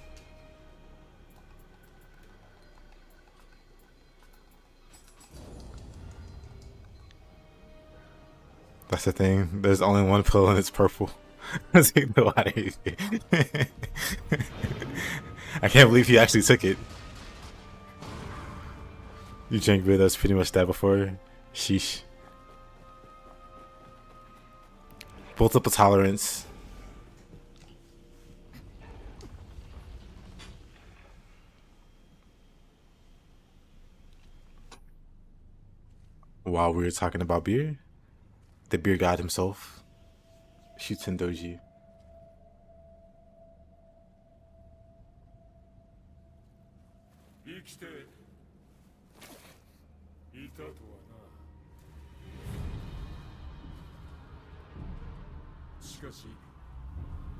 That's the thing. There's only one pill and it's purple. I can't believe he actually took it. You drank beer that's pretty much that before? Sheesh. Built up a tolerance. While we were talking about beer, the beer god himself shoots in Doji. 生きていたとはな。しかし、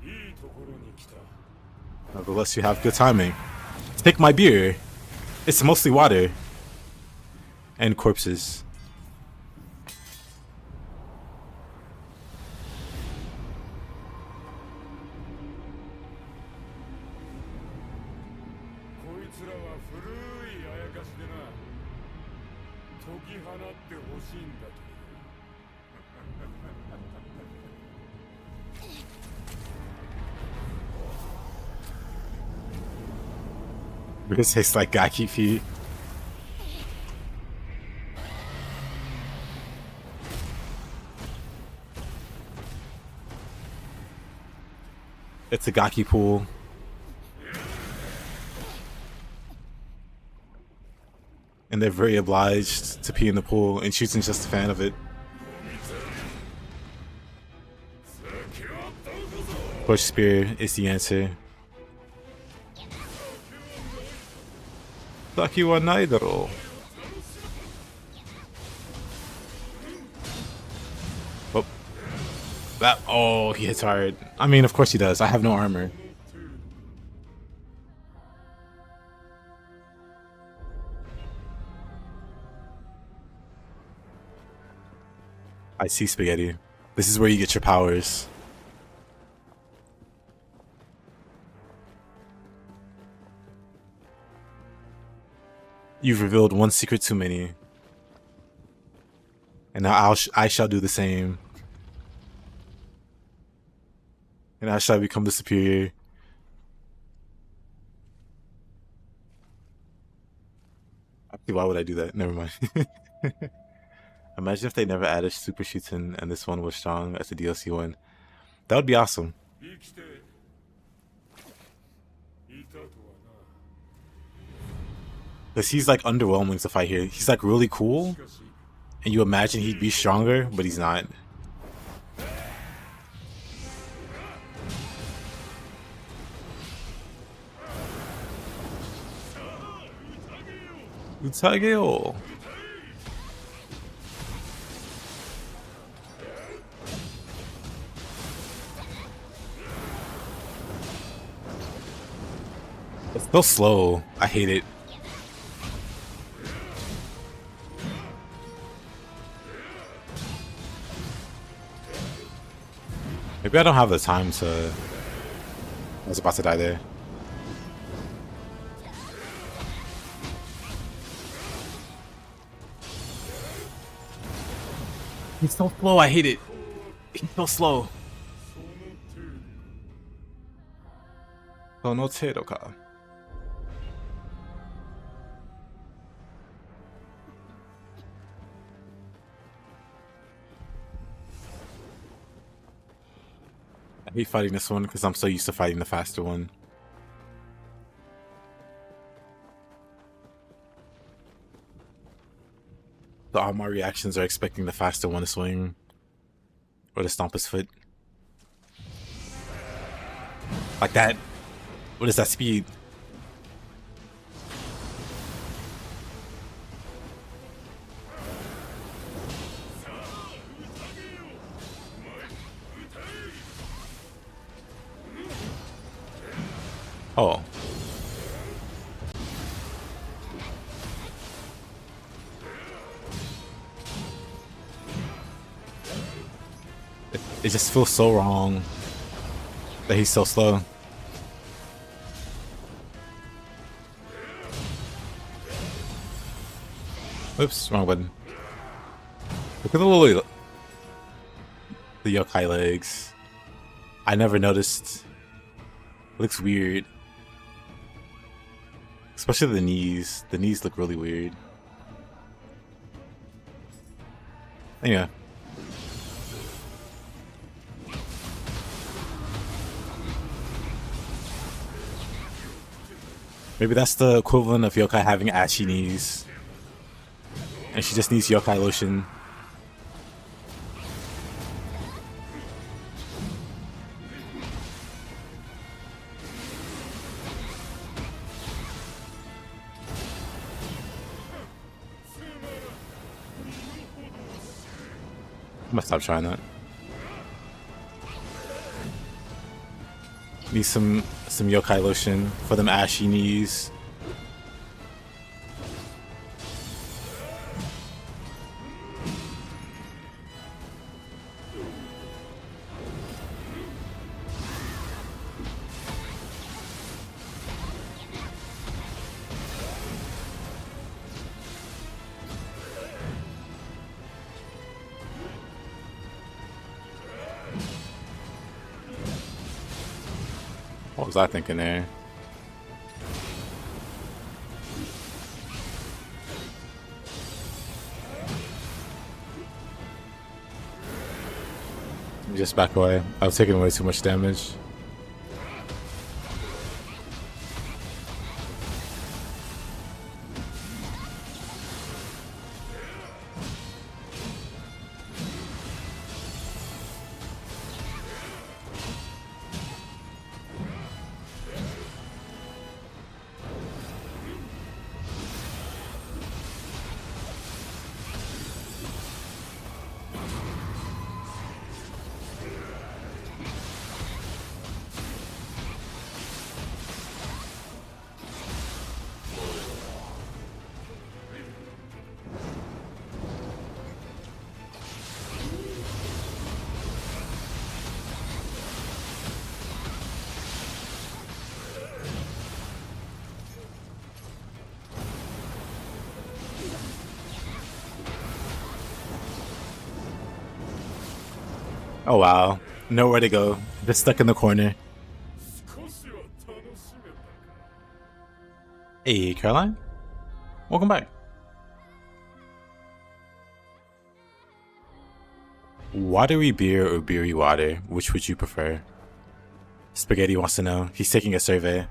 いいところに来た。 Nevertheless, you have good timing. Take my beer. It's mostly water. And corpses. It tastes like Gaki feet. It's a Gaki pool. And they're very obliged to pee in the pool, and Shuten's just a fan of it. Push spear is the answer. Saki wa nai daro. Oh. Oh, he hits hard. I mean, of course he does. I have no armor. I see, Spaghetti. This is where you get your powers. You've revealed one secret too many. And now I shall do the same. And I shall become the superior. Actually, why would I do that? Never mind. Imagine if they never added Super Shootin and this one was strong as a DLC one. That would be awesome. 生きていたとはな。 Because he's like underwhelming to fight here. He's like really cool. しかし And you imagine he'd be stronger, but he's not. Utageo. It's so slow. I hate it. Maybe I don't have the time to... I was about to die there. He's so slow, I hate it. He's so slow. その程度か。I hate fighting this one because I'm so used to fighting the faster one. So all my reactions are expecting the faster one to swing. Or to stomp his foot. Like that. What is that speed? Oh. It just feels so wrong that he's so slow. Oops, wrong button. Look at the yokai legs. I never noticed. It looks weird. Especially the knees. The knees look really weird. Anyway. Maybe that's the equivalent of yokai having ashy knees. And she just needs yokai lotion. I'm gonna stop trying that. Need some yokai lotion for them ashy knees. What was I thinking there? Just back away. I was taking way too much damage. Oh wow. Nowhere to go. Just stuck in the corner. 少しは楽しめたか。 Hey, Caroline. Welcome back. Watery beer or beery water? Which would you prefer? Spaghetti wants to know. He's taking a survey.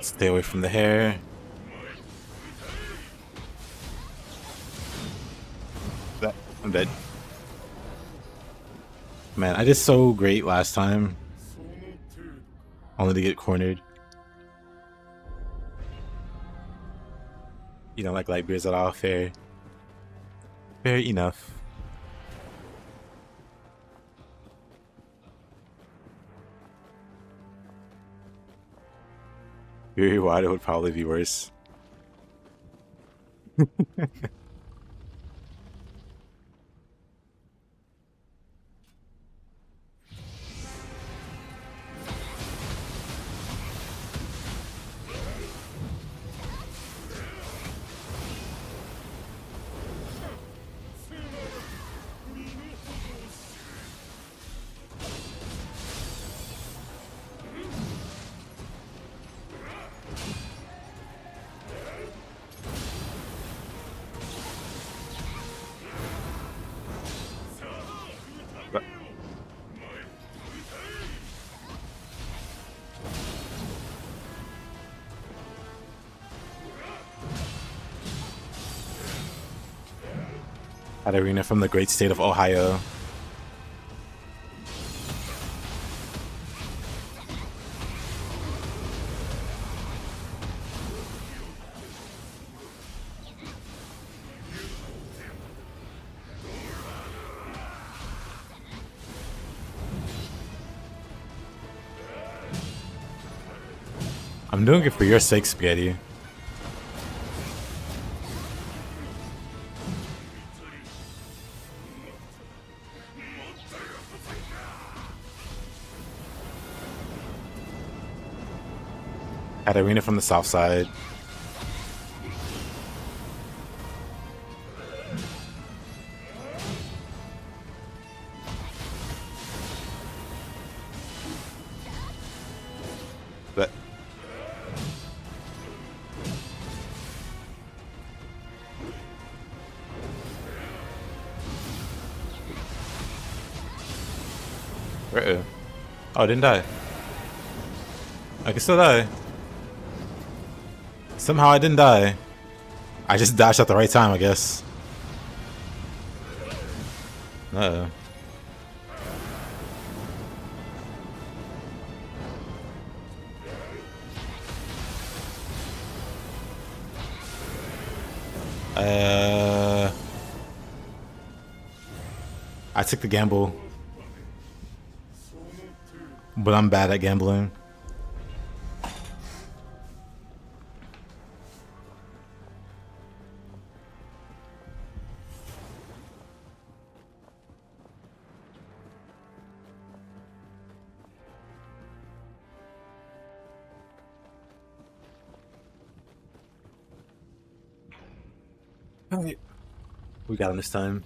Stay away from the hair. I'm dead. Man, I did so great last time. その程度か。 Only to get cornered. You don't like light beers at all? Fair. Fair enough. Beery water would probably be worse. At arena from the great state of Ohio. I'm doing it for your sake, Spaghetti. At arena from the south side. But uh-oh. Oh, I didn't die. I can still die. Somehow I didn't die. I just dashed at the right time, I guess. Uh-oh. I took the gamble. But I'm bad at gambling. Alright. We got him this time.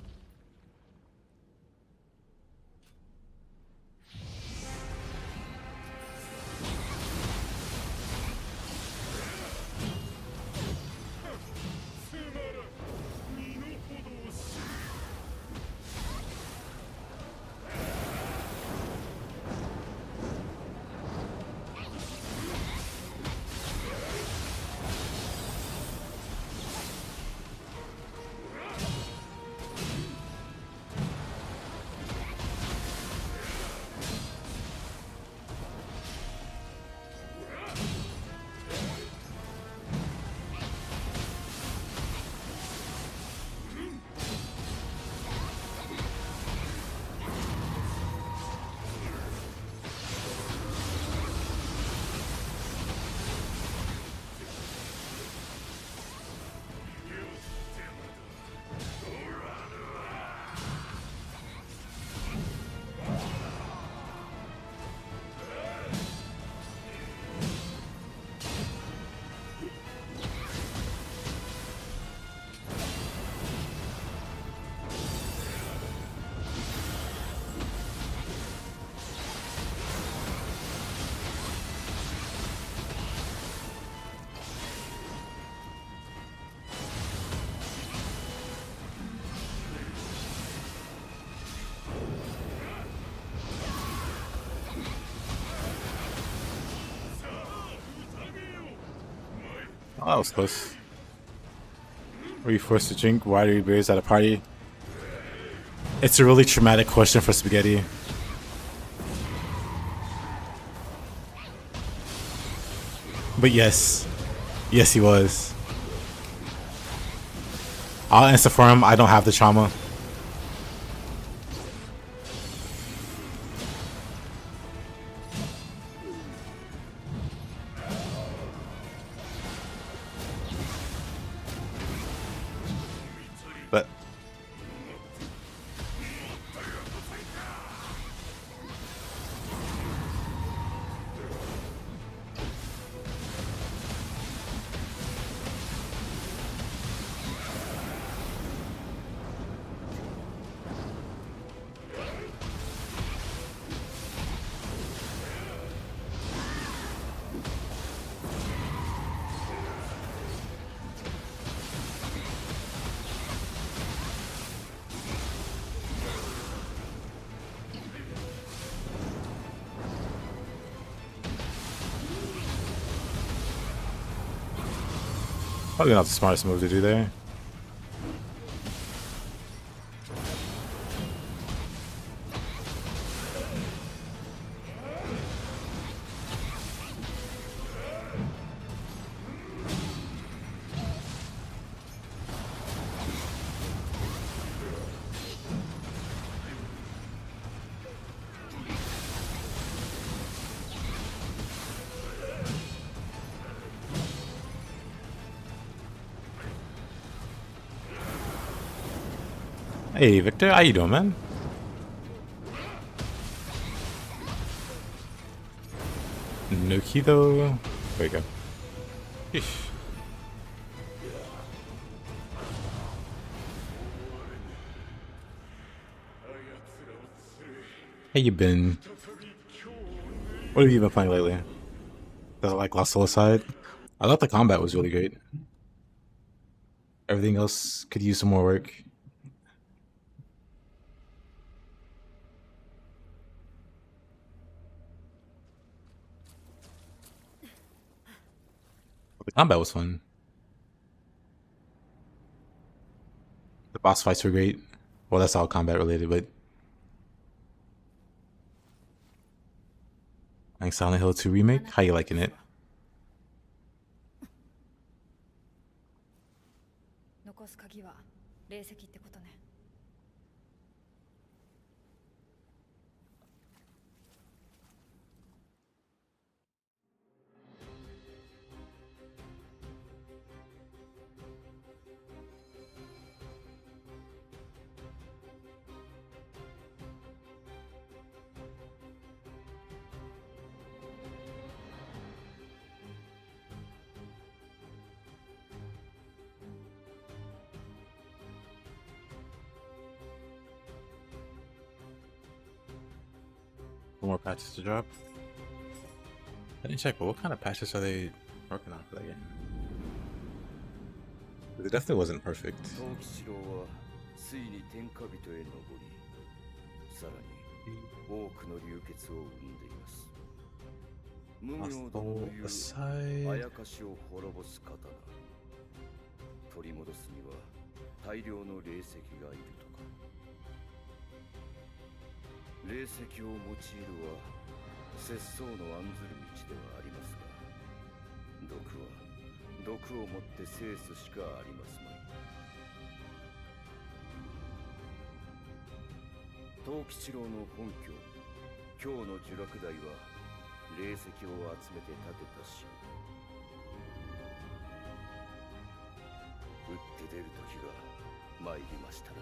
Oh, that was close. Were you forced to drink watery beers at a party? It's a really traumatic question for Spaghetti. But yes. Yes, he was. I'll answer for him. I don't have the trauma. But probably not the smartest move to do there. Hey, Victor, how you doing, man? No key though. There you go. Yeesh. How you been? What have you been playing lately? Does it like Lost Soul aside? I thought the combat was really great. Everything else could use some more work. The combat was fun. The boss fights were great. Well, that's all combat related, but like Silent Hill 2 remake, how you liking it? 残す鍵は霊石ってことね。More patches to drop. I didn't check, but what kind of patches are they working on for that game? It definitely wasn't perfect. 藤吉郎はついに天下人へ上り、さらに多くの流血を生んでいます。無名殿の言う aside. あやかしを滅ぼす刀、取り戻すには大量の霊石がいるとか。霊石を用いるは節操の案ずる道ではありますが、毒は毒をもって制すしかありますまい。藤吉郎の本拠、京の呪落台は霊石を集めて建てた城。打って出る時が参りましたな。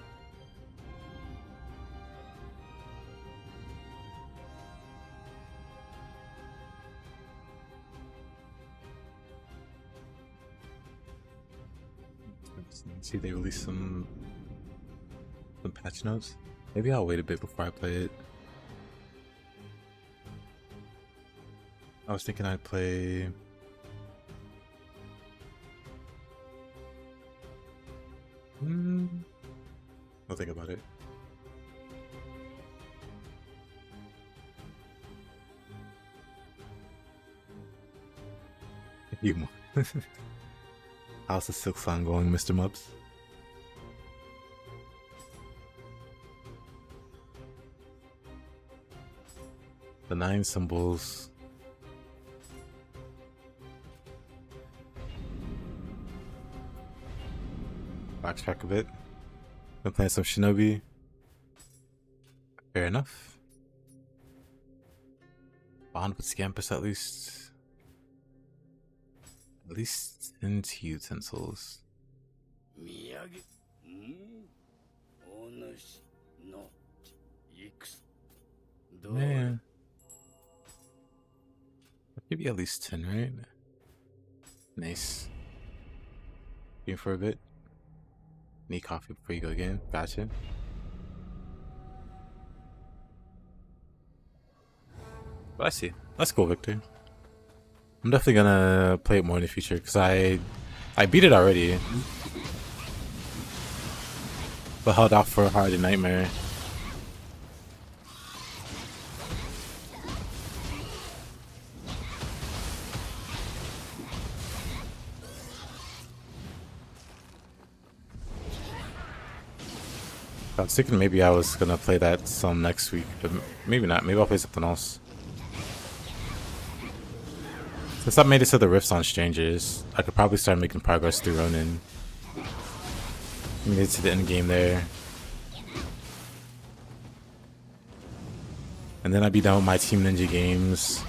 See, they released some patch notes. Maybe I'll wait a bit before I play it. I was thinking I'd play. I'll think about it. A few more. How's the Silk Song going, Mr. Mubs? The 9 symbols. Backtrack a bit. Been playing some Shinobi. Fair enough. Bond with Scampus at least. At least 10 utensils. 土産お主の戦どう Man. Maybe at least 10, right? Nice. Game for a bit. Need coffee before you go again. Gotcha. But I see. That's cool, Victor. I'm definitely gonna play it more in the future because I beat it already, but held out for Hardy Nightmare. I was thinking maybe I was gonna play that some next week, but maybe not. Maybe I'll play something else. Since I made it to the Rifts on Strangers, I could probably start making progress through Ronin. Made it to the end game there. And then I'd be done with my Team Ninja games.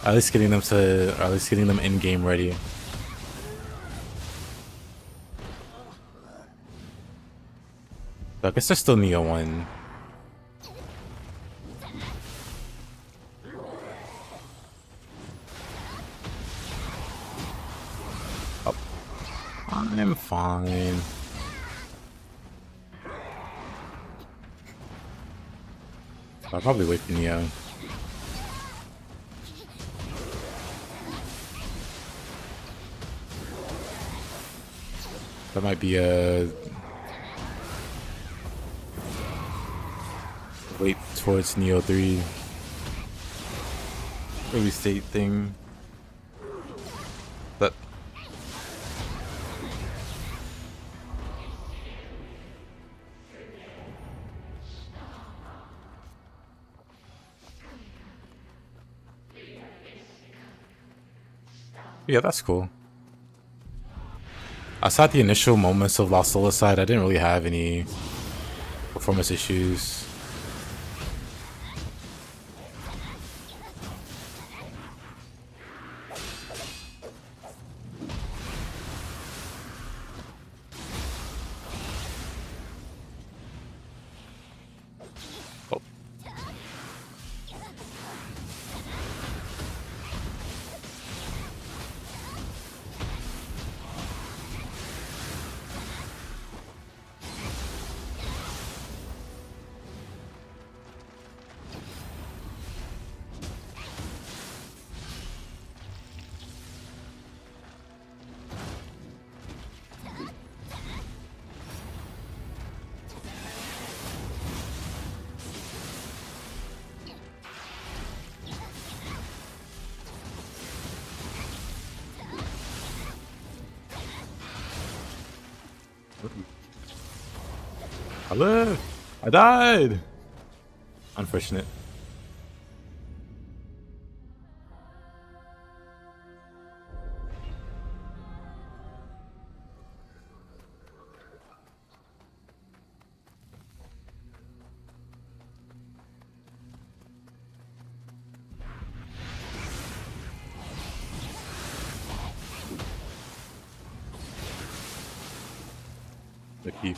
At least getting them in game ready. So I guess there's still Nioh 1. Oh. I'm fine. I'll probably wait for Nioh. That might be a wait towards Nioh 3 release date thing. But yeah, that's cool. Aside the initial moments of Lost Soul side, I didn't really have any performance issues. Oh. I lived! I died! Unfortunate. The key.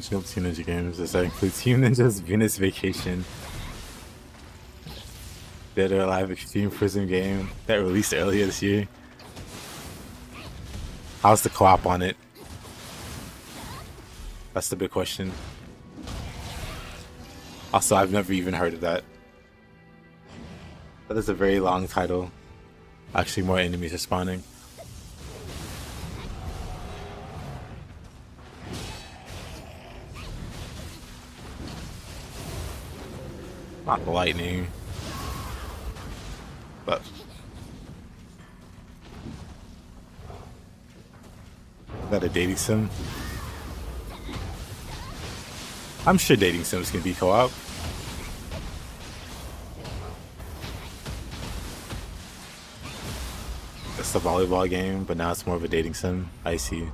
Team Ninja games. Does that include Team Ninja's Venus Vacation? Dead or Alive Extreme Prism game that released earlier this year. How's the co-op on it? That's the big question. Also, I've never even heard of that. That is a very long title. Actually, more enemies are spawning. Not the lightning. But... is that a dating sim? I'm sure dating sims can be co-op. It's the volleyball game, but now it's more of a dating sim. I see.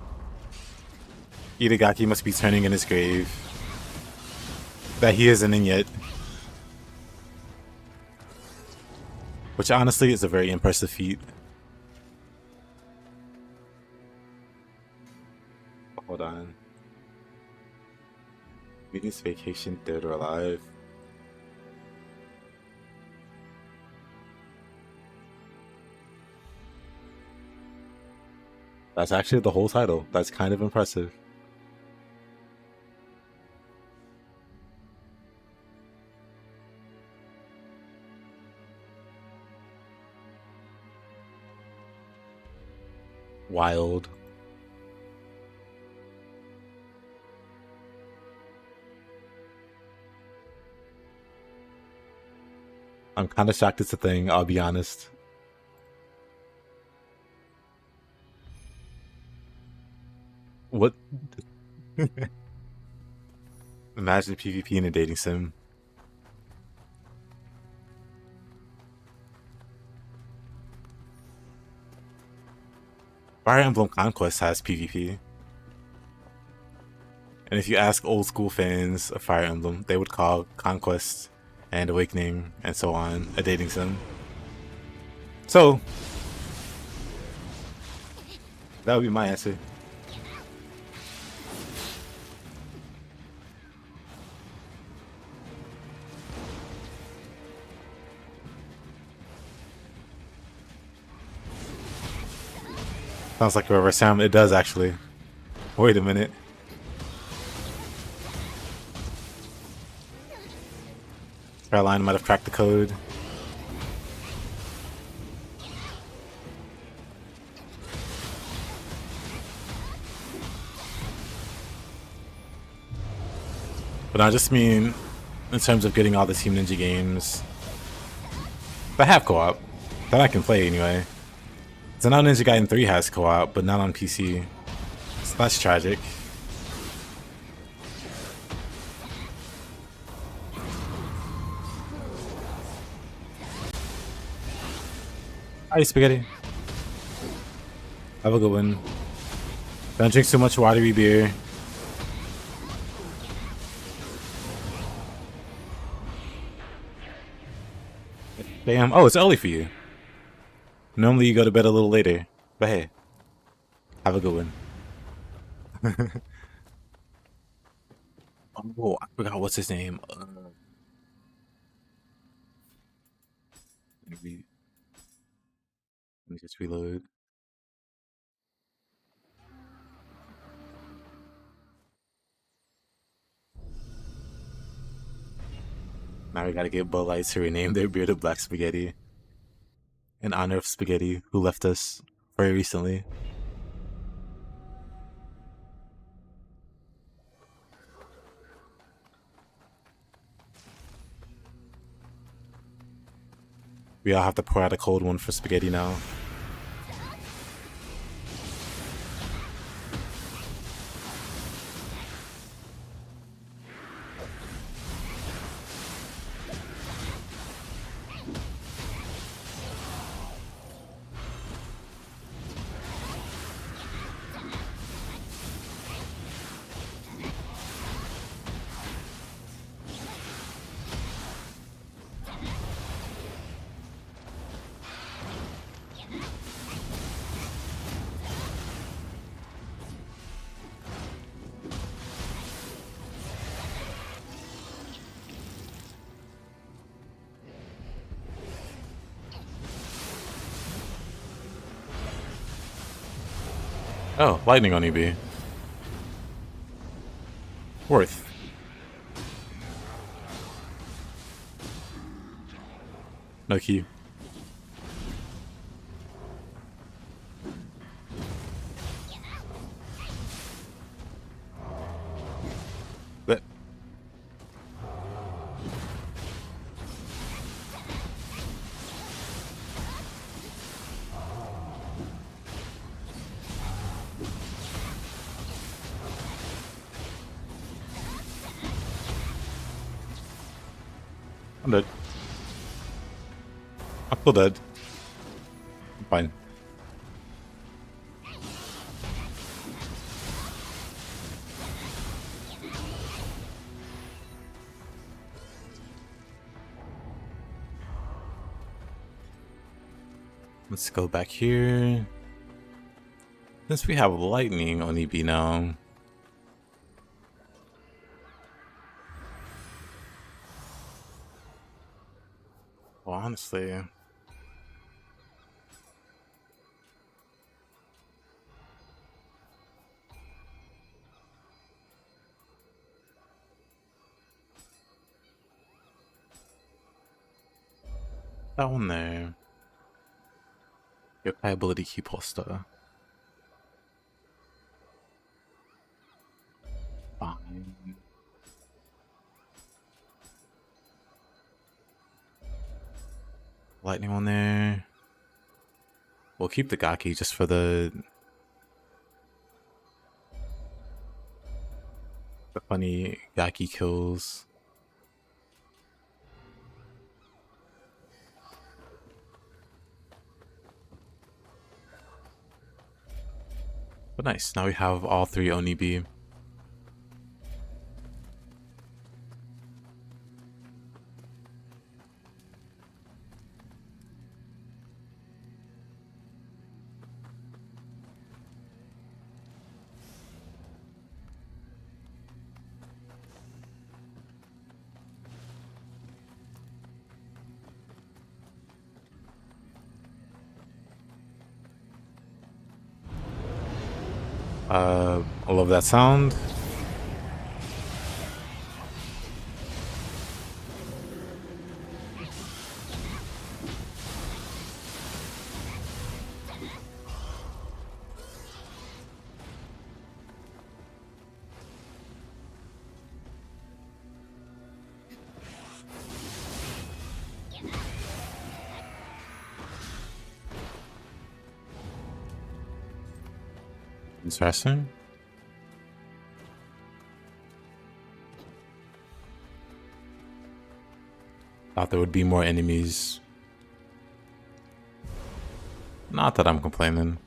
Itagaki must be turning in his grave. That he isn't in yet. Which honestly is a very impressive feat. Hold on. Venus Vacation, Dead or Alive. That's actually the whole title. That's kind of impressive. Wild. I'm kind of shocked it's a thing, I'll be honest. What? Imagine PvP in a dating sim. Fire Emblem Conquest has PvP. And if you ask old school fans of Fire Emblem, they would call Conquest and Awakening and so on a dating sim. So, that would be my answer. Sounds like a reverse sound. It does actually. Wait a minute. Caroline might have cracked the code. But I just mean in terms of getting all the Team Ninja games that have co-op that I can play anyway. So now Ninja Gaiden 3 has co-op, but not on PC. So that's tragic. Hi, Spaghetti. Have a good one. Don't drink too much watery beer. Damn. Oh, it's early for you. Normally you go to bed a little later. But hey, have a good one. Oh, I forgot what's his name. Let me just reload. Now we gotta get Bud Lights to rename their bearded black spaghetti in honor of Spaghetti, who left us very recently. We all have to pour out a cold one for Spaghetti now. Oh, lightning on EB. Worth. No key. But I'm dead. I'm still dead. I'm fine. Let's go back here. Since we have lightning on EB now. Well, honestly. That one there. Yokai ability key poster. Fine. Lightning on there. We'll keep the Gaki just for the funny Gaki kills. But nice, now we have all 3 Onibi. I love that sound. Interesting. Thought there would be more enemies. Not that I'm complaining.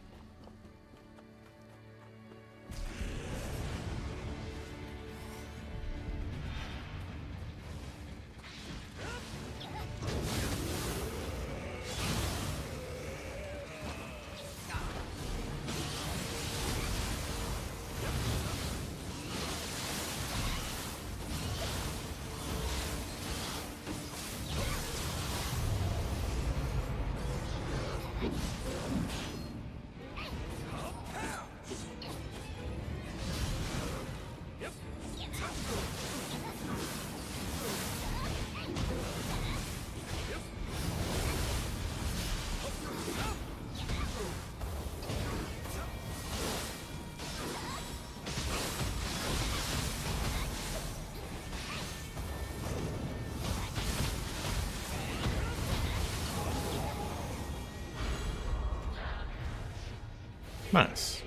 Nice.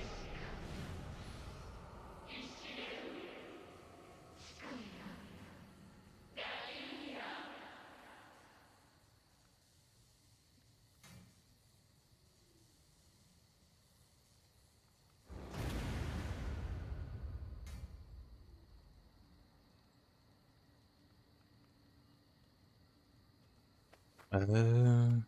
Uh,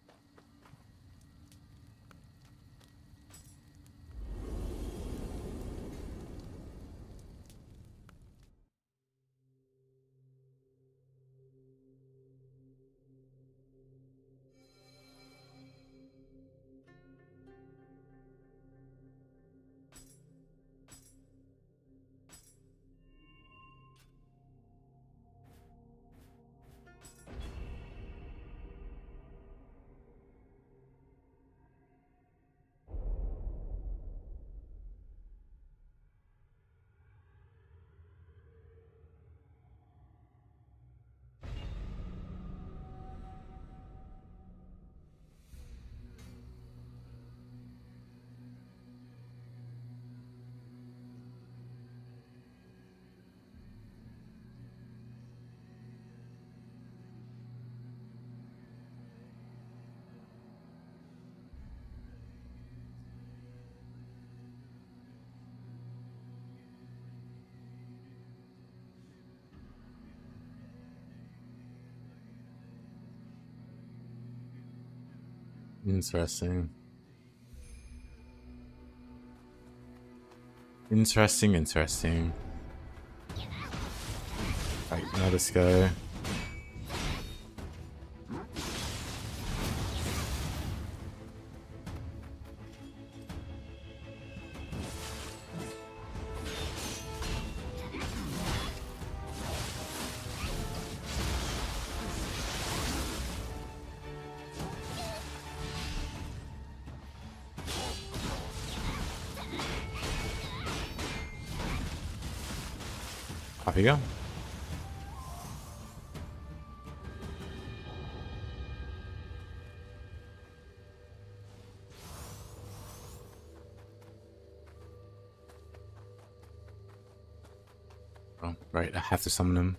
Interesting. Interesting. Right, now let's go. Off you go. Oh, right, I have to summon him.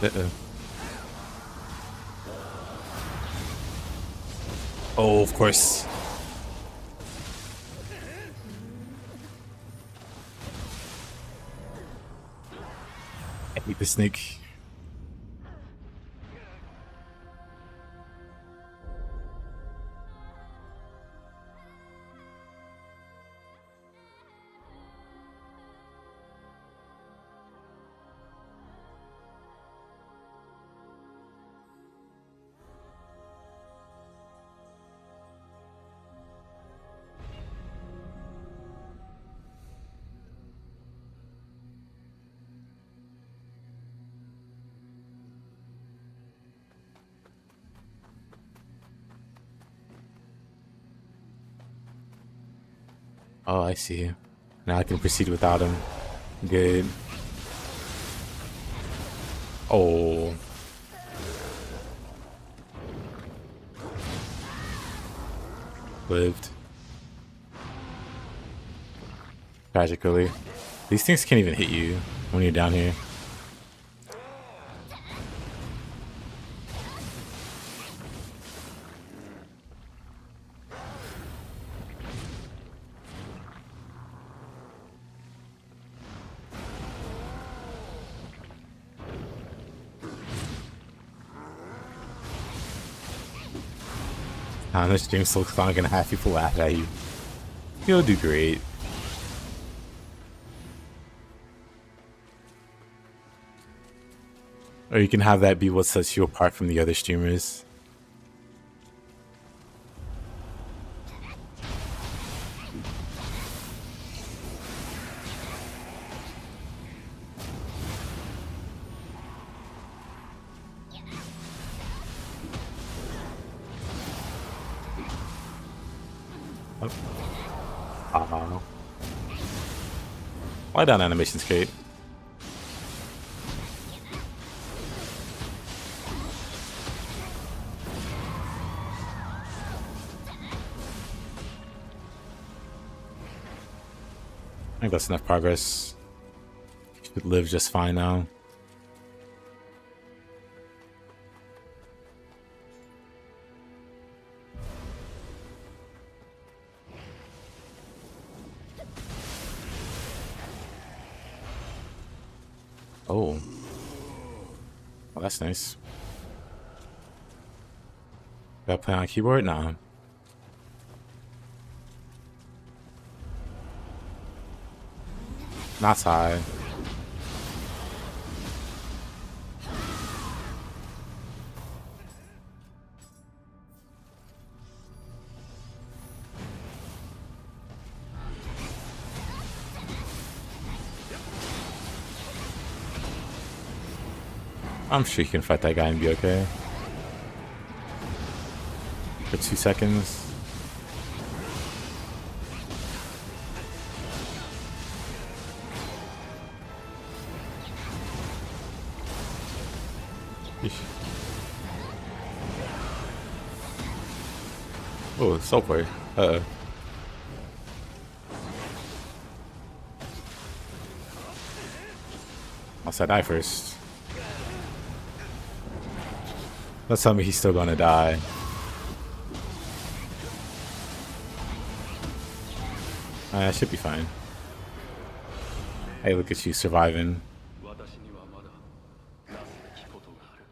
Uh-oh. Oh, of course. I hate the snake. Oh, I see. Now I can proceed without him. Good. Oh. Lived. Tragically. These things can't even hit you when you're down here. On this stream, so long gonna have people laugh at you. You'll do great. Or you can have that be what sets you apart from the other streamers. Oh. Why down animations, Kate? I think that's enough progress. Should live just fine now. Oh. Oh, that's nice. Gotta play on keyboard? Nah. Not high. I'm sure you can fight that guy and be okay. For 2 seconds. Oh, soul play. Uh-oh. I said die first. Don't tell me he's still gonna die. I should be fine. Hey, look at you surviving. 私にはまだなすべきことがある。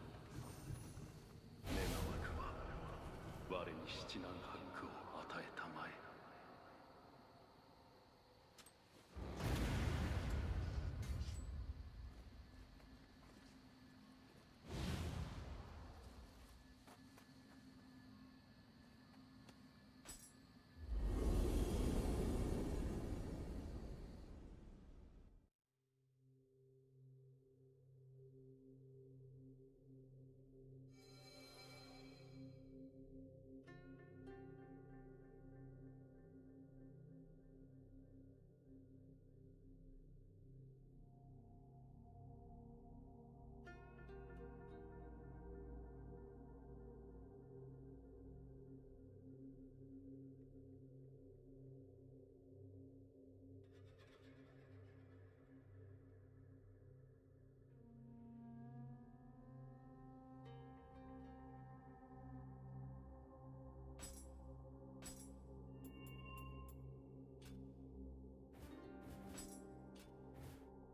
願わくは我に七難八苦を与えたまえ。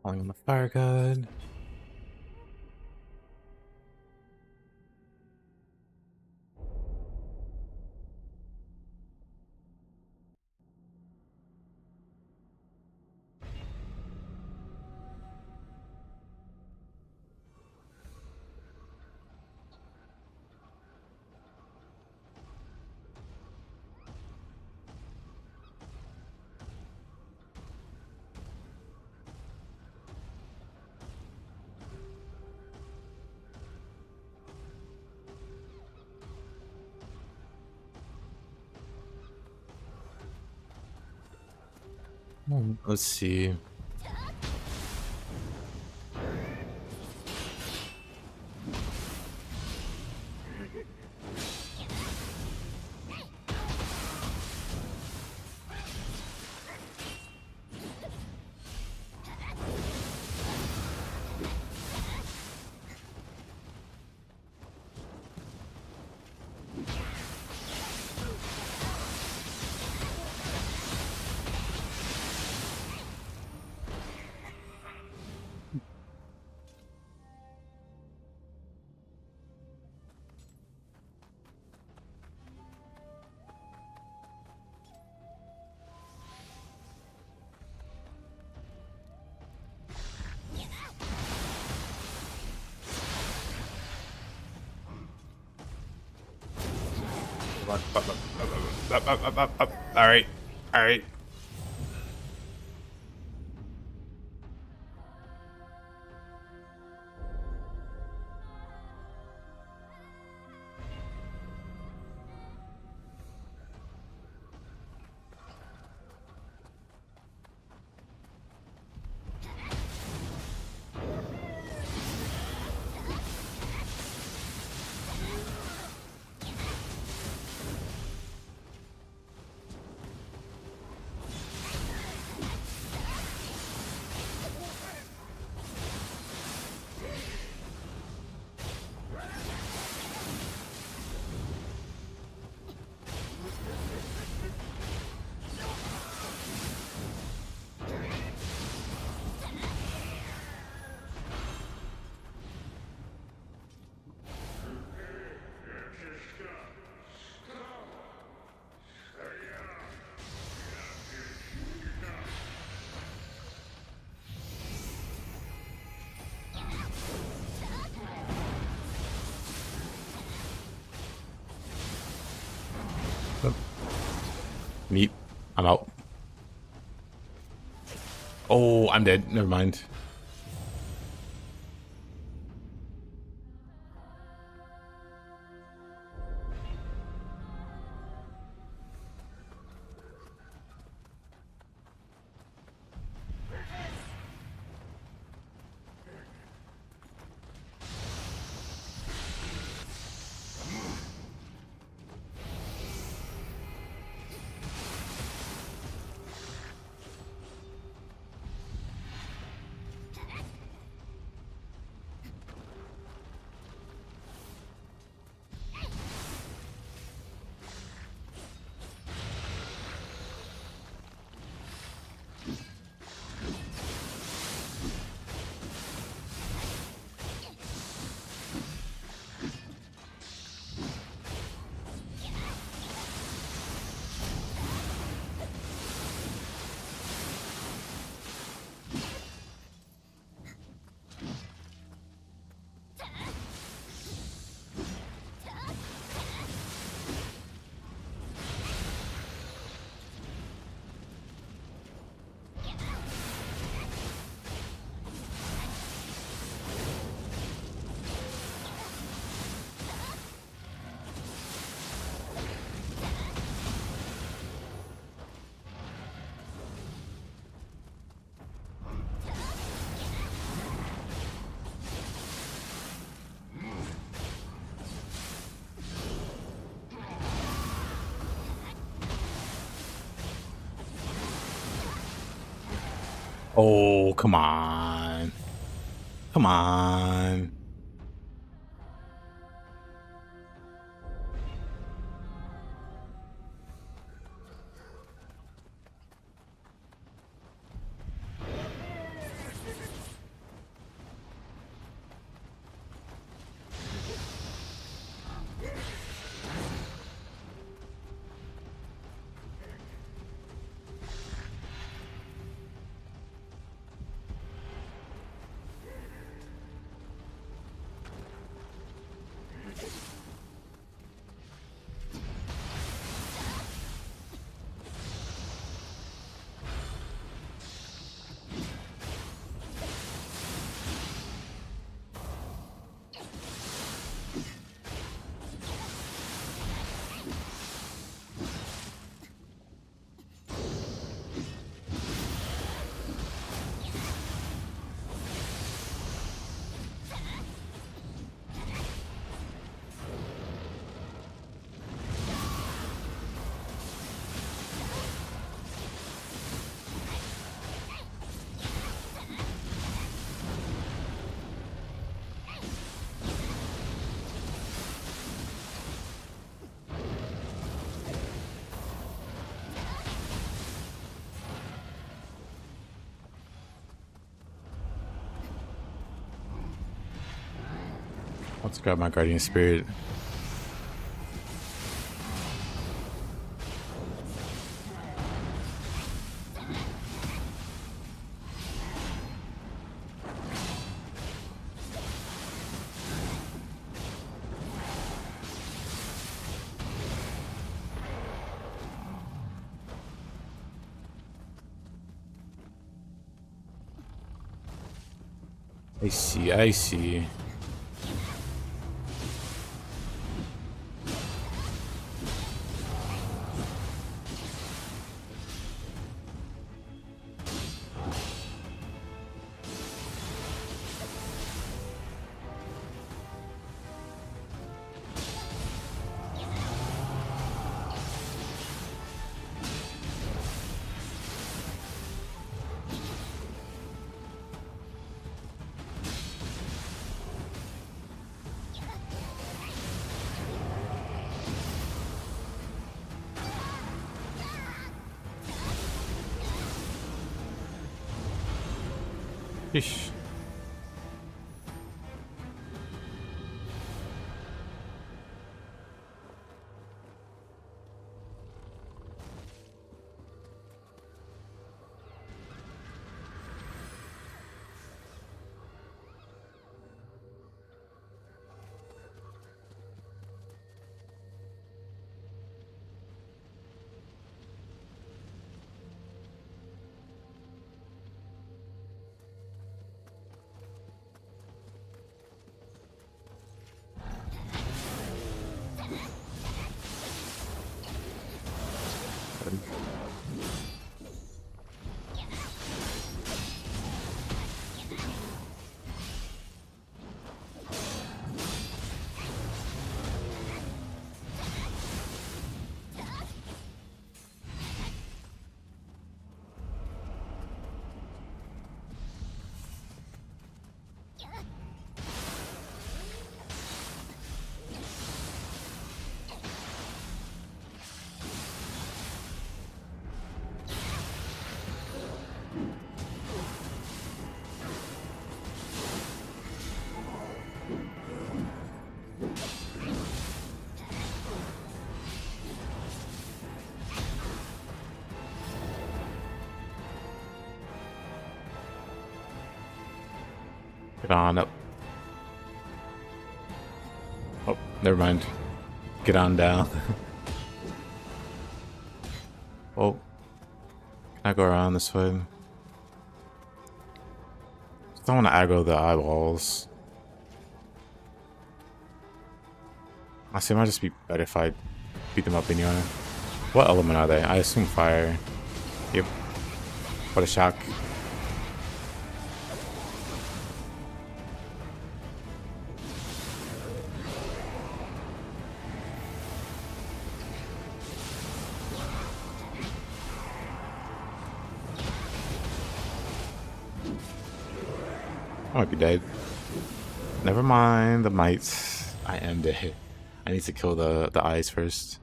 Falling on the fire god. Let's see. Alright. Alright. Meep. I'm out. Oh, I'm dead. Never mind. Oh, come on. Come on. Let's grab my guardian spirit. I see, I see. Ish. Get on up. Oh, never mind. Get on down. Oh. Can I go around this way? I don't want to aggro the eyeballs. Honestly, it might just be better if I beat them up anyway. What element are they? I assume fire. Yep. What a shock. I might be dead. Never mind the mites. I am dead. I need to kill the eyes first.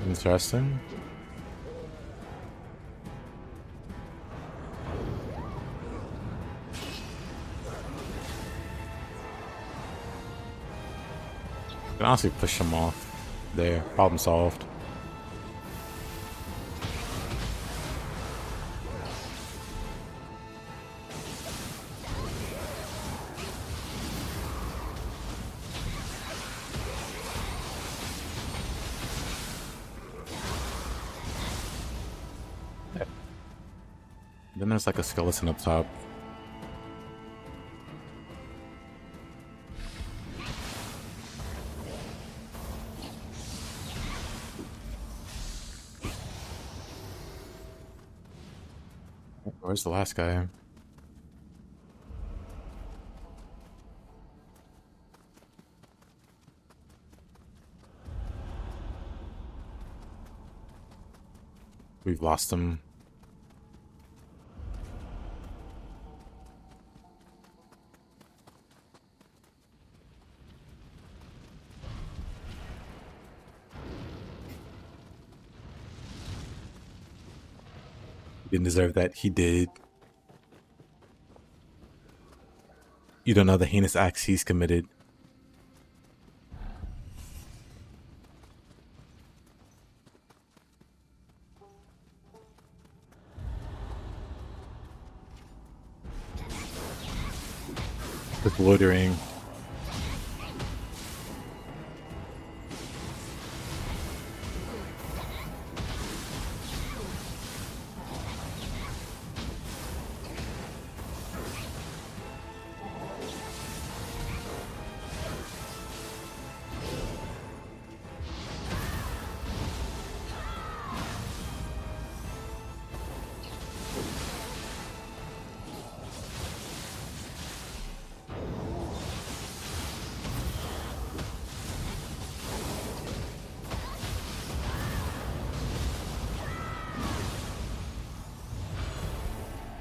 Interesting. I can honestly push him off. There, problem solved. Then there's like a skeleton up top. Where's the last guy? We've lost him. He didn't deserve that. He did. You don't know the heinous acts he's committed. With loitering.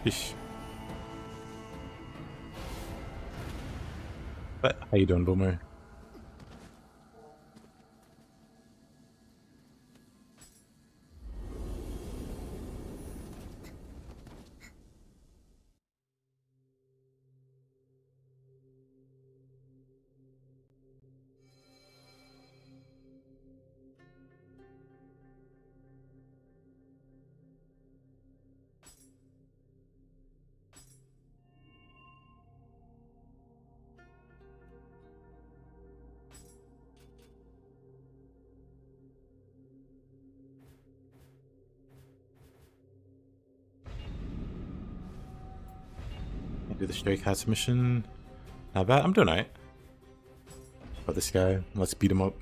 Ish. But how you doing, Boomer? Do the Stray Cats mission. Not bad. I'm doing alright. But this guy, let's beat him up.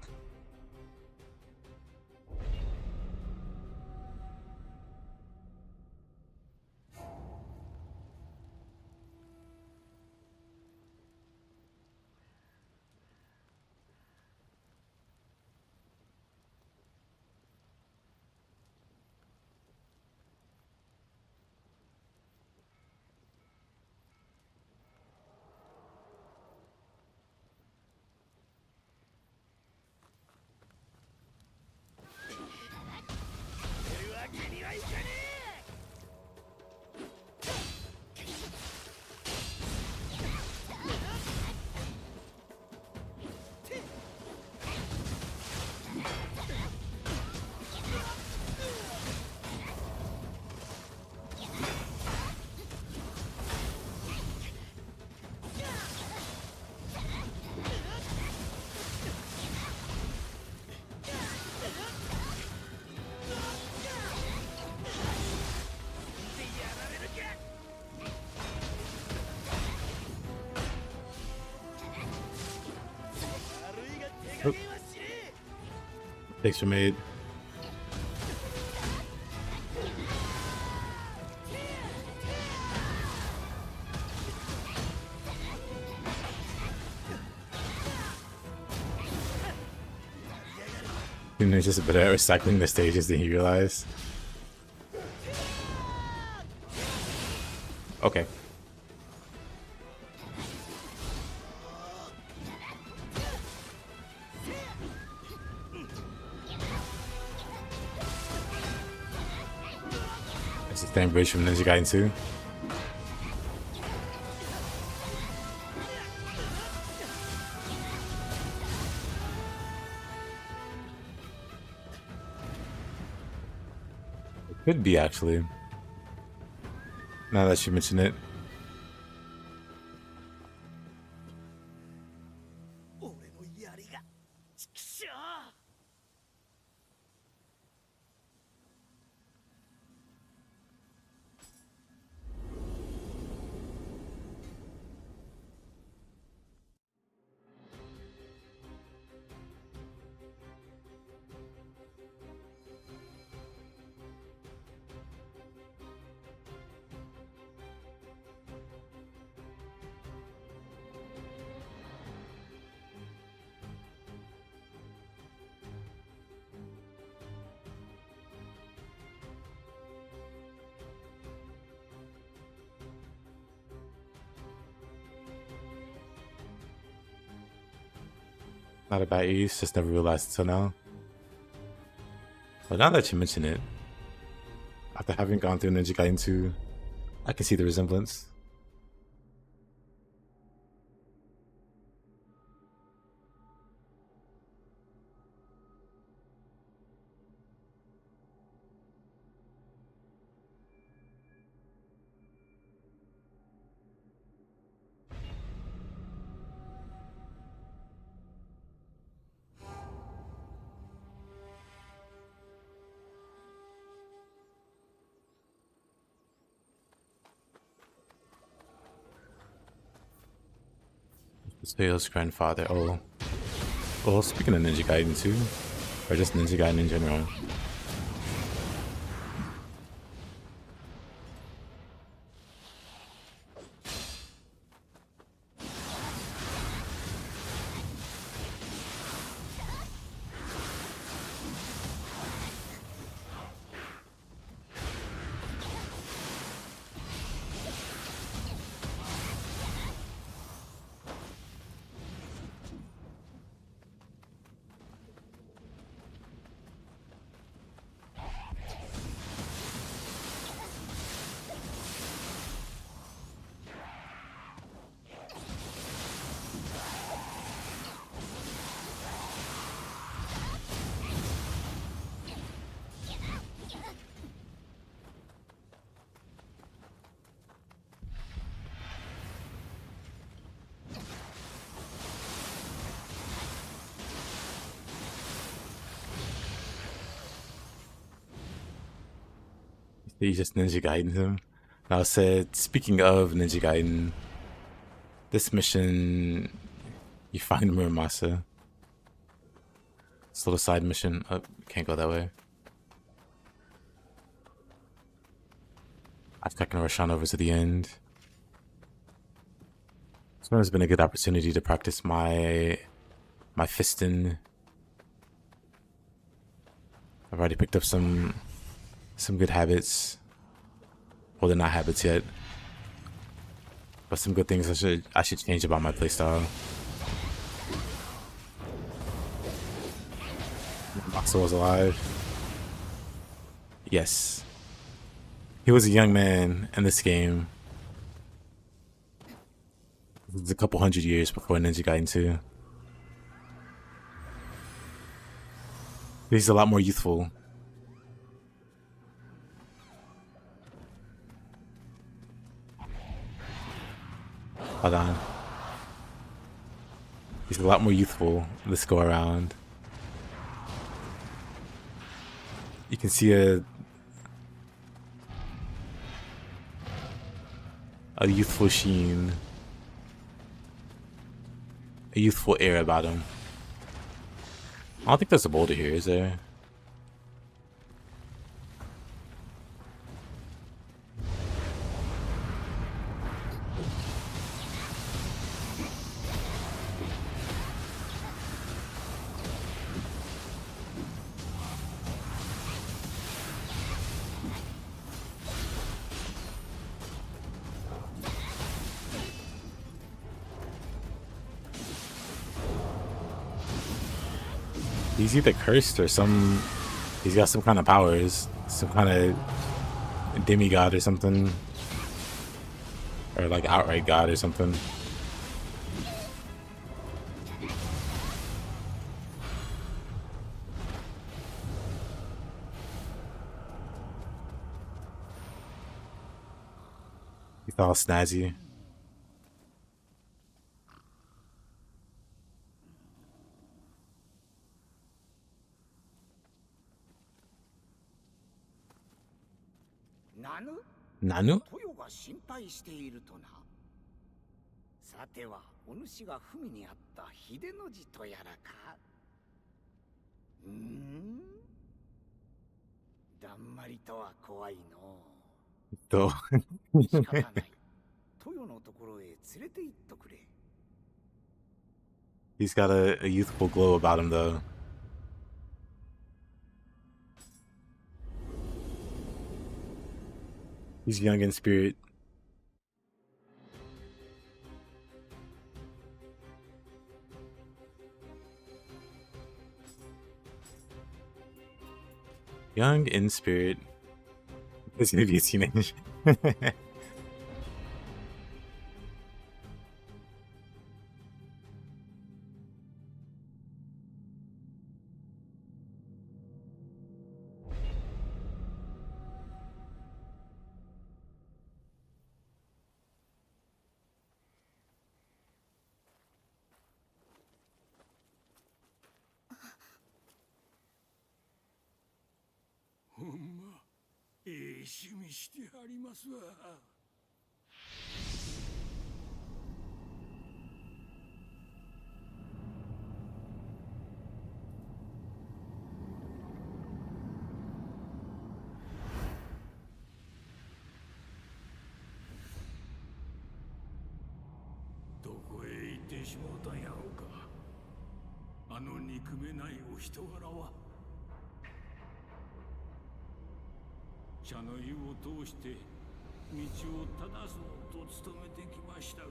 Oh. Mistakes were made. And they're just better at recycling the stages than he realized. Okay. That's the same bridge from Ninja Gaiden 2. Could be, actually. Now that you mention it. Not a bad use, just never realized until now. But now that you mention it, after having gone through Ninja Gaiden 2, I can see the resemblance. Leo's grandfather. Oh. Well, speaking of Ninja Gaiden 2, or just Ninja Gaiden in general. He just Ninja Gaiden him. Now said, speaking of Ninja Gaiden, this mission, you find Muramasa. It's a little side mission. Oh, can't go that way. I think I can rush on over to the end. This one has been a good opportunity to practice my fisting. I've already picked up some good habits. Well, they're not habits yet, but some good things I should change about my playstyle. Boxer was alive. Yes, he was a young man in this game. It was a couple hundred years before Ninja Gaiden 2. He's a lot more youthful. Hold on. He's a lot more youthful this go around. You can see a youthful sheen. A youthful air about him. I don't think there's a boulder here, is there? He's either cursed or some. He's got some kind of powers, some kind of demigod or something, or like outright god or something. He's all snazzy. Nanu? トヨが心配しているとな。さてはお主が文にあった秀の字とやらか。だんまりとは怖いの。Though 仕方ない。トヨのところへ連れて行っとくれ。he's got a youthful glow about him, though. He's young in spirit. Young in spirit. He's gonna be a teenager. Humma, 趣味してありますわ。どこへ行ってしまうたんやろうか。あの憎めないお人柄は。茶の湯を通して道を正そうと努めてきましたが、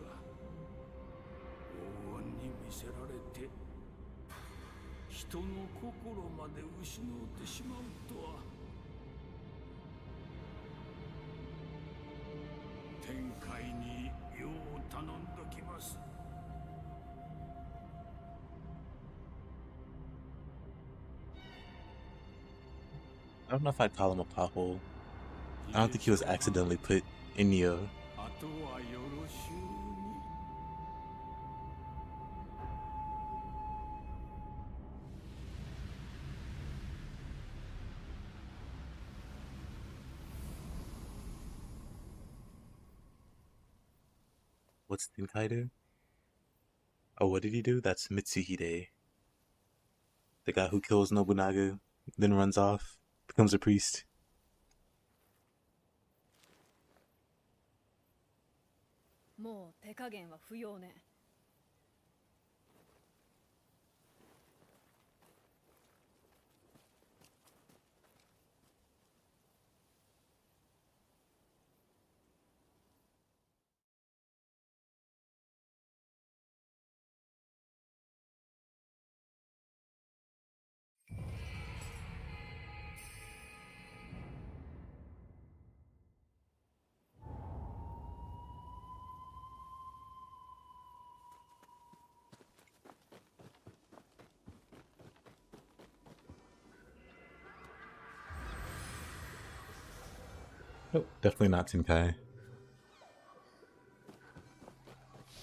黄金に見せられて人の心まで失ってしまうとは。天界によう頼んどきます。I don't know if I'd call him a pothole. I don't think he was accidentally put in Nioh. あとはよろしゅうに。What's Tenkai do? Oh, what did he do? That's Mitsuhide. The guy who kills Nobunaga, then runs off, becomes a priest. もう手加減は不要ね。Nope, definitely not Tenkai.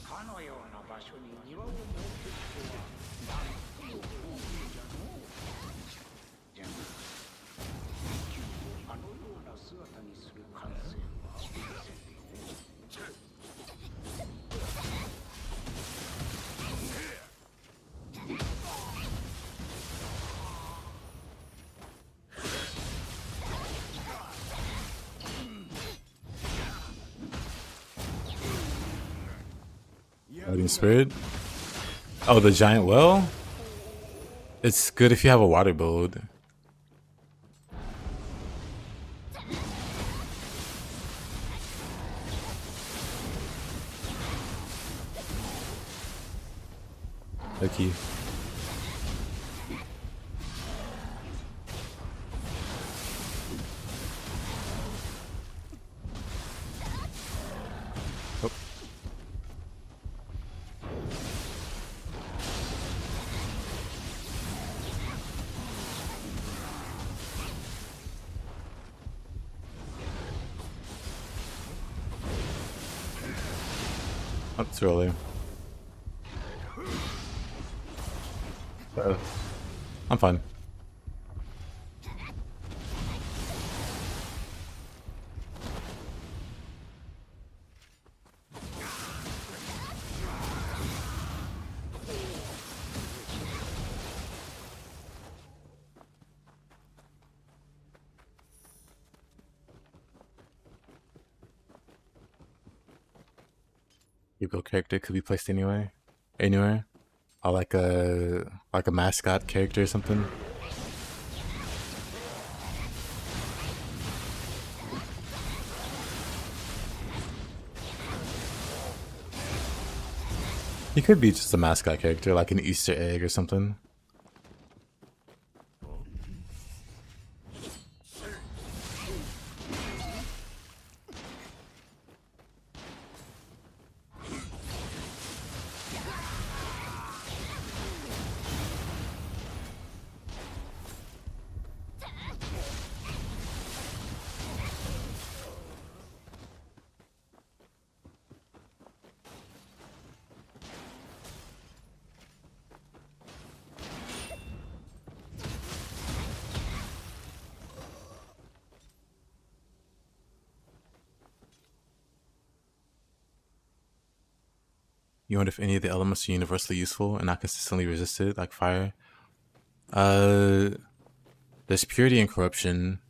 かのような場所に庭を設けるとは、なんとも不運じゃのう。じゃが、地球をあのような姿にする感性はありませんよ。Guardian Spirit. Oh, the giant well? It's good if you have a water build. Okay. Oh. Oh, it's early. I'm fine. Your build character could be placed anywhere. Or like a mascot character or something. He could be just a mascot character, like an Easter egg or something. You wonder if any of the elements are universally useful and not consistently resisted, like fire. There's purity and corruption.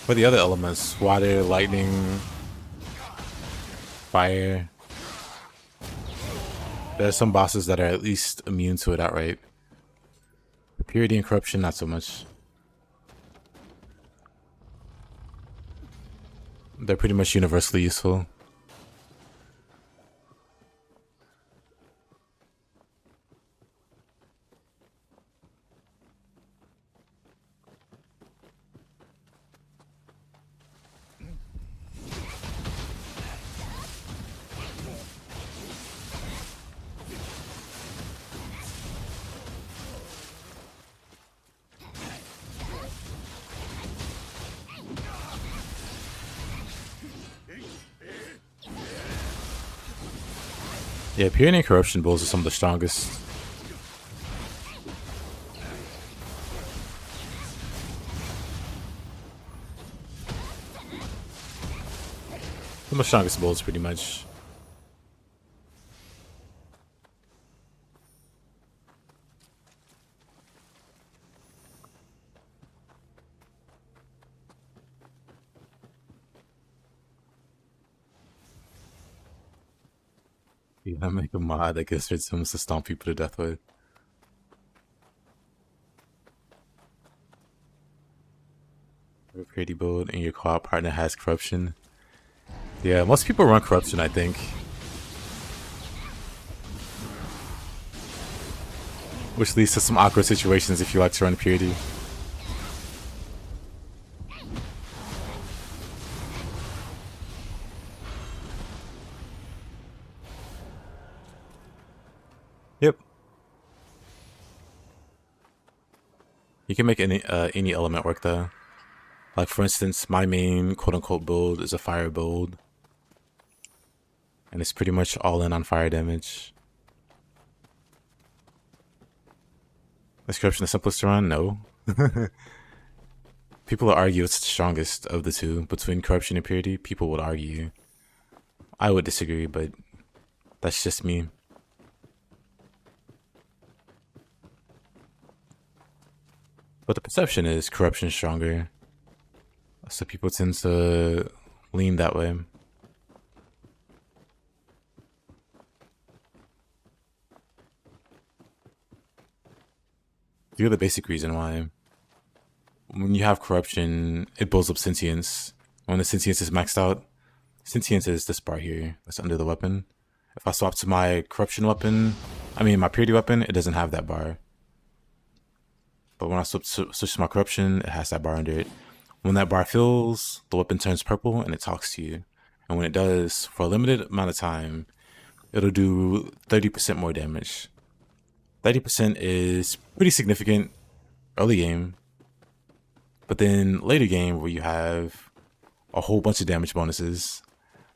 For the other elements, water, lightning, fire. There's some bosses that are at least immune to it outright. Purity and corruption, not so much. They're pretty much universally useful. Yeah, purity and corruption builds are some of the strongest. Some of the strongest builds, pretty much. Yeah, make a mod that gives Sims to stomp people to death with. A purity build and your co-op partner has corruption. Yeah, most people run corruption, I think. Which leads to some awkward situations if you like to run purity. Yep. You can make any element work though. Like for instance, my main quote-unquote build is a fire build. And it's pretty much all in on fire damage. Is corruption the simplest to run? No. People will argue it's the strongest of the two. Between corruption and purity, people would argue. I would disagree, but that's just me. But the perception is corruption stronger. So people tend to lean that way. You're the basic reason why. When you have corruption, it builds up sentience. When the sentience is maxed out, sentience is this bar here that's under the weapon. If I swap to my corruption weapon, my purity weapon, it doesn't have that bar. But when I switch to my corruption, it has that bar under it. When that bar fills, the weapon turns purple and it talks to you. And when it does, for a limited amount of time, it'll do 30% more damage. 30% is pretty significant early game. But then later game, where you have a whole bunch of damage bonuses,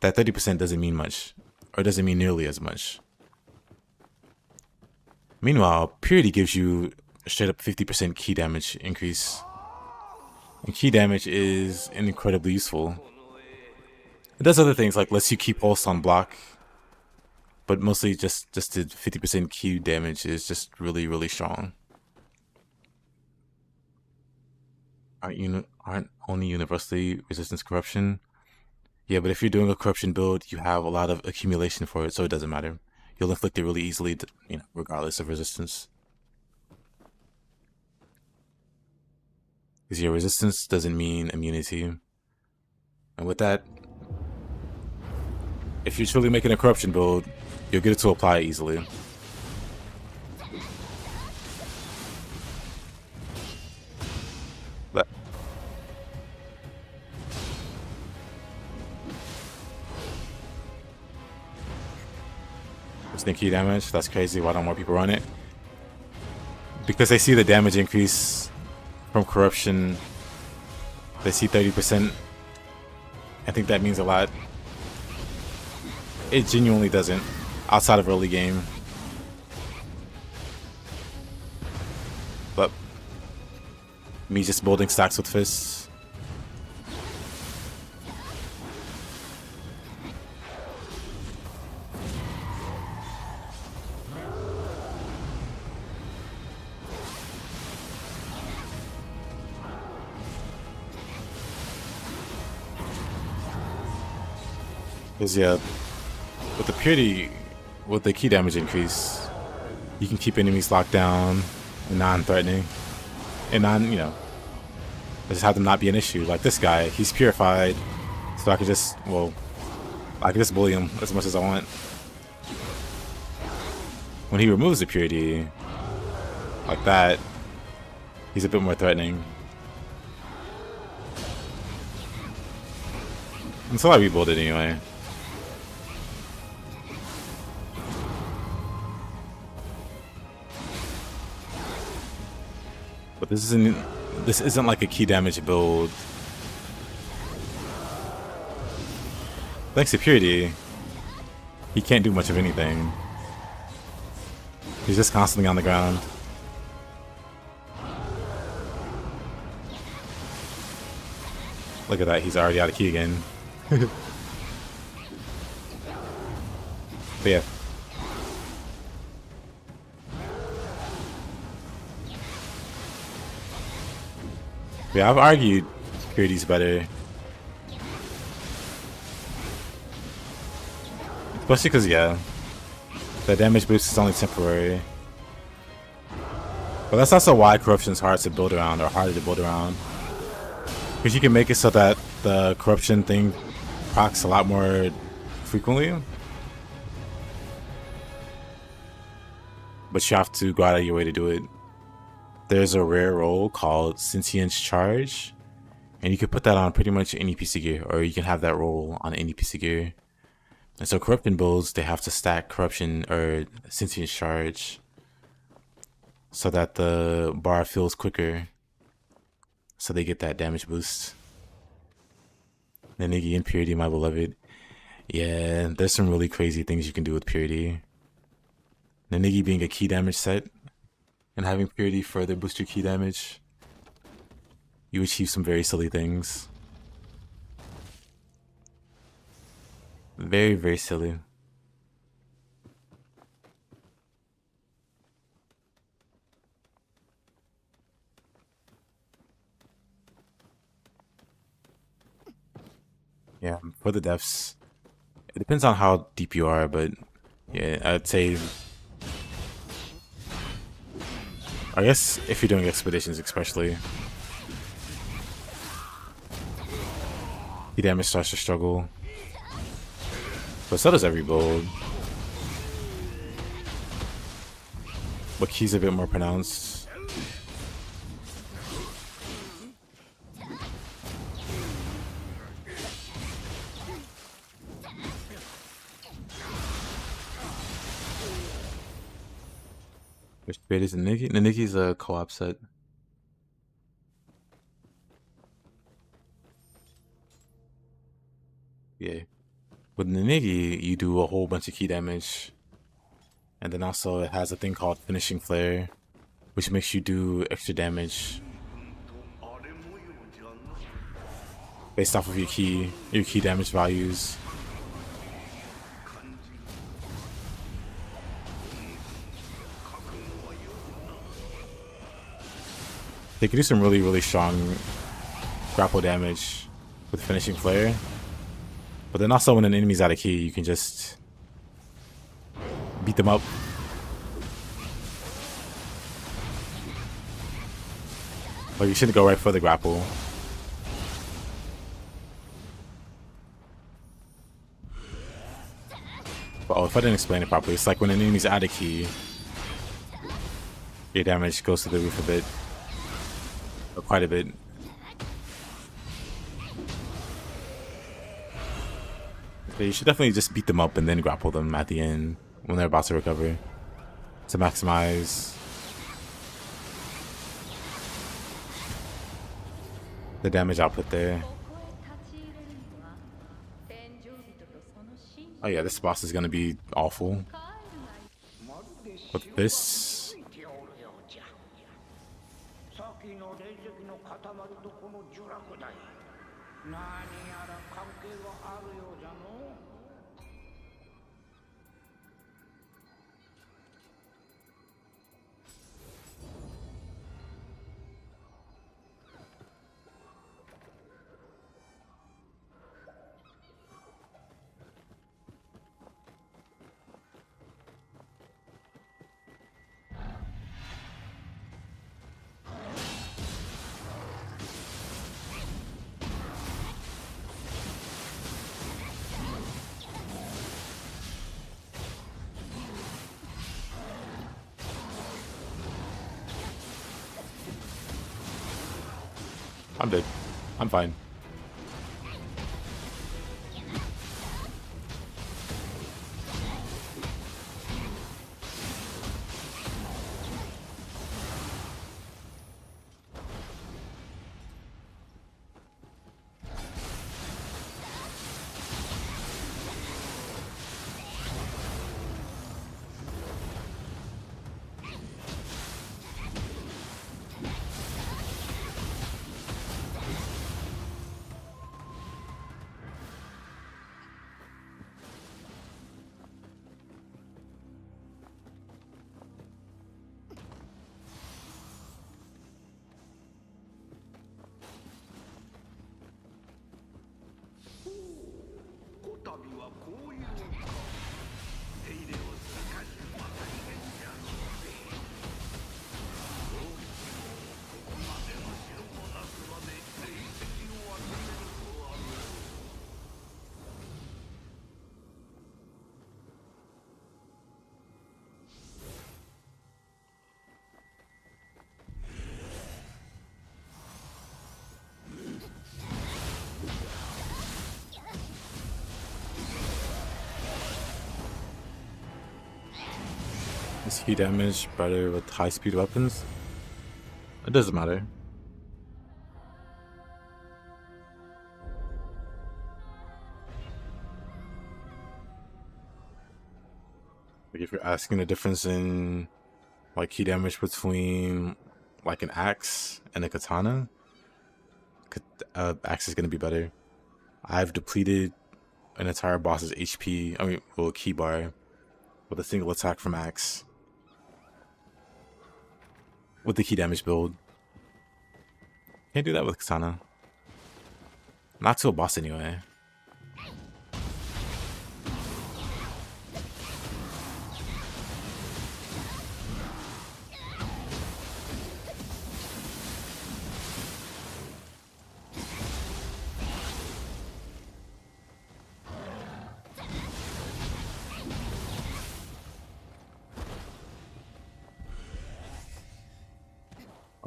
that 30% doesn't mean much, or doesn't mean nearly as much. Meanwhile, Purity gives you a straight up 50% key damage increase. And key damage is incredibly useful. It does other things, like lets you keep pulse on block, but mostly just the 50% key damage is just really, really strong. Aren't only universally resistance corruption? Yeah, but if you're doing a corruption build, you have a lot of accumulation for it, so it doesn't matter. You'll inflict it really easily, regardless of resistance. Because your resistance doesn't mean immunity. And with that, if you're truly making a corruption build, you'll get it to apply easily. But key damage, that's crazy. Why don't more people run it? Because they see the damage increase from corruption. They see 30%. I think that means a lot. It genuinely doesn't, outside of early game. But me just building stacks with fists. Because yeah, with the purity, with the key damage increase, you can keep enemies locked down and non-threatening. And just have them not be an issue. Like this guy, he's purified, so I can just bully him as much as I want. When he removes the purity, like that, he's a bit more threatening. Until I rebuild it anyway. But this isn't like a key damage build. Thanks to purity, he can't do much of anything. He's just constantly on the ground. Look at that, he's already out of key again. But yeah. Yeah, I've argued purity's better. Especially because, yeah, the damage boost is only temporary. But that's also why corruption's hard to build around, or harder to build around. Because you can make it so that the corruption thing procs a lot more frequently. But you have to go out of your way to do it. There's a rare role called Sentience Charge, and you can put that on pretty much any PC gear, or you can have that role on any PC gear. And so corruption builds, they have to stack corruption or Sentience Charge so that the bar fills quicker, so they get that damage boost. Ninjutsu and Purity, my beloved. Yeah, there's some really crazy things you can do with Purity. Ninjutsu being a key damage set, and having Purity further boost your key damage, you achieve some very silly things. Very, very silly. Yeah, for the deaths, it depends on how deep you are, but yeah, I'd say. I guess if you're doing expeditions, especially, the damage starts to struggle. But so does every build. But key's a bit more pronounced. Which bait is Niniki? Niniki's a co-op set. Yeah. With Ninigi, you do a whole bunch of key damage. And then also it has a thing called Finishing Flare, which makes you do extra damage based off of your key damage values. They can do some really, really strong grapple damage with Finishing Flare. But then also when an enemy's out of key, you can just beat them up. Like, you shouldn't go right for the grapple. But, oh, if I didn't explain it properly, it's like when an enemy's out of key, your damage goes to the roof a bit. Or quite a bit. But you should definitely just beat them up and then grapple them at the end when they're about to recover to maximize the damage output there. Oh yeah, this boss is gonna be awful. With this, 先の霊石の塊とこの呪落だい。何やら関係があるようじゃのう。I'm dead. I'm fine. Is key damage better with high speed weapons? It doesn't matter. Like if you're asking the difference in like key damage between like an axe and a katana, axe is gonna be better. I've depleted an entire boss's HP, I mean, well, key bar with a single attack from axe. With the key damage build. Can't do that with katana. Not to a boss anyway.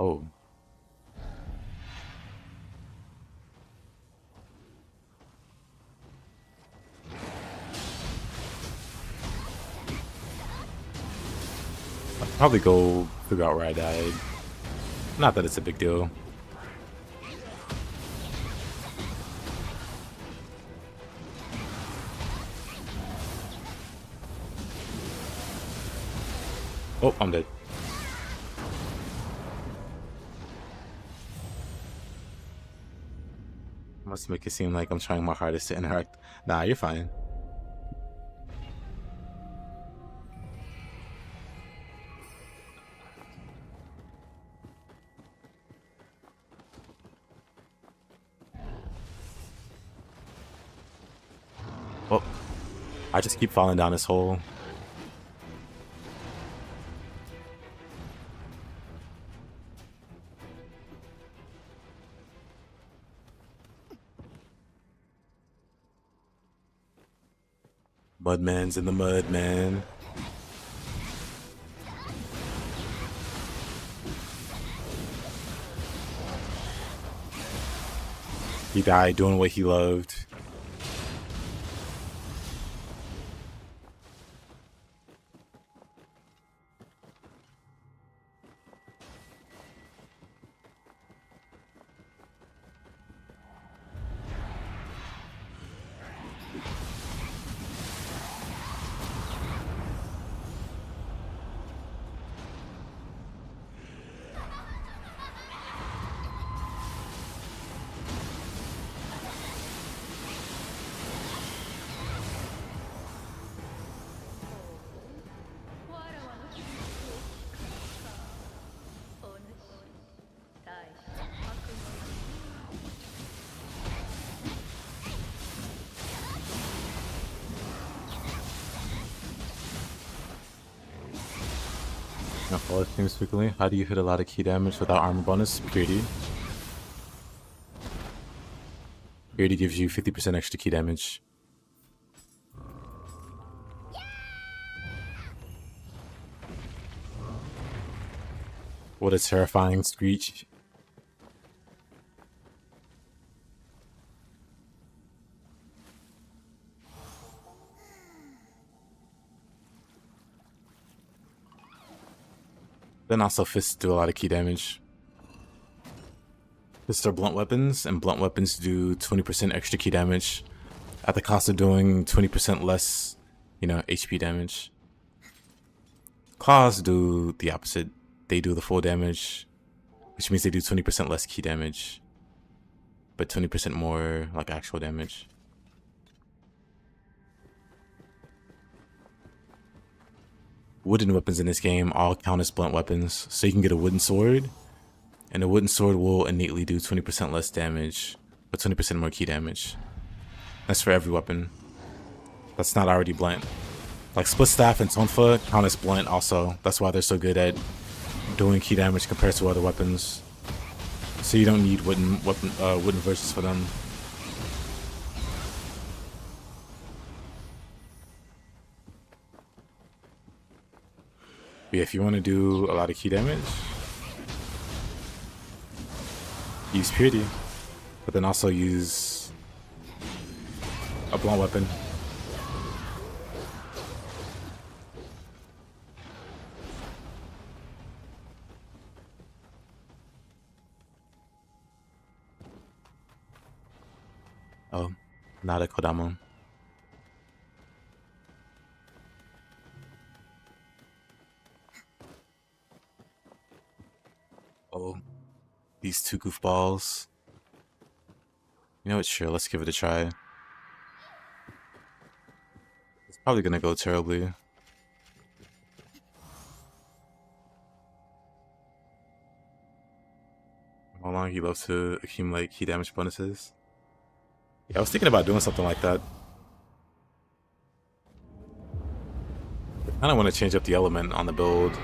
Oh. I'll probably go figure out where I died. Not that it's a big deal. Oh, I'm dead. Must make it seem like I'm trying my hardest to interact. Nah, you're fine. Oh, I just keep falling down this hole. Mudman's in the mud, man. He died doing what he loved. Now, follow things quickly. How do you hit a lot of key damage without armor bonus? Purity. Purity gives you 50% extra key damage. What a terrifying screech. Then also fists do a lot of key damage. Fists are blunt weapons, and blunt weapons do 20% extra key damage at the cost of doing 20% less, HP damage. Claws do the opposite. They do the full damage, which means they do 20% less key damage, but 20% more like actual damage. Wooden weapons in this game all count as blunt weapons, so you can get a wooden sword, and a wooden sword will innately do 20% less damage, but 20% more key damage. That's for every weapon. That's not already blunt. Like split staff and tonfa count as blunt also. That's why they're so good at doing key damage compared to other weapons. So you don't need wooden versions for them. But yeah, if you want to do a lot of key damage, use Purity, but then also use a blunt weapon. Oh, not a Kodama. Oh, these two goofballs. You know what, sure, let's give it a try. It's probably gonna go terribly. How long he loves to accumulate key damage bonuses. Yeah, I was thinking about doing something like that. I kinda wanna change up the element on the build.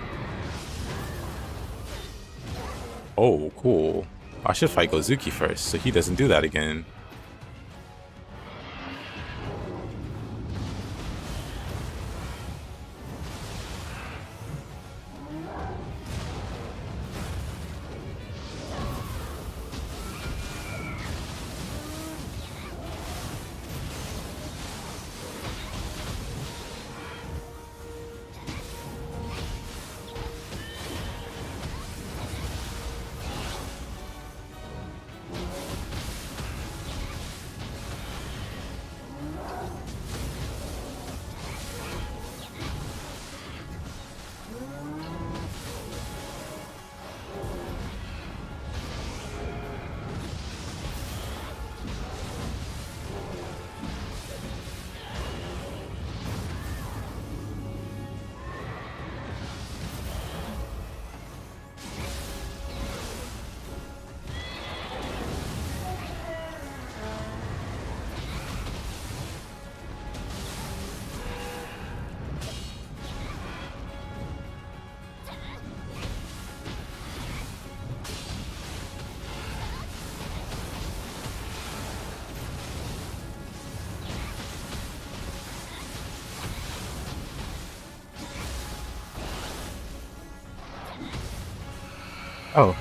Oh, cool. I should fight Gozuki first, so he doesn't do that again. Oh,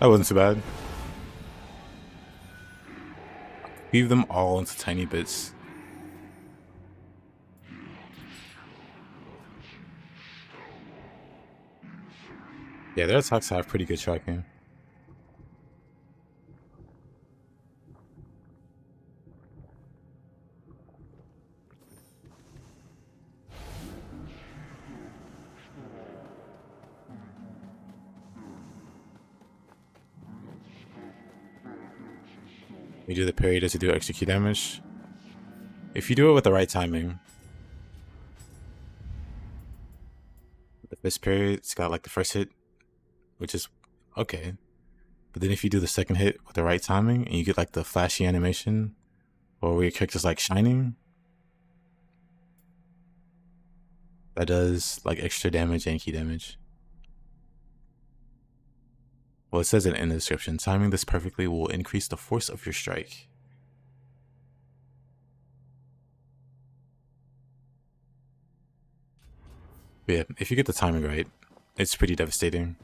that wasn't too bad. Leave them all into tiny bits. Yeah, their attacks have pretty good tracking. You do the parry, does it do extra key damage? If you do it with the right timing. The first parry, it's got like the first hit, which is okay. But then if you do the second hit with the right timing and you get like the flashy animation or where your character's like shining, that does like extra damage and key damage. Well, it says it in the description. Timing this perfectly will increase the force of your strike. But yeah, if you get the timing right, it's pretty devastating.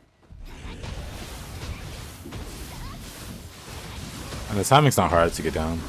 And the timing's not hard to get down.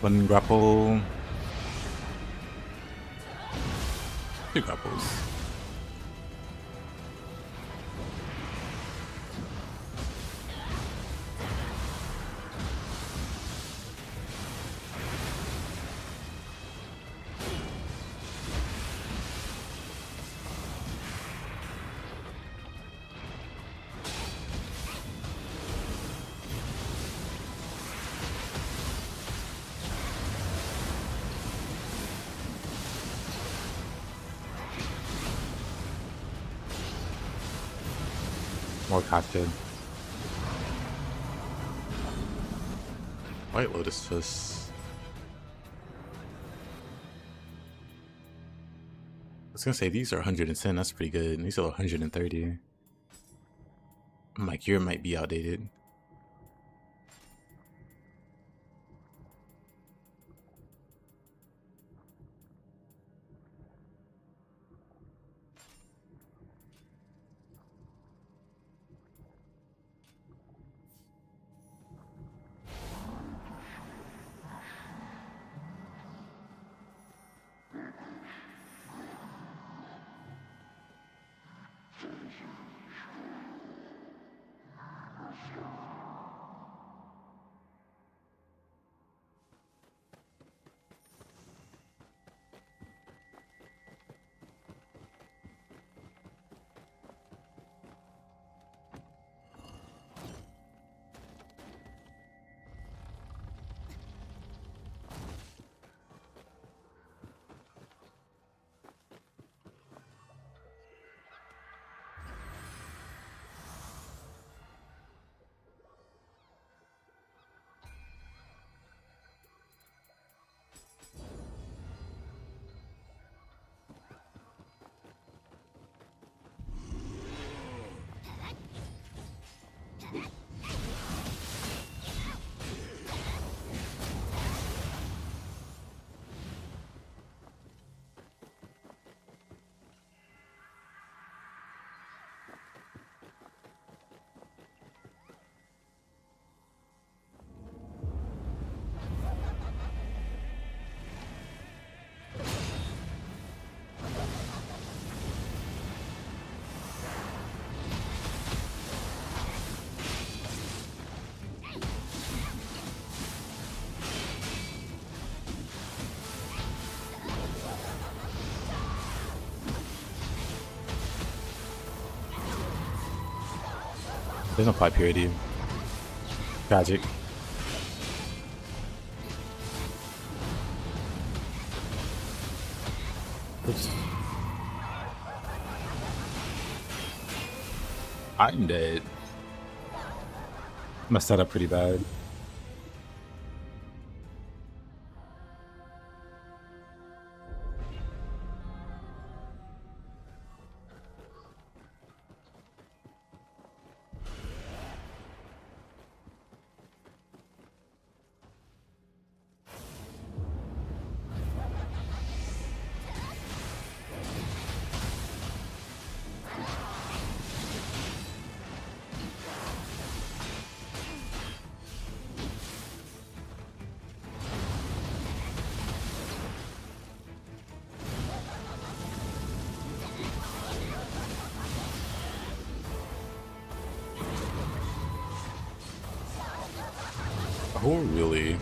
One grapple. Two grapples. More cascade. White Lotus Fist. I was gonna say these are 110. That's pretty good. And these are 130. My gear might be outdated. There's no pipe purity. Tragic. Oops. I'm dead. Messed that up pretty bad. Oh, really?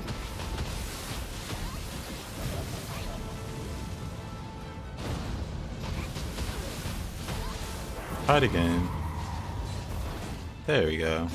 Try it again. There we go.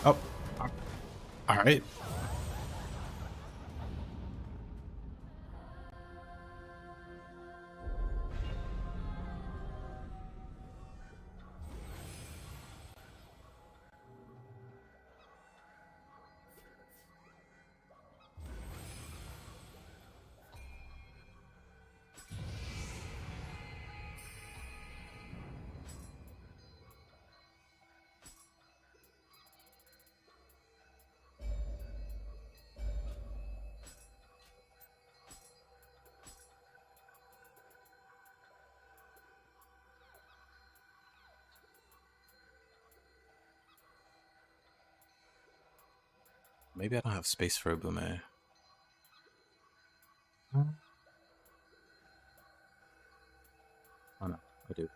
Oh, all right. Maybe I don't have space for a Bume. Oh no, I do.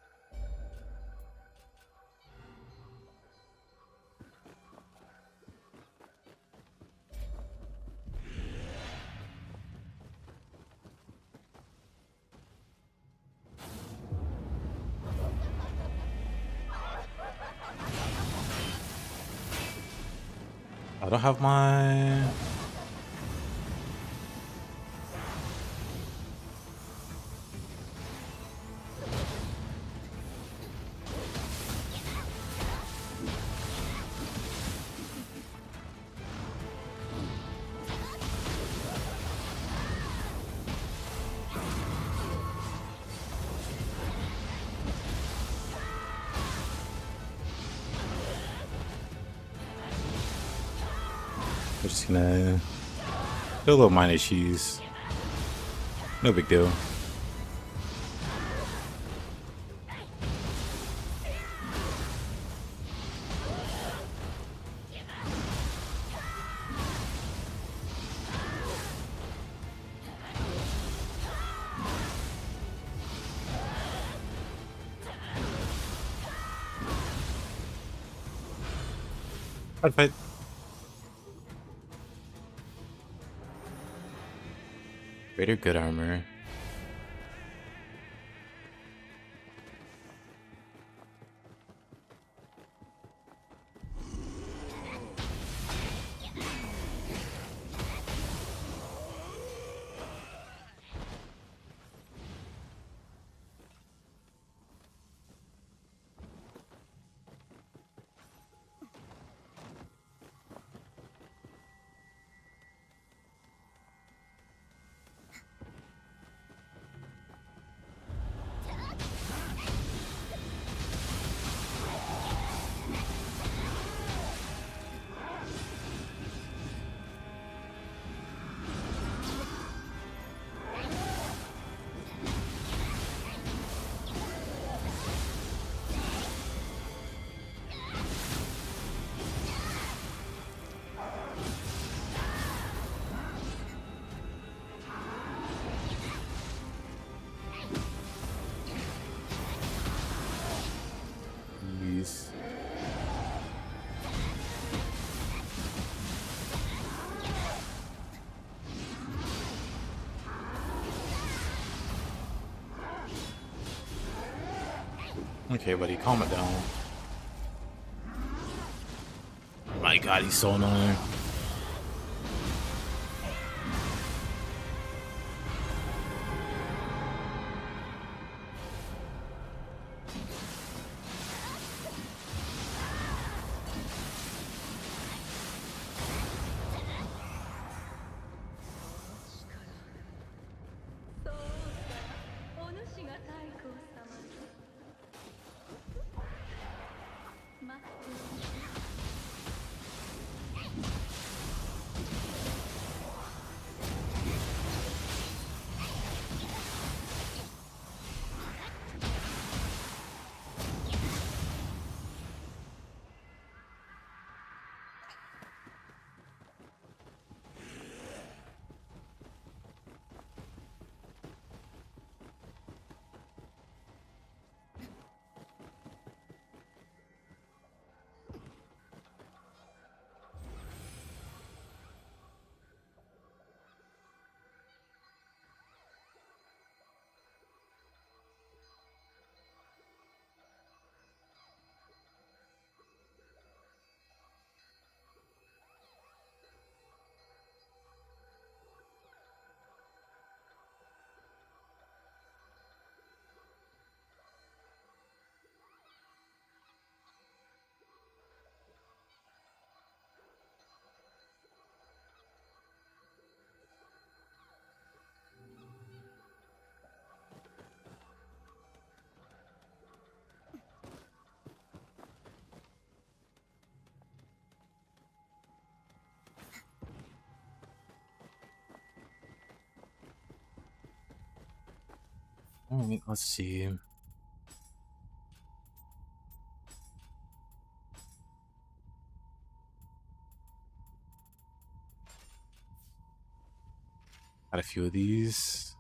I don't have my... We're just gonna do a little minor cheese. No big deal. I'd fight. Greater good armor. Jeez. Okay, buddy, calm it down. My god, he's so annoying. Alright, let's see. Had a few of these.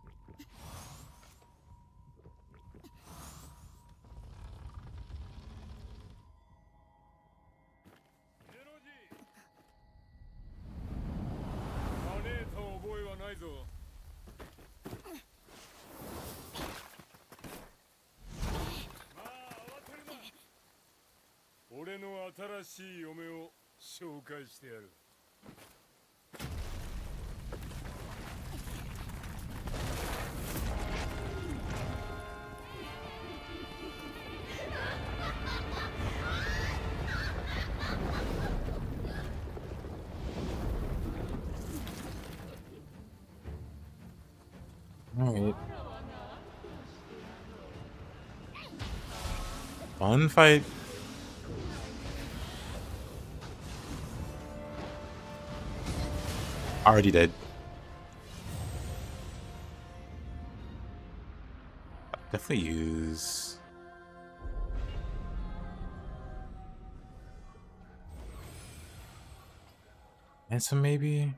Alright. Fun fight. Already dead. Definitely use. Handsome, maybe?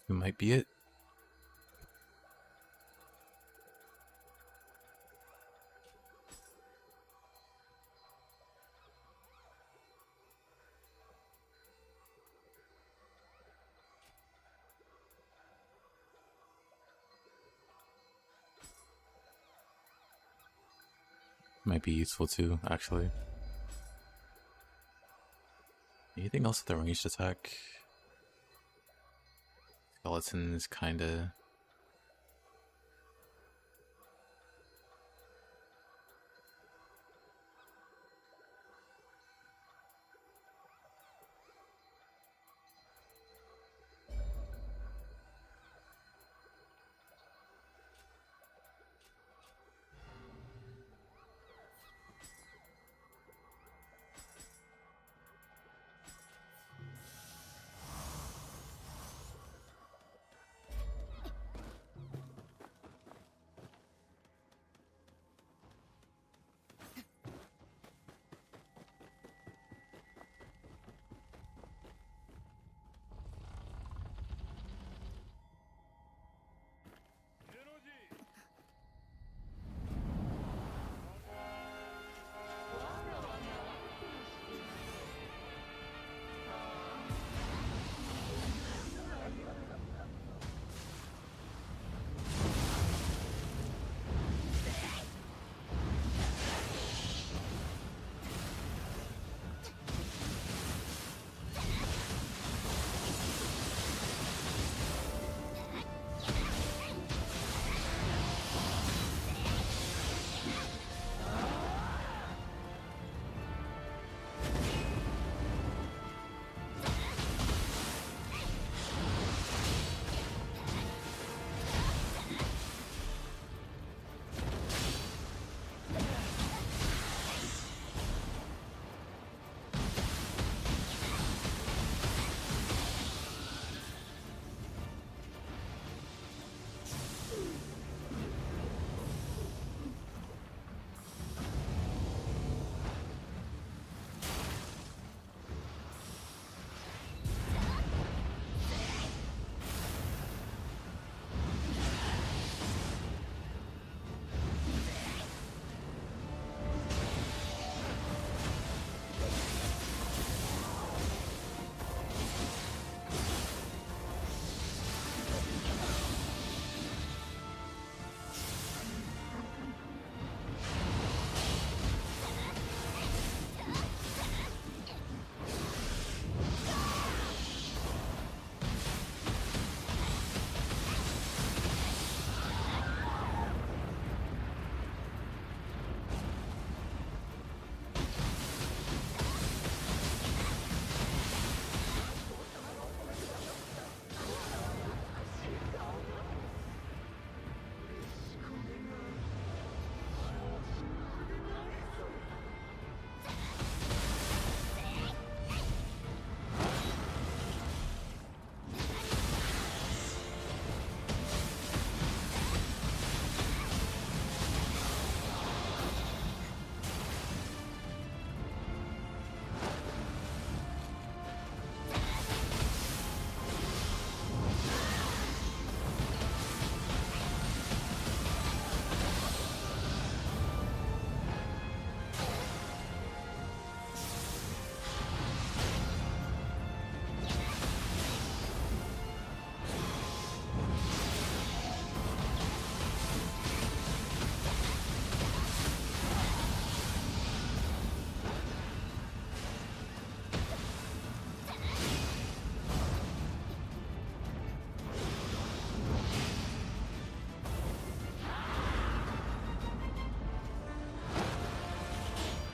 It might be it. Might be useful too, actually. Anything else with the ranged attack? Skeleton is kinda...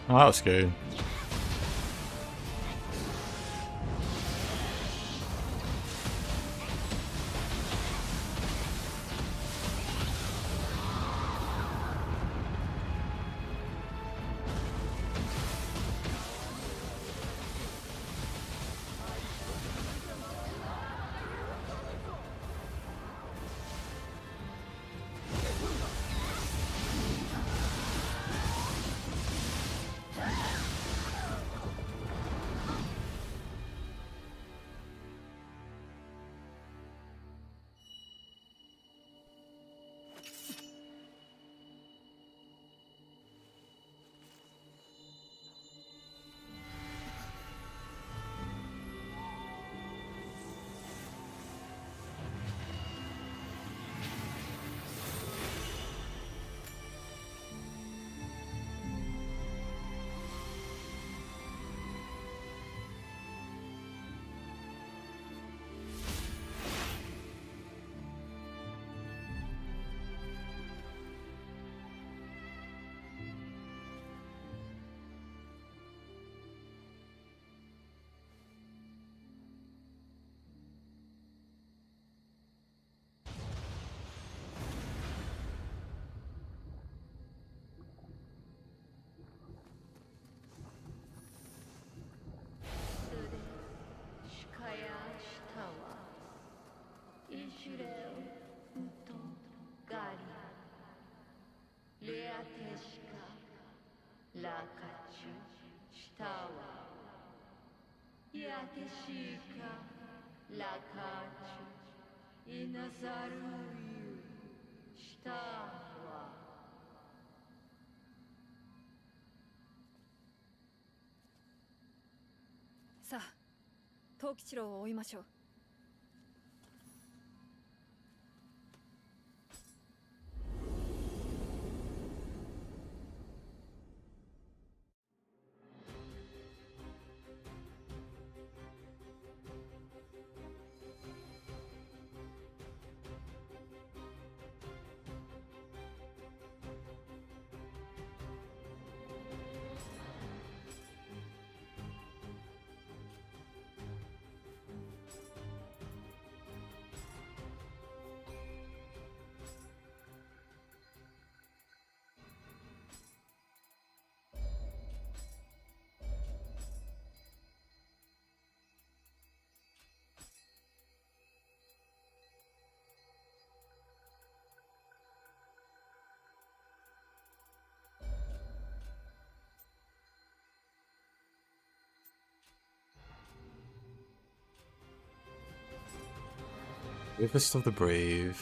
Oh, that was scary.さあ藤吉郎を追いましょう。Bravest of the brave.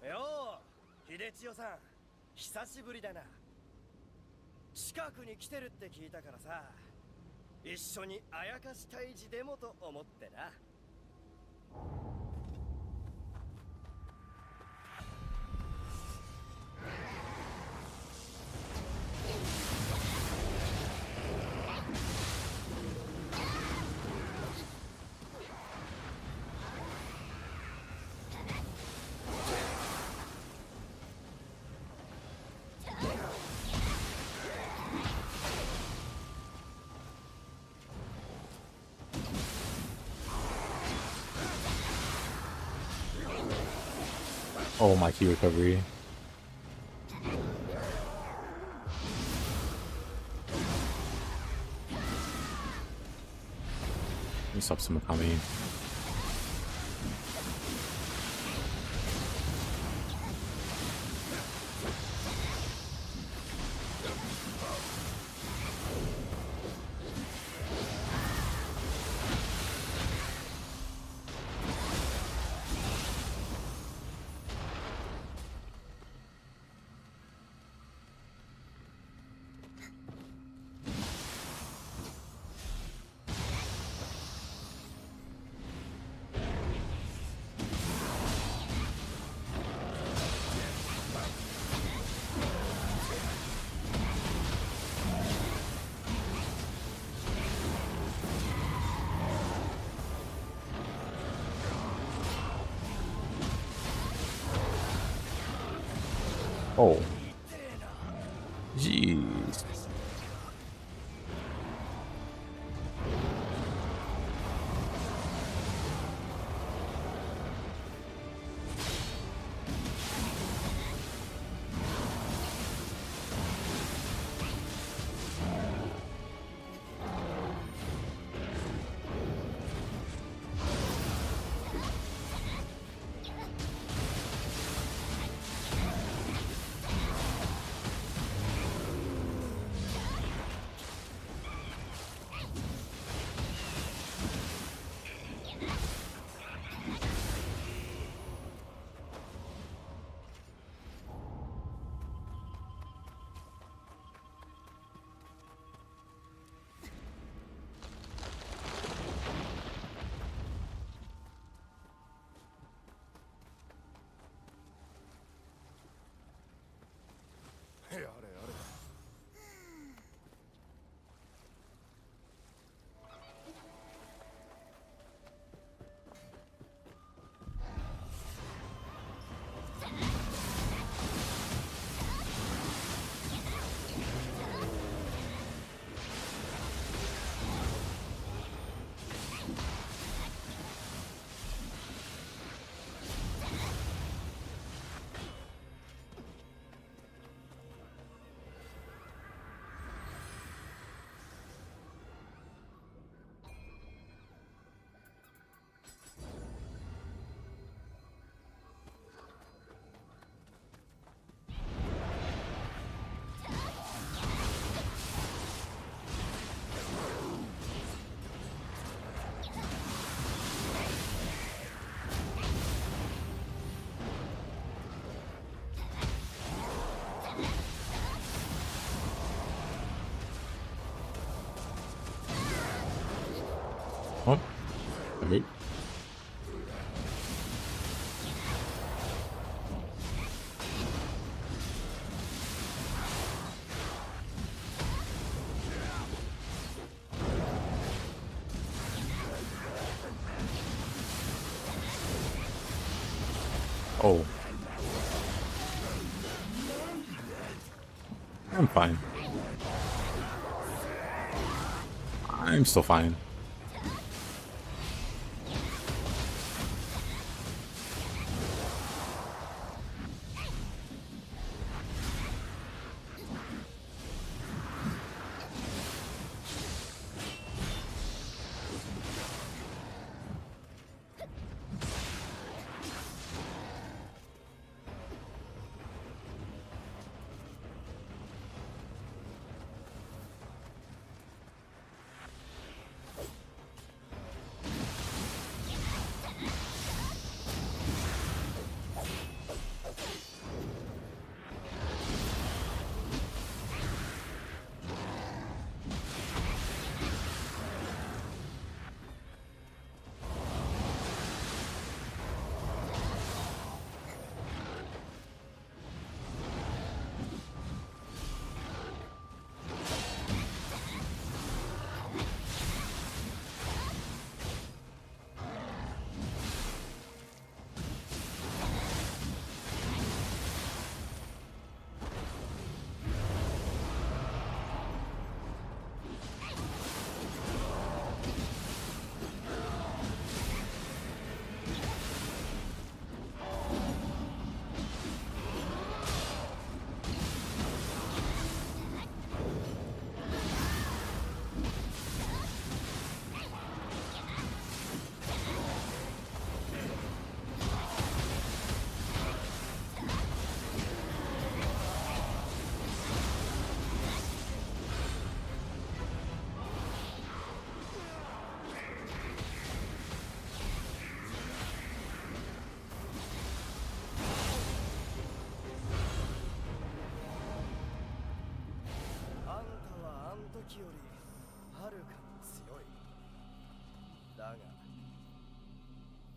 よう、秀千代さん、久しぶりだな。近くに来てるって聞いたからさ、一緒にあやかし退治でもと思ってな。Oh, my key recovery. Let me stop some Akami. Oh. Jeez. Oh. Okay. Oh. I'm fine. I'm still fine.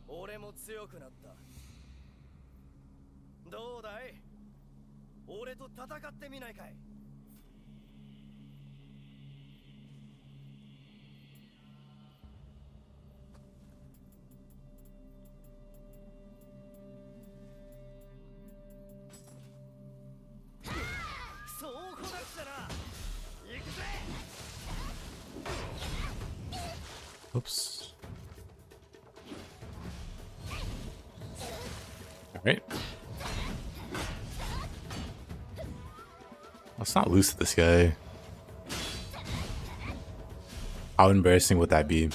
俺も強くなった。どうだい？俺と戦ってみないかい？ Oops. Alright. Let's not lose to this guy. How embarrassing would that be?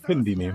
Couldn't be me.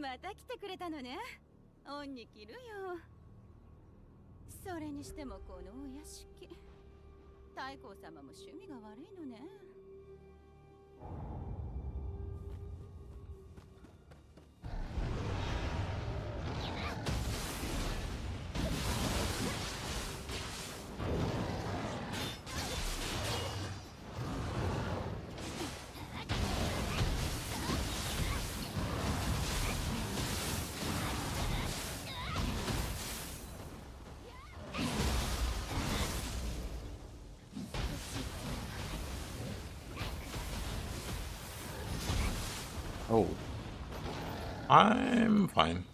また来てくれたのね。恩に着るよ。それにしてもこのお屋敷、太閤様も趣味が悪いのね。Oh. I'm fine.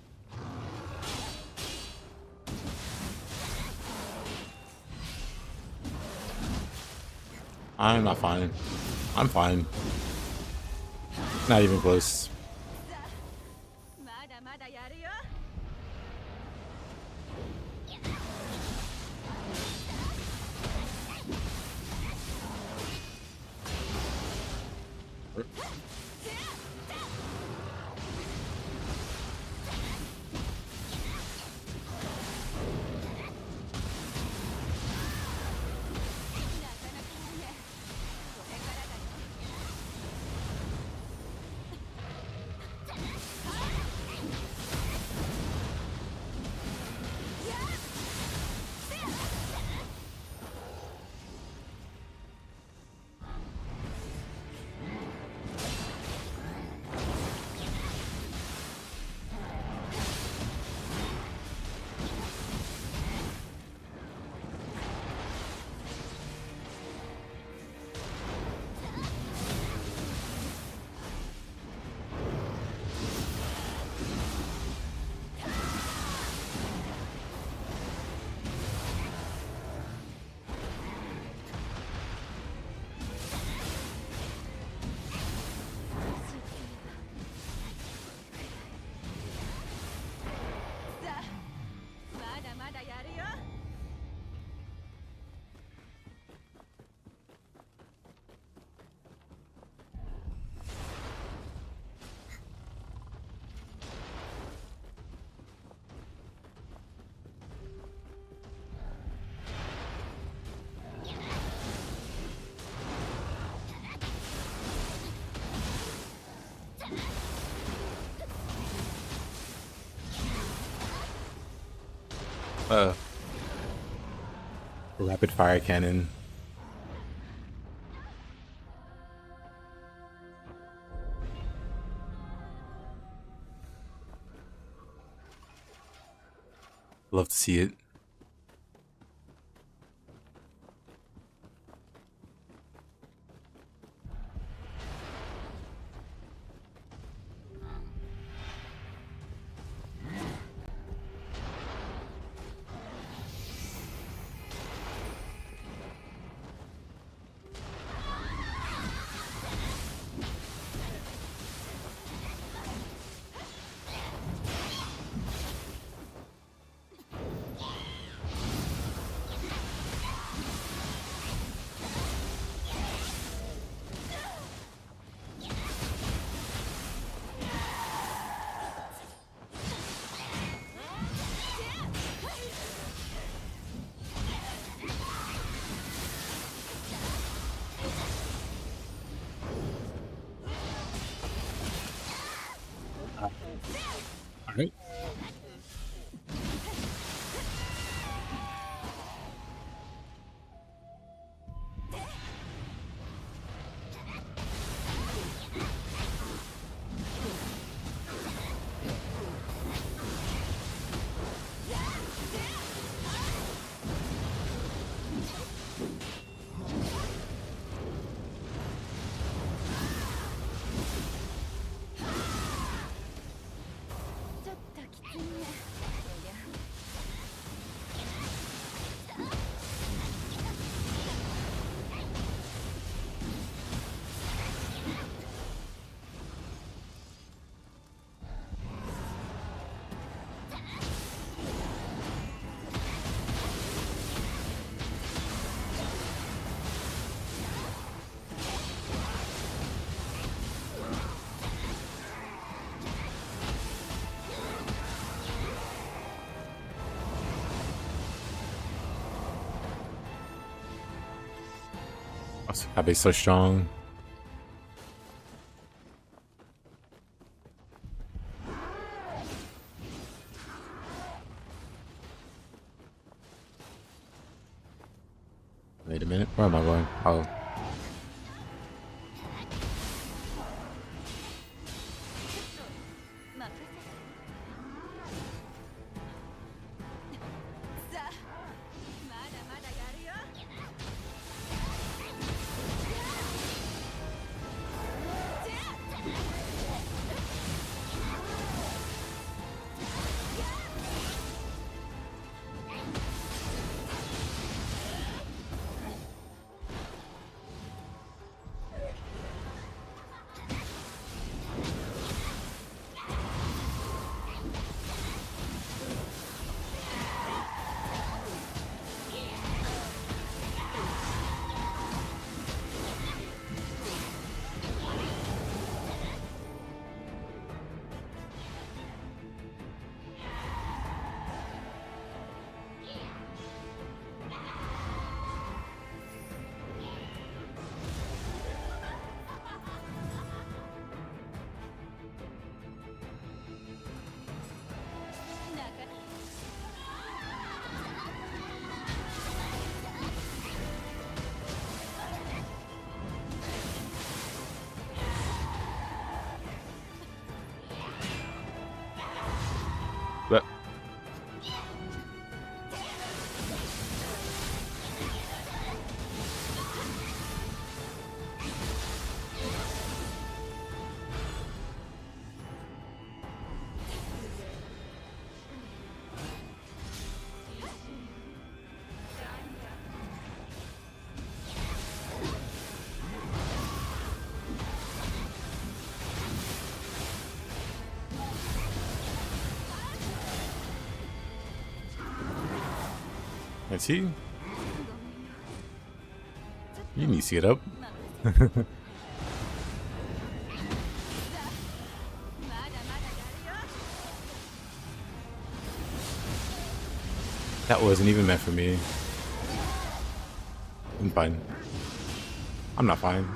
I'm not fine. I'm fine. Not even close. まだまだやるよ。まだまだやるよ。Rapid fire cannon. Love to see it. Alright. Abe's so strong. Wait a minute, where am I going? Oh. But let's see. You need to get up. That wasn't even meant for me. I'm fine. I'm not fine.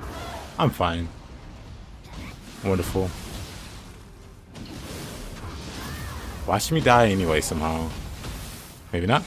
I'm fine. Wonderful. Watch me die anyway somehow. Maybe not.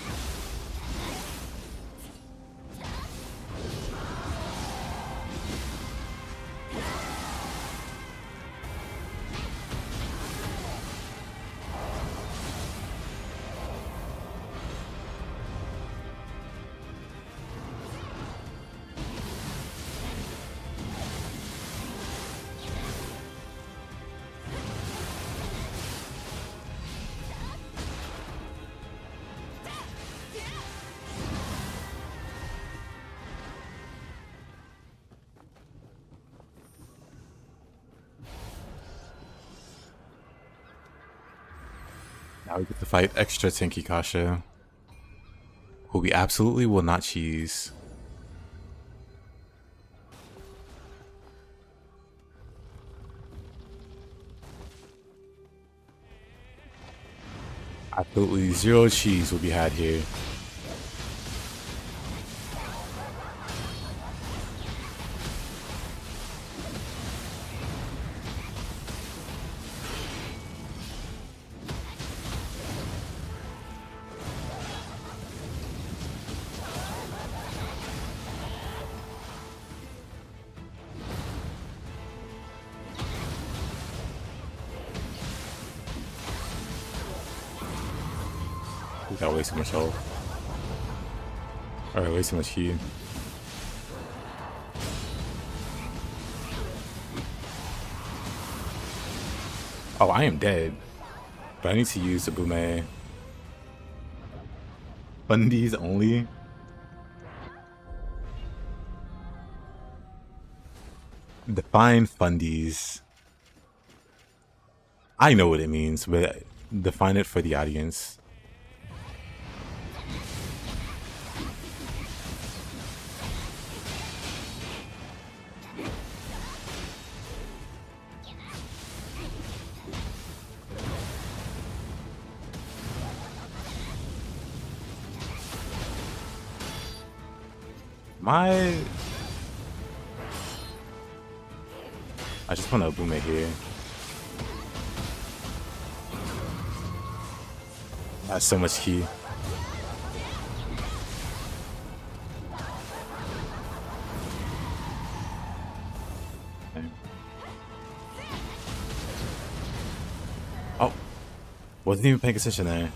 Now we get to fight extra tanky Kasha, who we absolutely will not cheese. Absolutely zero cheese will be had here. We got way too much health. Alright, way too much heat. Oh, I am dead. But I need to use the Bume. Fundies only? Define fundies. I know what it means, but define it for the audience. I just want to boom it here. That's so much key. Okay. Oh, wasn't even paying attention there.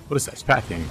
What is that? It's packing.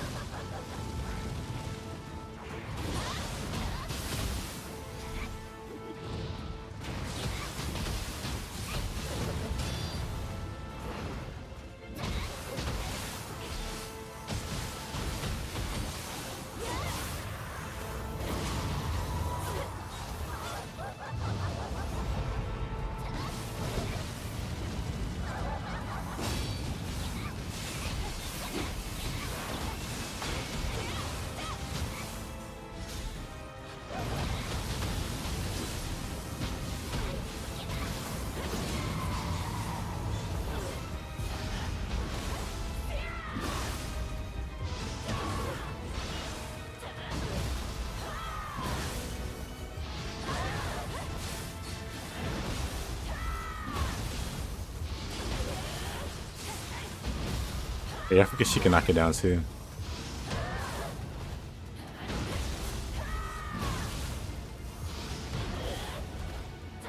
Yeah, I forget she can knock it down too.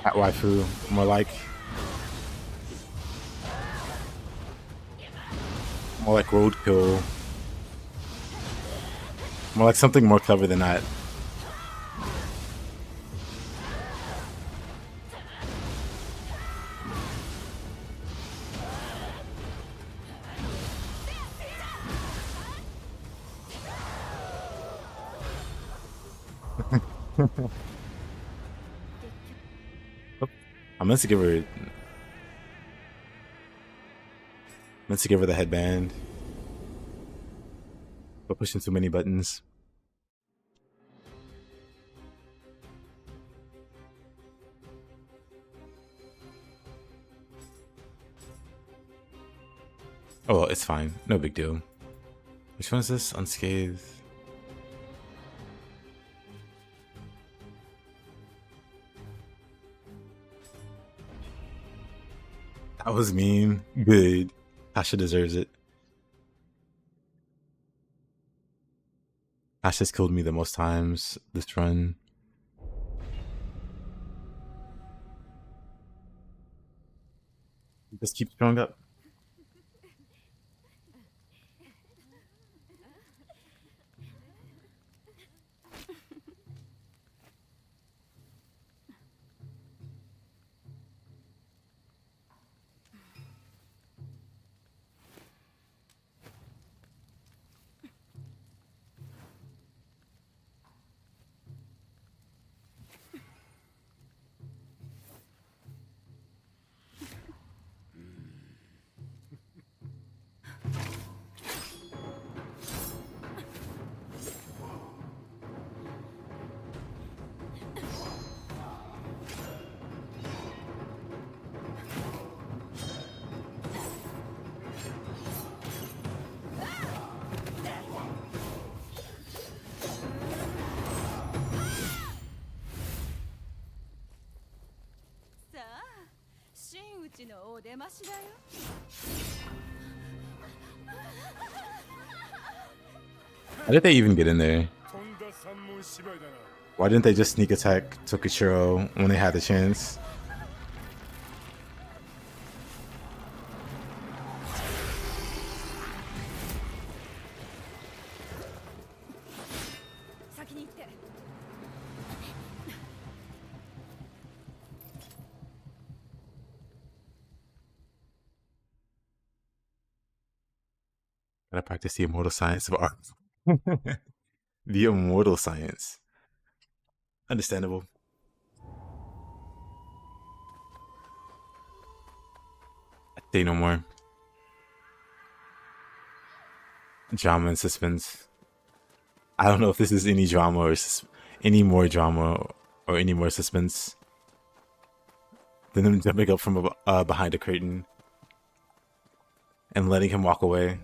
At waifu, more like roadkill. More like something more clever than that. I meant to give her the headband, but pushing too many buttons. Oh well, it's fine. No big deal. Which one is this? Unscathed. That was mean. Good. Asha deserves it. Asha's killed me the most times this run. Just keep showing up. How did they even get in there? Why didn't they just sneak attack Tokichiro when they had the chance? Gotta practice the immortal science of art. The immortal science. Understandable. Say no more. Drama and suspense. I don't know if this is any drama or any more drama or any more suspense than them jumping up from behind a curtain and letting him walk away.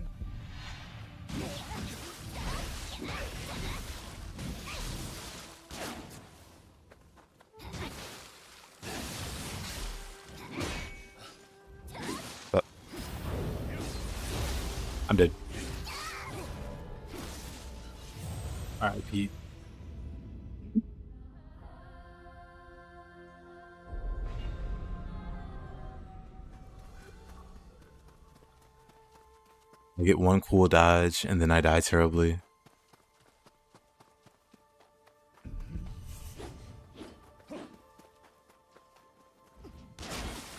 I'm dead. Alright, Pete. I get one cool dodge and then I die terribly.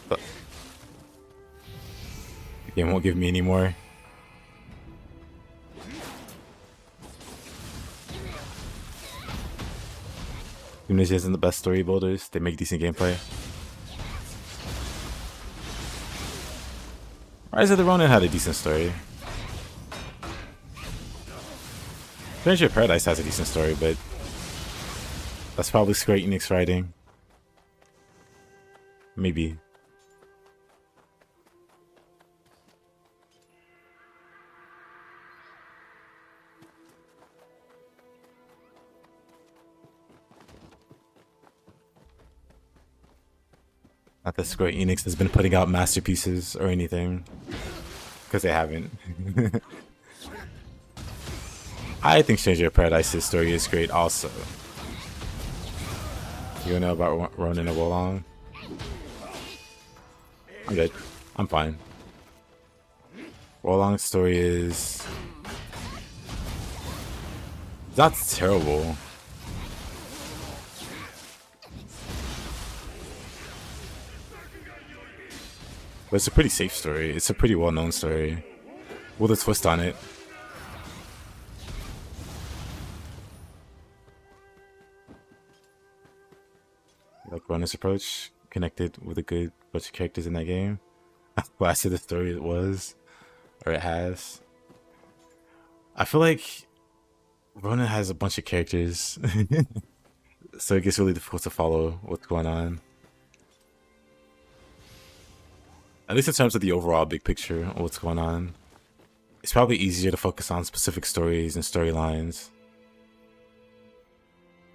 But the game won't give me any more. Ninja isn't the best story builders. They make decent gameplay. Rise of the Ronin had a decent story. Stranger of Paradise has a decent story, but that's probably Square Enix writing. Maybe. Not that Square Enix has been putting out masterpieces or anything, because they haven't. I think Stranger of Paradise's story is great also. You know about Ronin and Wolong? I'm good. I'm fine. Wolong's story is... That's terrible. But it's a pretty safe story. It's a pretty well-known story. With a twist on it. Like Runner's approach, connected with a good bunch of characters in that game. Well, I said the story it was, or it has. I feel like Ronin has a bunch of characters, so it gets really difficult to follow what's going on. At least in terms of the overall big picture of what's going on. It's probably easier to focus on specific stories and storylines.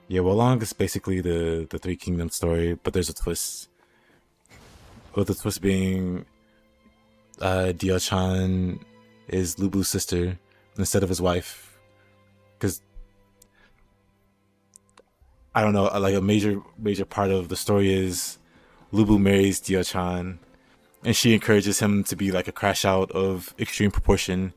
Yeah, Wolong is basically the Three Kingdoms story, but there's a twist. With the twist being Dio-chan is Lubu's sister instead of his wife, because I don't know, like a major part of the story is Lubu marries Dio-chan, and she encourages him to be like a crash out of extreme proportion.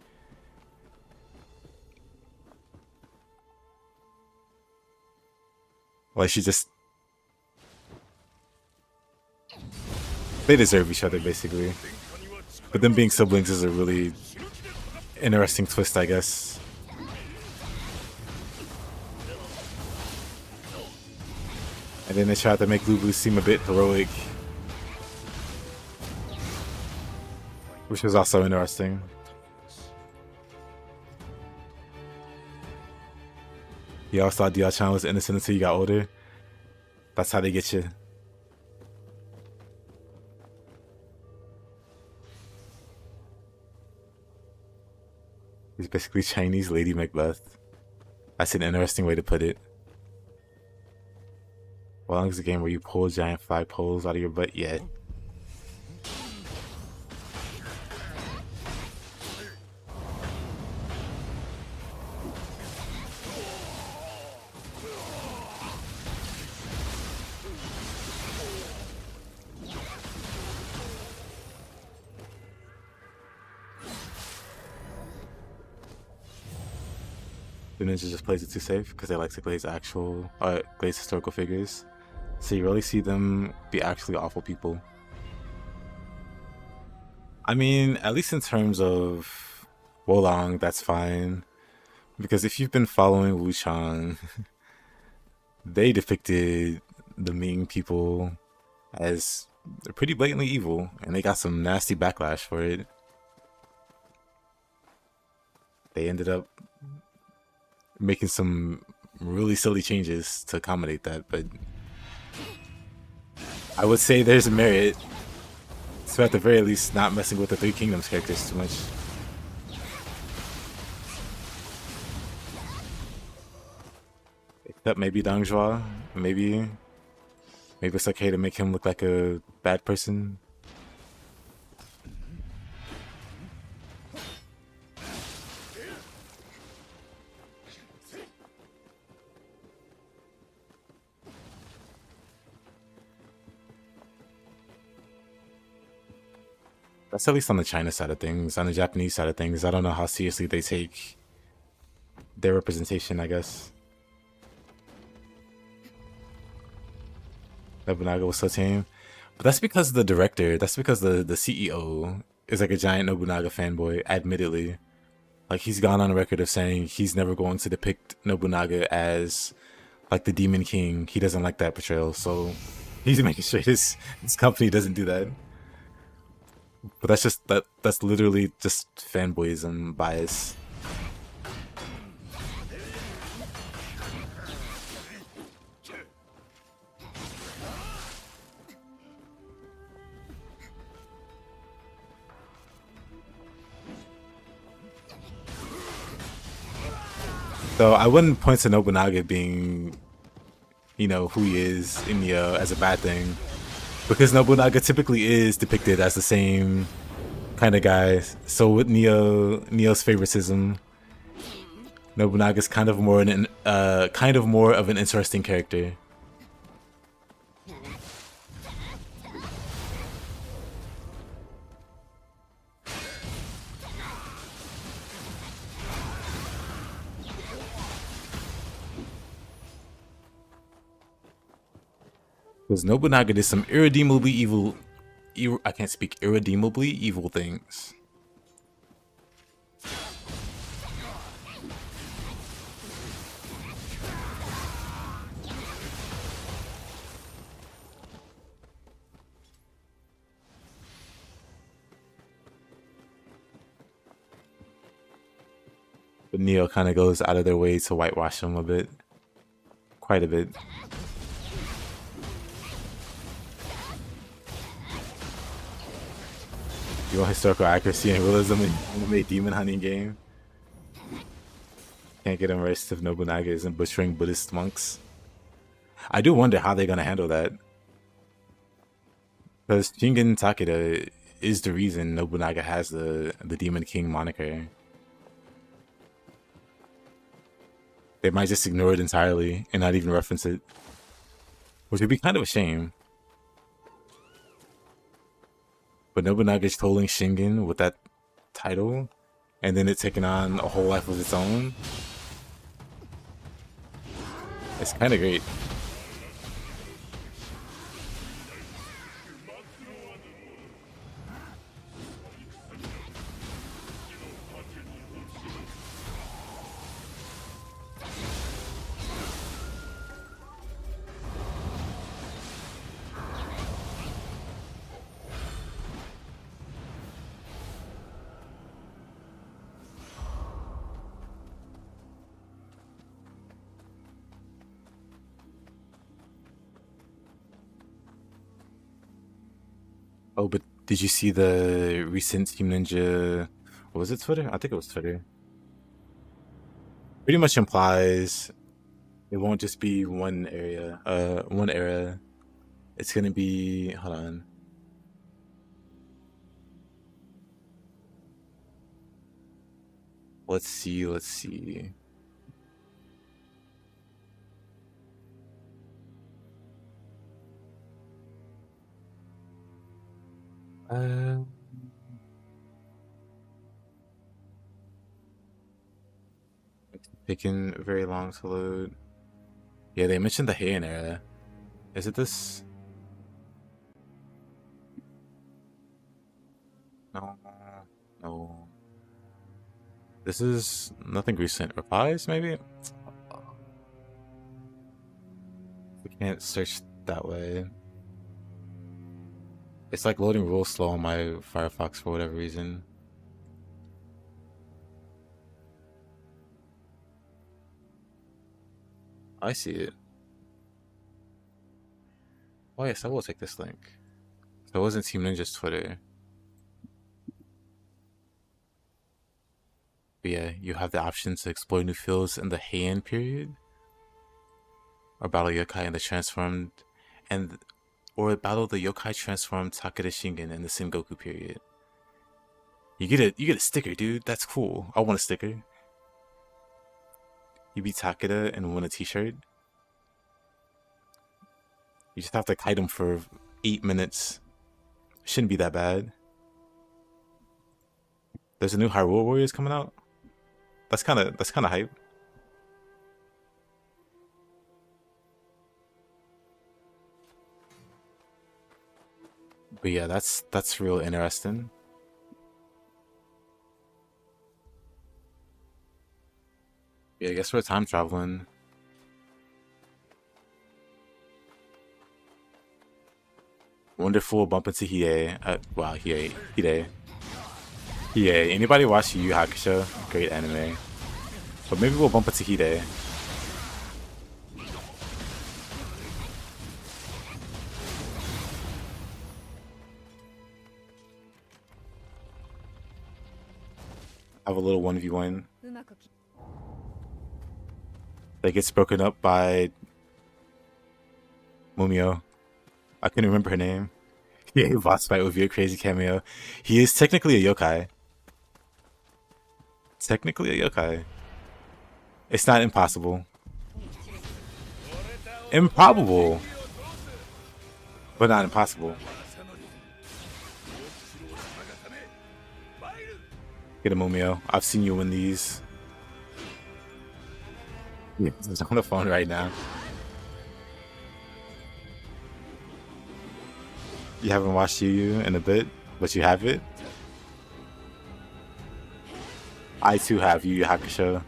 Like she just, they deserve each other basically. But them being siblings is a really interesting twist, I guess. And then they tried to make Lubu seem a bit heroic, which was also interesting. You always thought Dio-chan was innocent until you got older. That's how they get you. He's basically Chinese Lady Macbeth. That's an interesting way to put it. Well, long as a game where you pull giant flagpoles out of your butt yet. The Ninja just plays it too safe because they like to glaze glaze historical figures. So you really see them be actually awful people. I mean, at least in terms of Wolong, that's fine. Because if you've been following Wuchang, they depicted the Ming people as pretty blatantly evil, and they got some nasty backlash for it. They ended up making some really silly changes to accommodate that, but I would say there's merit. So at the very least, not messing with the Three Kingdoms characters too much. Except maybe Dangjua. Maybe it's okay to make him look like a bad person. That's at least on the China side of things. On the Japanese side of things, I don't know how seriously they take their representation, I guess. Nobunaga was so tame. But that's because the director, that's because the CEO is like a giant Nobunaga fanboy, admittedly. Like, he's gone on record of saying he's never going to depict Nobunaga as like the Demon King. He doesn't like that portrayal, so he's making sure his company doesn't do that. But that's just that's literally just fanboyism bias. So I wouldn't point to Nobunaga being, you know, who he is in Nioh as a bad thing. Because Nobunaga typically is depicted as the same kind of guy. So with Nioh's favoritism, Nobunaga's kind of more of an interesting character. Because Nobunaga did some irredeemably evil... I can't speak. Irredeemably evil things. But Nioh kind of goes out of their way to whitewash him a bit. Quite a bit. You want historical accuracy and realism in anime demon hunting game? Can't get immersed if Nobunaga isn't butchering Buddhist monks. I do wonder how they're gonna handle that. Because Shingen Takeda is the reason Nobunaga has the Demon King moniker. They might just ignore it entirely and not even reference it, which would be kind of a shame. But Nobunaga's holding Shingen with that title, and then it taking on a whole life of its own. It's kind of great. Oh, but did you see the recent Team Ninja? What was it, Twitter? I think it was Twitter. Pretty much implies it won't just be one area, one era. It's gonna be, hold on. Let's see. It's taking very long to load. Yeah, they mentioned the Heian era. Is it this? No. This is nothing recent. Replies, maybe? We can't search that way. It's like loading real slow on my Firefox for whatever reason. I see it. Oh yes, I will take this link. So it wasn't Team Ninja's Twitter. But yeah, you have the option to explore new fields in the Heian period, or battle yokai in the transformed, or battle the yokai transformed Takeda Shingen in the Sengoku period. You get a sticker, dude. That's cool. I want a sticker. You beat Takeda and win a t-shirt. You just have to kite him for 8 minutes. Shouldn't be that bad. There's a new Hyrule Warriors coming out. That's kind of hype. But yeah, that's real interesting. Yeah, I guess we're time traveling. Wonder if we'll bump into Hiei. Wow, Hiei. Anybody watch Yu Yu Hakusho? Great anime. But maybe we'll bump into Hiei. Have a little 1v1 that gets broken up by Mumio. I couldn't remember her name. Yeah, boss fight would be a crazy cameo. He is technically a yokai. It's not impossible. Improbable. But not impossible. Get a Mumio. I've seen you win these. Yeah, he's on the phone right now. You haven't watched Yu Yu in a bit, but you have it. I too have Yu Yu Hakusho.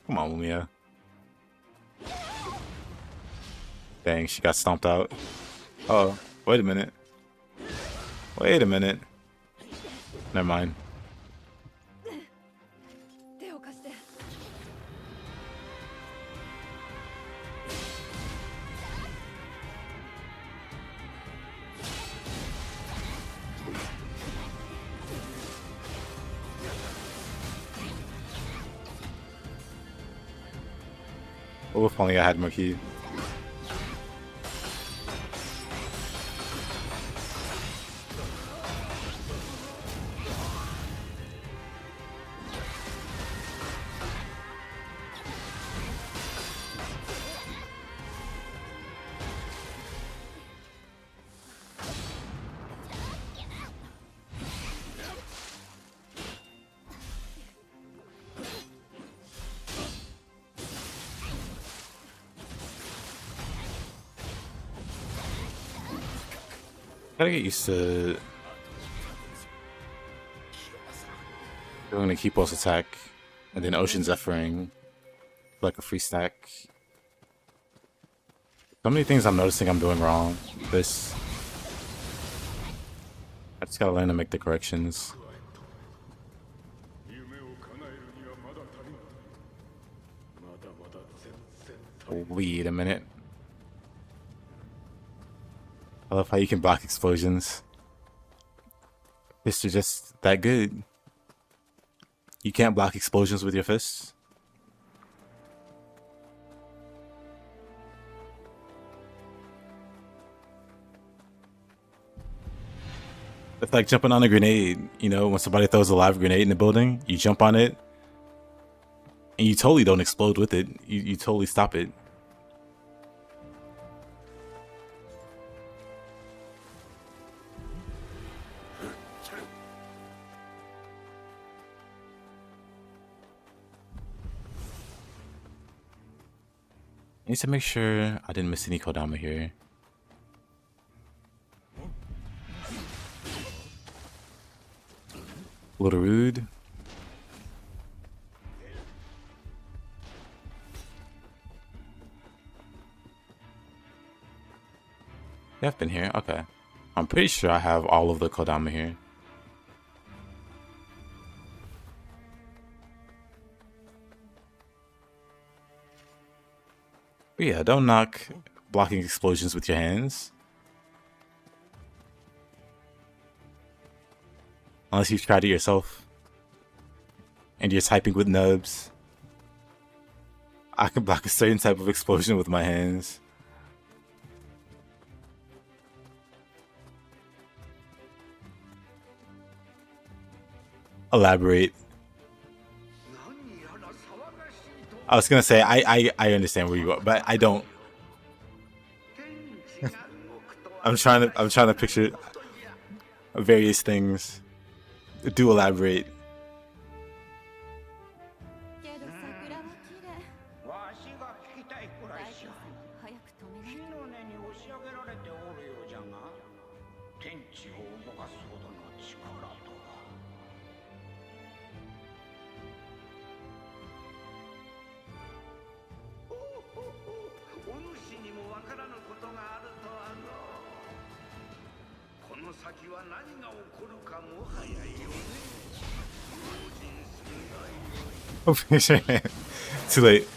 Come on, Lumia. Dang, she got stomped out. Oh, wait a minute. Never mind. Oh, if only I had more key. Gotta get used to doing the key pulse attack and then Ocean Zephyring like a free stack. So many things I'm noticing I'm doing wrong. This. I just gotta learn to make the corrections. 夢を叶えるにはまだ足りん。まだまだ全然足りん。 Wait a minute. I love how you can block explosions. Fists are just that good. You can't block explosions with your fists. It's like jumping on a grenade. You know, when somebody throws a live grenade in the building, you jump on it, and you totally don't explode with it. You totally stop it. I need to make sure I didn't miss any Kodama here. A little rude. Yeah, I've been here. Okay. I'm pretty sure I have all of the Kodama here. But yeah, don't knock blocking explosions with your hands. Unless you've tried it yourself. And you're typing with nubs. I can block a certain type of explosion with my hands. Elaborate. I was gonna say I understand where you are, but I don't. I'm trying to picture various things. Do elaborate. けど桜は綺麗。わしが聞きたいくらいじゃ。早く止め木ないと。の根に押し上げられておるようじゃが、天地を動かすほどの力とは。お主にもわからぬことがあるとはの。この先は何が起こるかもはやよね。用心するがよい。 Too late.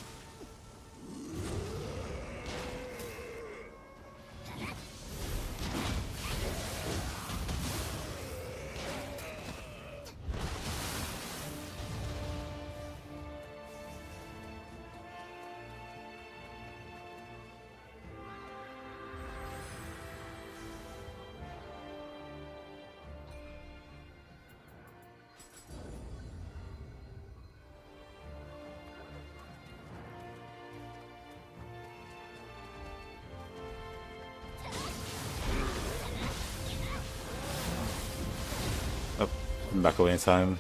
Oh, I'm back away in time.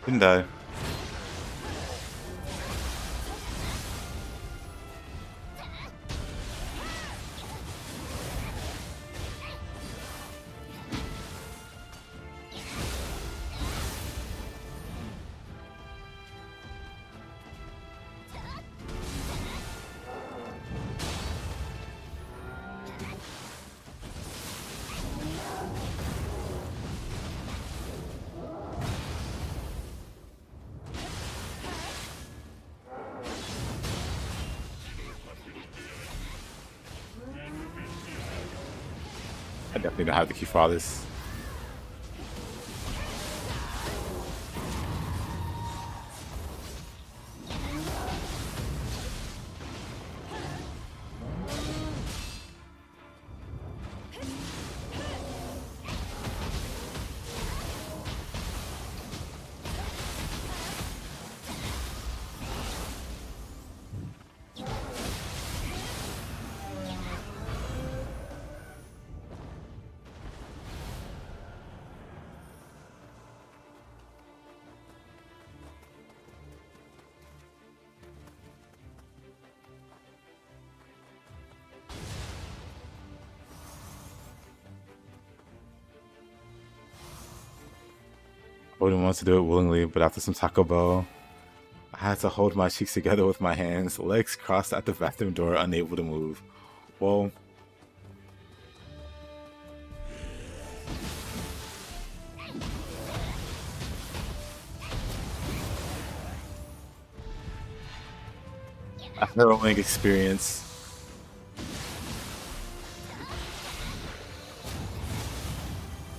Didn't die. I definitely don't have the key for all this. wouldn't want to do it willingly, but after some Taco Bell, I had to hold my cheeks together with my hands, legs crossed at the bathroom door, unable to move. Well, a harrowing experience.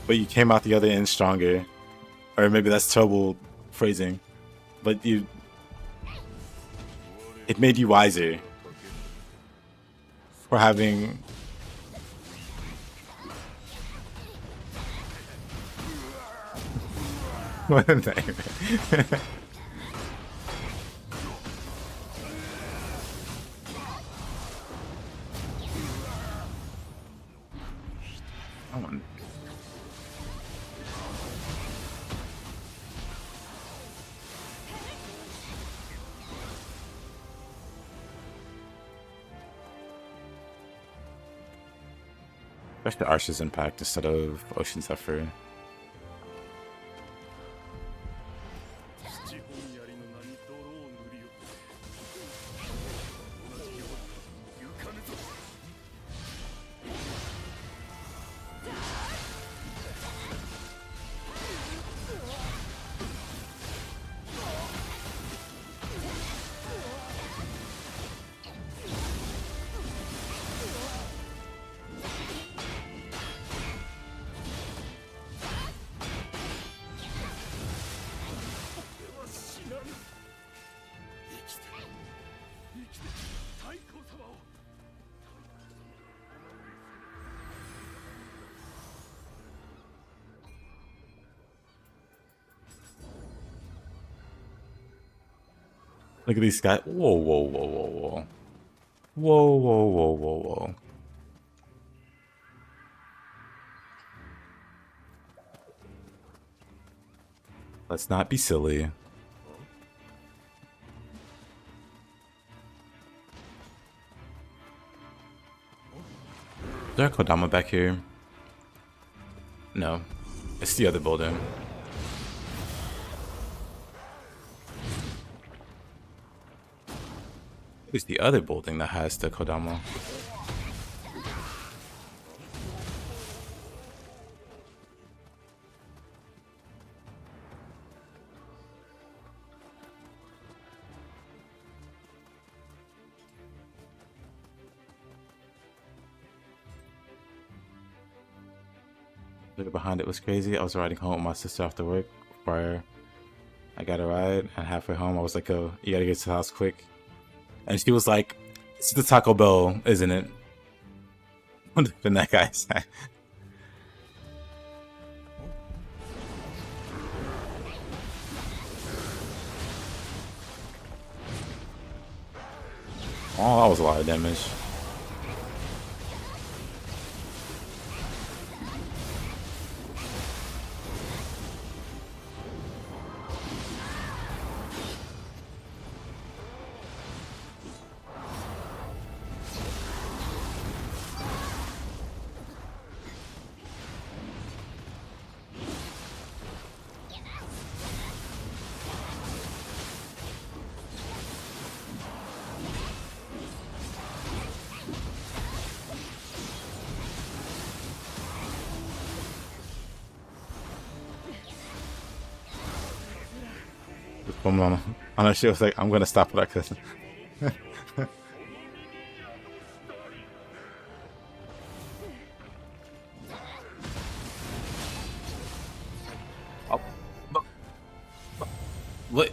But you came out the other end stronger. Or maybe that's terrible phrasing. But it made you wiser for having what a nightmare. Come on. Especially Arch's Impact instead of Ocean Zephyr. 七本槍の名に泥を塗りよ同じように行かぬぞ Look at these guys. Whoa, whoa, whoa, whoa, whoa. Whoa, whoa, whoa, whoa, whoa. Let's not be silly. Is there a Kodama back here? No. It's the other building. It's the other building that has the Kodama. Look behind it was crazy. I was riding home with my sister after work. Prior, I got a ride, and halfway home I was like, "Oh, you gotta get to the house quick." And she was like, "It's the Taco Bell, isn't it?" What did that guy say? Oh, that was a lot of damage. On her, she was like, "I'm gonna stop it like this." Oh, what?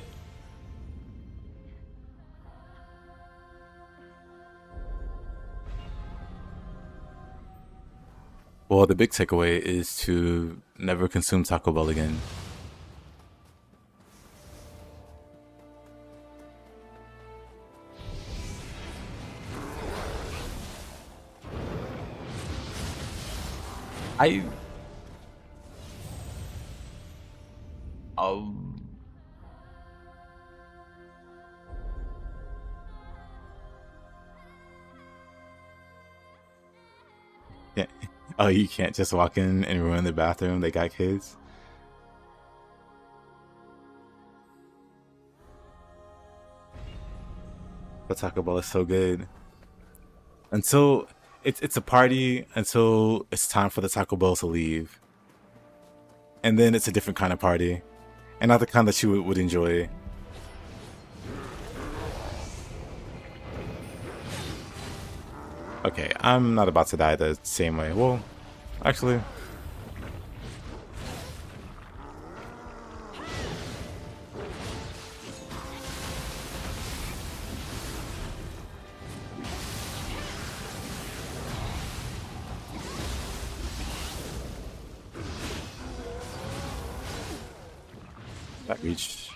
Well, the big takeaway is to never consume Taco Bell again. I yeah. Oh, you can't just walk in and ruin the bathroom. They got kids. The Taco Bell is so good. Until it's a party until it's time for the Taco Bell to leave. And then it's a different kind of party. And not the kind that you would enjoy. Okay, I'm not about to die the same way. Well, actually... that reached.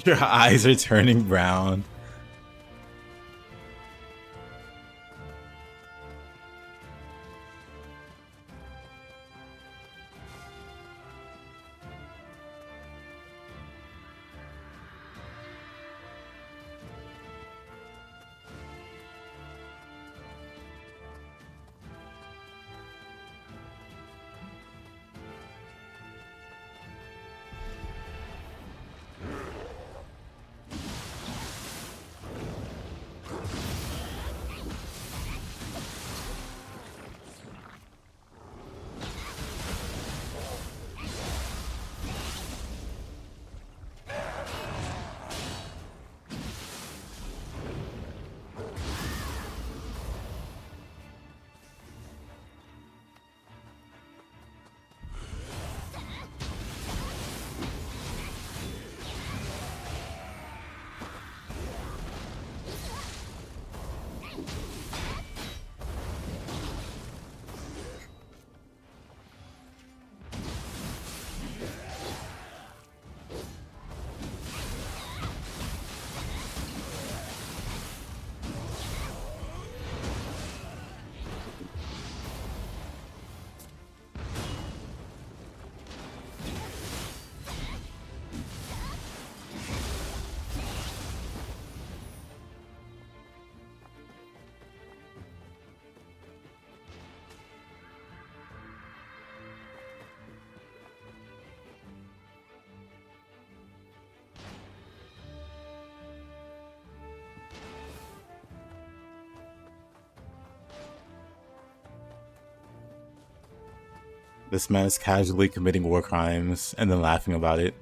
Your eyes are turning brown. This man is casually committing war crimes and then laughing about it.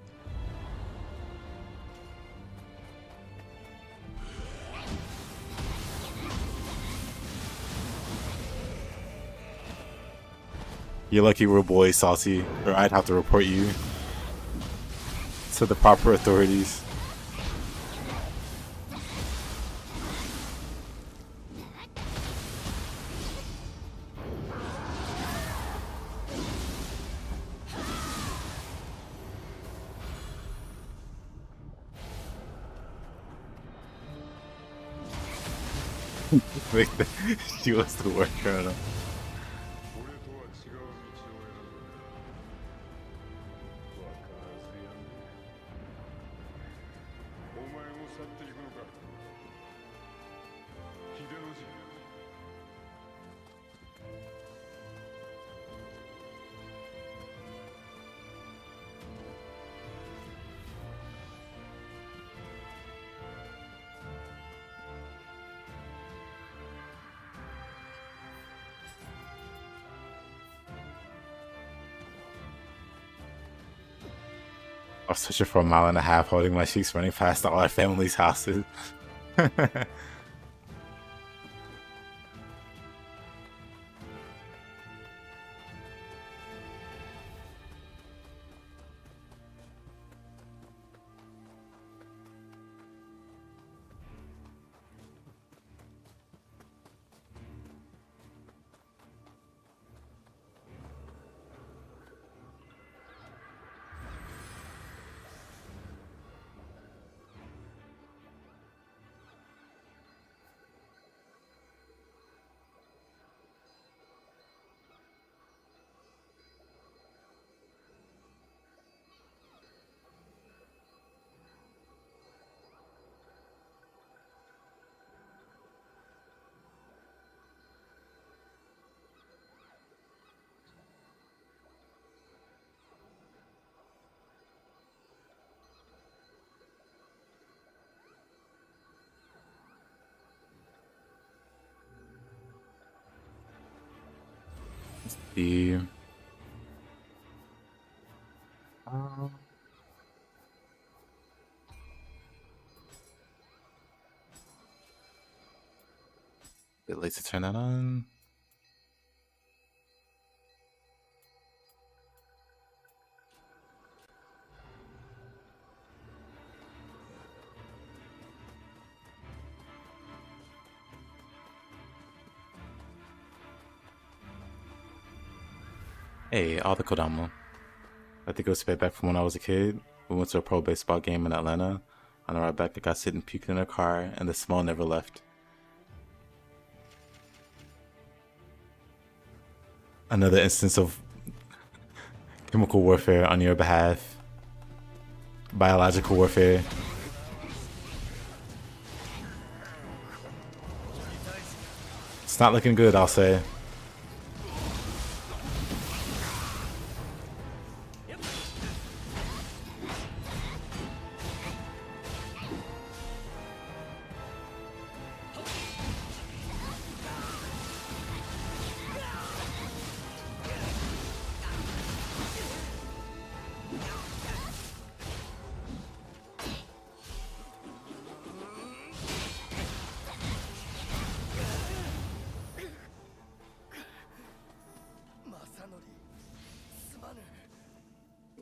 You're lucky we're boys, Salty, or I'd have to report you to the proper authorities. Like she wants to work on him. 俺とは違う道を選んだ。わからずやんね。お前も去っていくのか。秀の字。I was searching for a mile and a half, holding my cheeks, running past all our family's houses. The bit late to turn that on. Hey, all the Kodama. I think it was back from when I was a kid. We went to a pro baseball game in Atlanta. On the ride back, I got sitting puking in a car, and the smell never left. Another instance of chemical warfare on your behalf. Biological warfare. It's not looking good, I'll say.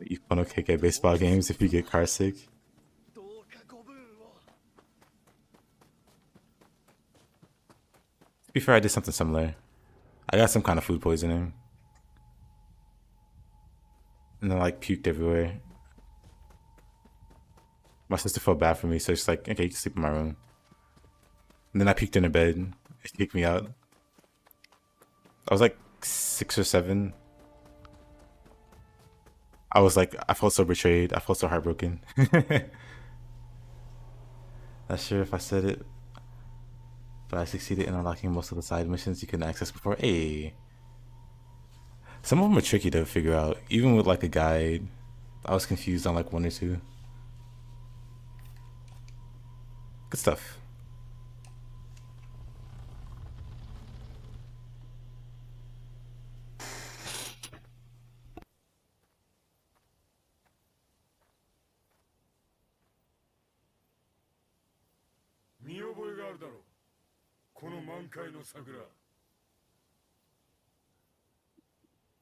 You funnel kick at baseball games if you get car sick. To be fair, I did something similar. I got some kind of food poisoning. And then like puked everywhere. My sister felt bad for me, so she's like, okay, you can sleep in my room. And then I puked in her bed. She kicked me out. I was like 6 or 7. I was like, I felt so betrayed. I felt so heartbroken. Not sure if I said it, but I succeeded in unlocking most of the side missions you couldn't access before. Hey, some of them are tricky to figure out. Even with like a guide, I was confused on like 1 or 2. Good stuff.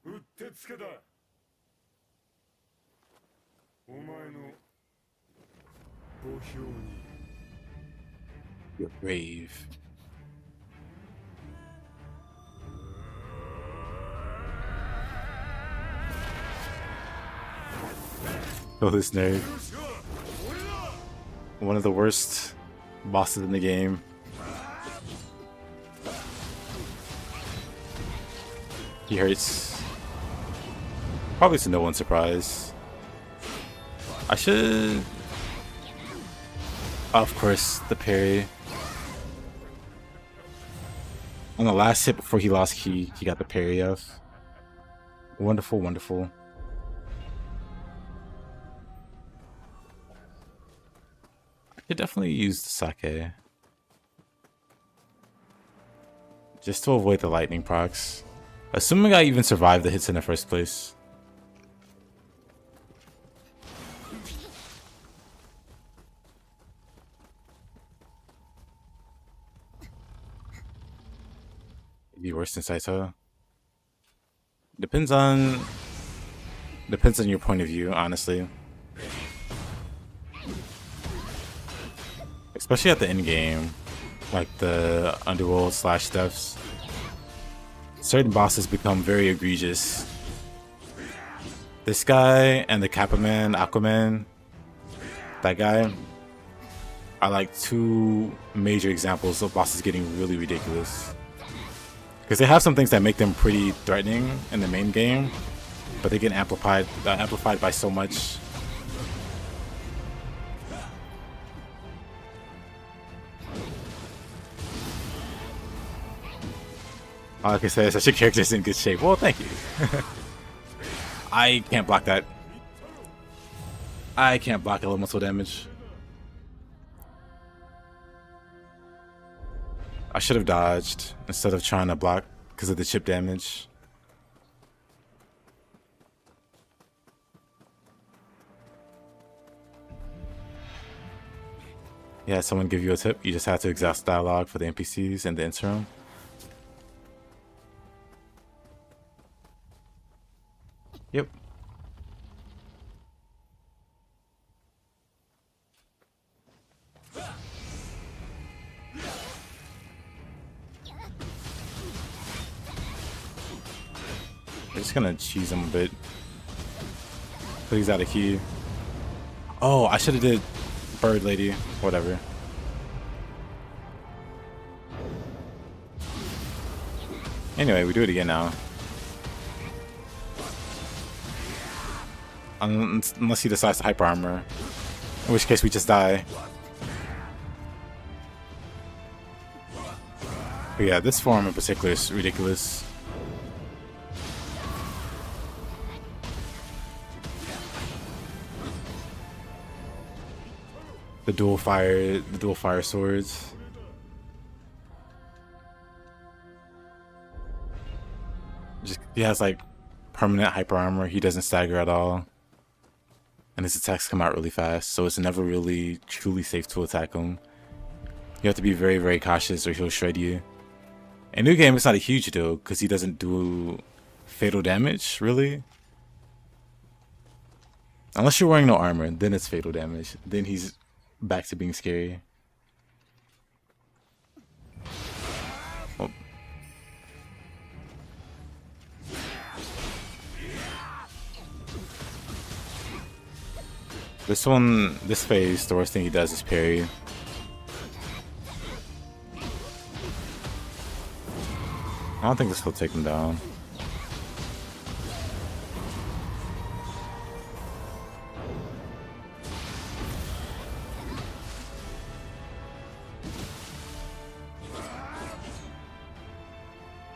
うってつけだ。お前の墓標に。 Your grave. Oh, this nerd. One of the worst bosses in the game. He hurts. Probably to no one's surprise. I should... Of course, the parry. On the last hit before he lost key, he got the parry off. Wonderful, wonderful. I could definitely use the sake. Just to avoid the lightning procs. Assuming I even survived the hits in the first place. Be worse than Saito. Depends on your point of view, honestly. Especially at the end game, like the underworld slash stuffs. Certain bosses become very egregious. This guy and the Kappa Man, Aquaman, that guy are like two major examples of bosses getting really ridiculous. Because they have some things that make them pretty threatening in the main game, but they get amplified by so much. Like I said, such a character's in good shape. Well, thank you. I can't block that. I can't block elemental damage. I should have dodged instead of trying to block because of the chip damage. Yeah, someone give you a tip. You just have to exhaust dialogue for the NPCs in the interim. Yep. I'm just gonna cheese him a bit. But he's out of key. Oh, I should have did Bird Lady. Whatever. Anyway, we do it again now. Unless he decides to hyper armor. In which case we just die. But yeah, this form in particular is ridiculous. The dual fire swords. He has like permanent hyper armor. He doesn't stagger at all. And his attacks come out really fast, so it's never really truly safe to attack him. You have to be very, very cautious or he'll shred you. In New Game, it's not a huge deal because he doesn't do fatal damage, really. Unless you're wearing no armor, then it's fatal damage. Then he's back to being scary. Oh. This phase, the worst thing he does is parry. I don't think this will take him down.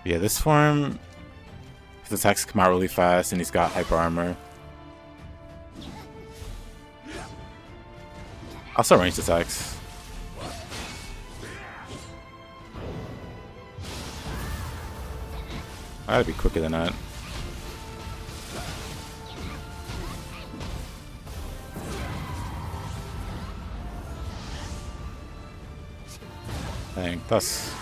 Yeah, this form, his attacks come out really fast and he's got hyper armor. Also ranged attacks. I gotta be quicker than that. Dang, that's...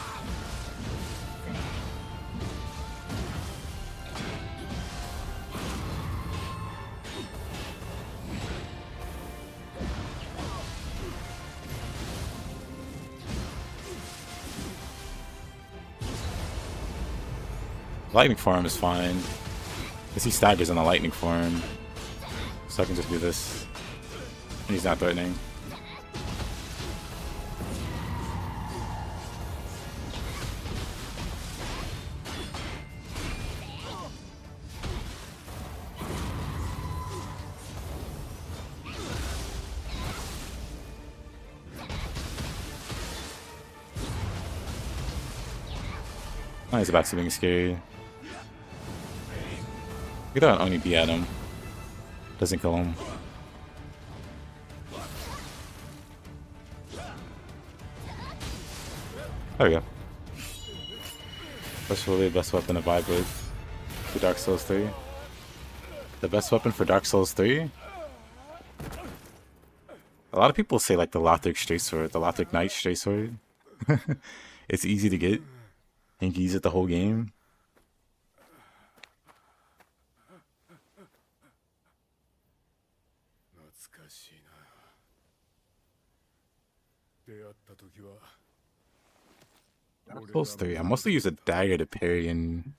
Lightning form is fine. Because he staggers in the lightning form. So I can just do this. And he's not threatening. Oh, he's about to be scared. You don't only be at him. Doesn't kill him. There we go. That's really the best weapon to vibe with for Dark Souls 3. The best weapon for Dark Souls 3? A lot of people say like the Lothric Straight Sword, the Lothric Knight Straight Sword. It's easy to get. And you can use it the whole game. Dark Souls 3. I mostly use a dagger to parry and...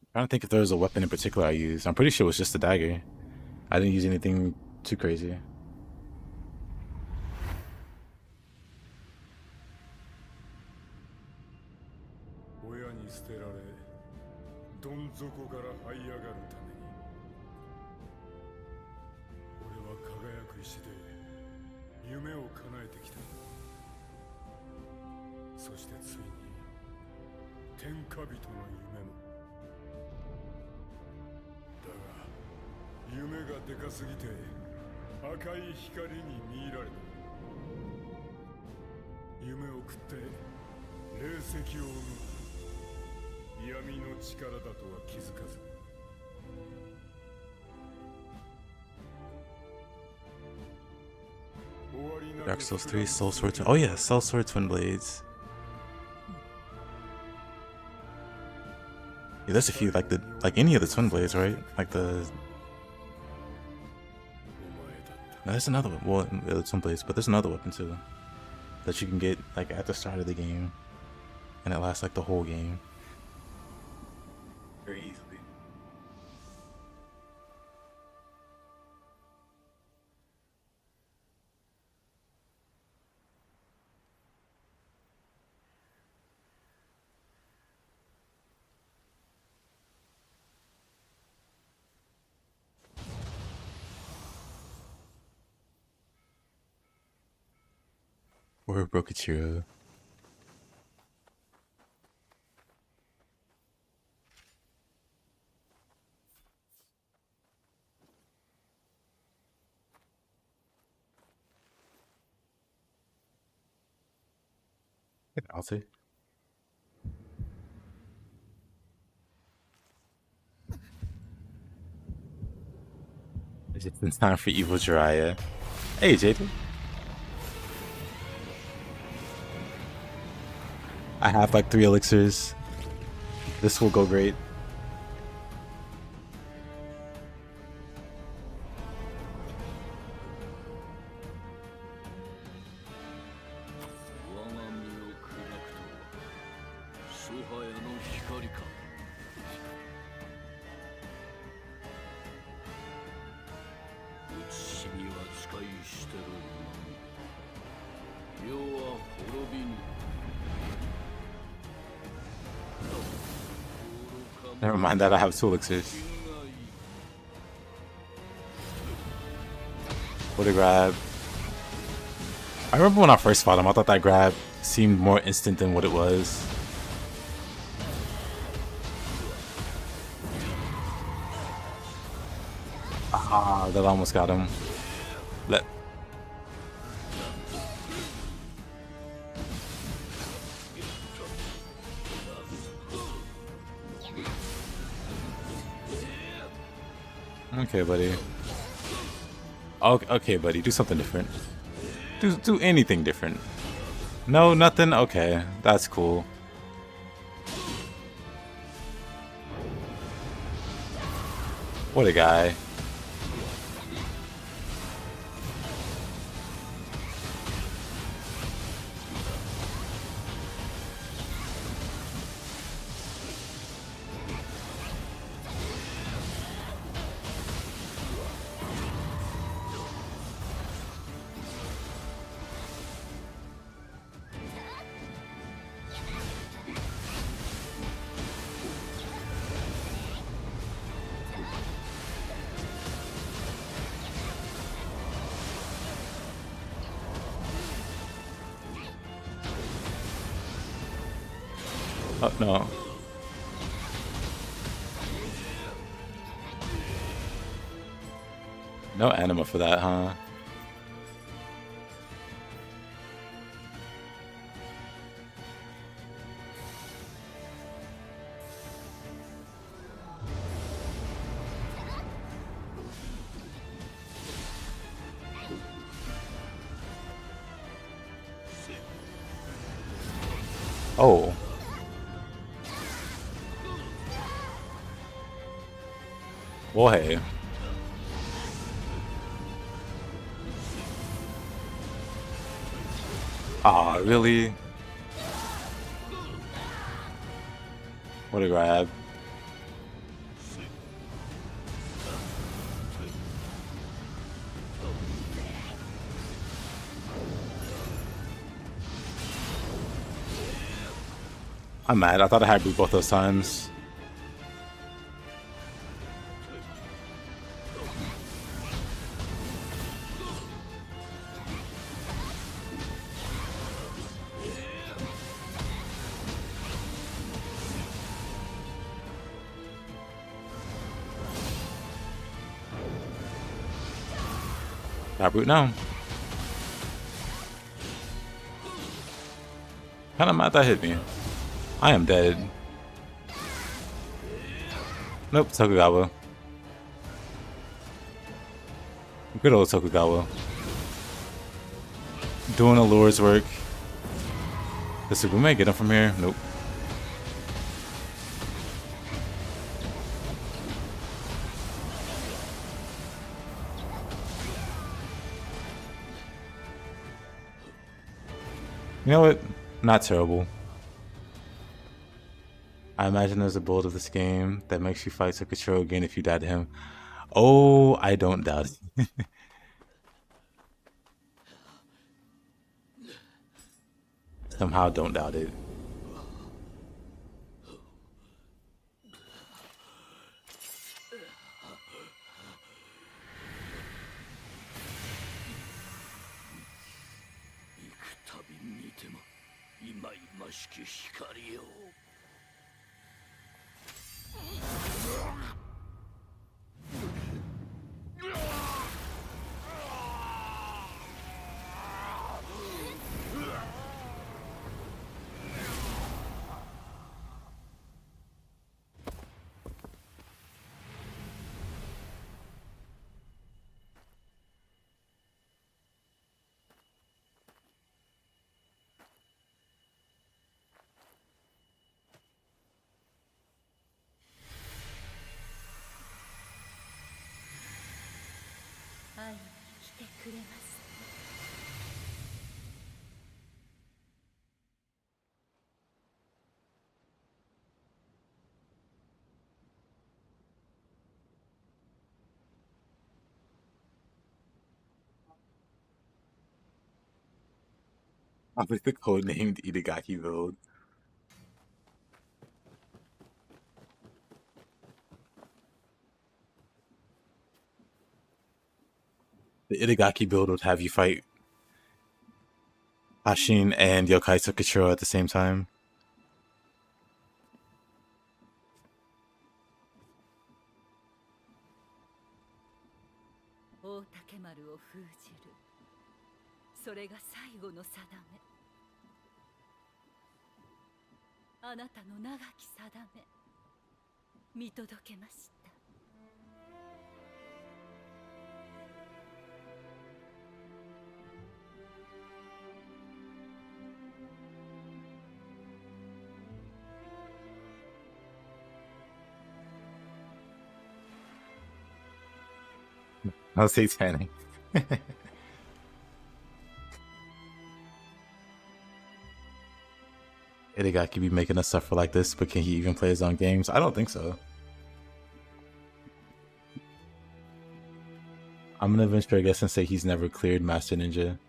I'm trying to think if there was a weapon in particular I used. I'm pretty sure it was just a dagger. I didn't use anything too crazy. Dark Souls 3, Soul Sword Twin. Oh yeah, Soul Sword Twin Blades. Yeah, there's a few like any of the Twin Blades, right? Like the. No, there's another one. Well, the Twin Blades, but there's another weapon too that you can get like at the start of the game, and it lasts like the whole game. Very easily. Or Brokachiro. I'll see. It's been time for Evil Jiraiya. Hey, JD. I have like 3 elixirs. This will go great. Never mind that, I have 2 elixirs. What a grab. I remember when I first fought him, I thought that grab seemed more instant than what it was. Ah, that almost got him. Okay, buddy. Okay, buddy. Do something different. Do anything different. No, nothing? Okay, that's cool. What a guy. Oh, no. No anima for that, huh? Oh. Well, hey. Aw, really? What a grab. I'm mad. I thought I had boot both those times. Got boot now. Kinda mad that hit me. I am dead. Nope, Tokugawa. Good old Tokugawa. Doing Allure's work. Does Sugume get him from here? Nope. You know what? Not terrible. I imagine there's a build of this game that makes you fight Sakachiro again if you die to him. Oh, I don't doubt it. Somehow don't doubt it. I like the code named Itagaki build. The Itagaki build would have you fight Hashin and Yokai Tsukishiro at the same time. How satanic. Itagaki be making us suffer like this, but can he even play his own games? I don't think so. I'm gonna venture a guess and say he's never cleared Master Ninja.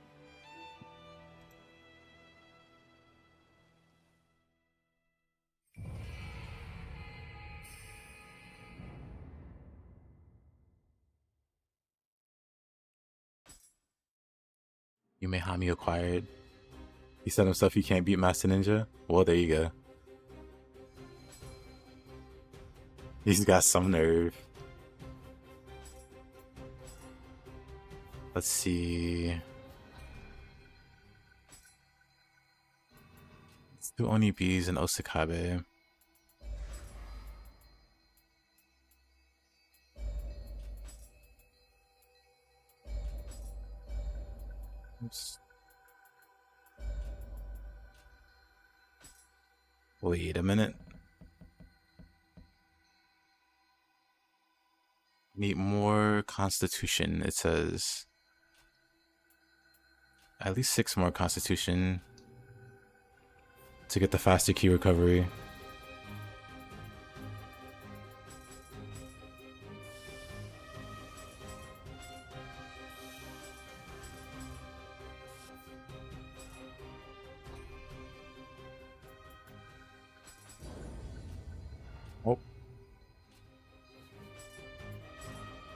Yumehami acquired. He said himself he can't beat Master Ninja? Well, there you go. He's got some nerve. Let's see. Let's do Onibis and Osakabe. Oops. Wait a minute. Need more constitution, it says. At least 6 more constitution to get the faster key recovery. Oh.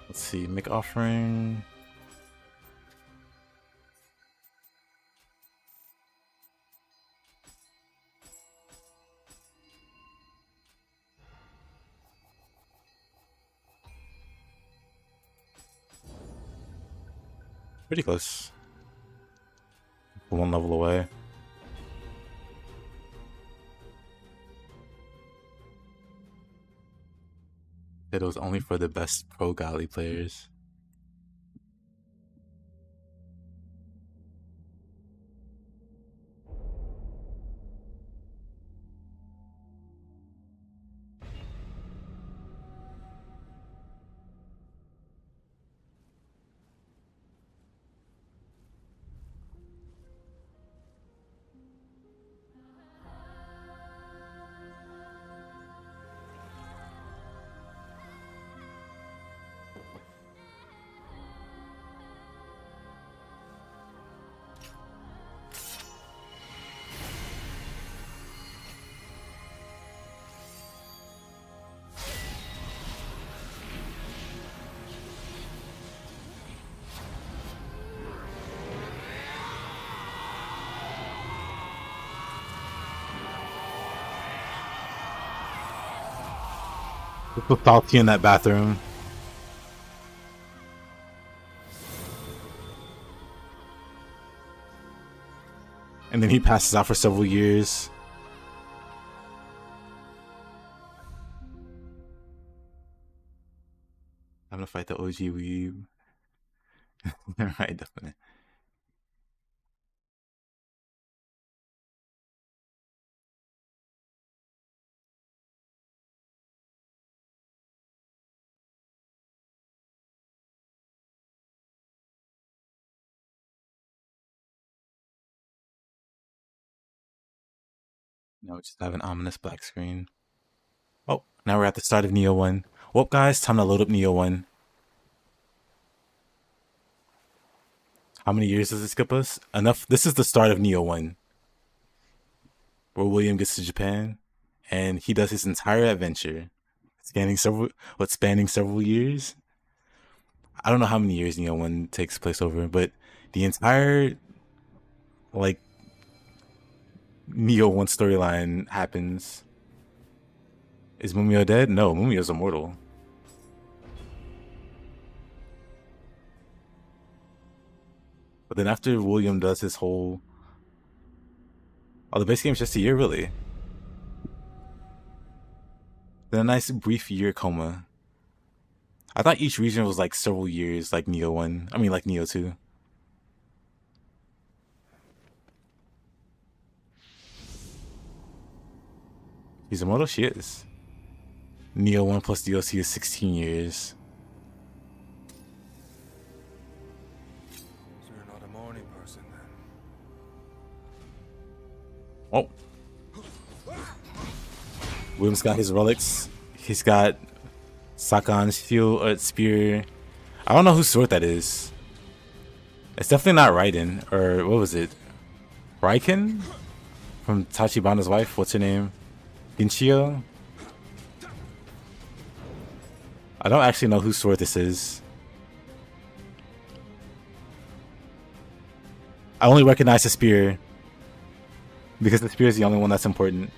Let's see, make offering. Pretty close. 1 level away. It was only for the best pro Gali players. People salty in that bathroom. And then he passes out for several years. I'm gonna fight the OG weeb. Right, definitely. Now we just have an ominous black screen. Oh, now we're at the start of Nioh 1. Well, guys, time to load up Nioh 1. How many years does it skip us? Enough. This is the start of Nioh 1. Where William gets to Japan. And he does his entire adventure. Spanning several years? I don't know how many years Nioh 1 takes place over, but the entire, like, Nioh 1 storyline happens. Is Mumio dead? No, Mumio's immortal. But then after William does his whole... Oh, the base game's just a year, really? Then a nice brief year coma. I thought each region was like several years, like Nioh 1. I mean, like Nioh 2. She's immortal? She is. Nioh 1 plus DLC is 16 years. So you're not a morning person then? Oh. William's got his relics. He's got Sakan's shield or spear. I don't know whose sword that is. It's definitely not Raiden. Or what was it? Raiken? From Tachibana's wife? What's her name? Ginchio? I don't actually know whose sword this is. I only recognize the spear. Because the spear is the only one that's important.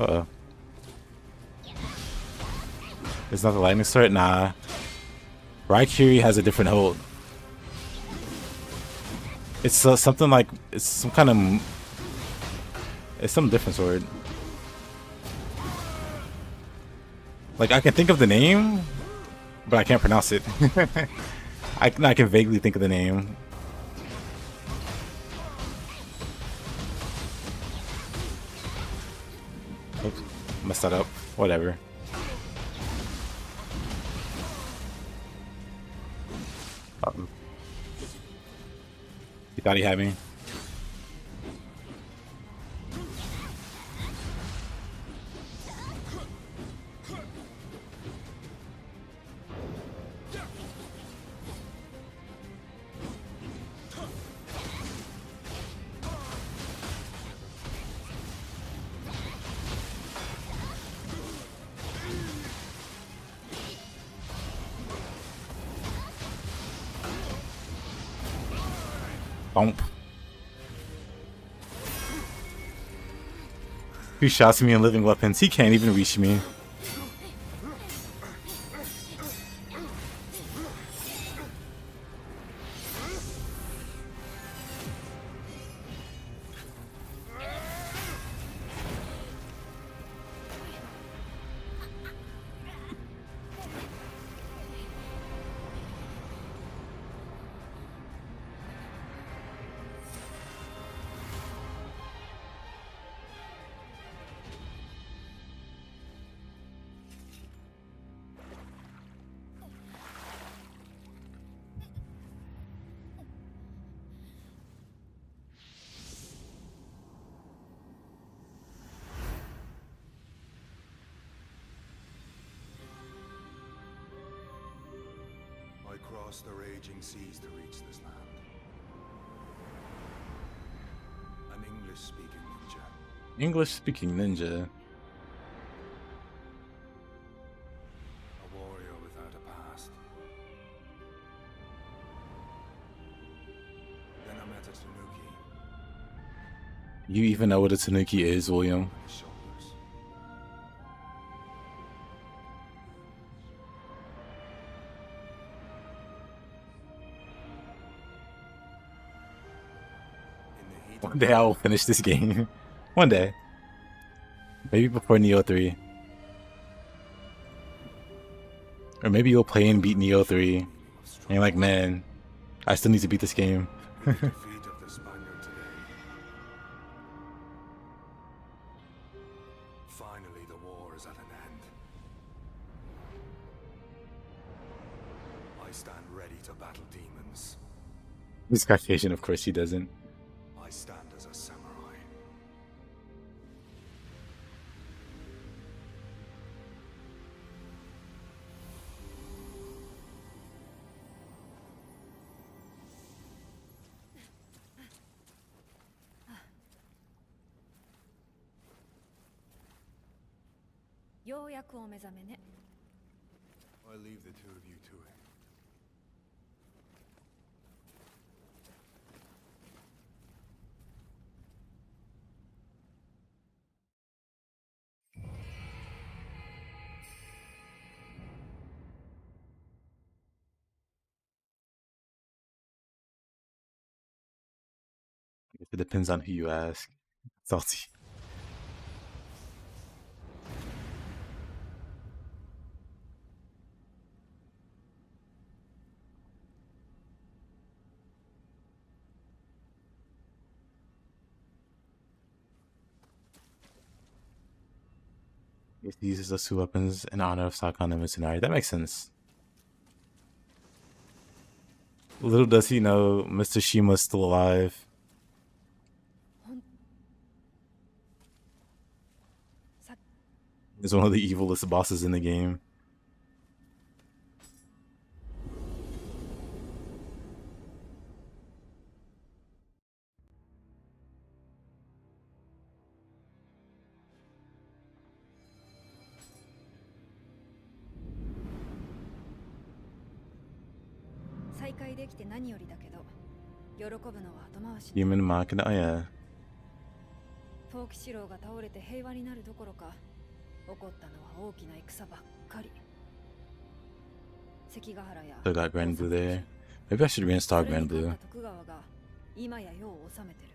Uh-oh. It's not the lightning sword? Nah. Raikiri has a different hold. It's something like... It's some kind of... It's some different sword. Like, I can think of the name, but I can't pronounce it. I can vaguely think of the name. Oops, messed that up. Whatever. He thought he had me. Bump. Who shouts at me in living weapons? He can't even reach me. I crossed the raging seas to reach this land. An English-speaking ninja. English-speaking ninja. A warrior without a past. Then I met a Tanuki. You even know what a Tanuki is, William? On his shoulders. In the heat One day I will finish this game. One day. Maybe before Nioh 3. Or maybe you'll play and beat Nioh 3. And you're like, man, I still need to beat this game. defeat of the Spaniard today. Finally, the war is at an end. I stand ready to battle demons. This Caucasian, of course he doesn't. I stand as a samurai. I leave the two of you to it. It depends on who you ask. Salty. He uses those two weapons in honor of Sakon and Mitsunari. That makes sense. Little does he know, Mr. Shima's still alive. He's one of the evilest bosses in the game. Human Machina, oh yeah. 陶器四郎が倒れて平和になるどころか、起こったのは大きな戦ばっかり。関ヶ原や Still got Grand Blue there. Maybe I should reinstall Grand Blue. 徳川が今や世を治めてる。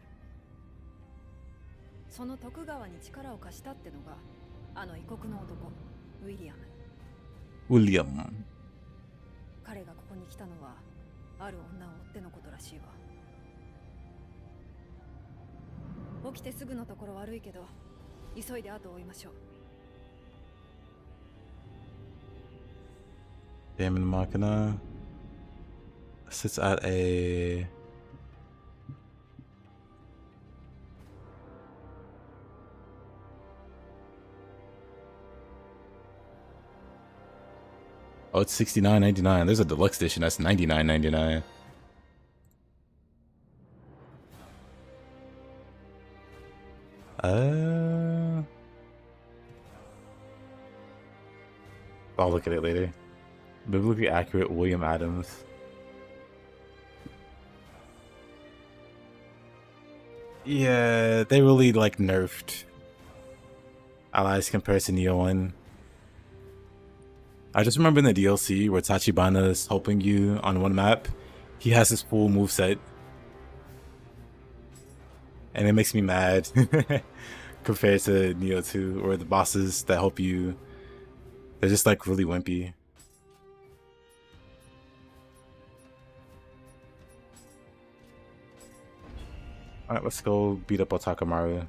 その徳川に力を貸したってのがあの異国の男ウィリアム。 William. 彼がここに来たのはある女を追ってのことらしいわ。起きてすぐのところ悪いけど急いで後を追いましょう。 Damon Machina sits at a oh, it's $69.99. There's a deluxe edition that's $99.99. I'll look at it later. Biblically accurate William Adams. Yeah, they really like nerfed allies compared to Nioh 1. I just remember in the DLC where Tachibana's helping you on one map, he has his full moveset. And it makes me mad compared to Nioh 2, or the bosses that help you. They're just like really wimpy. Alright, let's go beat up Otakamaru.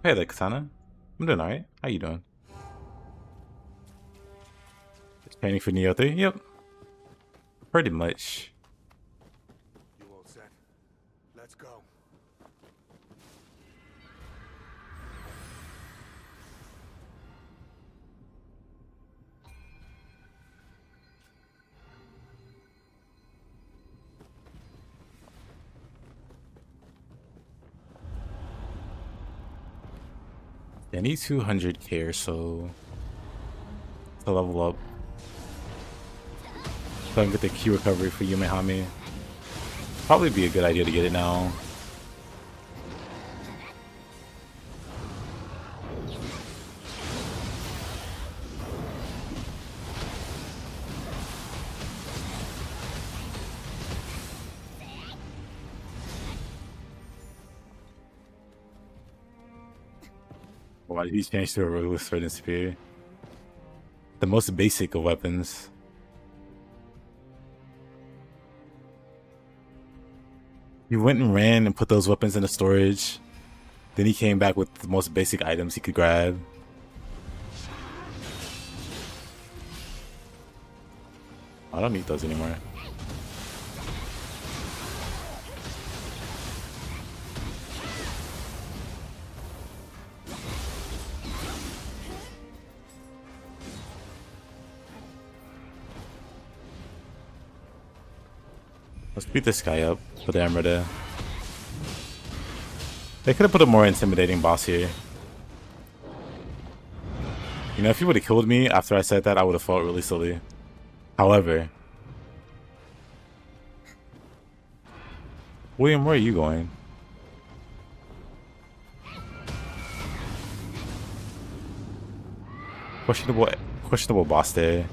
Hey there, Katana. I'm doing alright. How you doing? Just training for Nioh 3? Yep. Pretty much. You all set? Let's go. I need 200k or so to level up. So I can get the Q recovery for Yumehame. Probably be a good idea to get it now. Why did he change to a regular sword and spear? The most basic of weapons. He went and ran and put those weapons in the storage. Then he came back with the most basic items he could grab. I don't need those anymore. Let's beat this guy up. Put the armor there. They could have put a more intimidating boss here. You know, if he would have killed me after I said that, I would have felt really silly. However, William, where are you going? Questionable boss there.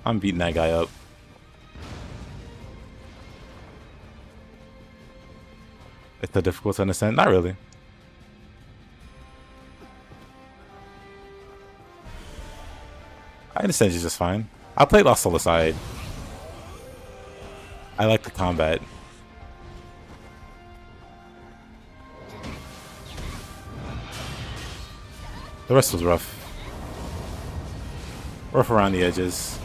I'm beating that guy up. It's so difficult to understand? Not really. I understand you just fine. I played Lost Soul aside. I like the combat. The rest was rough. Rough around the edges.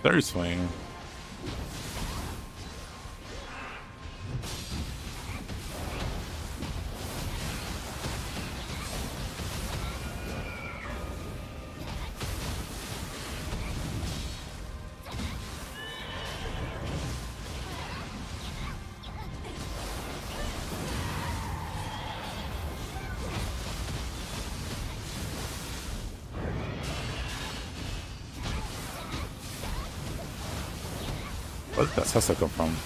Third swing. Where did that Sessa come from?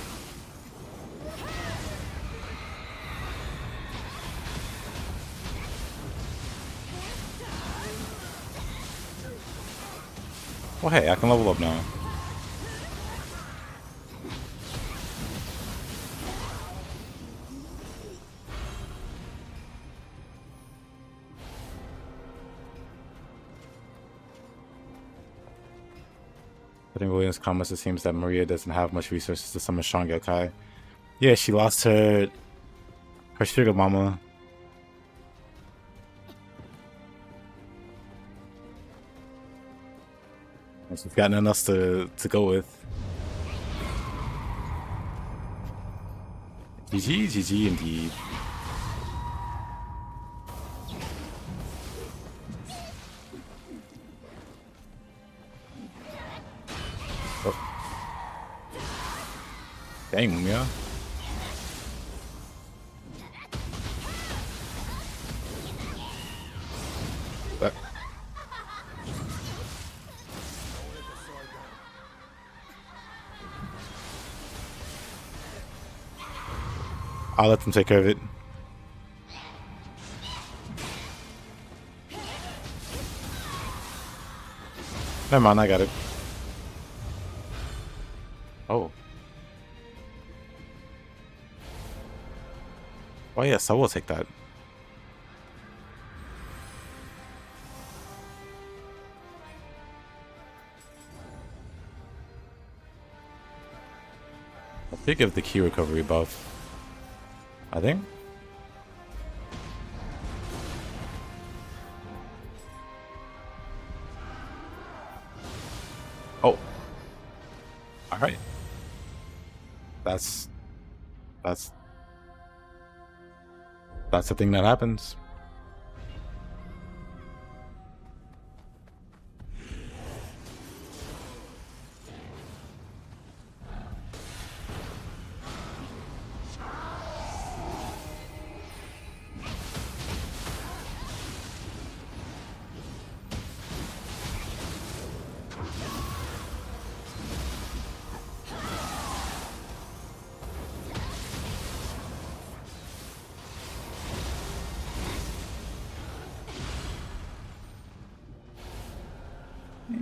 Oh hey, I can level up now. Putting Williams' comments, it seems that Maria doesn't have much resources to summon strong yokai. Yeah, she lost her sugar mama. And she's got nothing else to go with. GG, GG indeed. Dang, Mumia. But I'll let them take care of it. Never mind, I got it. Oh. Oh yes, I will take that. I'll think of the key recovery buff. I think. Oh. Alright. That's the thing that happens.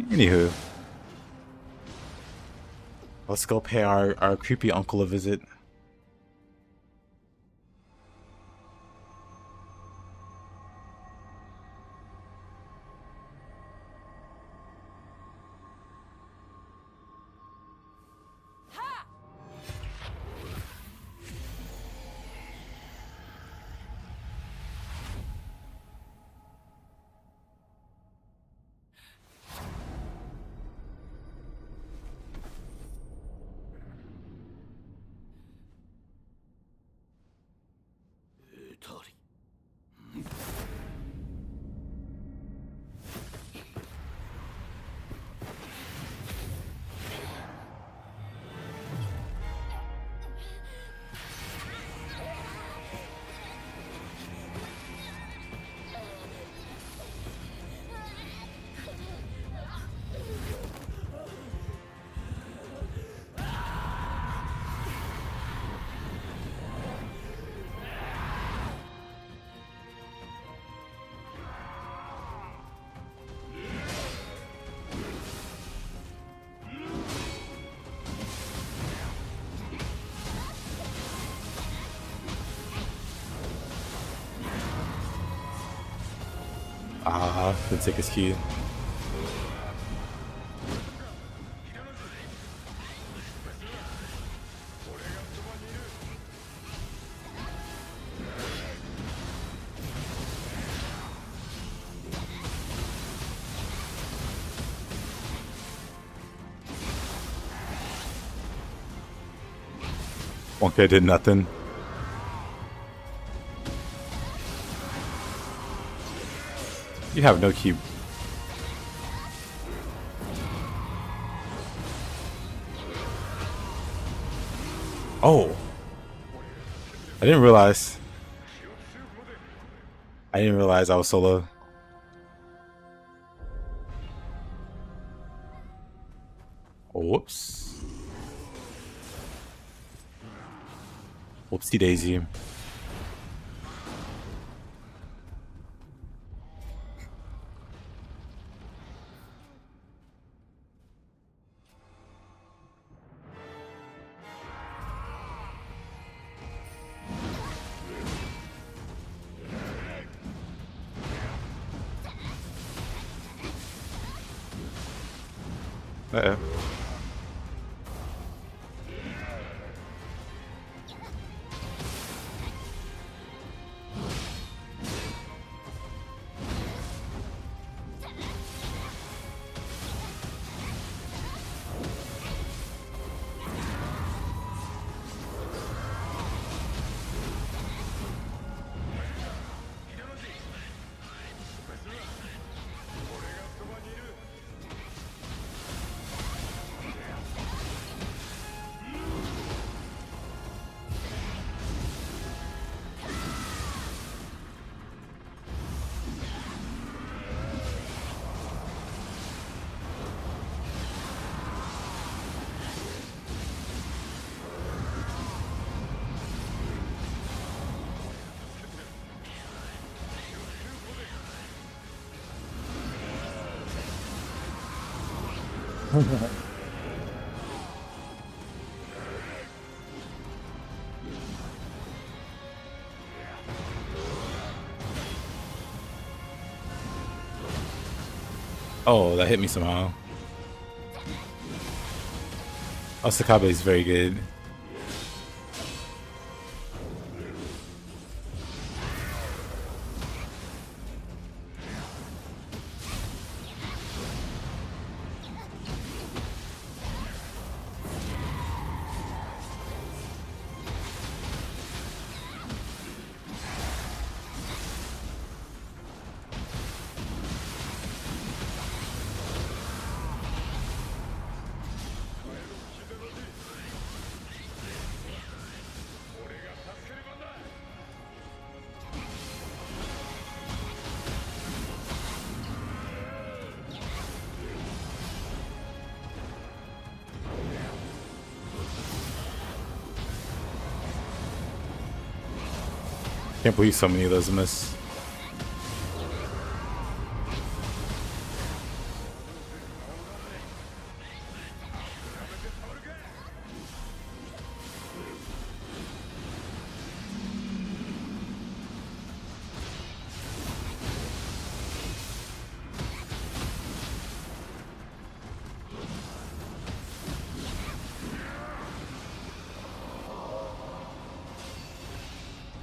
Anywho, let's go pay our creepy uncle a visit. Ah, didn't take his key. Wonka did nothing. You have no key. Oh. I didn't realize I was solo. Whoops. Whoopsie daisy. Uh-oh. Oh, that hit me somehow. Oh, Sakabe is very good. Can't believe so many of those miss.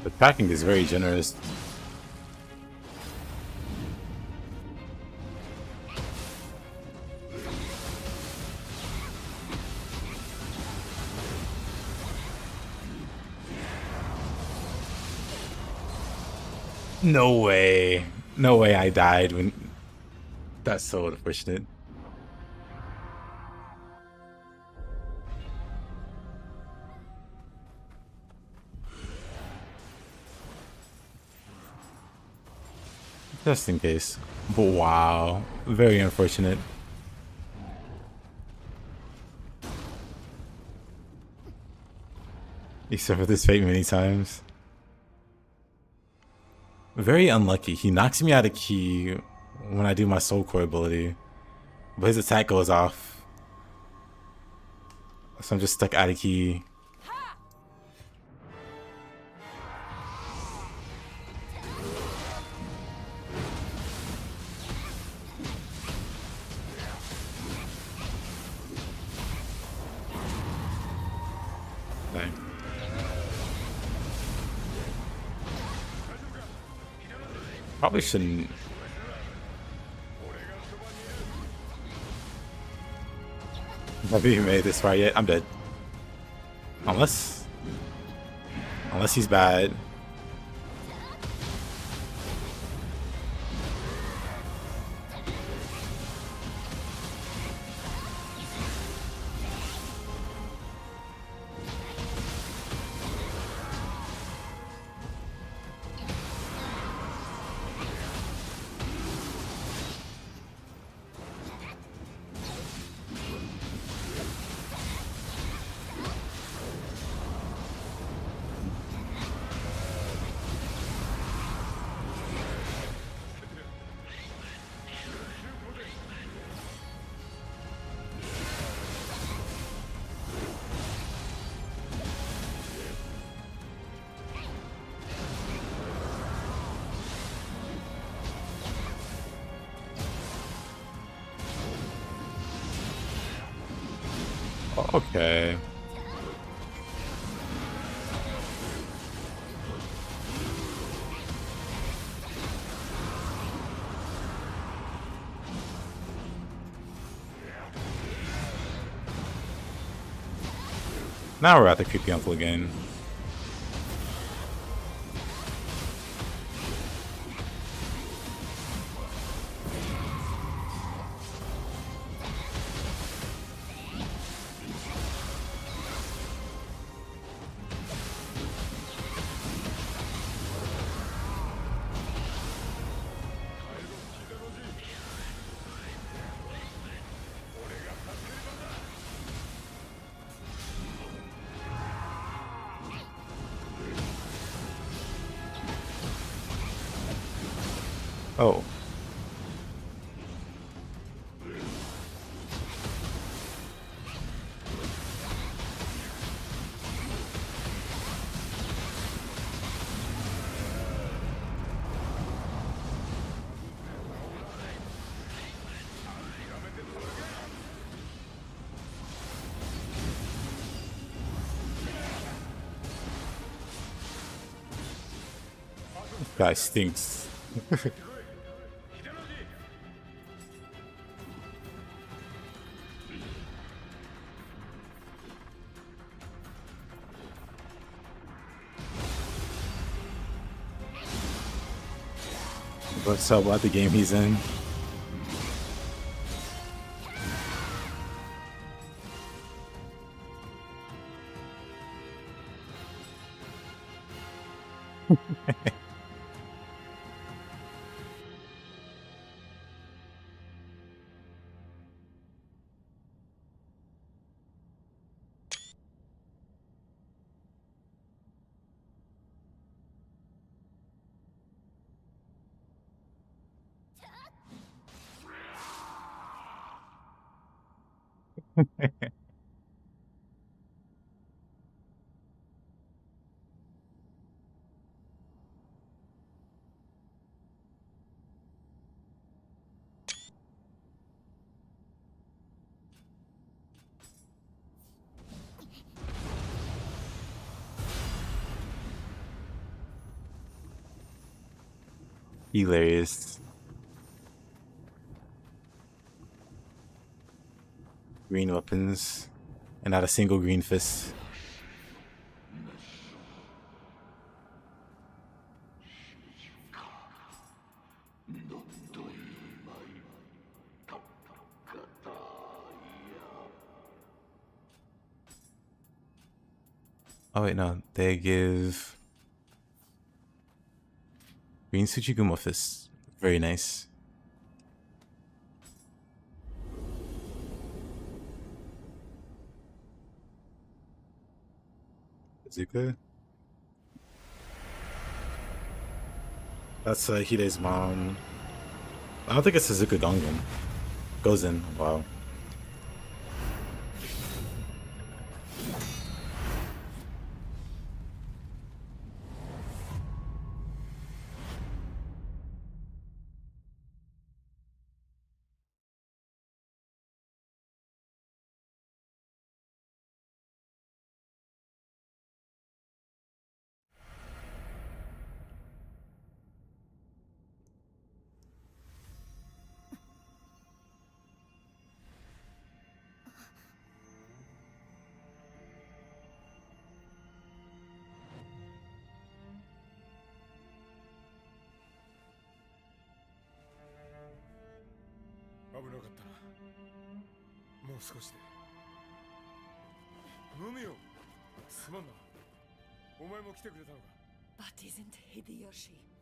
The packing is very generous. No way. No way I died when... That's so unfortunate. Just in case. But wow. Very unfortunate. He suffered this fate many times. Very unlucky. He knocks me out of key when I do my soul core ability. But his attack goes off. So I'm just stuck out of key. Dang. Probably shouldn't. Have you made this far yet? I'm dead. Unless he's bad. Okay. Now we're at the creepy uncle again. Oh. This guy stinks. What's up about the game he's in? Hilarious. Green weapons, and not a single green fist. Oh wait, no, they give green Tsuchigumo fist. Very nice. Zuka? That's Hide's mom. I don't think it's Suzuka Gongen. Goes in. Wow.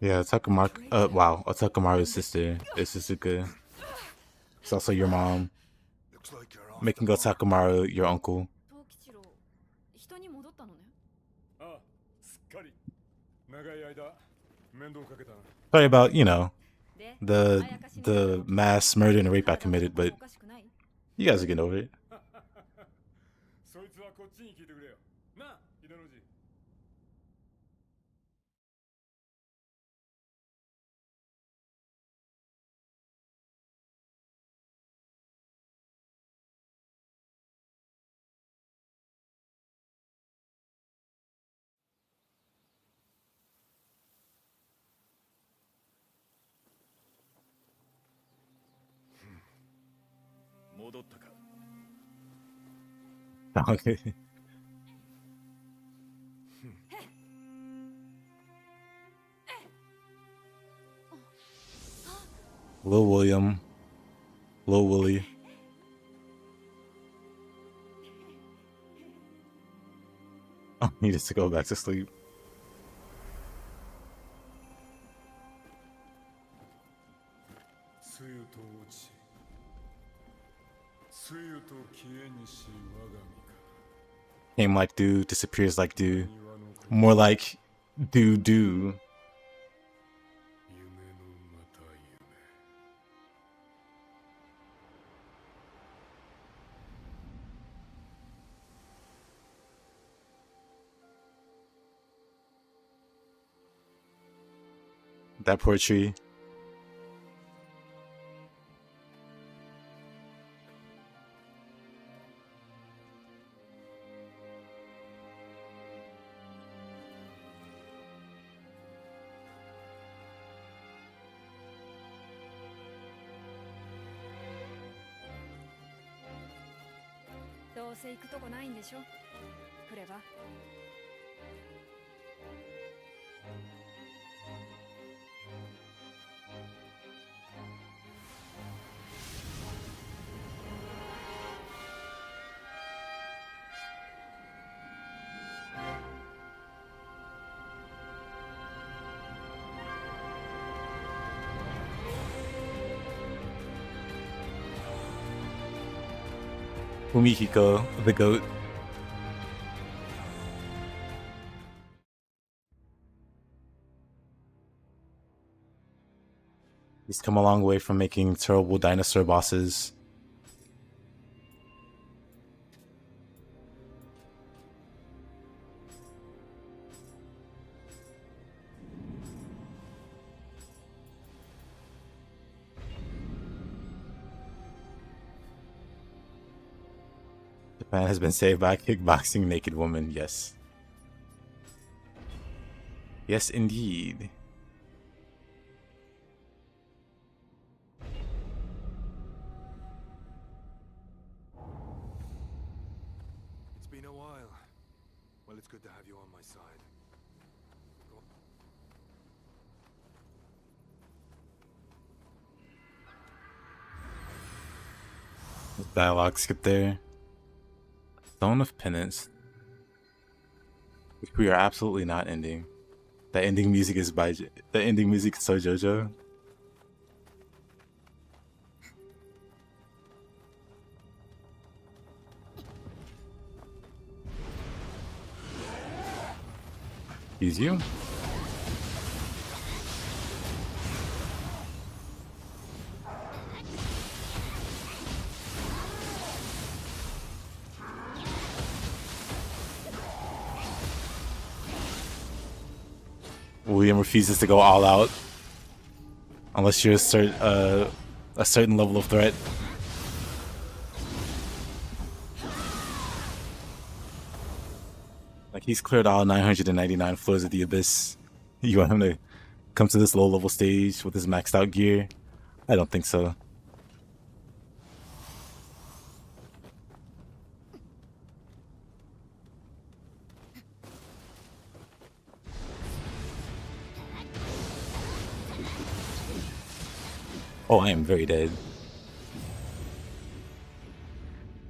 Yeah, Takamaru. Wow, Takamaru's sister is Suzuka. It's also your mom. Looks like you're off Making the go mark. Takamaru your uncle. 藤吉郎人に戻ったのね。ああ、すっかり長い間面倒かけたな。 Sorry about, you know, で、 the あやかしに the mass murder and rape I 体が committed, but おかしくない？ you guys are getting over it. そいつはこっちに聞いてくれよ。なあ、秀のじ。戻ったか。 Okay. Lil William. Lil Willie. Oh, he needs to go back to sleep. つゆと落ち、つゆと消えにし我が身か。 Came like do, disappears like do. More like do do. 夢のまた夢。 That poor tree. "どうせ行くとこないんでしょ、クレバ。Umihiko, the goat. He's come a long way from making terrible dinosaur bosses. Japan has been saved by a kickboxing naked woman, yes. Yes, indeed. It's been a while. Well, it's good to have you on my side. Dialogue skip there. Stone of Penance. Which we are absolutely not ending. The ending music is by the ending music is so JoJo. Use you. William refuses to go all out unless you're a certain level of threat. Like, he's cleared all 999 floors of the abyss. You want him to come to this low level stage with his maxed out gear? I don't think so. Oh, I am very dead.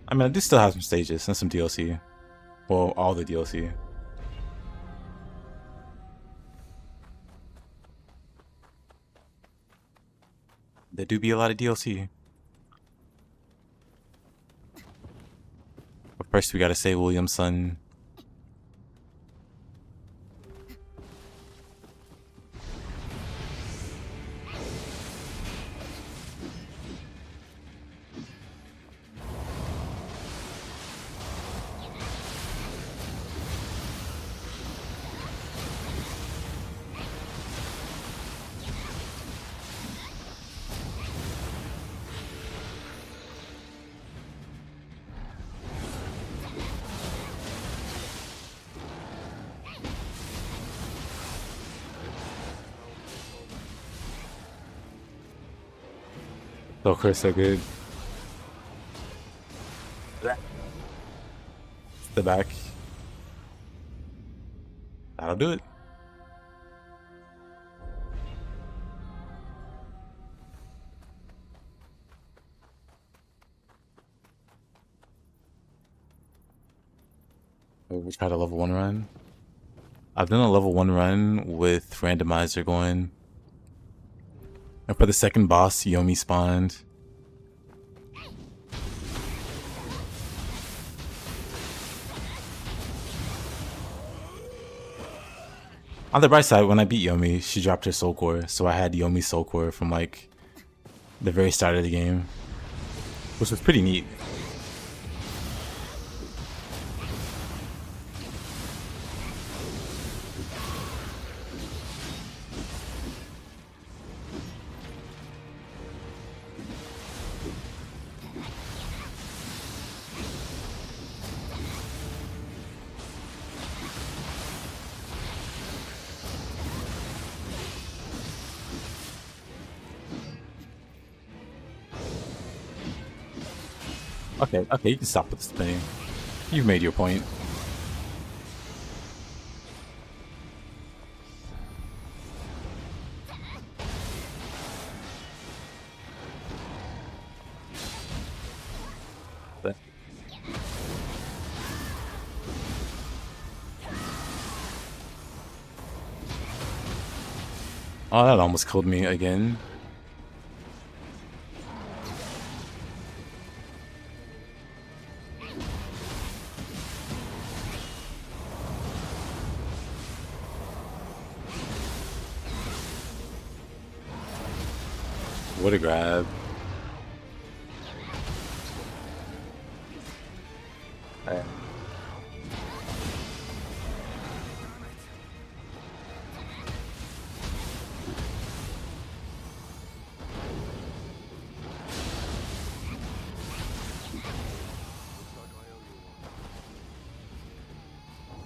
I mean, I do still have some stages and some DLC. Well, all the DLC. There do be a lot of DLC. But first we gotta say William's son. So Chris, so good. the back. That'll do it. We tried a level 1 run. I've done a level 1 run with randomizer going. And for the second boss, Yomi spawned. On the bright side, when I beat Yomi, she dropped her soul core, so I had Yomi's soul core from like the very start of the game, which was pretty neat. Okay, you can stop with the spinning. You've made your point. But oh, that almost killed me again. What a grab. Alright.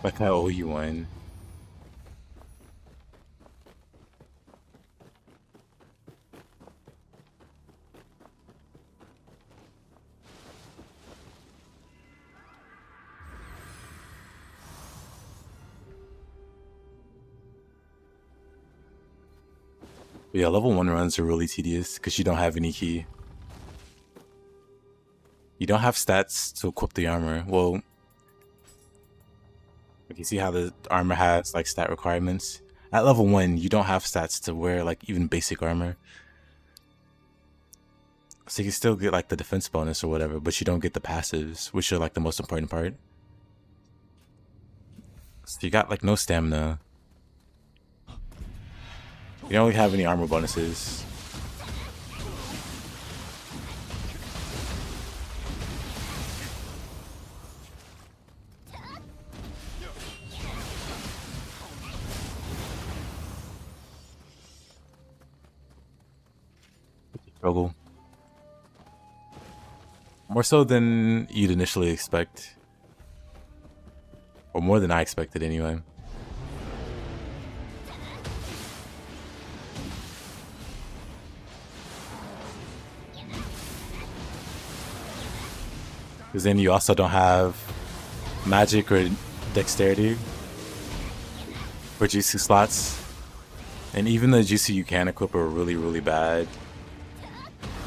Like I owe you one. But yeah, level 1 runs are really tedious because you don't have any key. You don't have stats to equip the armor. Well, if you see how the armor has like stat requirements, at level 1 you don't have stats to wear like even basic armor. So you can still get like the defense bonus or whatever, but you don't get the passives, which are like the most important part. So you got like no stamina. You don't really have any armor bonuses. Struggle. More so than you'd initially expect. Or more than I expected anyway. Because then you also don't have magic or dexterity for jutsu slots. And even the jutsu you can equip are really, really bad.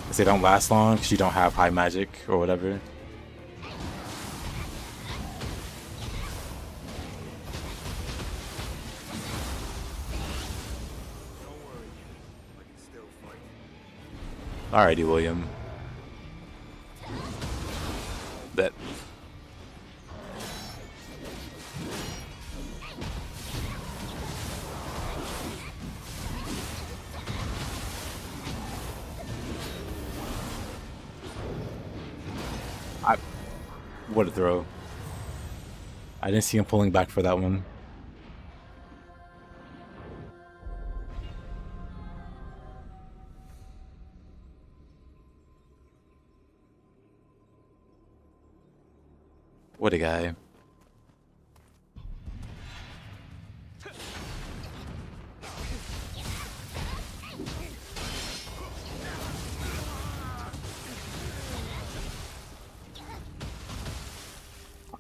Because they don't last long because you don't have high magic or whatever. Alrighty, William. Bet. What a throw. I didn't see him pulling back for that one. What a guy.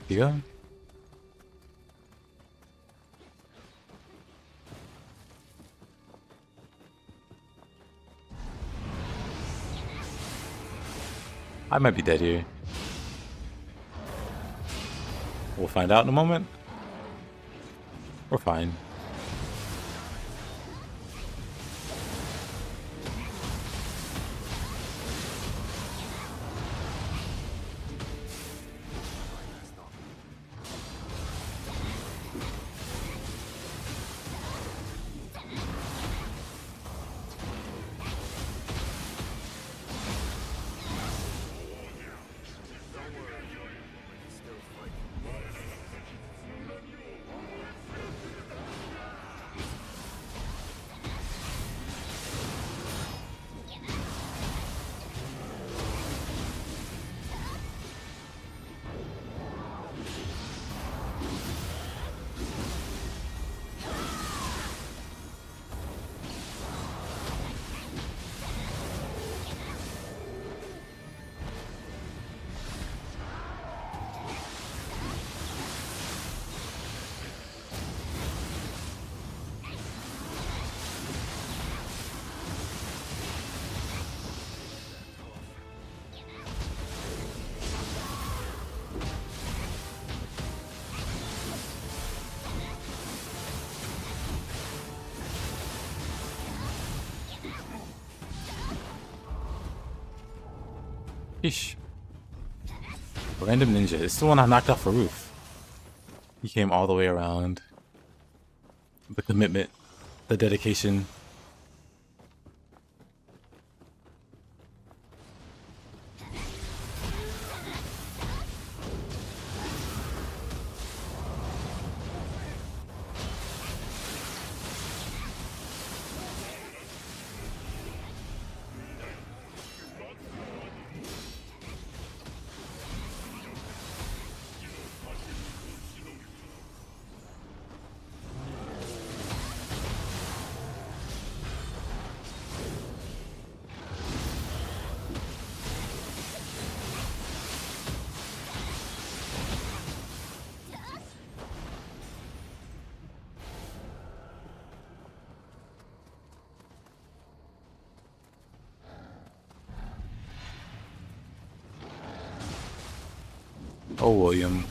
Yeah. I might be dead here. We'll find out in a moment. We're fine. Sheesh. Random ninja. It's the one I knocked off a roof. He came all the way around. The commitment, the dedication. Oh, William.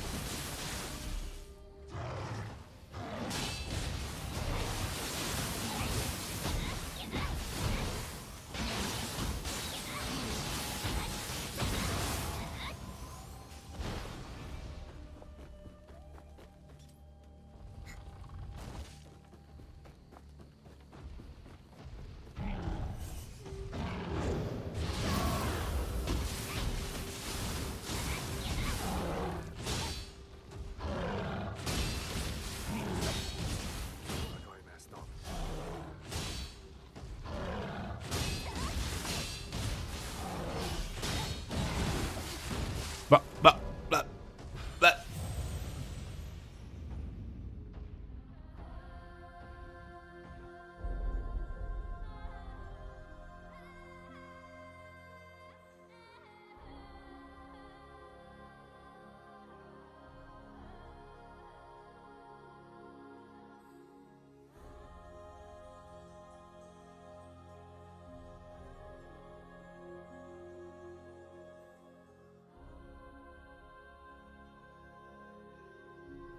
But.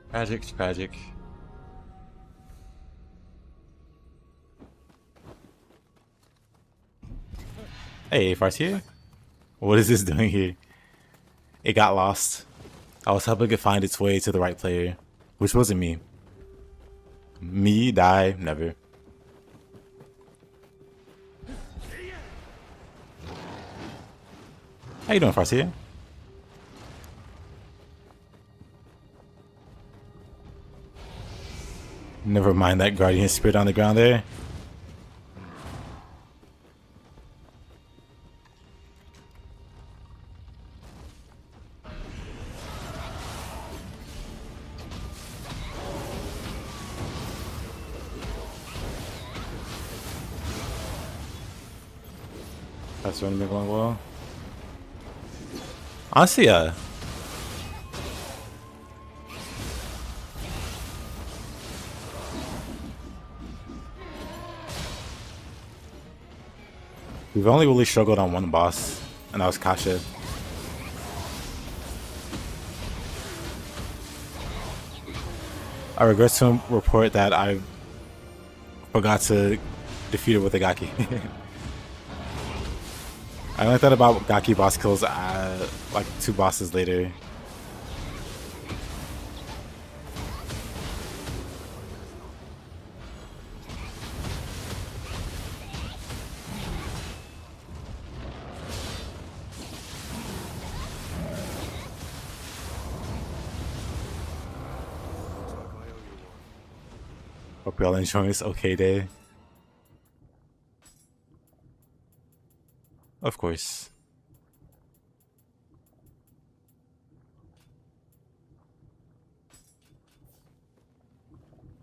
Tragic, tragic. Hey, Farsier? What is this doing here? It got lost. I was hoping it find its way to the right player, which wasn't me. Me, die, never. How you doing, Farsier? Never mind that guardian spirit on the ground there. That's really been going well. Honestly, we've only really struggled on one boss, and that was Kasha. I regret to report that I forgot to defeat it with a Gaki. I only thought about Gaki boss kills like 2 bosses later. Hope y'all enjoying this okay day. Of course.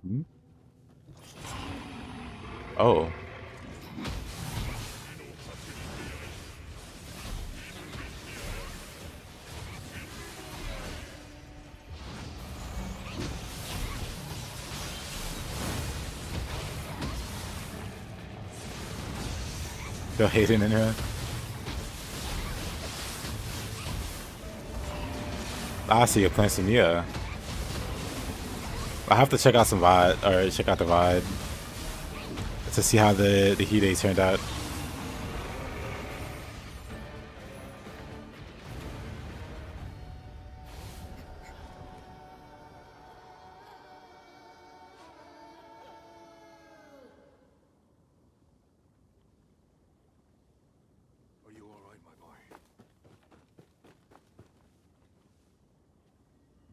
Hmm? Oh. Feel hating in here. I see you're playing some Nioh. I have to check out some VOD, or check out the VOD to see how the Hide turned out. Are you alright, my boy?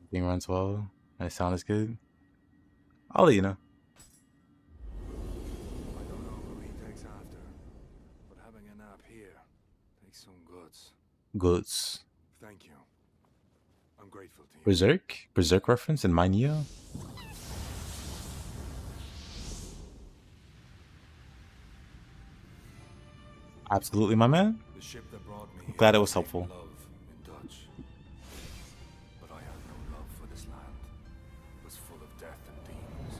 Everything runs well, and the sound is good. I'll let you know. I don't know who he takes after, but having a nap here takes some guts. Goods. Thank you. I'm grateful to you. Berserk? Berserk reference in my Nioh? Absolutely, my man. The ship that brought me I'm glad here it was named helpful. Love in Dutch. But I had no love for this land. It was full of death and demons.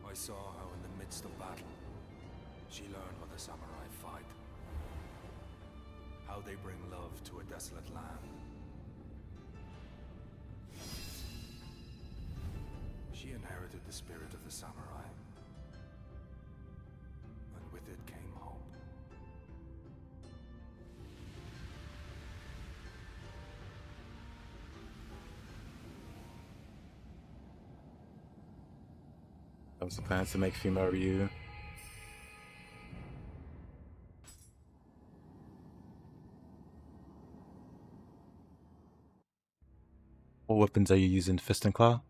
I saw how in the midst of battle, she learned what the samurai fight. How they bring love to a desolate land. She inherited the spirit of the samurai. And with it came hope. That was the plan to make female Ryu. What weapons are you using? Fist and Claw?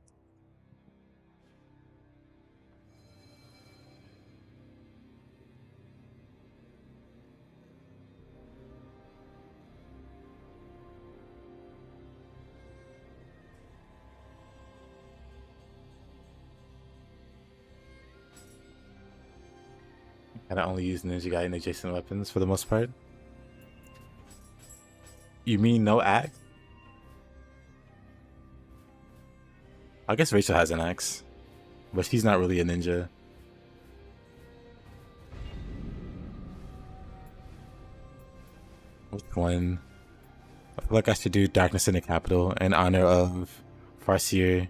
And I only use Ninja Guy and adjacent weapons for the most part. You mean no axe? I guess Rachel has an axe, but she's not really a ninja. Which one? I feel like I should do Darkness in the Capital in honor of Farseer.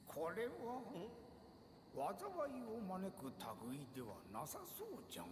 これは災いを招く類ではなさそうじゃが。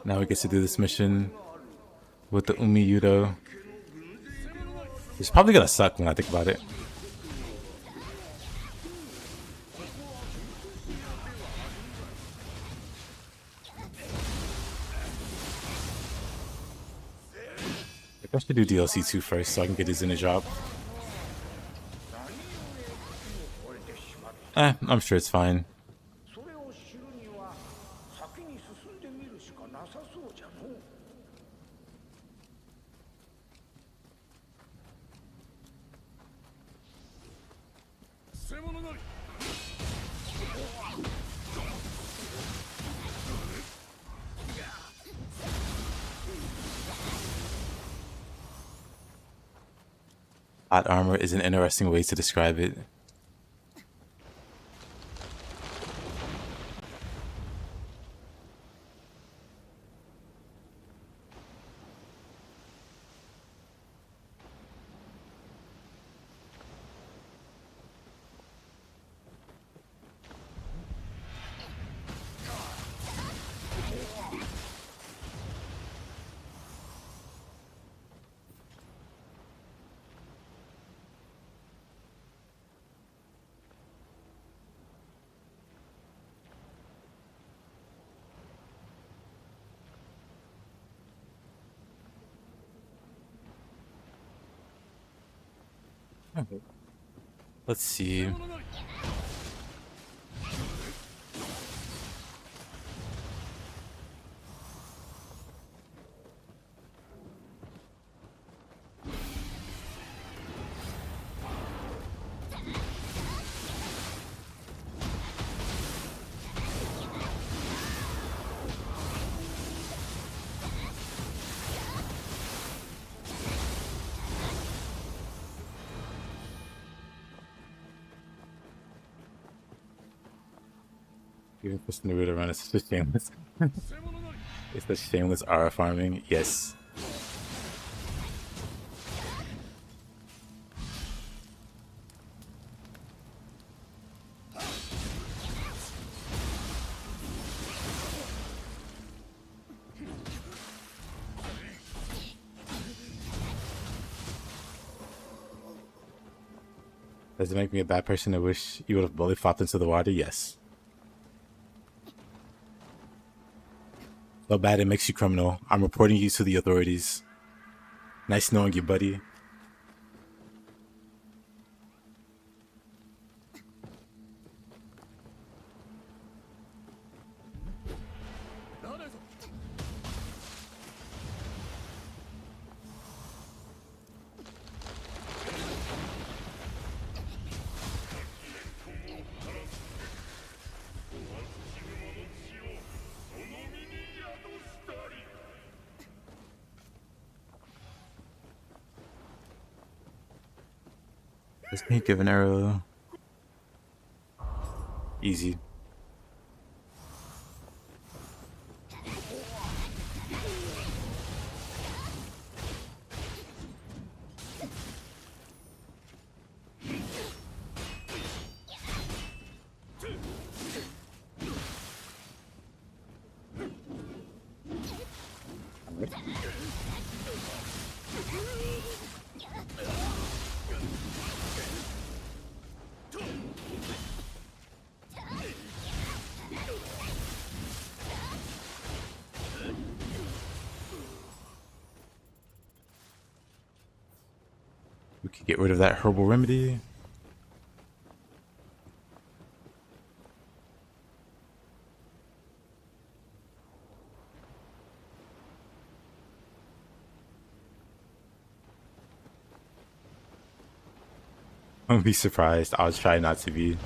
Now we get to do this mission with the Umi Yudo. It's probably gonna suck when I think about it. I should do DLC 2 first so I can get his in a drop. I'm sure it's fine. それを知るには先に進んでみるしかなさそうじゃのう。せ者なり Hot armor is an interesting way to describe it. Let's see. Even pushing the root around is such a shameless. It's the shameless R farming. Yes. Does it make me a bad person to wish you would have bully flopped into the water? Yes. So bad it makes you criminal. I'm reporting you to the authorities. Nice knowing you, buddy. Let's me give an arrow. Easy. We could get rid of that herbal remedy. I'll be surprised. I'll try not to be.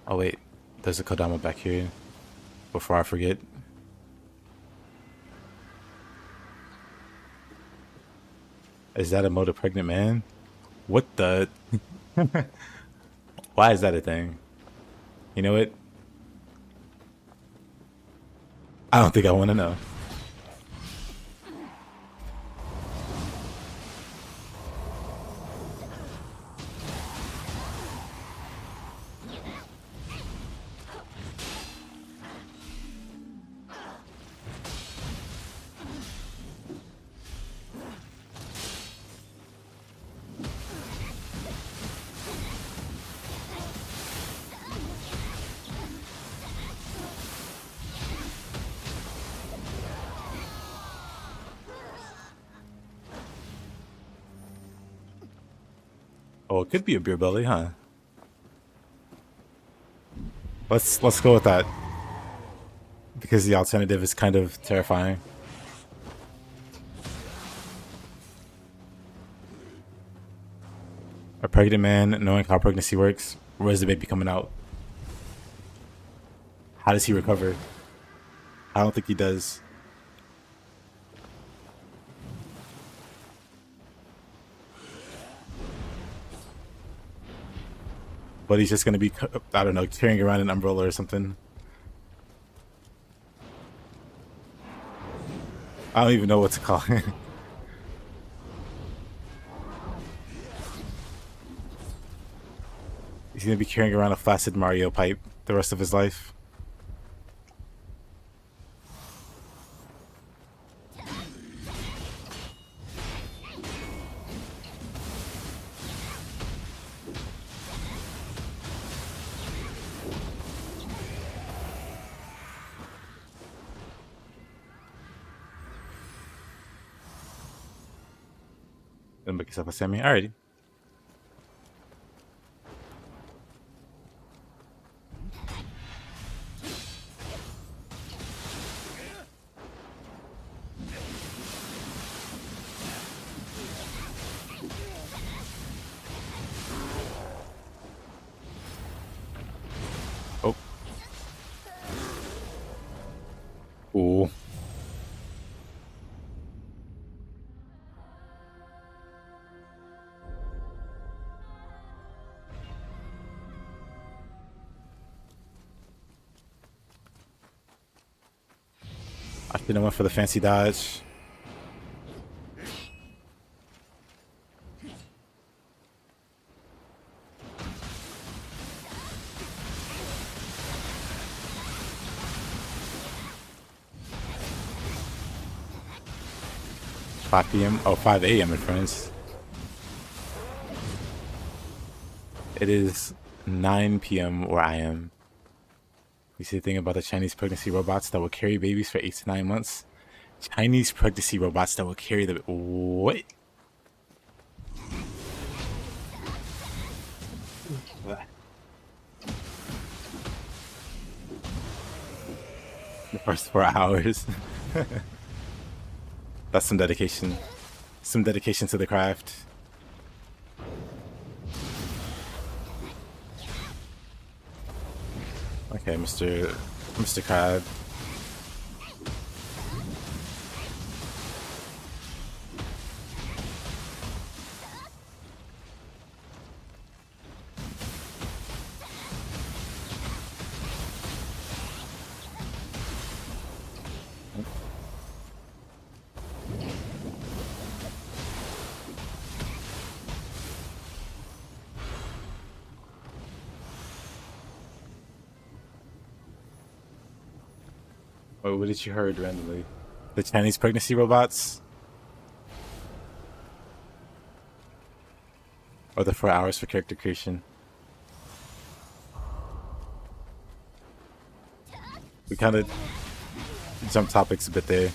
Oh wait, there's a Kodama back here. Before I forget. Is that a mode of pregnant man? What the? Why is that a thing? You know what? I don't think I want to know. Oh, it could be a beer belly, huh? Let's go with that. Because the alternative is kind of terrifying. A pregnant man knowing how pregnancy works, where's the baby coming out? How does he recover? I don't think he does. But he's just gonna be, I don't know, carrying around an umbrella or something. I don't even know what to call it. He's gonna be carrying around a flaccid Mario pipe the rest of his life. Gonna make yourself a Sammy. Alrighty. Oh. Ooh. I should have went for the fancy dodge. Five PM. Oh, 5 AM, my friends. It is 9 PM where I am. You see the thing about the Chinese pregnancy robots that will carry babies for 8 to 9 months? Chinese pregnancy robots that will carry the... What? The first 4 hours. That's some dedication. Some dedication to the craft. Okay, Mr. Crab. Oh, what did you heard randomly? The Chinese pregnancy robots? Or the 4 hours for character creation? We kind of jumped topics a bit there.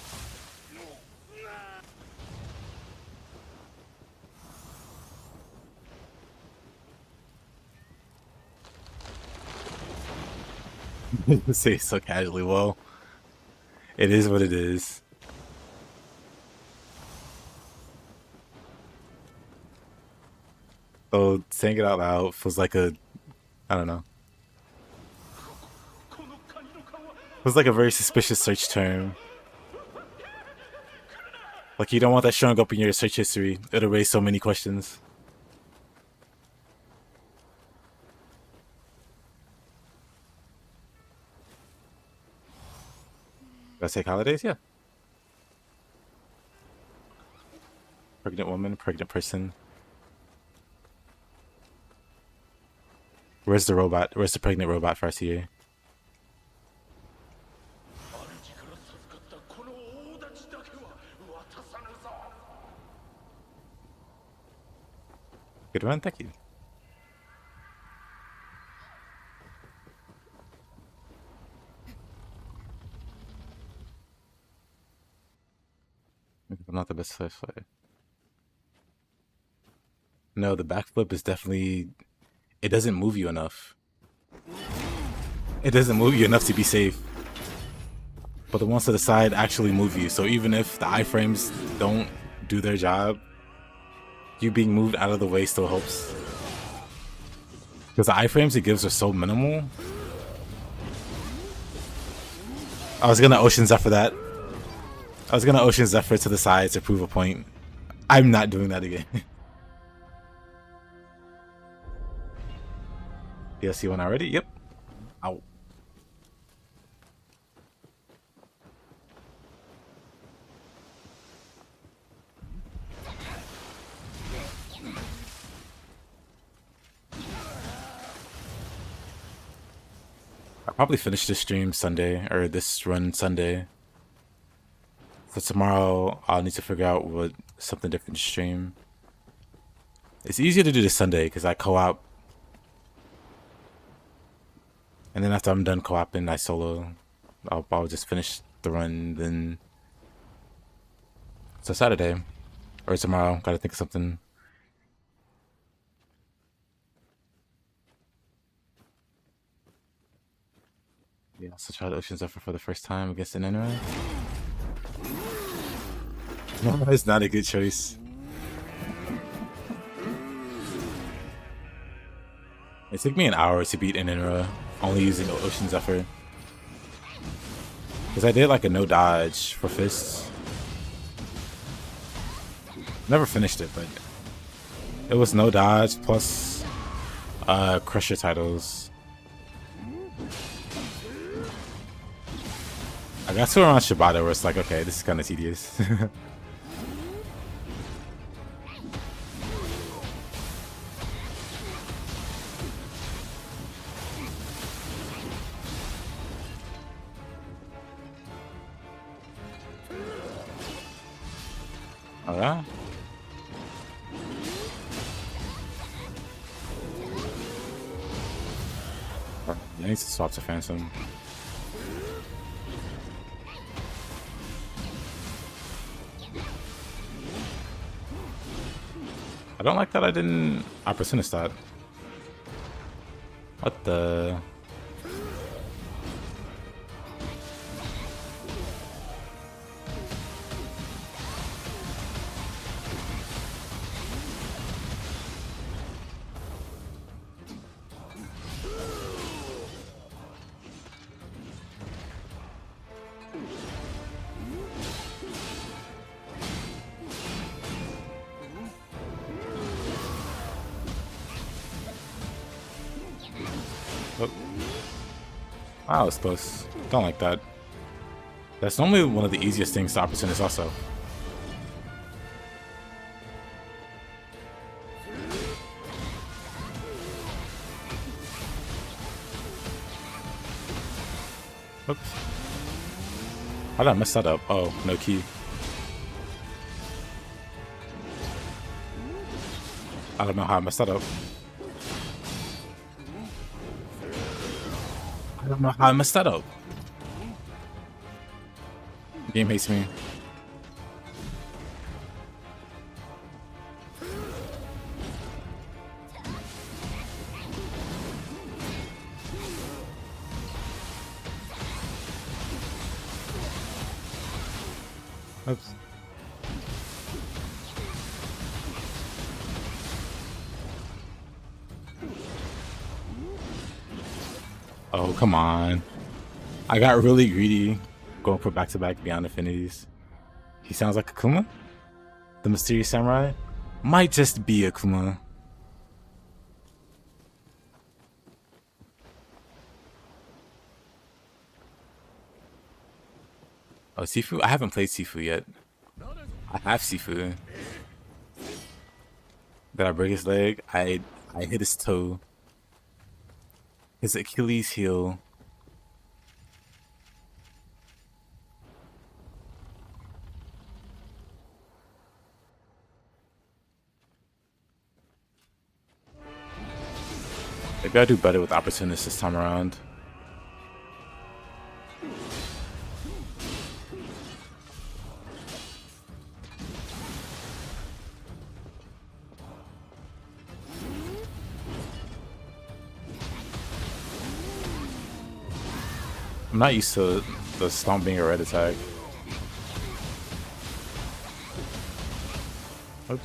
Say it so casually. Well, it is what it is. So saying it out loud feels like a, I don't know. Feels like a very suspicious search term. Like you don't want that showing up in your search history. It'll raise so many questions. Let's take holidays, yeah. Pregnant woman, pregnant person. Where's the robot? Where's the pregnant robot for RCA? 主から授かったこの大立ちだけは渡さぬぞ。 Good run, thank you. I'm not the best flash player. No, the backflip is definitely... It doesn't move you enough. It doesn't move you enough to be safe. But the ones to the side actually move you. So even if the iframes don't do their job, you being moved out of the way still helps. Because the iframes it gives are so minimal. I was gonna Ocean Zephyr that. I was gonna Ocean Zephyr to the side to prove a point. I'm not doing that again. DLC one already? Yep. Ow. I'll probably finish this stream Sunday, or this run Sunday. So tomorrow I'll need to figure out what something different to stream. It's easier to do this Sunday because I co-op. And then after I'm done co-oping, I solo. I'll just finish the run, then... So Saturday. Or tomorrow, gotta think of something. Yeah, so try the Ocean Zephyr for the first time against an Nioh. No, it's not a good choice. It took me an hour to beat an Nioh, only using Ocean Zephyr. Because I did like a no dodge for fists. Never finished it, but it was no dodge plus Crusher titles. I got to around Shibata where it's like, okay, this is kind of tedious. Alright. I need to swap to Phantom. I don't like that I didn't opportunist that. What the? Wow, it's close. Don't like that. That's normally one of the easiest things to opportunist also. Oops. How did I mess that up? Oh, no key. I don't know how I messed that up. I don't know how I messed that up. The game hates me. Oops. Oh, come on. I got really greedy going for back-to-back Beyond Affinities. He sounds like Akuma? The Mysterious Samurai? Might just be Akuma. Oh, Sifu? I haven't played Sifu yet. I have Sifu. Did I break his leg? I hit his toe. His Achilles heel. Maybe I'll do better with opportunists this time around. I'm not used to the stomp being a red attack. Oops.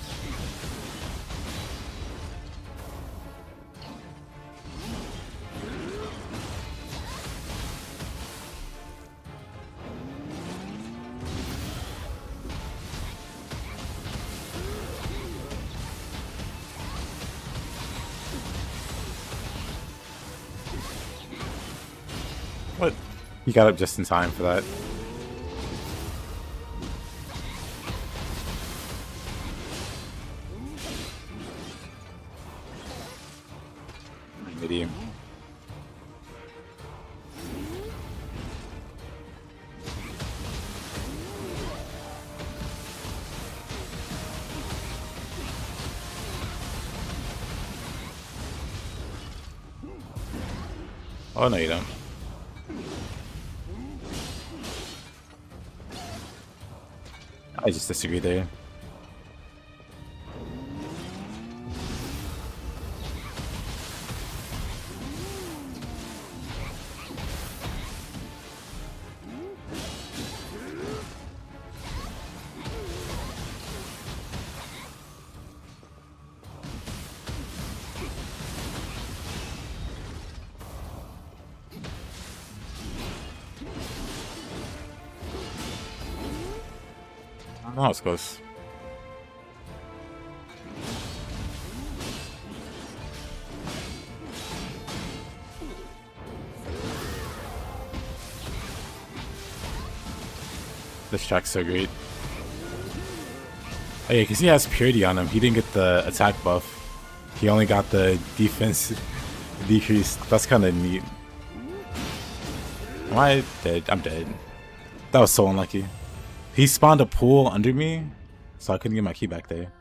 What? He got up just in time for that. Medium. Oh no, you don't. I just disagree there. No, it's close. This track's so great. Oh yeah, because he has purity on him. He didn't get the attack buff. He only got the defense decrease. That's kind of neat. Am I dead? I'm dead. That was so unlucky. He spawned a pool under me, so I couldn't get my key back there.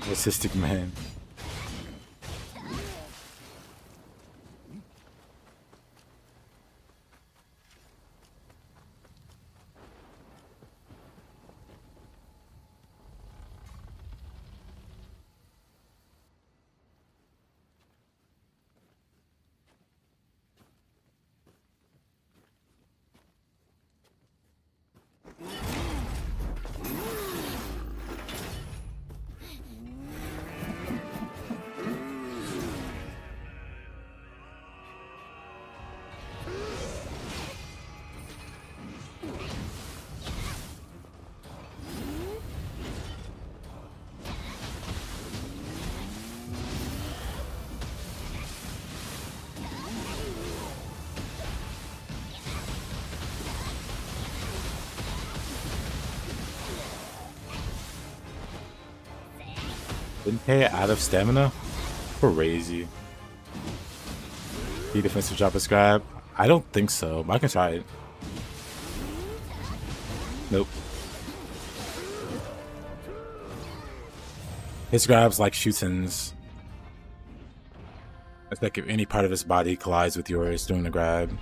Autistic man. Didn't pay out of stamina? Crazy. The defensive drop his grab? I don't think so, but I can try it. Nope. His grab's like Shuten's. It's like if any part of his body collides with yours during the grab.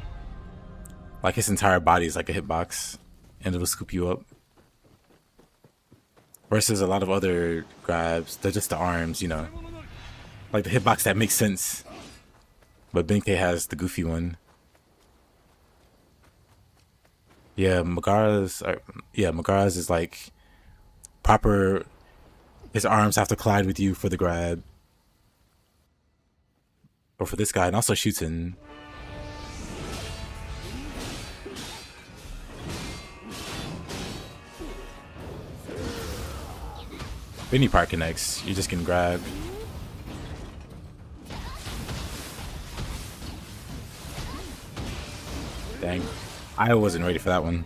Like his entire body is like a hitbox, and it'll scoop you up. Versus a lot of other grabs, they're just the arms, you know. Like the hitbox that makes sense. But Benkei has the goofy one. Yeah, Megara's is like proper. His arms have to collide with you for the grab. Or for this guy, and also Shuten. If any part connects, you're just getting grabbed. Dang. I wasn't ready for that one.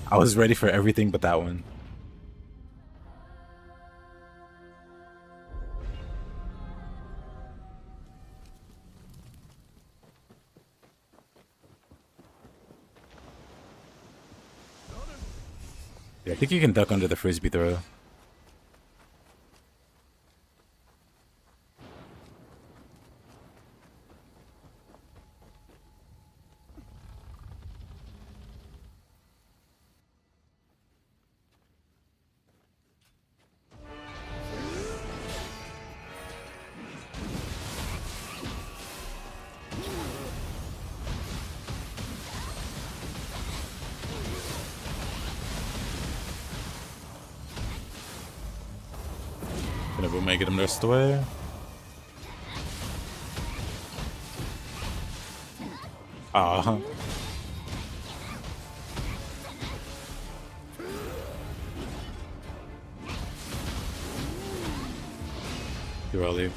I was ready for everything but that one. Yeah, I think you can duck under the frisbee throw. Gonna go make it him the rest of the way. Ah. Too early.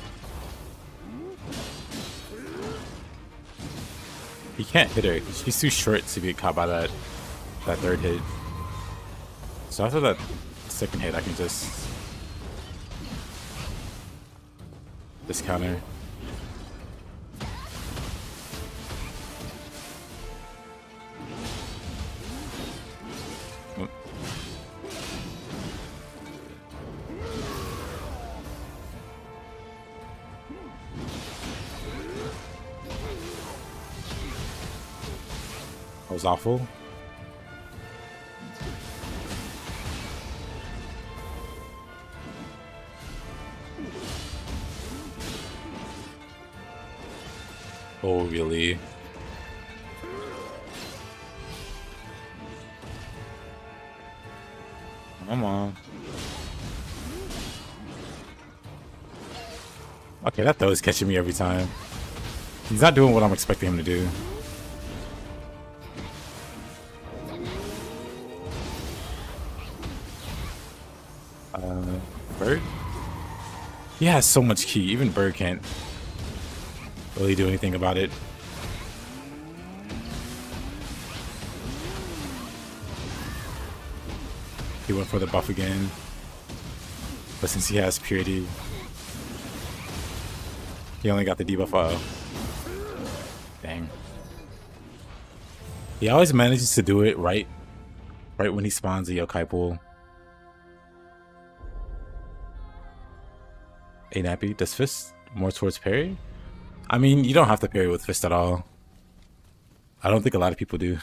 He can't hit her. He's too short to be caught by that third hit. So after that second hit, I can just counter. That was awful. Oh, really? Come on. Okay, that throw is catching me every time. He's not doing what I'm expecting him to do. Bird? He has so much ki. Even Bird can't really do anything about it. He went for the buff again. But since he has purity, he only got the debuff. Uh-oh. Dang. He always manages to do it right when he spawns a yokai pool. A nappy. Does fist more towards parry? I mean, you don't have to parry with fist at all. I don't think a lot of people do.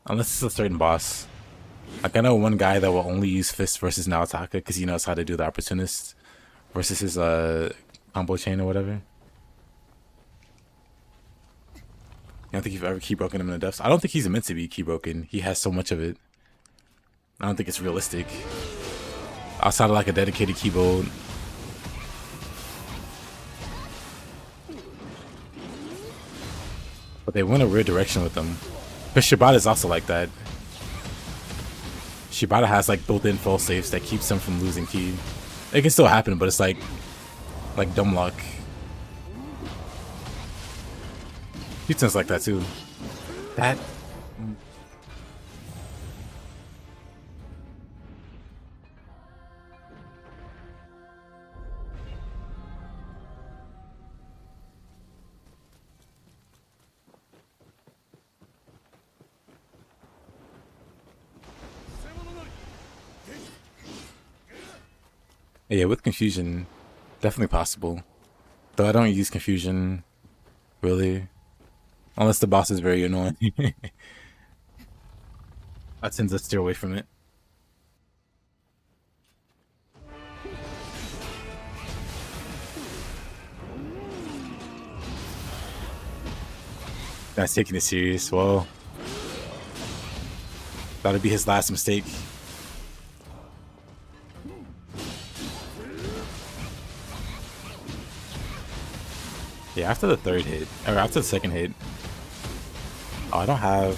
Unless it's a certain boss. Like, I know one guy that will only use fist versus Naotaka because he knows how to do the opportunist versus his combo chain or whatever. I don't think you've ever key broken him in the depths. I don't think he's meant to be key broken. He has so much of it. I don't think it's realistic. Outside of like a dedicated keyboard. But they went a weird direction with them. But Shibata is also like that. Shibata has like built-in fail safes that keeps him from losing ki. It can still happen, but it's like dumb luck. Houston's like that too. That. Yeah, with confusion, definitely possible. Though I don't use confusion, really. Unless the boss is very annoying. I tend to steer away from it. Guy's taking it serious. Well, that'll be his last mistake. Yeah, after the third hit, or after the second hit. Oh, I don't have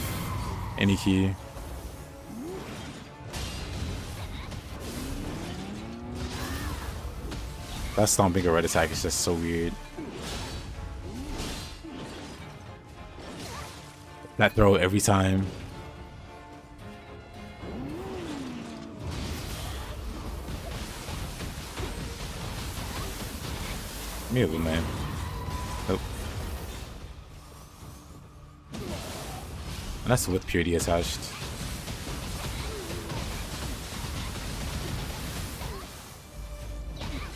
any key. That stomping a red attack is just so weird. That throw every time. Me a little man. Nope. And that's with purity attached.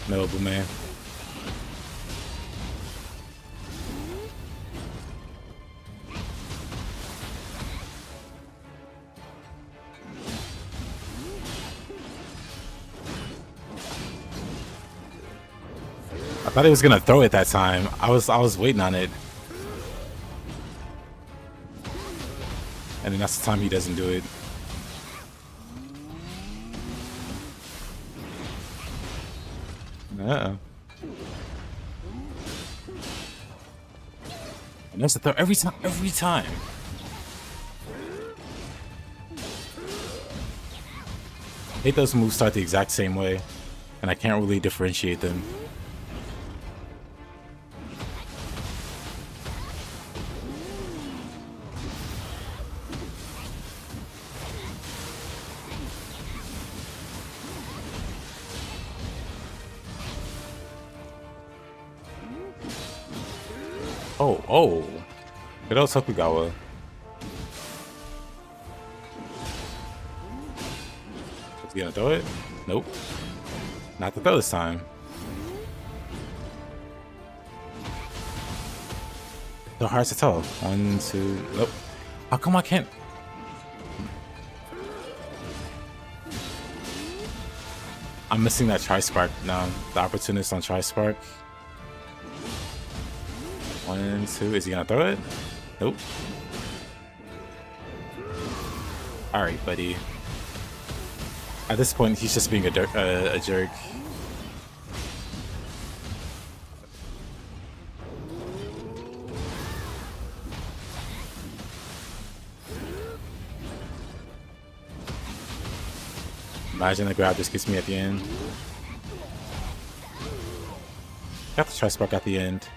Noble man. I thought he was gonna throw it that time. I was waiting on it. And then that's the time he doesn't do it. Uh-oh. And that's the throw every time. I hate those moves start the exact same way, and I can't really differentiate them. Oh. Good old Tokugawa. Is he gonna throw it? Nope. Not the throw this time. So hard to tell. 1, 2. Nope. How come I can't? I'm missing that Tri-Spark now. The opportunist on Tri-Spark. 1, 2. Is he gonna throw it? Nope. Alright, buddy. At this point, he's just being a jerk. Imagine the grab just gets me at the end. Got the Tri-Spark at the end.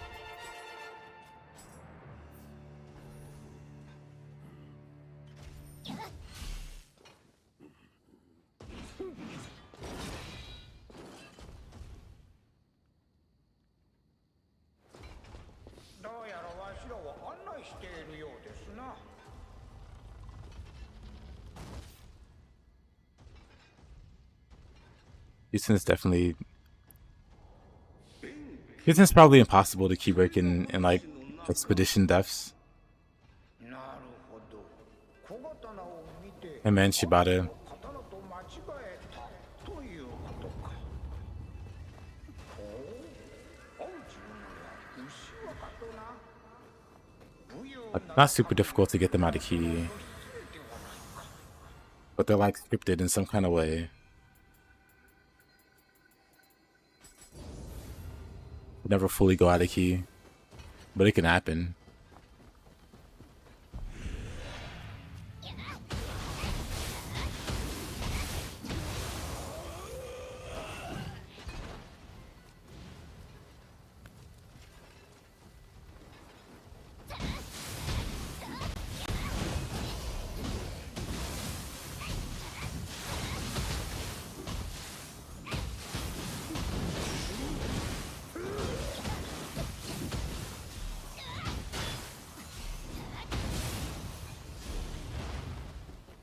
Houston's definitely... Houston's probably impossible to keep breaking in like expedition deaths. And man, Shibata. Not super difficult to get them out of key. But they're like scripted in some kind of way. Never fully go out of key, but it can happen.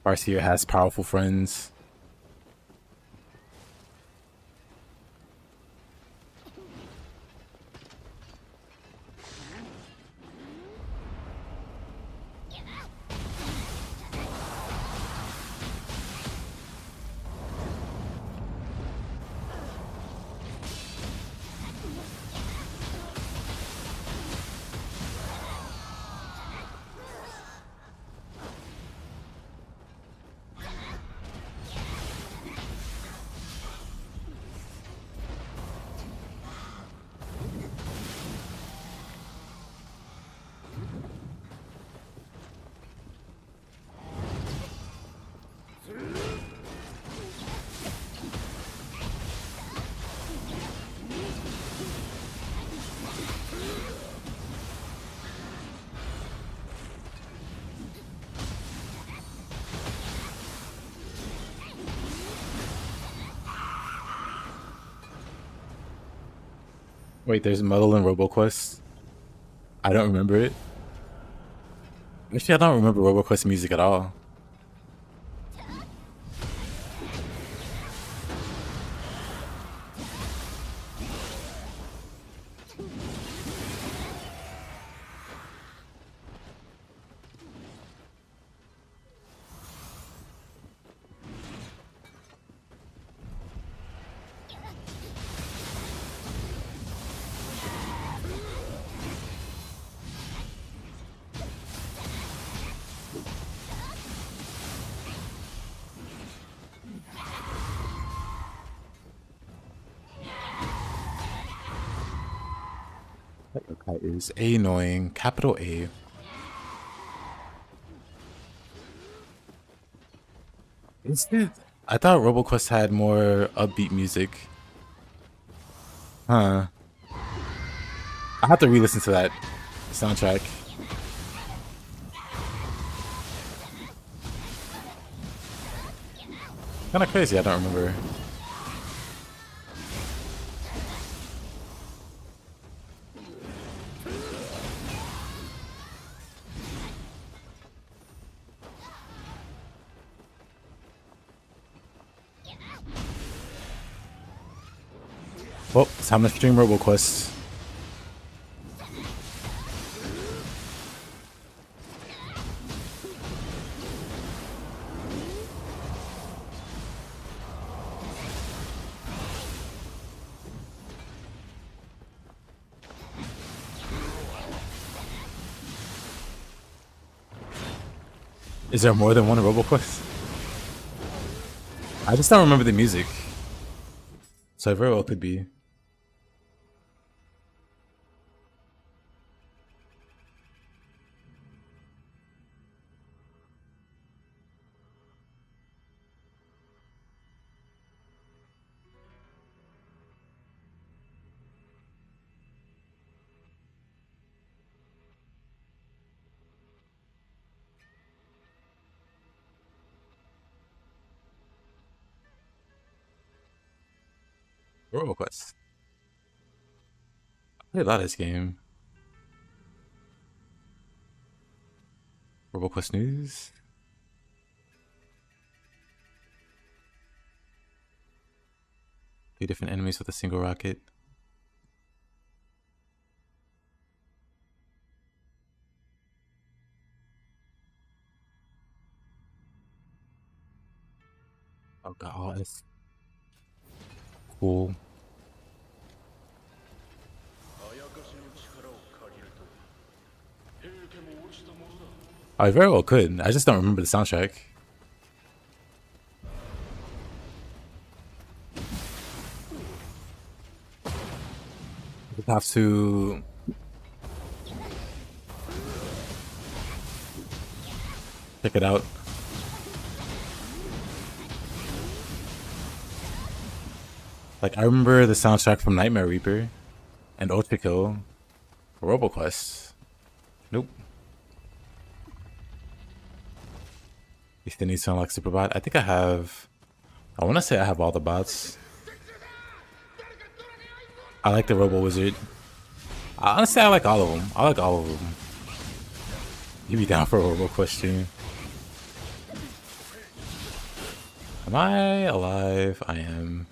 Barcia has powerful friends. Wait, there's Muddle and RoboQuest. I don't remember it. Actually, I don't remember RoboQuest music at all. That yokai is annoying. Capital A. Is it? I thought RoboQuest had more upbeat music. Huh. I have to re-listen to that soundtrack. Kind of crazy. I don't remember. Well, it's time to stream RoboQuest. Is there more than one RoboQuest? I just don't remember the music. So it very well could be. RoboQuest. I played a lot of this game. RoboQuest news. Two different enemies with a single rocket. Oh god, that's cool. I very well could. I just don't remember the soundtrack. I would have to check it out. Like, I remember the soundtrack from Nightmare Reaper and Ultra Kill. RoboQuest. Nope. You still need to unlock Superbot. I think I have. I want to say I have all the bots. I like the Robo Wizard. Honestly, I like all of them. I like all of them. You be down for a RoboQuest stream. Am I alive? I am.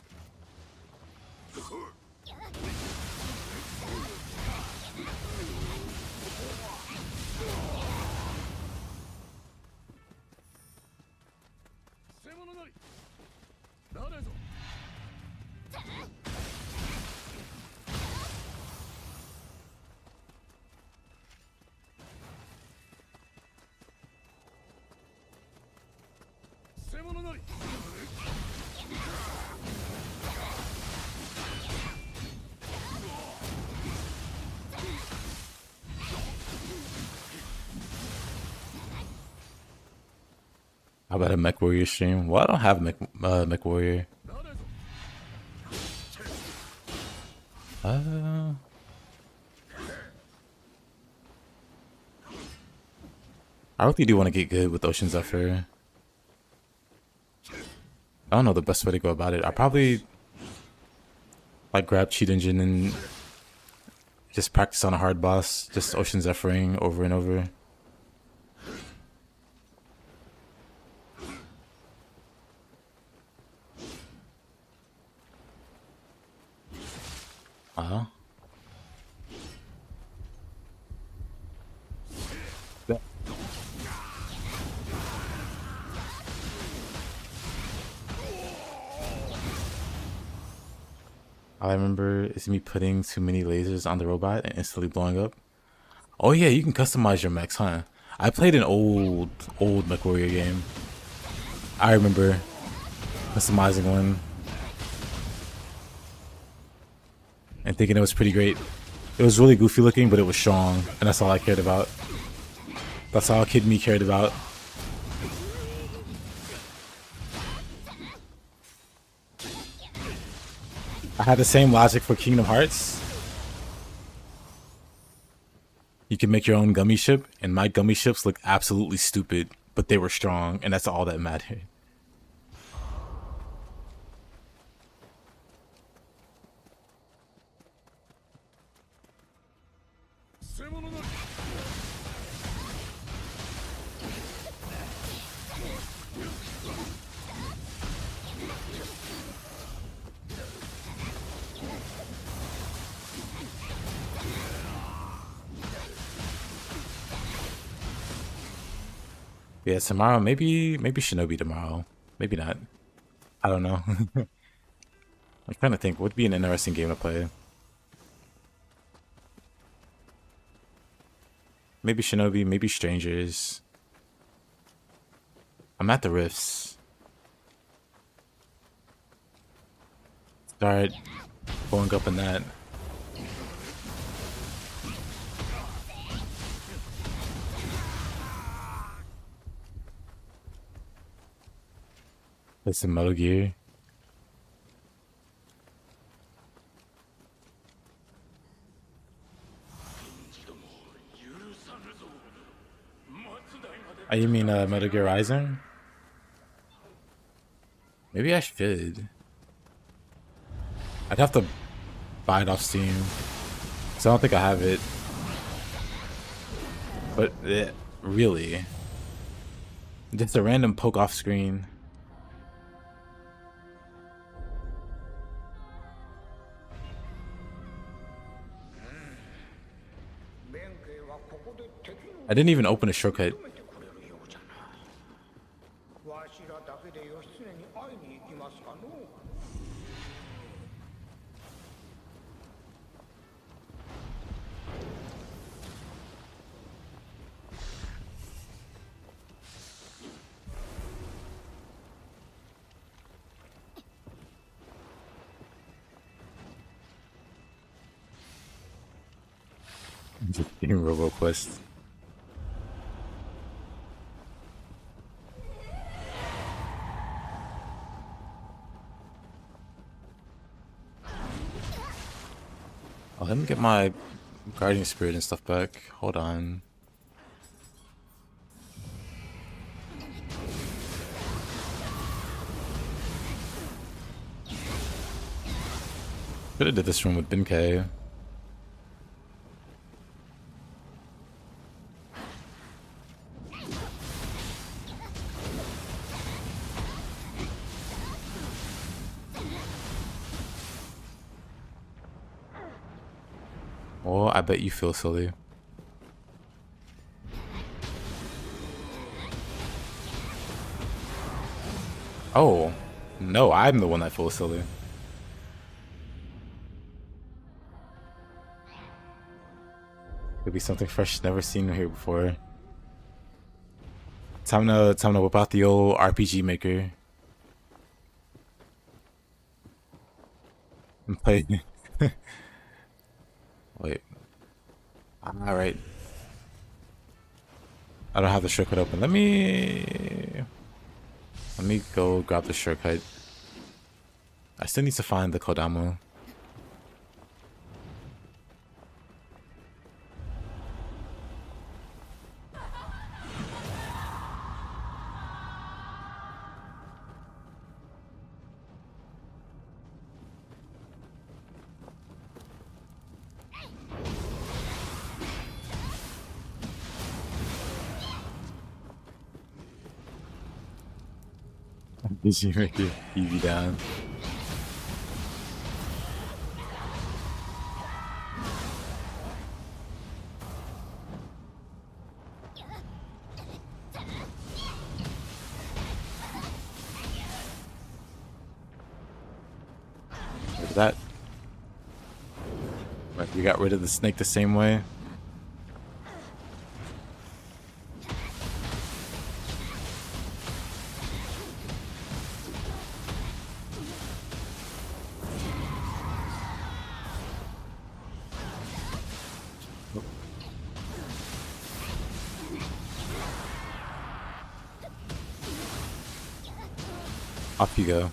How about a Mech Warrior stream? Well, I don't have Mech Warrior. I really do want to get good with Ocean Zephyr. I don't know the best way to go about it. I probably like grab Cheat Engine and Just practice on a hard boss. Just Ocean Zephyring over and over. Uh-huh. All I remember is me putting too many lasers on the robot and instantly blowing up. Oh yeah, you can customize your mechs, huh? I played an old MechWarrior game. I remember customizing one and thinking it was pretty great. It was really goofy looking, but it was strong, and that's all I cared about. That's all kid me cared about. I had the same logic for Kingdom Hearts. You can make your own gummy ship, and my gummy ships look absolutely stupid, but they were strong, and that's all that mattered. Yeah, tomorrow, maybe Shinobi tomorrow. Maybe not. I don't know. I'm trying to think, what would be an interesting game to play? Maybe Shinobi, maybe Strangers. I'm at the Rifts. Start going up in that. Play some Metal Gear. Oh, you mean Metal Gear Rising? Maybe I should. I'd have to buy it off Steam. So I don't think I have it. But really, just a random poke off screen. I didn't even open a shortcut. Just being RoboQuest. Oh, let me get my guardian spirit and stuff back. Hold on. Could have did this room with Benkei. Oh, I bet you feel silly. Oh, no, I'm the one that feels silly. Could be something fresh, never seen here before. Time to whip out the old RPG maker and play. Wait. Alright. I don't have the shortcut open. Let me go grab the shortcut. I still need to find the Kodama. Did you make your TV down? Look at that. Right, we got rid of the snake the same way. Off you go.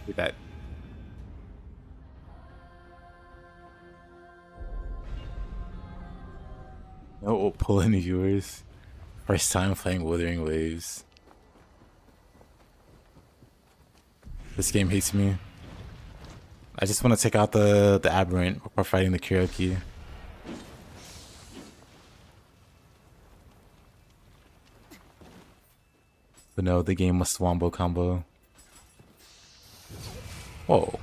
Look at that. No pull any viewers. First time playing Wuthering Waves. This game hates me. I just want to take out the aberrant before fighting the karaoke. But no, the game must wombo combo. Whoa.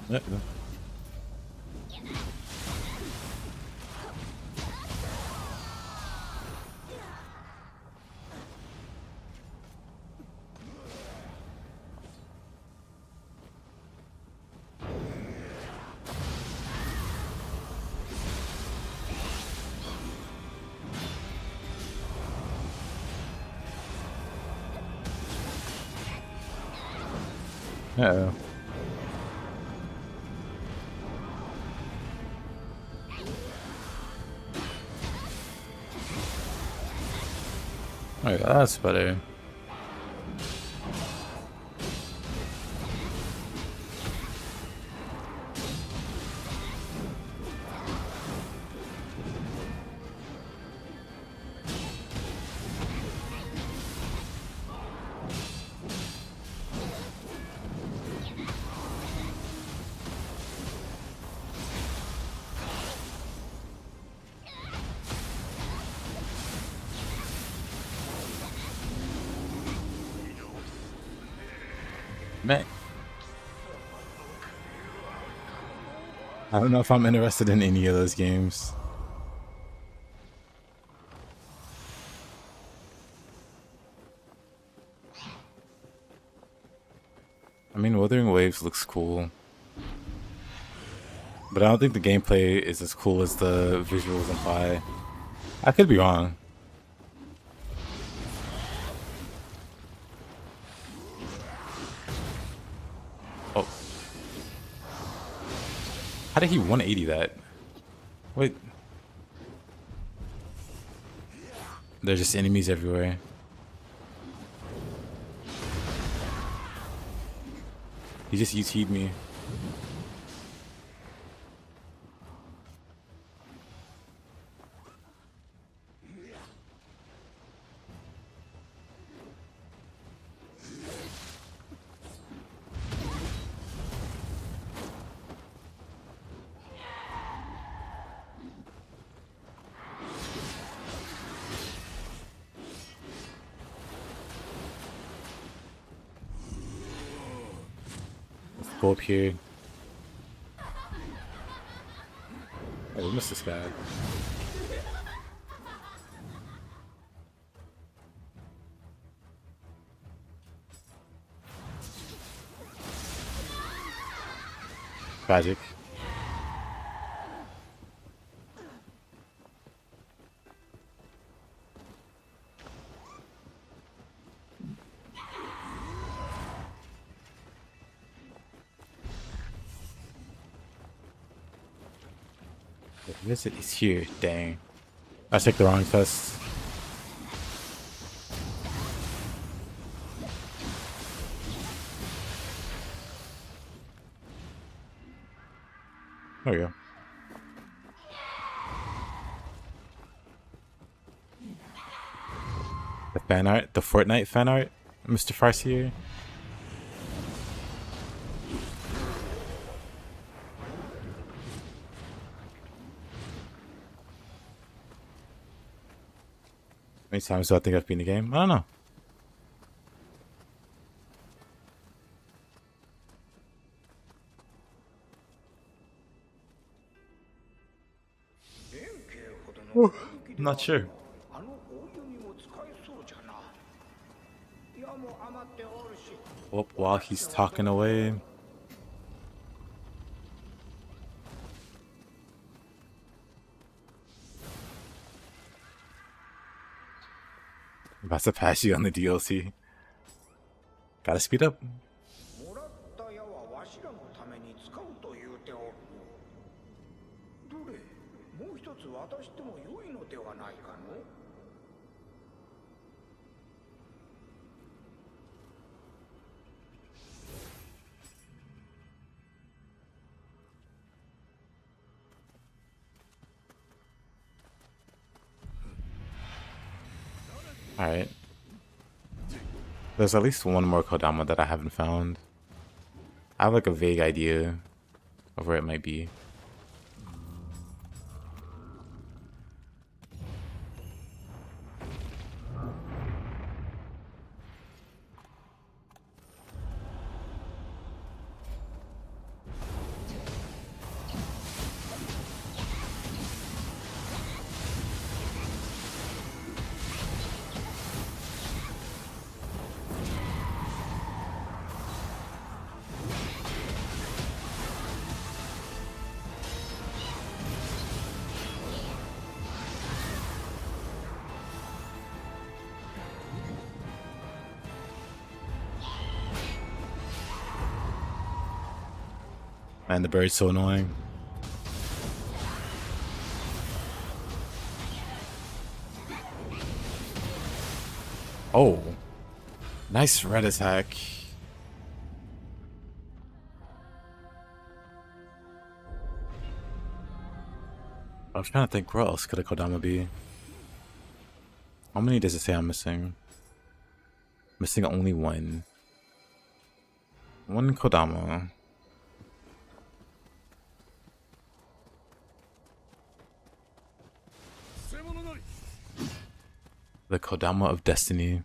Yeah. Uh-oh. Oh, yeah, that's better. Man, I don't know if I'm interested in any of those games. I mean, Wuthering Waves looks cool, but I don't think the gameplay is as cool as the visuals imply. I could be wrong. Oh. How did he 180 that? Wait. There's just enemies everywhere. He just UT'd me. Go up here. Oh, we missed this guy. Tragic. Visit is here. Dang. I checked the wrong fest. There we go. The fan art, the Fortnite fan art, Mr. Farseer. How many times do I think I've been in the game? I don't know. I'm not sure. Oh, while he's talking away. About to pass you on the DLC. Gotta speed up. もらった矢はわしらのために使うと言うておる。どれ、もう一つ渡してもよいのではないかの? Alright. There's at least one more Kodama that I haven't found. I have like a vague idea of where it might be. Man, the bird's so annoying. Oh, nice red attack. I was trying to think, where else could a Kodama be? How many does it say I'm missing? Missing only one. One Kodama. The Kodama of Destiny.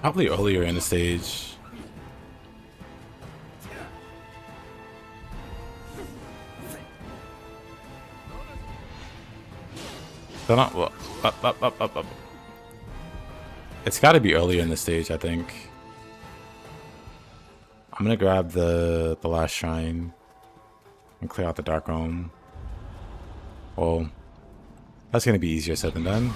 Probably earlier in the stage. They're not, well, up. It's got to be earlier in the stage, I think. I'm gonna grab the last shrine and clear out the Dark Realm. Well, that's gonna be easier said than done.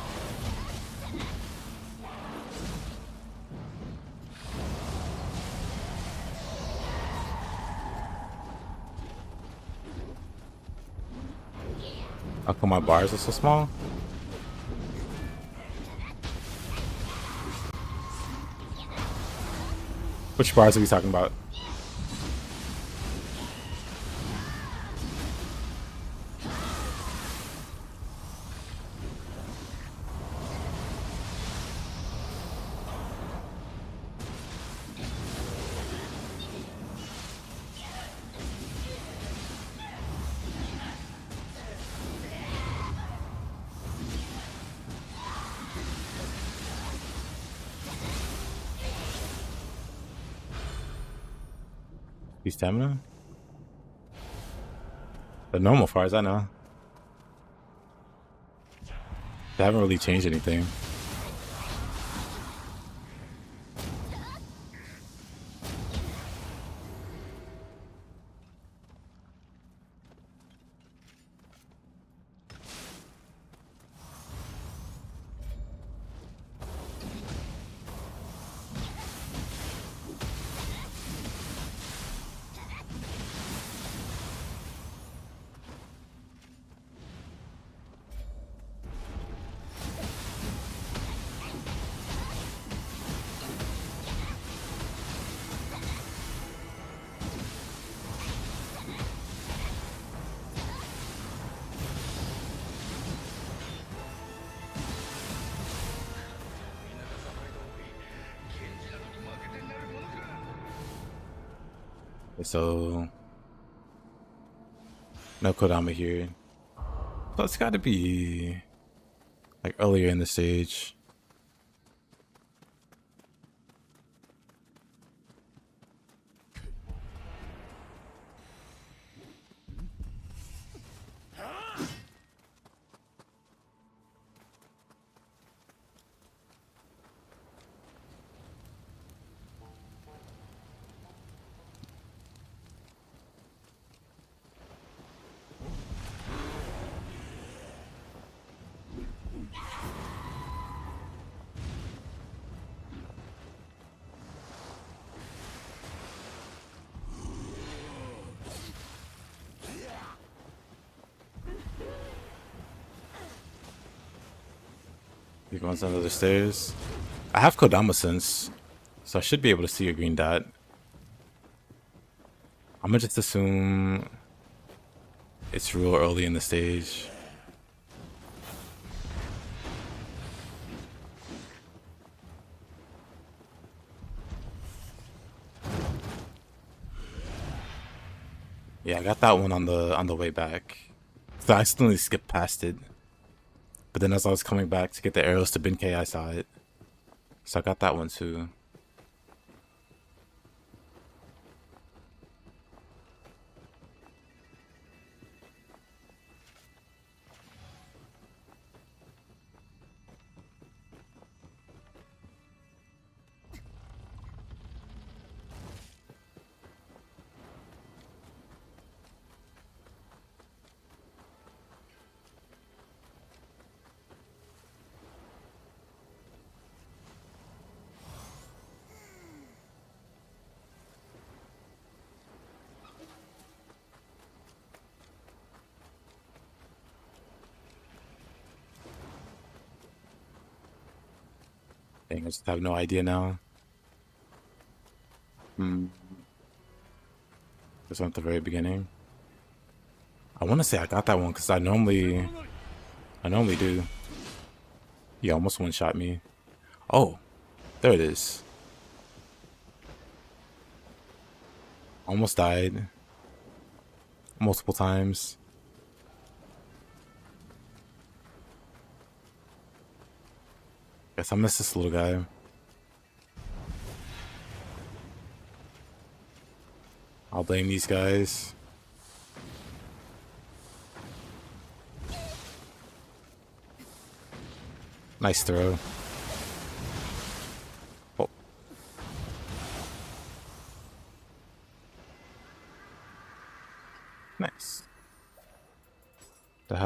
How come my bars are so small? Which bars are we talking about? Stamina? The normal, far as I know. They haven't really changed anything. So no Kodama here. So it's got to be like earlier in the stage. You're going under the stairs. I have Kodama sense, so I should be able to see a green dot. I'm gonna just assume it's real early in the stage. Yeah, I got that one on the way back. So I accidentally skipped past it. But then as I was coming back to get the arrows to Benkei, I saw it. So I got that one too. Dang, I just have no idea now. This one at the very beginning. I want to say I got that one because I normally do. He almost one-shot me. Oh, there it is. Almost died. Multiple times. Guess I missed this little guy. I'll blame these guys. Nice throw. Oh. Nice.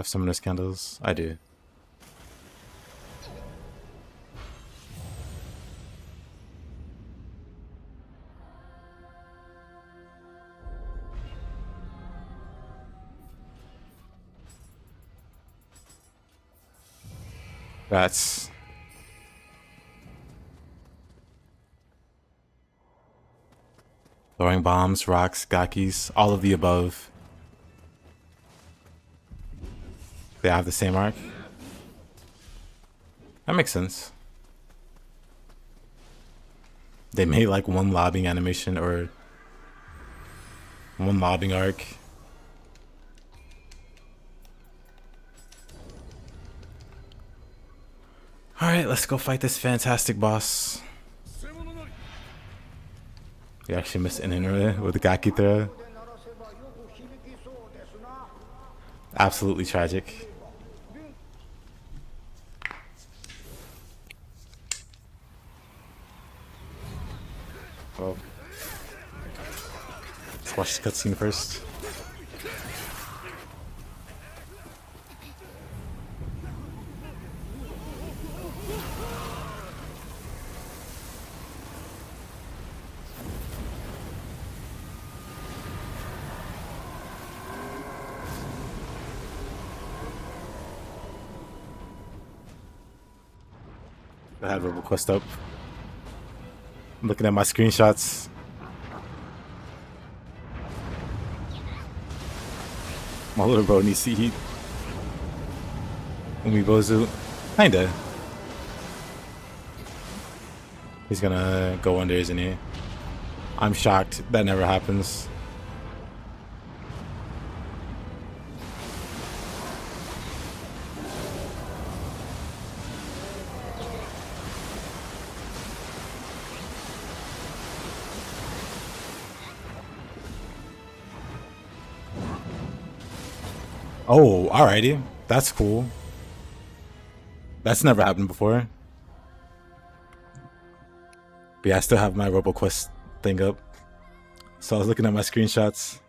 have summoner's candles? I do. That's throwing bombs, rocks, gakis, all of the above. They have the same arc. That makes sense. They made like one lobbing animation or one lobbing arc. Alright, let's go fight this fantastic boss. We actually missed an inner with the Gaki throw. Absolutely tragic. Well, let's watch the cutscene first. I had Rebel Quest up. I'm looking at my screenshots. My little bro needs to eat. Umibozu. Kinda. He's gonna go under, isn't he? I'm shocked. That never happens. Oh, alrighty. That's cool. That's never happened before. But yeah, I still have my RoboQuest thing up. So I was looking at my screenshots.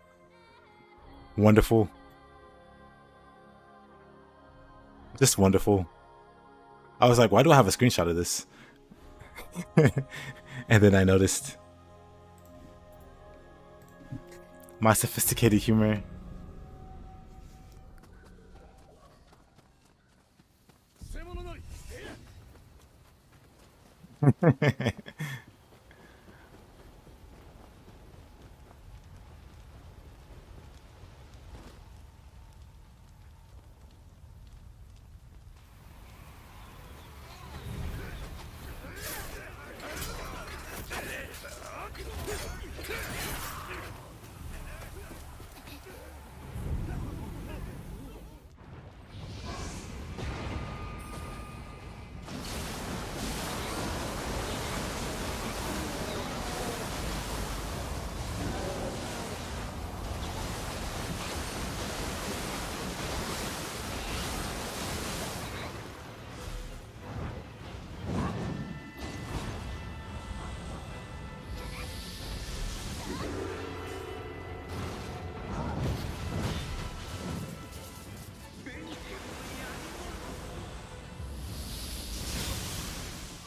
Wonderful. Just wonderful. I was like, why do I have a screenshot of this? And then I noticed. My sophisticated humor.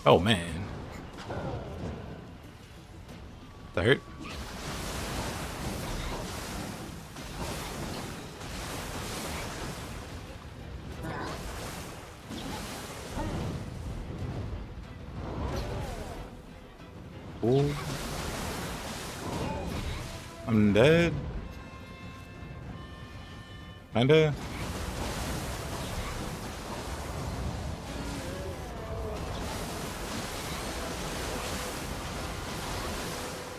Oh man. That hurt? Oh. I'm dead. Kinda.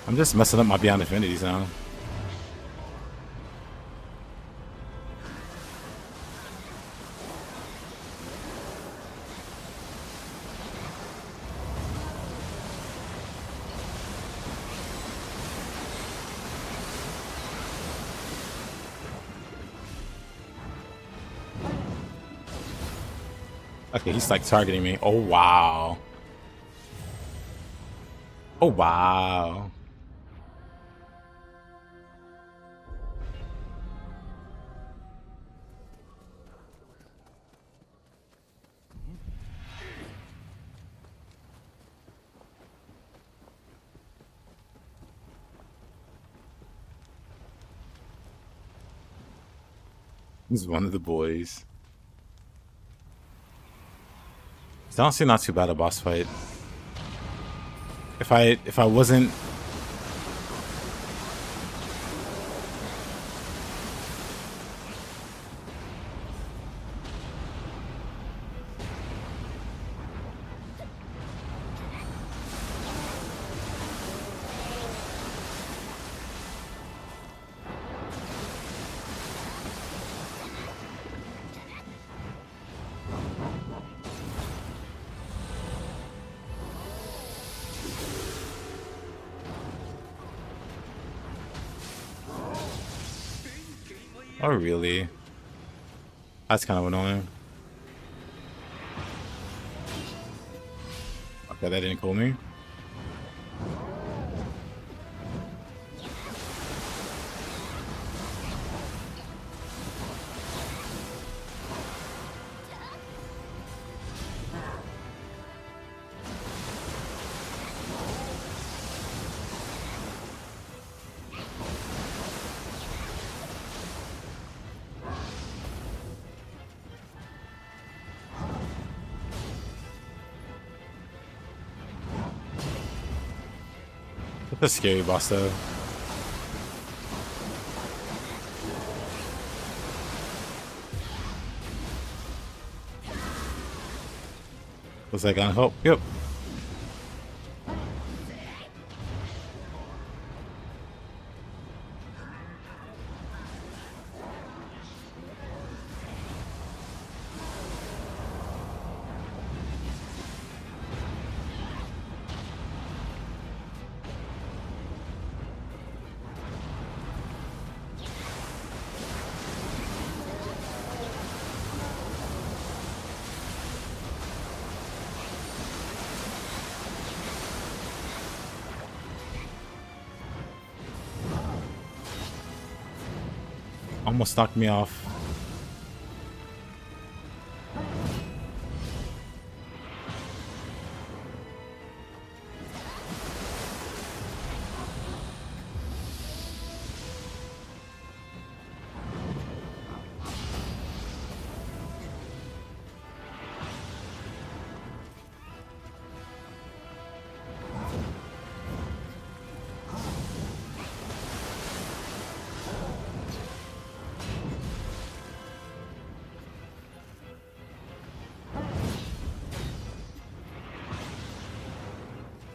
I'm just messing up my Beyond Infinities now. Okay, he's like targeting me. Oh wow. Oh wow. He's one of the boys. It's honestly not too bad a boss fight. If I wasn't Oh, really? That's kind of annoying. Okay, that didn't kill me. That's a scary boss though. Was that gonna help? Yep. Almost knocked me off.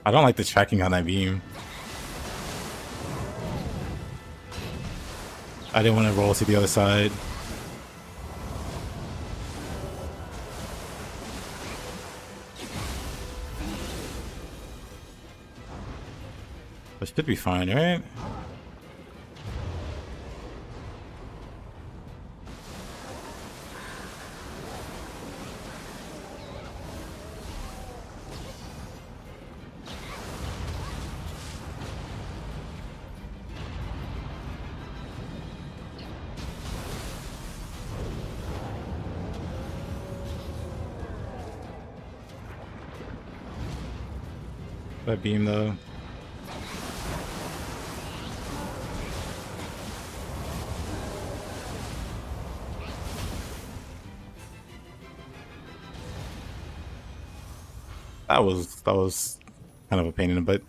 I don't like the tracking on that beam. I didn't want to roll to the other side. But should be fine, right? That beam though. That was kind of a pain in the butt.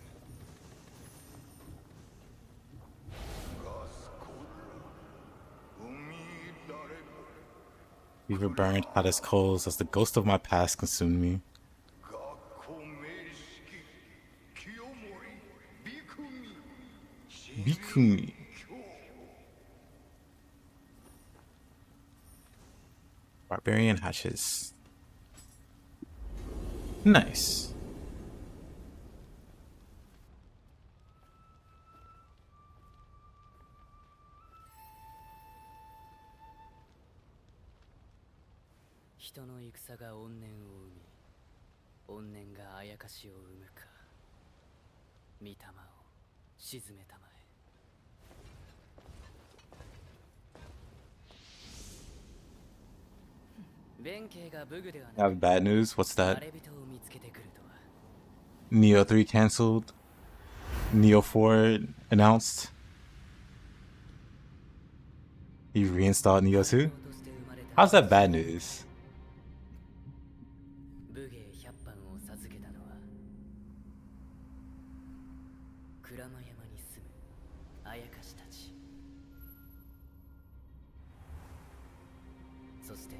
We were burned hot as coals as the ghost of my past consumed me. Bikumi. Barbarian hatches. Nice. I have bad news. What's that? Nioh 3 cancelled. Nioh 4 announced. You reinstalled Nioh 2? How's that bad news? 武芸100番を授けたのは鞍馬山に住むあやかしたち。そして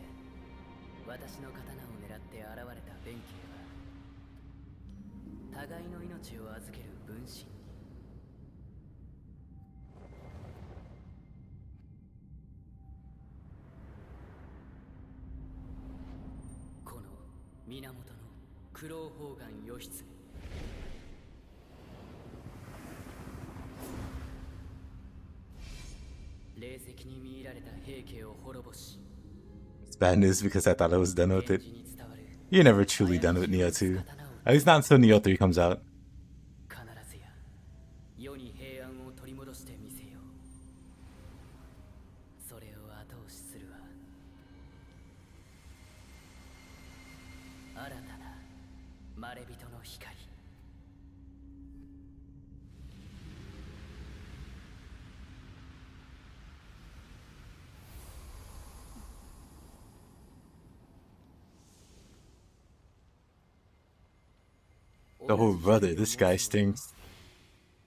私の刀を狙って現れた弁慶は互いの命を預ける分身に。この源の九郎砲丸義経。霊石に見入られた平家を滅ぼし。 It's bad news because I thought I was done with it. You're never truly done with Nioh 2. At least not until Nioh 3 comes out. 必ずや世に平安を取り戻してみせよう。それを後押しするわ。新たなまれびとの光。Oh brother, this guy stinks.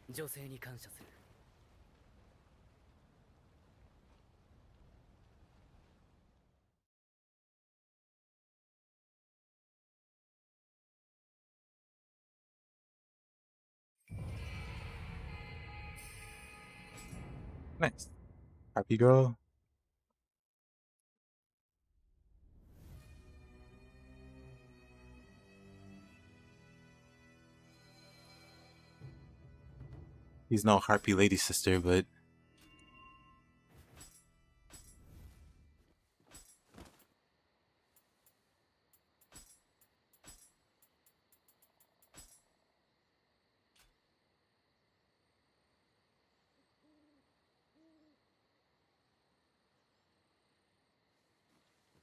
女性に感謝する。Nice. Happy girl. He's no harpy lady sister, but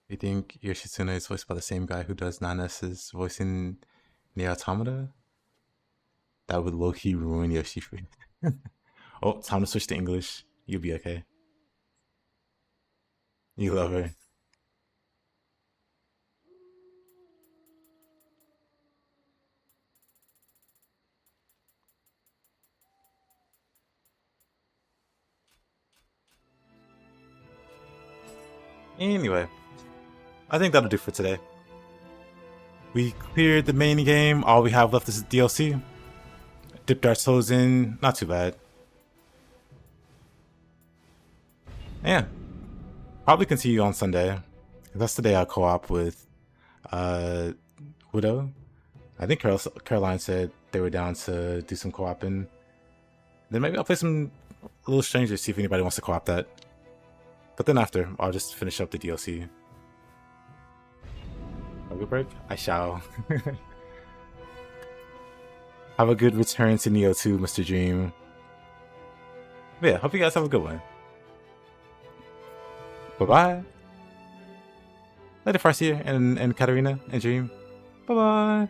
you think Yoshitsuna is voiced by the same guy who does Nanas's voice in Nier Automata? That would low-key ruin Yoshi for you. Oh, time to switch to English. You'll be okay. You love her. Anyway, I think that'll do for today. We cleared the main game. All we have left is the DLC. Dipped our toes in. Not too bad. Yeah. Probably continue on Sunday. That's the day I co-op with Widow. I think Caroline said they were down to do some co-oping. Then maybe I'll play some Little Strangers, see if anybody wants to co-op that. But then after, I'll just finish up the DLC. Have a good break? I shall. Have a good return to Nioh 2, Mr. Dream. But yeah, hope you guys have a good one. Bye-bye. Later, Farseer and Katarina and Dream. Bye-bye.